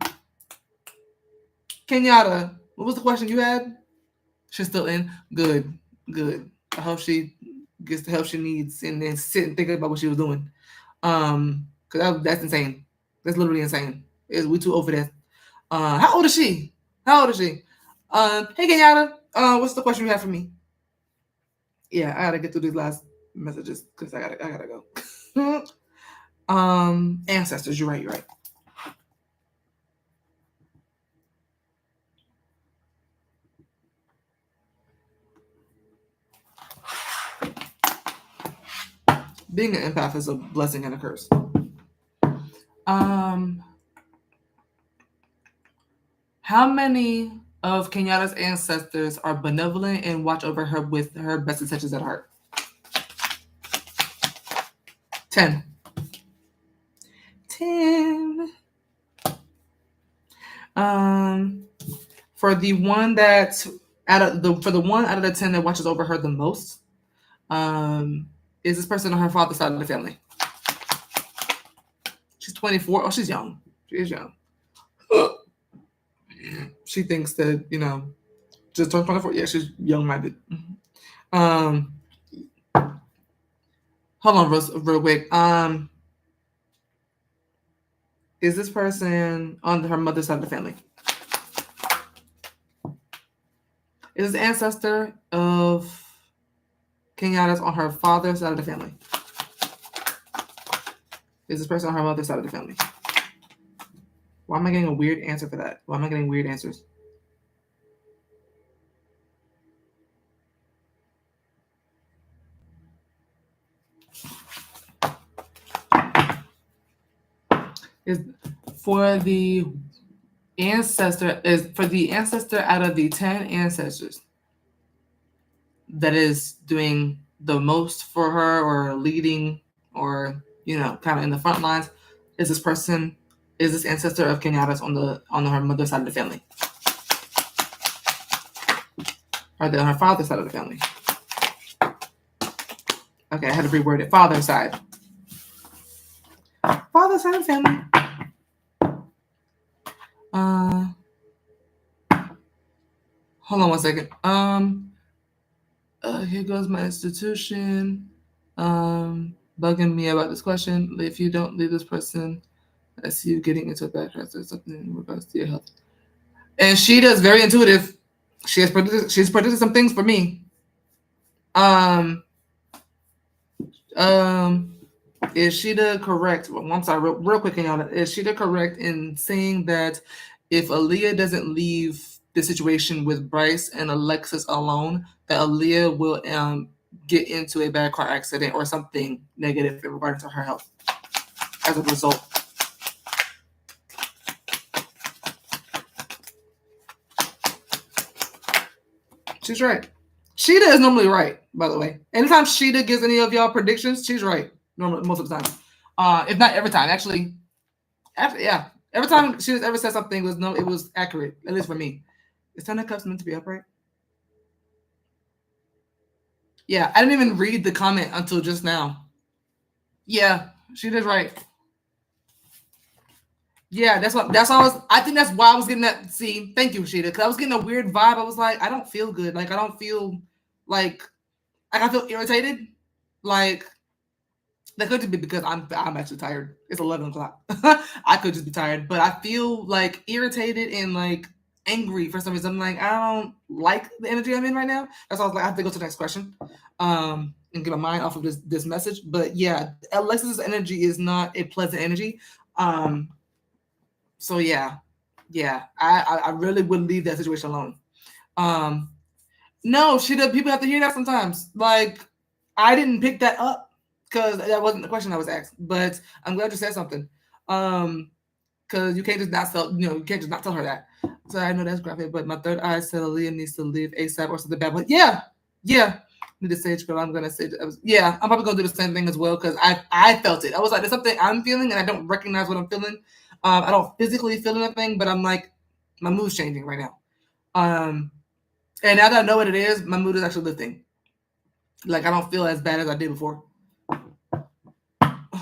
Kenyatta, what was the question you had? She's still in. Good. I hope she gets the help she needs and then sit and think about what she was doing. Because that's insane. That's literally insane. We too old for that. How old is she? Hey Kenyatta. What's the question you have for me? Yeah, I gotta get through these last messages because I gotta go. Ancestors. You're right. Being an empath is a blessing and a curse. How many of Kenyatta's ancestors are benevolent and watch over her with her best intentions at heart? 10. 10. For the one that for the one out of the 10 that watches over her the most, is this person on her father's side of the family? She's 24. Oh, she's young. She is young. She thinks that Just turned 24. Yeah, she's young-minded. Um, hold on, real quick. Is this person on her mother's side of the family? Is this ancestor of Kenyatta's on her father's side of the family? Is this person on her mother's side of the family? Why am I getting a weird answer for that? Why am I getting weird answers? Is for the ancestor out of the 10 ancestors that is doing the most for her or leading or kind of in the front lines. Is this ancestor of Kenyatta's on her mother's side of the family? Are they on her father's side of the family? Okay, I had to reword it. Father's side. Father's side of the family. Hold on one second. Here goes my institution. Bugging me about this question. If you don't leave this person, I see you getting into a bad trust or something in regards to your health. And she does very intuitive. She's predicted some things for me. Is she the correct? Well, I'm sorry, real quick, Kenyatta. Is she the correct in saying that if Aaliyah doesn't leave the situation with Bryce and Alexis alone, that Aaliyah will get into a bad car accident or something negative in regards to her health as a result? She's right. Sheeta is normally right, by the way. Anytime Sheeta gives any of y'all predictions, she's right. Normally, most of the time. If not every time, actually. Yeah. Every time she ever said something, it was accurate, at least for me. Is Ten of Cups meant to be upright? Yeah, I didn't even read the comment until just now. Yeah, she did right. Yeah, I think that's why I was getting that. See, thank you, Sheeta, because I was getting a weird vibe. I was like, I don't feel good. Like, I don't feel like I feel irritated. Like, that could just be because I'm actually tired. It's 11 o'clock. I could just be tired, but I feel like irritated and like angry for some reason. I'm like, I don't like the energy I'm in right now. That's why I was like, I have to go to the next question, and get my mind off of this message. But yeah, Alexis's energy is not a pleasant energy. So yeah, I really wouldn't leave that situation alone. No, people have to hear that sometimes. Like, I didn't pick that up because that wasn't the question I was asked. But I'm glad you said something. Because you can't just not tell her that. So I know that's graphic, but my third eye said Aaliyah needs to leave ASAP or something bad. But yeah. Need to sage girl. I'm gonna say I'm probably gonna do the same thing as well because I felt it. I was like, there's something I'm feeling and I don't recognize what I'm feeling. I don't physically feel anything, but I'm like, my mood's changing right now. And now that I know what it is, my mood is actually lifting. Like, I don't feel as bad as I did before.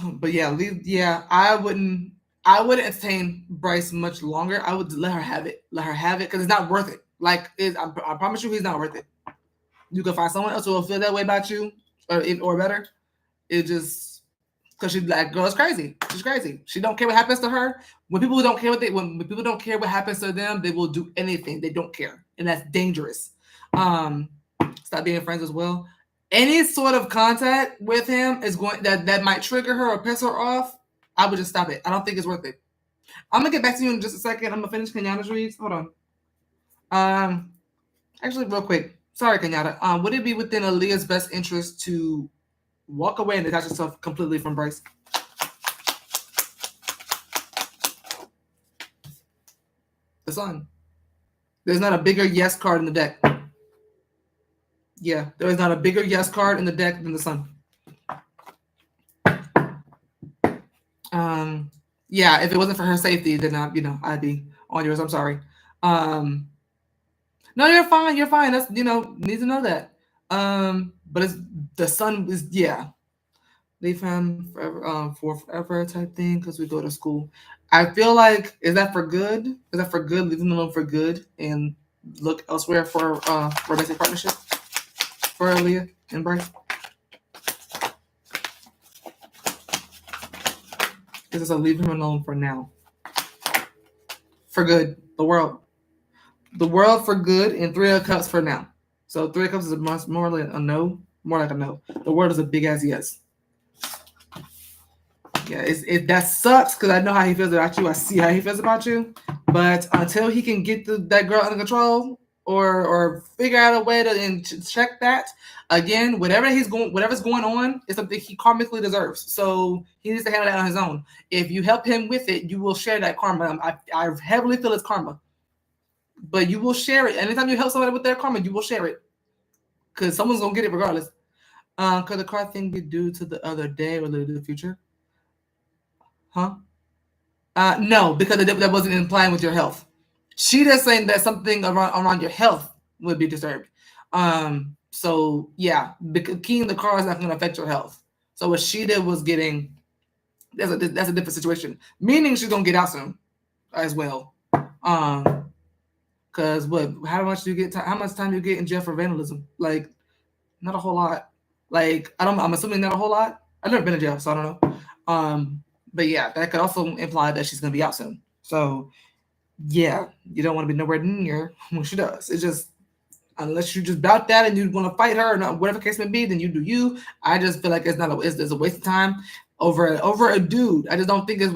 But yeah, I wouldn't entertain Bryce much longer. I would let her have it. Because it's not worth it. Like, I promise you, he's not worth it. You can find someone else who will feel that way about you, or better. It just because she's like, girl, it's crazy. She's crazy. She don't care what happens to her. When people don't care when people don't care what happens to them, they will do anything. They don't care, and that's dangerous. Stop being friends as well. Any sort of contact with him is going that might trigger her or piss her off. I would just stop it. I don't think it's worth it. I'm gonna get back to you in just a second. I'm gonna finish Kenyatta's reads. Hold on. Actually, real quick. Sorry, Kinyatta. Would it be within Aaliyah's best interest to walk away and detach herself completely from Bryce? The Sun. There's not a bigger yes card in the deck. Yeah, there is not a bigger yes card in the deck than the Sun. Yeah, if it wasn't for her safety, then I'd be on yours. I'm sorry. No, you're fine. You're fine. That's need to know that. But it's the Sun is leave him forever, for forever type thing because we go to school. I feel like is that for good? Is that for good? Leave him alone for good, and look elsewhere for romantic partnership for Aaliyah and Bray. This is a leave him alone for now. For good. The world. The world for good and Three of Cups for now. So Three of Cups is more like a no. More like a no. The world is a big ass yes. Yeah, that sucks because I know how he feels about you. I see how he feels about you. But until he can get that girl under control or figure out a way to check that, again, whatever's going on is something he karmically deserves. So he needs to handle that on his own. If you help him with it, you will share that karma. I heavily feel it's karma. But you will share it. Anytime you help somebody with their karma, you will share it. Because someone's going to get it regardless. Could the car thing be due to the other day or related to the future? Huh? No, because that wasn't implying with your health. She just saying that something around your health would be disturbed. So yeah, because keying the car is not going to affect your health. So what she did was getting that's a different situation. Meaning she's gonna get out soon, as well. Cause how much do you get? How much time do you get in jail for vandalism? Like, not a whole lot. Like I'm assuming not a whole lot. I've never been in jail, so I don't know. But yeah, that could also imply that she's gonna be out soon. So yeah, you don't want to be nowhere near when she does. It's just unless you just about that and you want to fight her or not, whatever case may be, then you do you. I just feel like it's a waste of time over a dude. I just don't think it's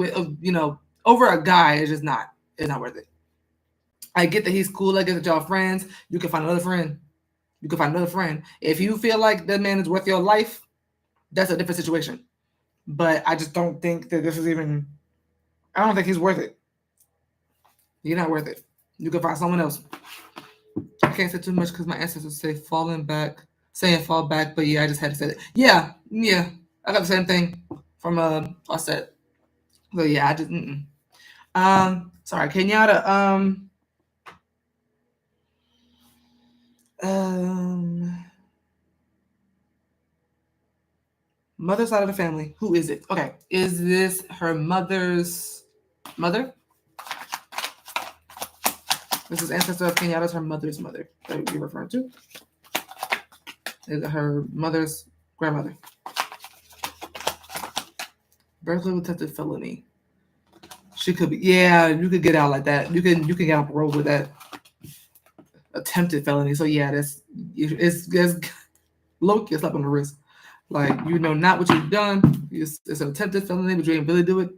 over a guy. It's not worth it. I get that he's cool. I get that y'all friends. You can find another friend. If you feel like that man is worth your life, that's a different situation. But I just don't think that this is even. I don't think he's worth it. You're not worth it. You can find someone else. I can't say too much because my ancestors say saying fall back, but yeah, I just had to say it. Yeah. I got the same thing from Offset. So yeah, I just sorry, Kenyatta. Mother side of the family. Who is it? Okay, is this her mother's mother? This is ancestor of Kinyatta's her mother's mother that you're referring to. Is it her mother's grandmother? Burglary with attempted felony. She could be. Yeah, you could get out like that. You can get on parole with that attempted felony. So yeah, it's low-key slap on the wrist. Like, not what you've done. It's an attempted felony, but you ain't really do it.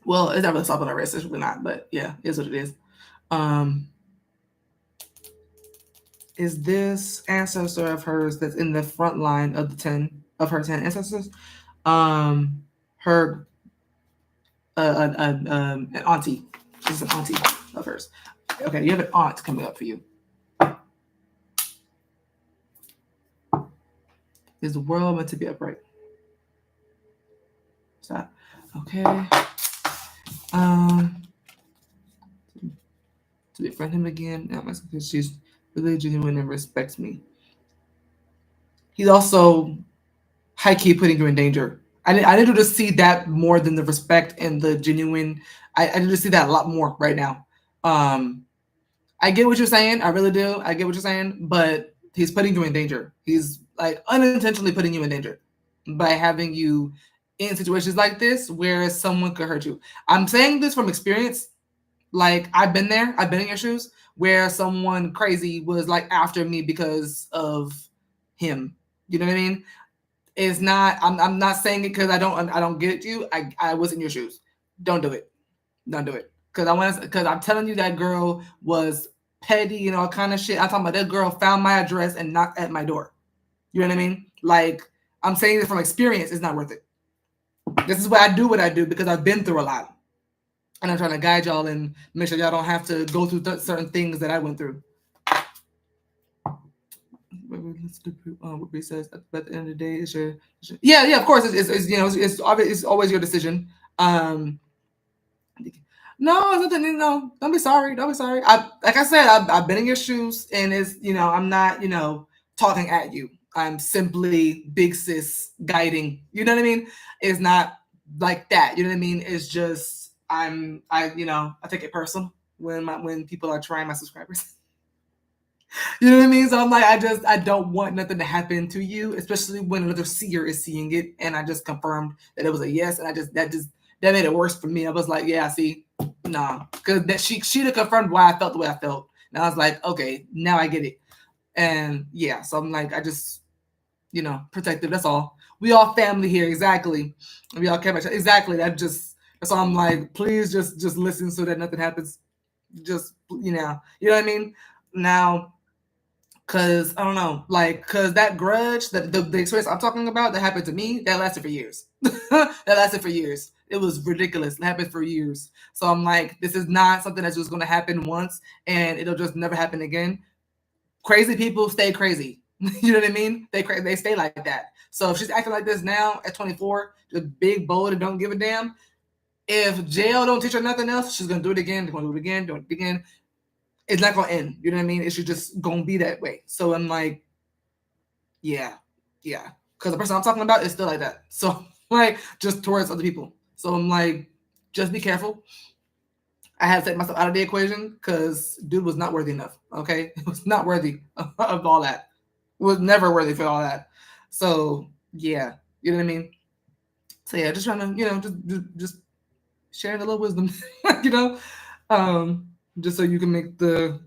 Well, it's not really slap on the wrist. It's really not, but yeah, it's what it is. Is this ancestor of hers that's in the front line of the 10 of her 10 ancestors? Her an auntie. She's an auntie of hers. Okay, you have an aunt coming up for you. Is the world meant to be upright? Stop. Okay. To befriend him again, not because she's really genuine and respects me. He's also high key putting you in danger. I need to see that more than the respect and the genuine. I need to see that a lot more right now. I get what you're saying. I really do. I get what you're saying, but he's putting you in danger. He's like unintentionally putting you in danger by having you in situations like this where someone could hurt you. I'm saying this from experience. Like, I've been there. I've been in your shoes where someone crazy was like after me because of him. You know what I mean? It's not. I'm not saying it because I don't get you. I was in your shoes. Don't do it. Don't do it. Because I'm telling you that girl was petty and all kind of shit. I'm talking about that girl found my address and knocked at my door. You know what I mean? Like, I'm saying this from experience. It's not worth it. This is why I do what I do, because I've been through a lot. And I'm trying to guide y'all and make sure y'all don't have to go through certain things that I went through. What Bree says, but at the end of the day, it's your yeah, of course, it's always your decision. No, it's nothing. No, don't be sorry. Don't be sorry. Like I said, I've been in your shoes, and it's I'm not talking at you. I'm simply big sis guiding. You know what I mean? It's not like that. You know what I mean? It's just I take it personal when people are trying my subscribers. You know what I mean? So I'm like, I don't want nothing to happen to you, especially when another seer is seeing it, and I just confirmed that it was a yes, and that made it worse for me. I was like, yeah, see, nah, because that she'd have confirmed why I felt the way I felt, and I was like, okay, now I get it, and yeah, so I'm like, I just, protective. That's all. We all family here, exactly. We all care about each other. Exactly. That's all. I'm like, please just listen so that nothing happens. Just you know what I mean. Now, cause I don't know, like, cause that grudge, that the experience I'm talking about that happened to me, that lasted for years. That lasted for years. It was ridiculous. It happened for years. So I'm like, this is not something that's just gonna happen once and it'll just never happen again. Crazy people stay crazy. You know what I mean? They stay like that. So if she's acting like this now at 24, just big, bold, and don't give a damn. If jail don't teach her nothing else, she's gonna do it again. They're gonna do it again. Do it again. It's not gonna end. You know what I mean? It's just gonna be that way. So I'm like, yeah. Because the person I'm talking about is still like that. So like, just towards other people. So I'm like, just be careful. I had to take myself out of the equation because dude was not worthy enough. Okay, it was not worthy of all that. Was never worthy for all that. So yeah, you know what I mean. So yeah, just trying to just sharing a little wisdom, you know, just so you can make the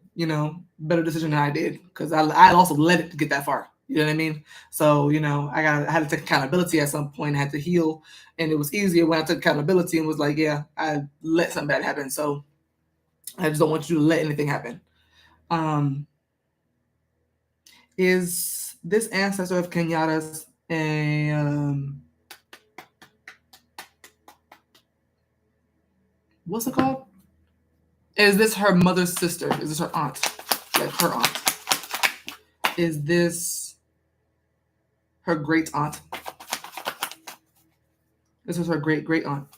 better decision than I did because I also let it get that far. You know what I mean? So I had to take accountability at some point. I had to heal, and it was easier when I took accountability and was like, yeah, I let something bad happen. So I just don't want you to let anything happen. Is this ancestor of Kenyatta's a what's it called? Is this her mother's sister? Is this her aunt? Like her aunt? Is this her great aunt? This is her great great aunt.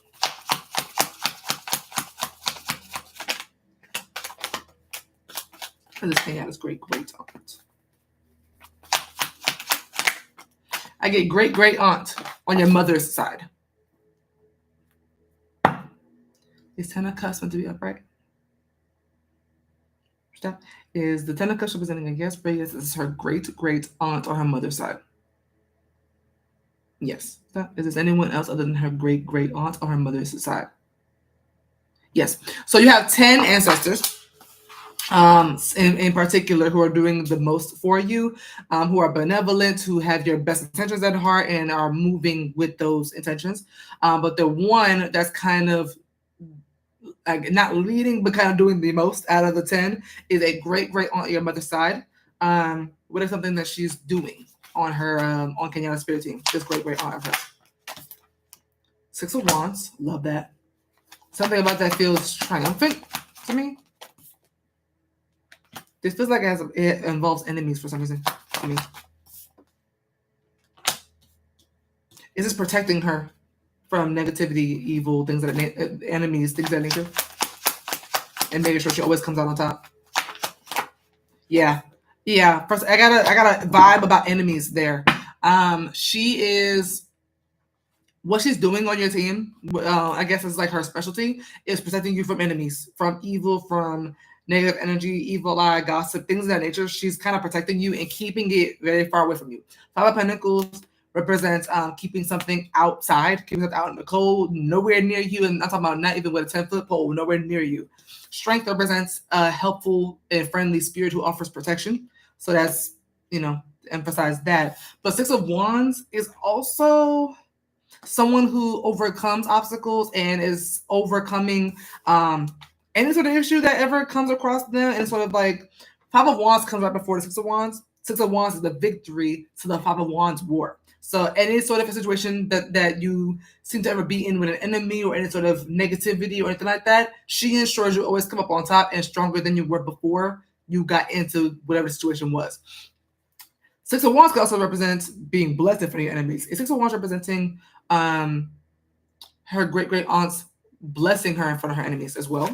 This is Kenyatta's great great aunt. I get great great aunt on your mother's side. Is Ten of Cups meant to be upright? Is the Ten of Cups representing a yes, but yes, this is her great great aunt on her mother's side. Yes. Is this anyone else other than her great great aunt on her mother's side? Yes. So you have 10 ancestors. In particular, who are doing the most for you, who are benevolent, who have your best intentions at heart and are moving with those intentions. But the one that's kind of like not leading, but kind of doing the most out of the 10 is a great great aunt on your mother's side. What is something that she's doing on her on Kinyatta's spirit team? This great great aunt of hers. 6 of Wands, love that. Something about that feels triumphant to me. This feels like it involves enemies for some reason. I mean, is this protecting her from negativity, evil, things that enemies, things of that nature, and making sure she always comes out on top? Yeah. First, I got a vibe about enemies there. She is. What she's doing on your team, I guess is like her specialty, is protecting you from enemies, from evil, from negative energy, evil eye, gossip, things of that nature. She's kind of protecting you and keeping it very far away from you. 5 of Pentacles represents keeping something outside, keeping it out in the cold, nowhere near you. And I'm talking about not even with a 10-foot pole, nowhere near you. Strength represents a helpful and friendly spirit who offers protection. So that's, emphasize that. But 6 of Wands is also someone who overcomes obstacles and is overcoming any sort of issue that ever comes across them. And sort of like 5 of Wands comes right before the 6 of Wands. 6 of Wands is the victory to the 5 of Wands war. So any sort of a situation that you seem to ever be in with an enemy or any sort of negativity or anything like that, she ensures you always come up on top and stronger than you were before you got into whatever the situation was. 6 of Wands can also represent being blessed in front of your enemies. 6 of Wands representing her great great aunt's blessing her in front of her enemies as well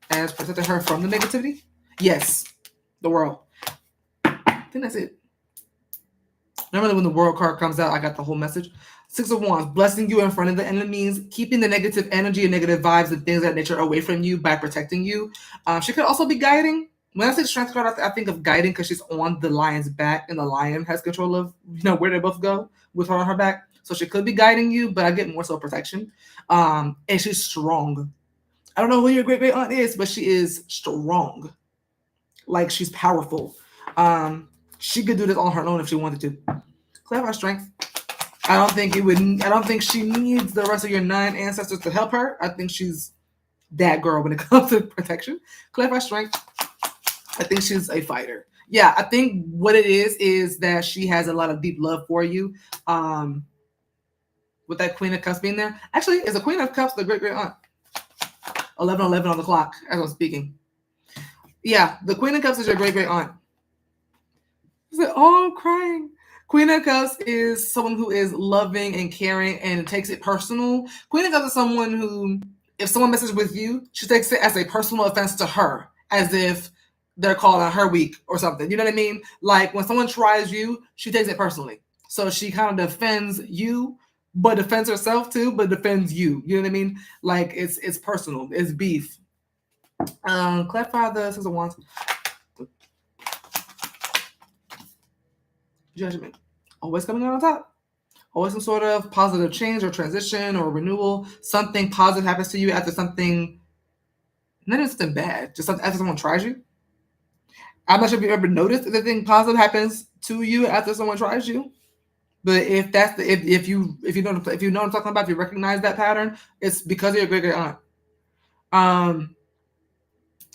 as protecting her from the negativity. Yes, the world. I think that's it. Normally when the world card comes out, I got the whole message. Six of Wands, blessing you in front of the enemies, keeping the negative energy and negative vibes and things of that nature away from you by protecting you. She could also be guiding. When I say strength card, I think of guiding because she's on the lion's back, and the lion has control of where they both go with her on her back. So she could be guiding you, but I get more so protection. And she's strong. I don't know who your great great aunt is, but she is strong. Like she's powerful. She could do this on her own if she wanted to. Clever strength. I don't think she needs the rest of your 9 ancestors to help her. I think she's that girl when it comes to protection. Clever strength. I think she's a fighter. Yeah, I think what it is that she has a lot of deep love for you. With that Queen of Cups being there. Actually, is a Queen of Cups the great great aunt? 11:11 on the clock as I'm speaking. Yeah, the Queen of Cups is your great great aunt. Oh, I'm crying. Queen of Cups is someone who is loving and caring and takes it personal. Queen of Cups is someone who, if someone messes with you, she takes it as a personal offense to her, as if they're calling her weak or something. You know what I mean? Like when someone tries you, she takes it personally. So she kind of defends you, but defends herself too, but defends you. You know what I mean? Like it's personal. It's beef. Clarify the Six of Wands. Judgment. Always coming out on top. Always some sort of positive change or transition or renewal. Something positive happens to you after something, not even something bad, just after someone tries you. I'm not sure if you ever noticed if anything positive happens to you after someone tries you. But if that's the if you know what I'm talking about, if you recognize that pattern, it's because of your great great aunt. But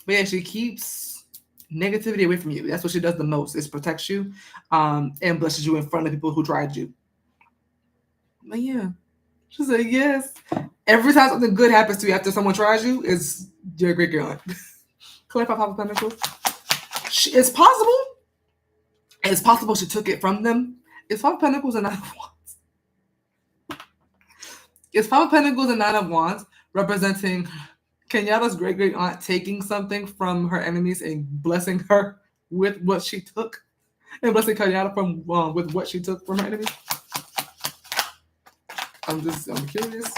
yeah, she keeps negativity away from you. That's what she does the most, is protects you, and blesses you in front of people who tried you. But yeah, she said yes. Every time something good happens to you after someone tries you, is your great great aunt. Clarify Papa Pentacles. It's possible. It's possible she took it from them. It's Five of Pentacles and Nine of Wands. It's Five of Pentacles and Nine of Wands representing Kenyatta's great great aunt taking something from her enemies and blessing her with what she took, and blessing Kenyatta from with what she took from her enemies. I'm curious.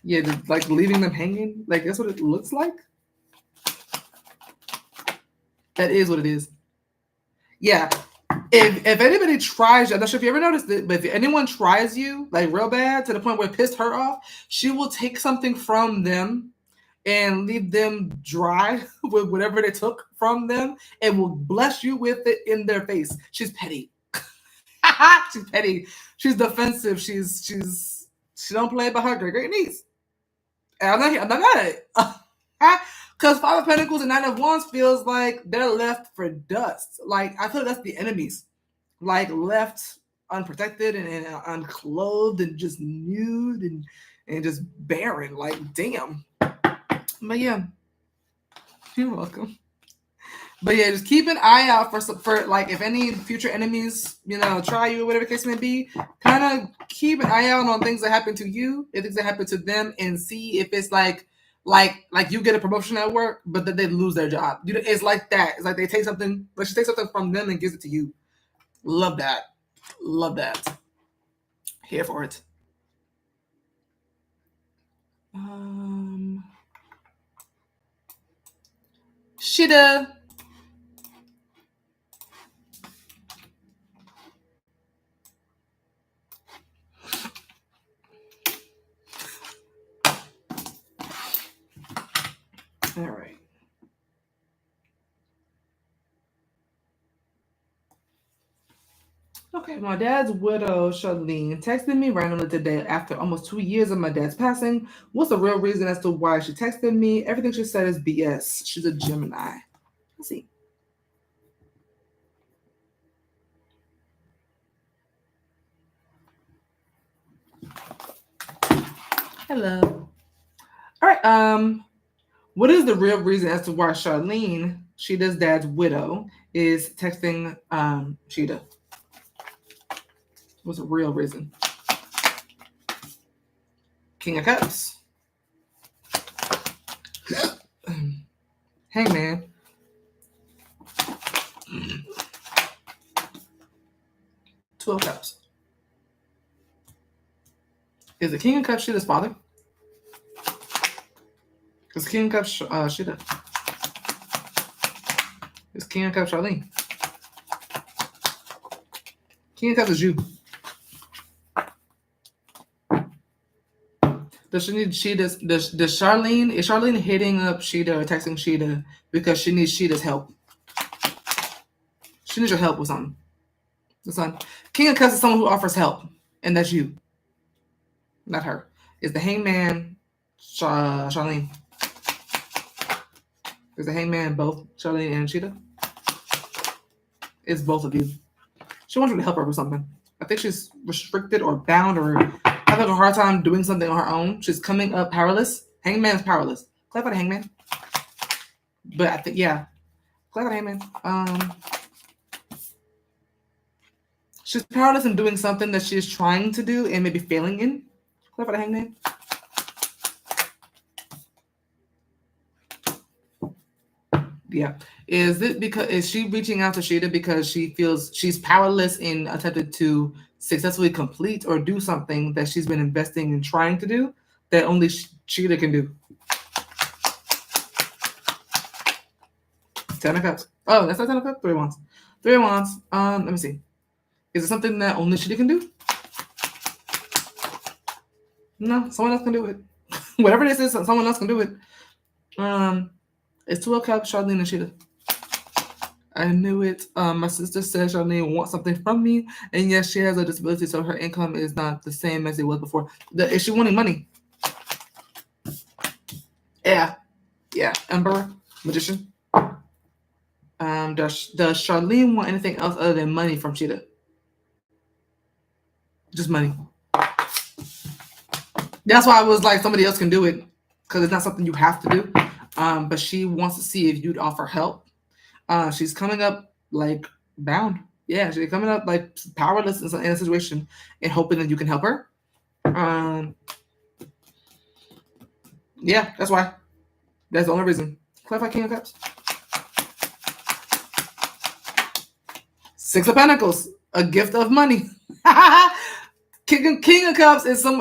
Yeah, like leaving them hanging. Like that's what it looks like. That is what it is. Yeah. If anybody tries you, I'm not sure if you ever noticed it, but if anyone tries you like real bad to the point where it pissed her off, she will take something from them and leave them dry with whatever they took from them and will bless you with it in their face. She's petty. She's petty. She's defensive. She don't play by her great niece. And I'm not mad at it. Because Five of Pentacles and Nine of Wands feels like they're left for dust. Like I feel like that's the enemies. Like left unprotected and unclothed and just nude and just barren. Like damn. But yeah, you're welcome. But yeah, just keep an eye out for like if any future enemies, try you or whatever the case may be. Kind of keep an eye out on things that happen to you, and things that happen to them, and see if it's like you get a promotion at work, but then they lose their job. It's like that. It's like they take something, but she takes something from them and gives it to you. Love that. Love that. Here for it. Shida. All right. Okay, my dad's widow, Charlene, texted me randomly today after almost 2 years of my dad's passing. What's the real reason as to why she texted me? Everything she said is BS. She's a Gemini. Let's see. Hello. All right. What is the real reason as to why Charlene, Sheeta's dad's widow, is texting Sheeta? What's the real reason? King of Cups. Hey, man. Two of Cups. Is the King of Cups Sheeta's father? Is King of Cups Sheeta? Is King of Cups Charlene? King of Cups is you. Does she need Sheeta's? Does Charlene? Is Charlene hitting up Sheeta or texting Sheeta because she needs Sheeta's help? She needs your help with something. That's fine. King of Cups is someone who offers help, and that's you, not her. Is the Hangman Charlene? Is the Hangman both Charlene and Sheeta? It's both of you. She wants you to help her with something. I think she's restricted or bound or having a hard time doing something on her own. She's coming up powerless. Hangman is powerless. Clap for the Hangman. But I think, yeah. Clap for the Hangman. She's powerless in doing something that she's trying to do and maybe failing in. Clap for the Hangman. Yeah. Is she reaching out to Sheeta because she feels she's powerless in attempting to successfully complete or do something that she's been investing in trying to do that only Sheeta can do? 10 of Cups. Oh, that's not 10 of Cups? 3 of Wands. 3 of Wands. Let me see. Is it something that only Sheeta can do? No, someone else can do it. Whatever this is, someone else can do it. It's 2 of Cups, Charlene and Sheeta. I knew it. My sister said Charlene wants something from me, and yes, she has a disability, so her income is not the same as it was before. Is she wanting money? Yeah. Emperor, Magician. Does Charlene want anything else other than money from Sheeta? Just money. That's why I was like, somebody else can do it, because it's not something you have to do. But she wants to see if you'd offer help. She's coming up like bound. Yeah, she's coming up like powerless in a situation and hoping that you can help her. Yeah, that's why. That's the only reason. Clarify King of Cups. 6 of Pentacles, a gift of money. King of Cups is a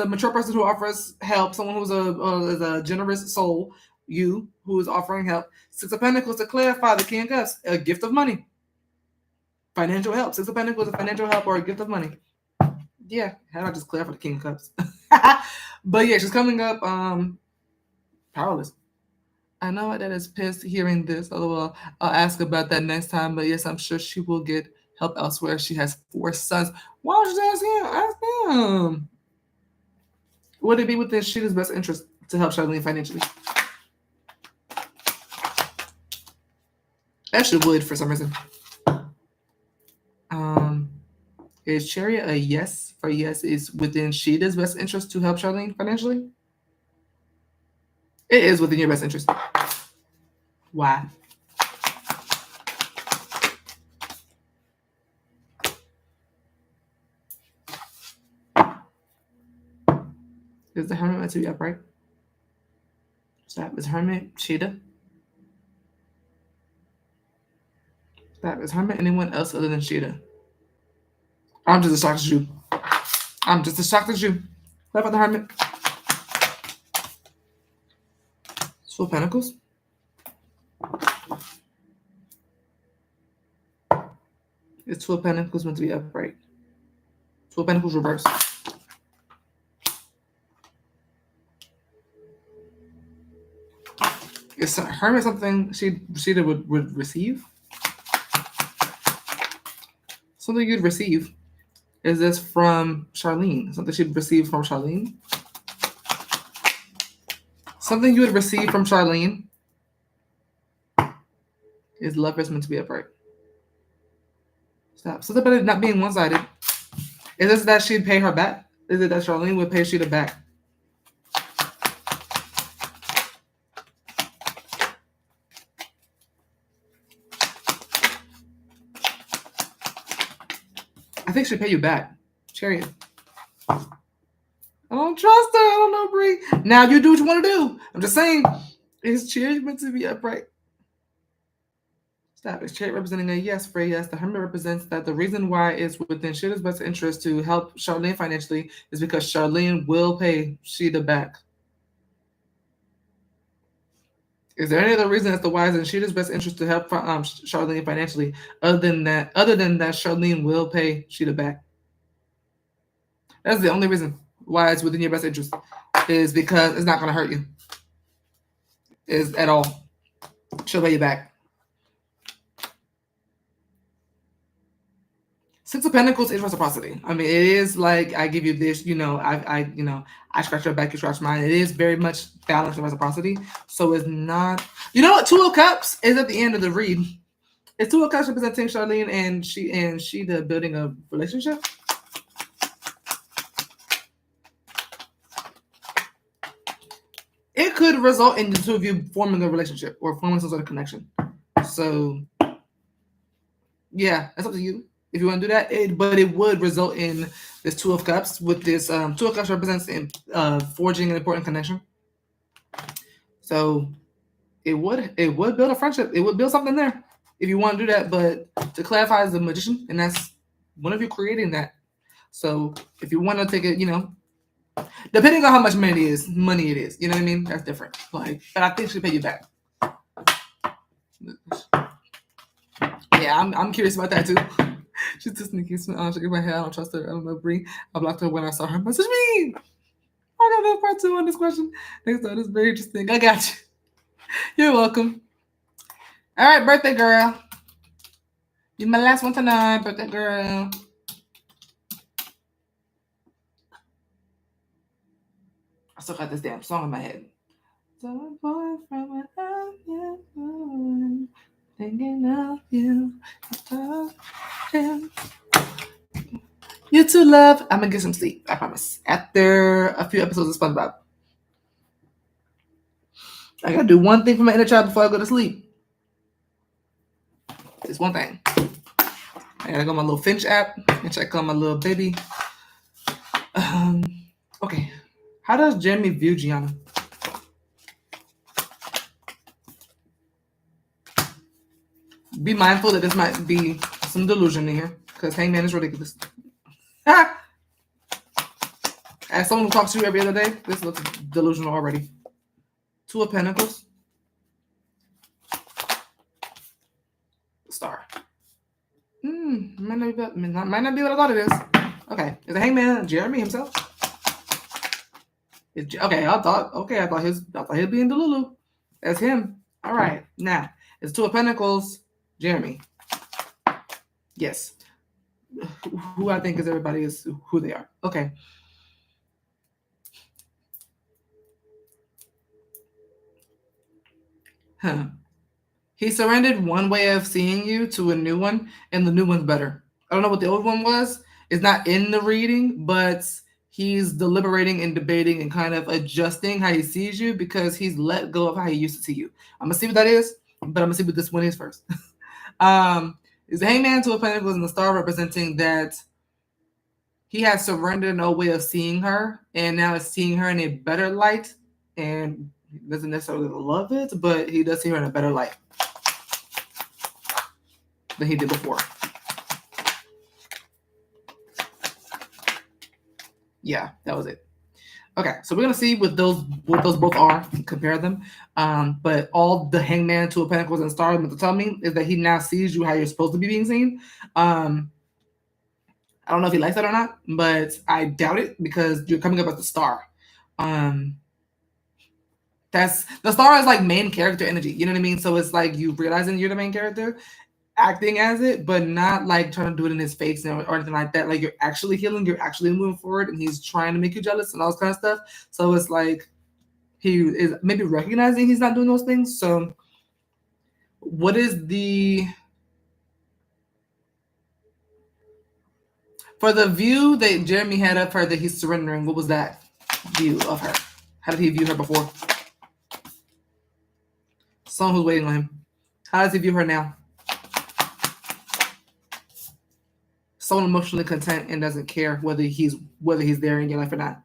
mature person who offers help. Someone who's a generous soul. You who is offering help. 6 of Pentacles, to clarify the King of Cups, a gift of money. Financial help. 6 of Pentacles, a financial help or a gift of money. Yeah, how did I just clarify the King of Cups? But yeah, she's coming up powerless. I know my dad is pissed hearing this. Although I'll ask about that next time. But yes, I'm sure she will get help elsewhere. She has 4 sons. Why don't you ask him? Ask him. Would it be within Sheeta's best interest to help Charlene financially? Actually would for some reason. Is Chariot a yes? For yes, is within Sheeta's best interest to help Charlene financially? It is within your best interest. Why? Is the Hermit meant to be upright? Stop. Is Hermit Sheeta? Stop. Is Hermit anyone else other than Sheeta? I'm just as shocked as you. I'm just as shocked as you. What about the Hermit? 2 of Pentacles. Is 2 of Pentacles meant to be upright? 2 of Pentacles reverse. Is Hermit something Sheeta would receive? Something you'd receive. Is this from Charlene? Something she'd receive from Charlene? Something you would receive from Charlene? Is Lovers meant to be upright? Stop. Something about it not being one-sided. Is this that she'd pay her back? Is it that Charlene would pay Sheeta back? I think she'd pay you back. Chariot. I don't trust her. I don't know, Bri. Now you do what you want to do. I'm just saying. Is Chariot meant to be upright? Stop. Is Chariot representing a yes for a yes? The Hermit represents that the reason why it's within Sheila's best interest to help Charlene financially is because Charlene will pay Sheila back. Is there any other reason as to why it's in Sheila's best interest to help Charlene financially, other than that Charlene will pay Sheila back? That's the only reason why it's within your best interest, is because it's not going to hurt you, is at all. She'll pay you back. Six of Pentacles is reciprocity. I mean, it is like, I give you this, I scratch your back, you scratch mine. It is very much balanced and reciprocity. So it's not, you know what? Two of Cups is at the end of the read. It's Two of Cups representing Charlene and she the building a relationship. It could result in the two of you forming a relationship or forming some sort of connection. So yeah, that's up to you if you want to do that. But it would result in this Two of Cups. With this Two of Cups represents forging an important connection. So it would build a friendship. It would build something there if you want to do that. But to clarify, as a magician, and that's one of you creating that. So if you want to take it, depending on how much money it is, you know what I mean? That's different. Like, but I think she'll pay you back. Yeah, I'm curious about that too. She's too sneaky. Shaking my head. I don't trust her. I don't know, Brie. I blocked her when I saw her. Message me. I got no part 2 on this question. Next time, this is very interesting. I got you. You're welcome. All right, birthday girl. You're my last one tonight, birthday girl. I still got this damn song in my head. So boy from thinking of you. You too, love. I'm gonna get some sleep. I promise. After a few episodes of SpongeBob, I gotta do one thing for my inner child before I go to sleep. It's one thing. I gotta go on my little Finch app and check on my little baby. Okay. How does Jeremy view Gianna? Be mindful that this might be some delusion in here, because Hangman is ridiculous. As someone who talks to you every other day, this looks delusional already. Two of Pentacles. Star. Might not be what I thought it is. Okay. Is the Hangman Jeremy himself? Okay, I thought he'd be in Delulu. That's him. All right. Now, it's Two of Pentacles, Jeremy. Yes. Who I think is everybody is who they are. Okay. He surrendered one way of seeing you to a new one, and the new one's better. I don't know what the old one was. It's not in the reading, but he's deliberating and debating and kind of adjusting how he sees you because he's let go of how he used to see you. I'm gonna see what that is, but I'm gonna see what this one is first. Is the Hangman, Two of Pentacles, and the Star representing that he has surrendered an old way of seeing her, and now is seeing her in a better light, and he doesn't necessarily love it, but he does see her in a better light than he did before. Yeah, that was it. Okay, so we're gonna see what those both are and compare them. But all the Hangman, Two of Pentacles, and Star meant to tell me is that he now sees you how you're supposed to be being seen. I don't know if he likes that or not, but I doubt it because you're coming up as the Star. That's the Star is like main character energy. You know what I mean? So it's like you realizing you're the main character, acting as it, but not like trying to do it in his face or anything like that. Like you're actually healing, you're actually moving forward, and he's trying to make you jealous and all this kind of stuff. So it's like he is maybe recognizing he's not doing those things. So what is for the view that Jeremy had of her that he's surrendering? What was that view of her? How did he view her before? Someone who's waiting on him. How does he view her now? Someone emotionally content and doesn't care whether he's there in your life or not.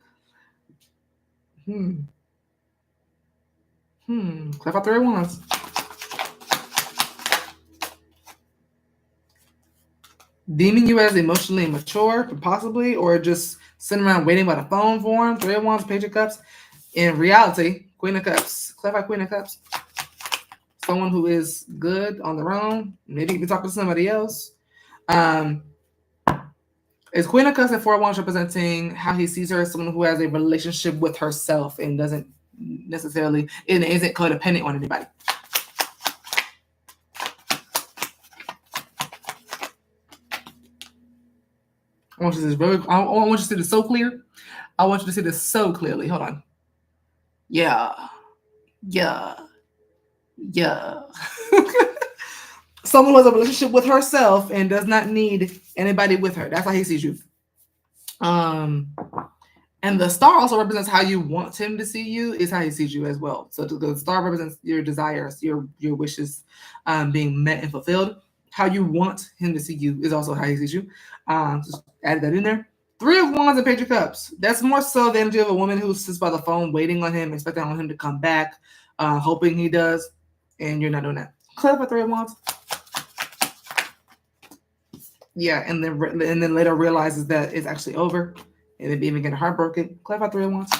Clap out 3 wands. deeming you as emotionally immature, possibly, or just sitting around waiting by the phone for him. Three of Wands, Page of Cups. In reality, Queen of Cups. Clarify Queen of Cups. Someone who is good on their own. Maybe even talk to somebody else. Is Queen of Cups and Four of Wands representing how he sees her as someone who has a relationship with herself and doesn't necessarily and isn't codependent on anybody. I want you to see this I want you to see this so clear. I want you to see this so clearly. Hold on. Yeah. Yeah. Yeah. Someone who has a relationship with herself and does not need anybody with her. That's how he sees you. And the star also represents how you want him to see you, is how he sees you as well. So the star represents your desires, your wishes being met and fulfilled. How you want him to see you is also how he sees you. Just add that in there. Three of Wands and Page of Cups. That's more so the energy of a woman who sits by the phone, waiting on him, expecting on him to come back, hoping he does, and you're not doing that. Clarify Three of Wands. Yeah, and then later realizes that it's actually over, and then even getting heartbroken. Clarify Three of Wands.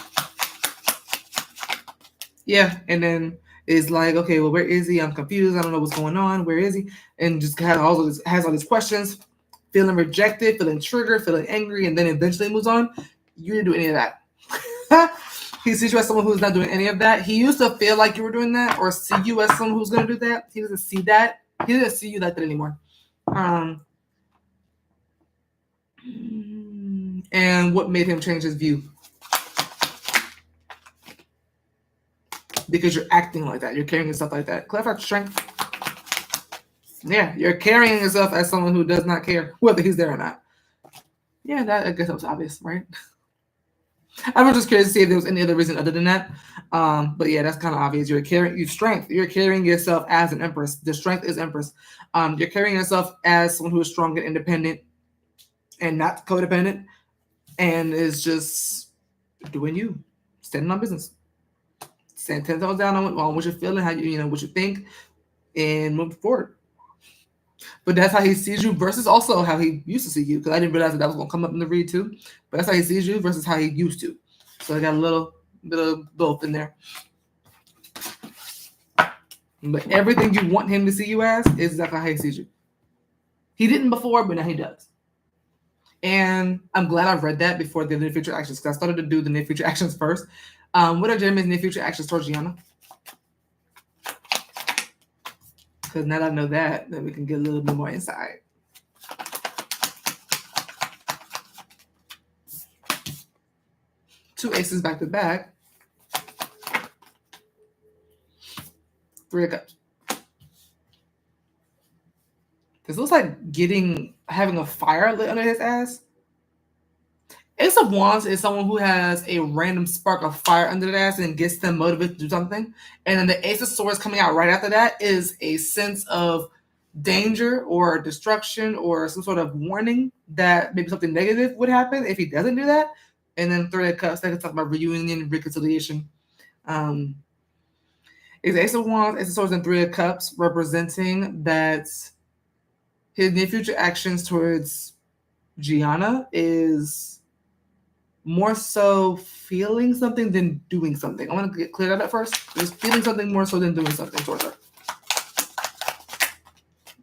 Yeah, and then is like, okay, well, where is he? I'm confused. I don't know what's going on. Where is he? And just has all these questions, feeling rejected, feeling triggered, feeling angry, and then eventually moves on. You didn't do any of that. He sees you as someone who's not doing any of that. He used to feel like you were doing that, or see you as someone who's going to do that. He doesn't see that. He doesn't see you like that anymore. And what made him change his view? Because you're acting like that. You're carrying yourself like that. Clarify strength. Yeah, you're carrying yourself as someone who does not care whether he's there or not. Yeah, that I guess that was obvious, right? I was just curious to see if there was any other reason other than that. But yeah, that's kind of obvious. You're carrying strength. You're carrying yourself as an empress. The strength is empress. You're carrying yourself as someone who is strong and independent and not codependent, and is just doing you, standing on business, stand 10 toes down on what you're feeling, how you know what you think, and move forward. But that's how he sees you versus also how he used to see you. Because I didn't realize that was going to come up in the read too. But that's how he sees you versus how he used to. So I got a little bit of both in there. But everything you want him to see you as is exactly how he sees you. He didn't before, but now he does. And I'm glad I read that before the near future actions, because I started to do the near future actions first. What are Jeremy's near future actions towards Gianna? Because now that I know that, then we can get a little bit more insight. Two aces back to back. Three of Cups. This looks like having a fire lit under his ass. Ace of Wands is someone who has a random spark of fire under their ass and gets them motivated to do something. And then the Ace of Swords coming out right after that is a sense of danger or destruction or some sort of warning that maybe something negative would happen if he doesn't do that. And then Three of Cups, they can talk about reunion, reconciliation. Is Ace of Wands, Ace of Swords, and Three of Cups representing that his near future actions towards Gianna is more so feeling something than doing something. I want to get clear that up first. Just feeling something more so than doing something towards her.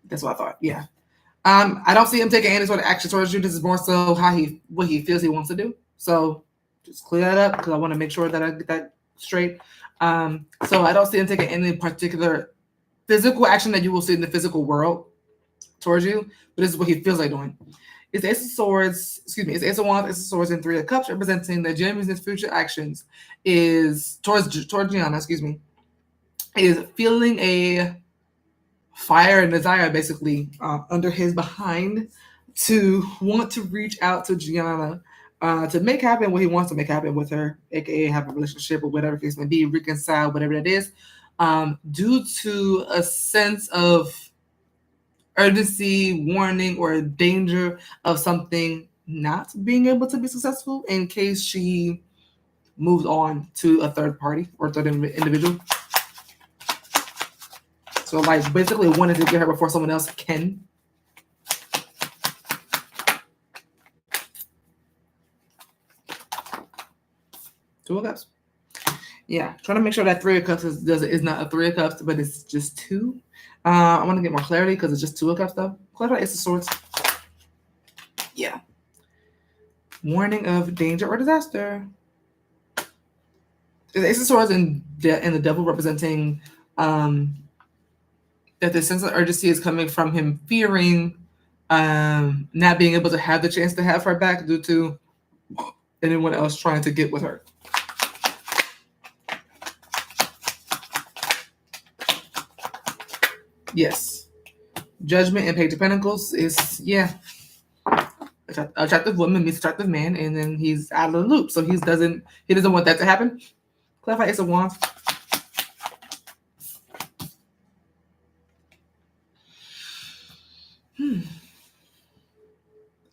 That's what I thought. Yeah. I don't see him taking any sort of action towards you. This is more so what he feels he wants to do. So just clear that up because I want to make sure that I get that straight. So I don't see him taking any particular physical action that you will see in the physical world towards you, but this is what he feels like doing. It's Ace of Swords, it's Ace of Wands, Ace of Swords, and Three of Cups, representing that Jeremy's future actions is towards Gianna, is feeling a fire and desire, basically, under his behind to want to reach out to Gianna to make happen what he wants to make happen with her, aka have a relationship or whatever case may be, reconcile, whatever that is, due to a sense of urgency, warning, or danger of something not being able to be successful in case she moves on to a third party or third individual. So, like, basically wanted to get her before someone else can. Two of Cups. Yeah, trying to make sure that Three of Cups is not a Three of Cups, but it's just two. I want to get more clarity because it's just Two of Cups though. Clarify Ace of Swords. Yeah. Warning of danger or disaster. The Ace of Swords and the Devil representing that the sense of urgency is coming from him fearing not being able to have the chance to have her back due to anyone else trying to get with her. Yes. Judgment and Page of Pentacles is, yeah. Attractive woman meets attractive man, and then he's out of the loop. So he doesn't want that to happen. Clarify Ace of Wands.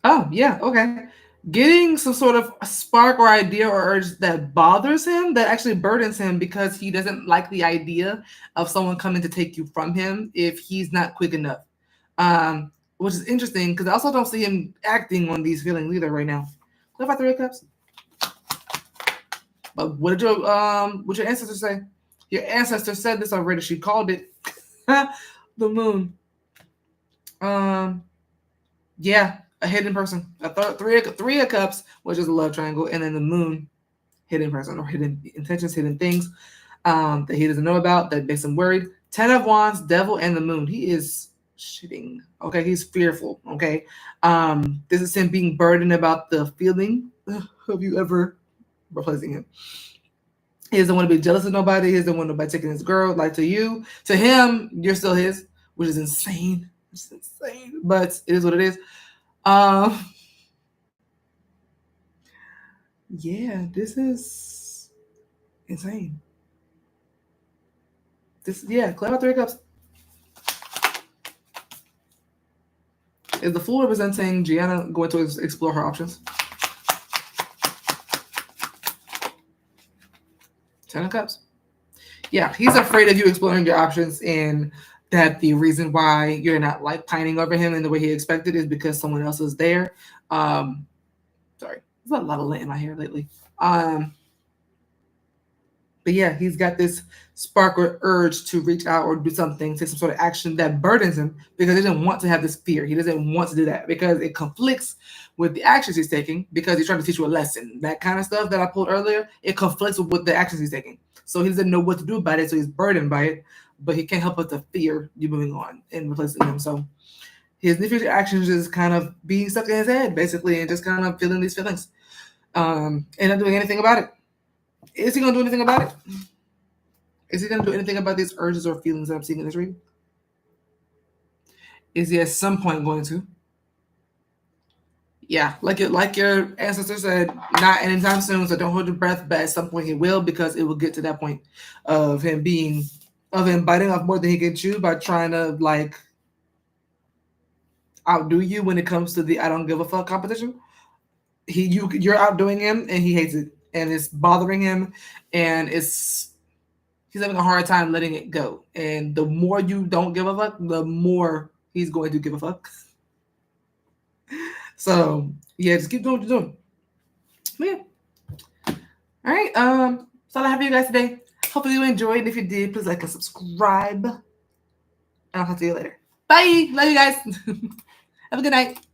Oh, yeah, okay. Getting some sort of spark or idea or urge that bothers him, that actually burdens him because he doesn't like the idea of someone coming to take you from him if he's not quick enough. Which is interesting because I also don't see him acting on these feelings either right now. What about Three of Cups? But what did your ancestor say? Your ancestor said this already. She called it the moon. Yeah, a hidden person. Three of Cups, which is a love triangle, and then the moon, hidden person or hidden intentions, hidden things that he doesn't know about that makes him worried. 10 of Wands, Devil, and the moon. He is shitting. Okay, he's fearful. Okay, this is him being burdened about the feeling of you ever replacing him. He doesn't want to be jealous of nobody. He doesn't want nobody taking his girl. Like to you, to him, you're still his, which is insane. It's insane, but it is what it is. Yeah, this is insane. Clap out Three of Cups. Is the Fool representing Gianna going to explore her options? Ten of Cups. Yeah, he's afraid of you exploring your options, and that the reason why you're not like pining over him in the way he expected is because someone else is there. Sorry, there's a lot of lint in my hair lately. But yeah, he's got this spark or urge to reach out or do something, take some sort of action that burdens him because he doesn't want to have this fear. He doesn't want to do that because it conflicts with the actions he's taking because he's trying to teach you a lesson. That kind of stuff that I pulled earlier, it conflicts with the actions he's taking. So he doesn't know what to do about it, so he's burdened by it, but he can't help but to fear you moving on and replacing him. So his future actions is kind of being stuck in his head, basically, and just kind of feeling these feelings and not doing anything about it. Is he going to do anything about it? Is he going to do anything about these urges or feelings that I'm seeing in this reading? Is he at some point going to? Yeah, like your ancestor said, not anytime soon, so don't hold your breath, but at some point he will, because it will get to that point of him biting off more than he can chew by trying to like outdo you when it comes to the I don't give a fuck competition. You're outdoing him and he hates it and it's bothering him and he's having a hard time letting it go. And the more you don't give a fuck, the more he's going to give a fuck. So yeah, just keep doing what you're doing. Yeah. All right. That's all I have for you guys today. Hopefully you enjoyed. If you did, please like and subscribe. And I'll talk to you later. Bye. Love you guys. Have a good night.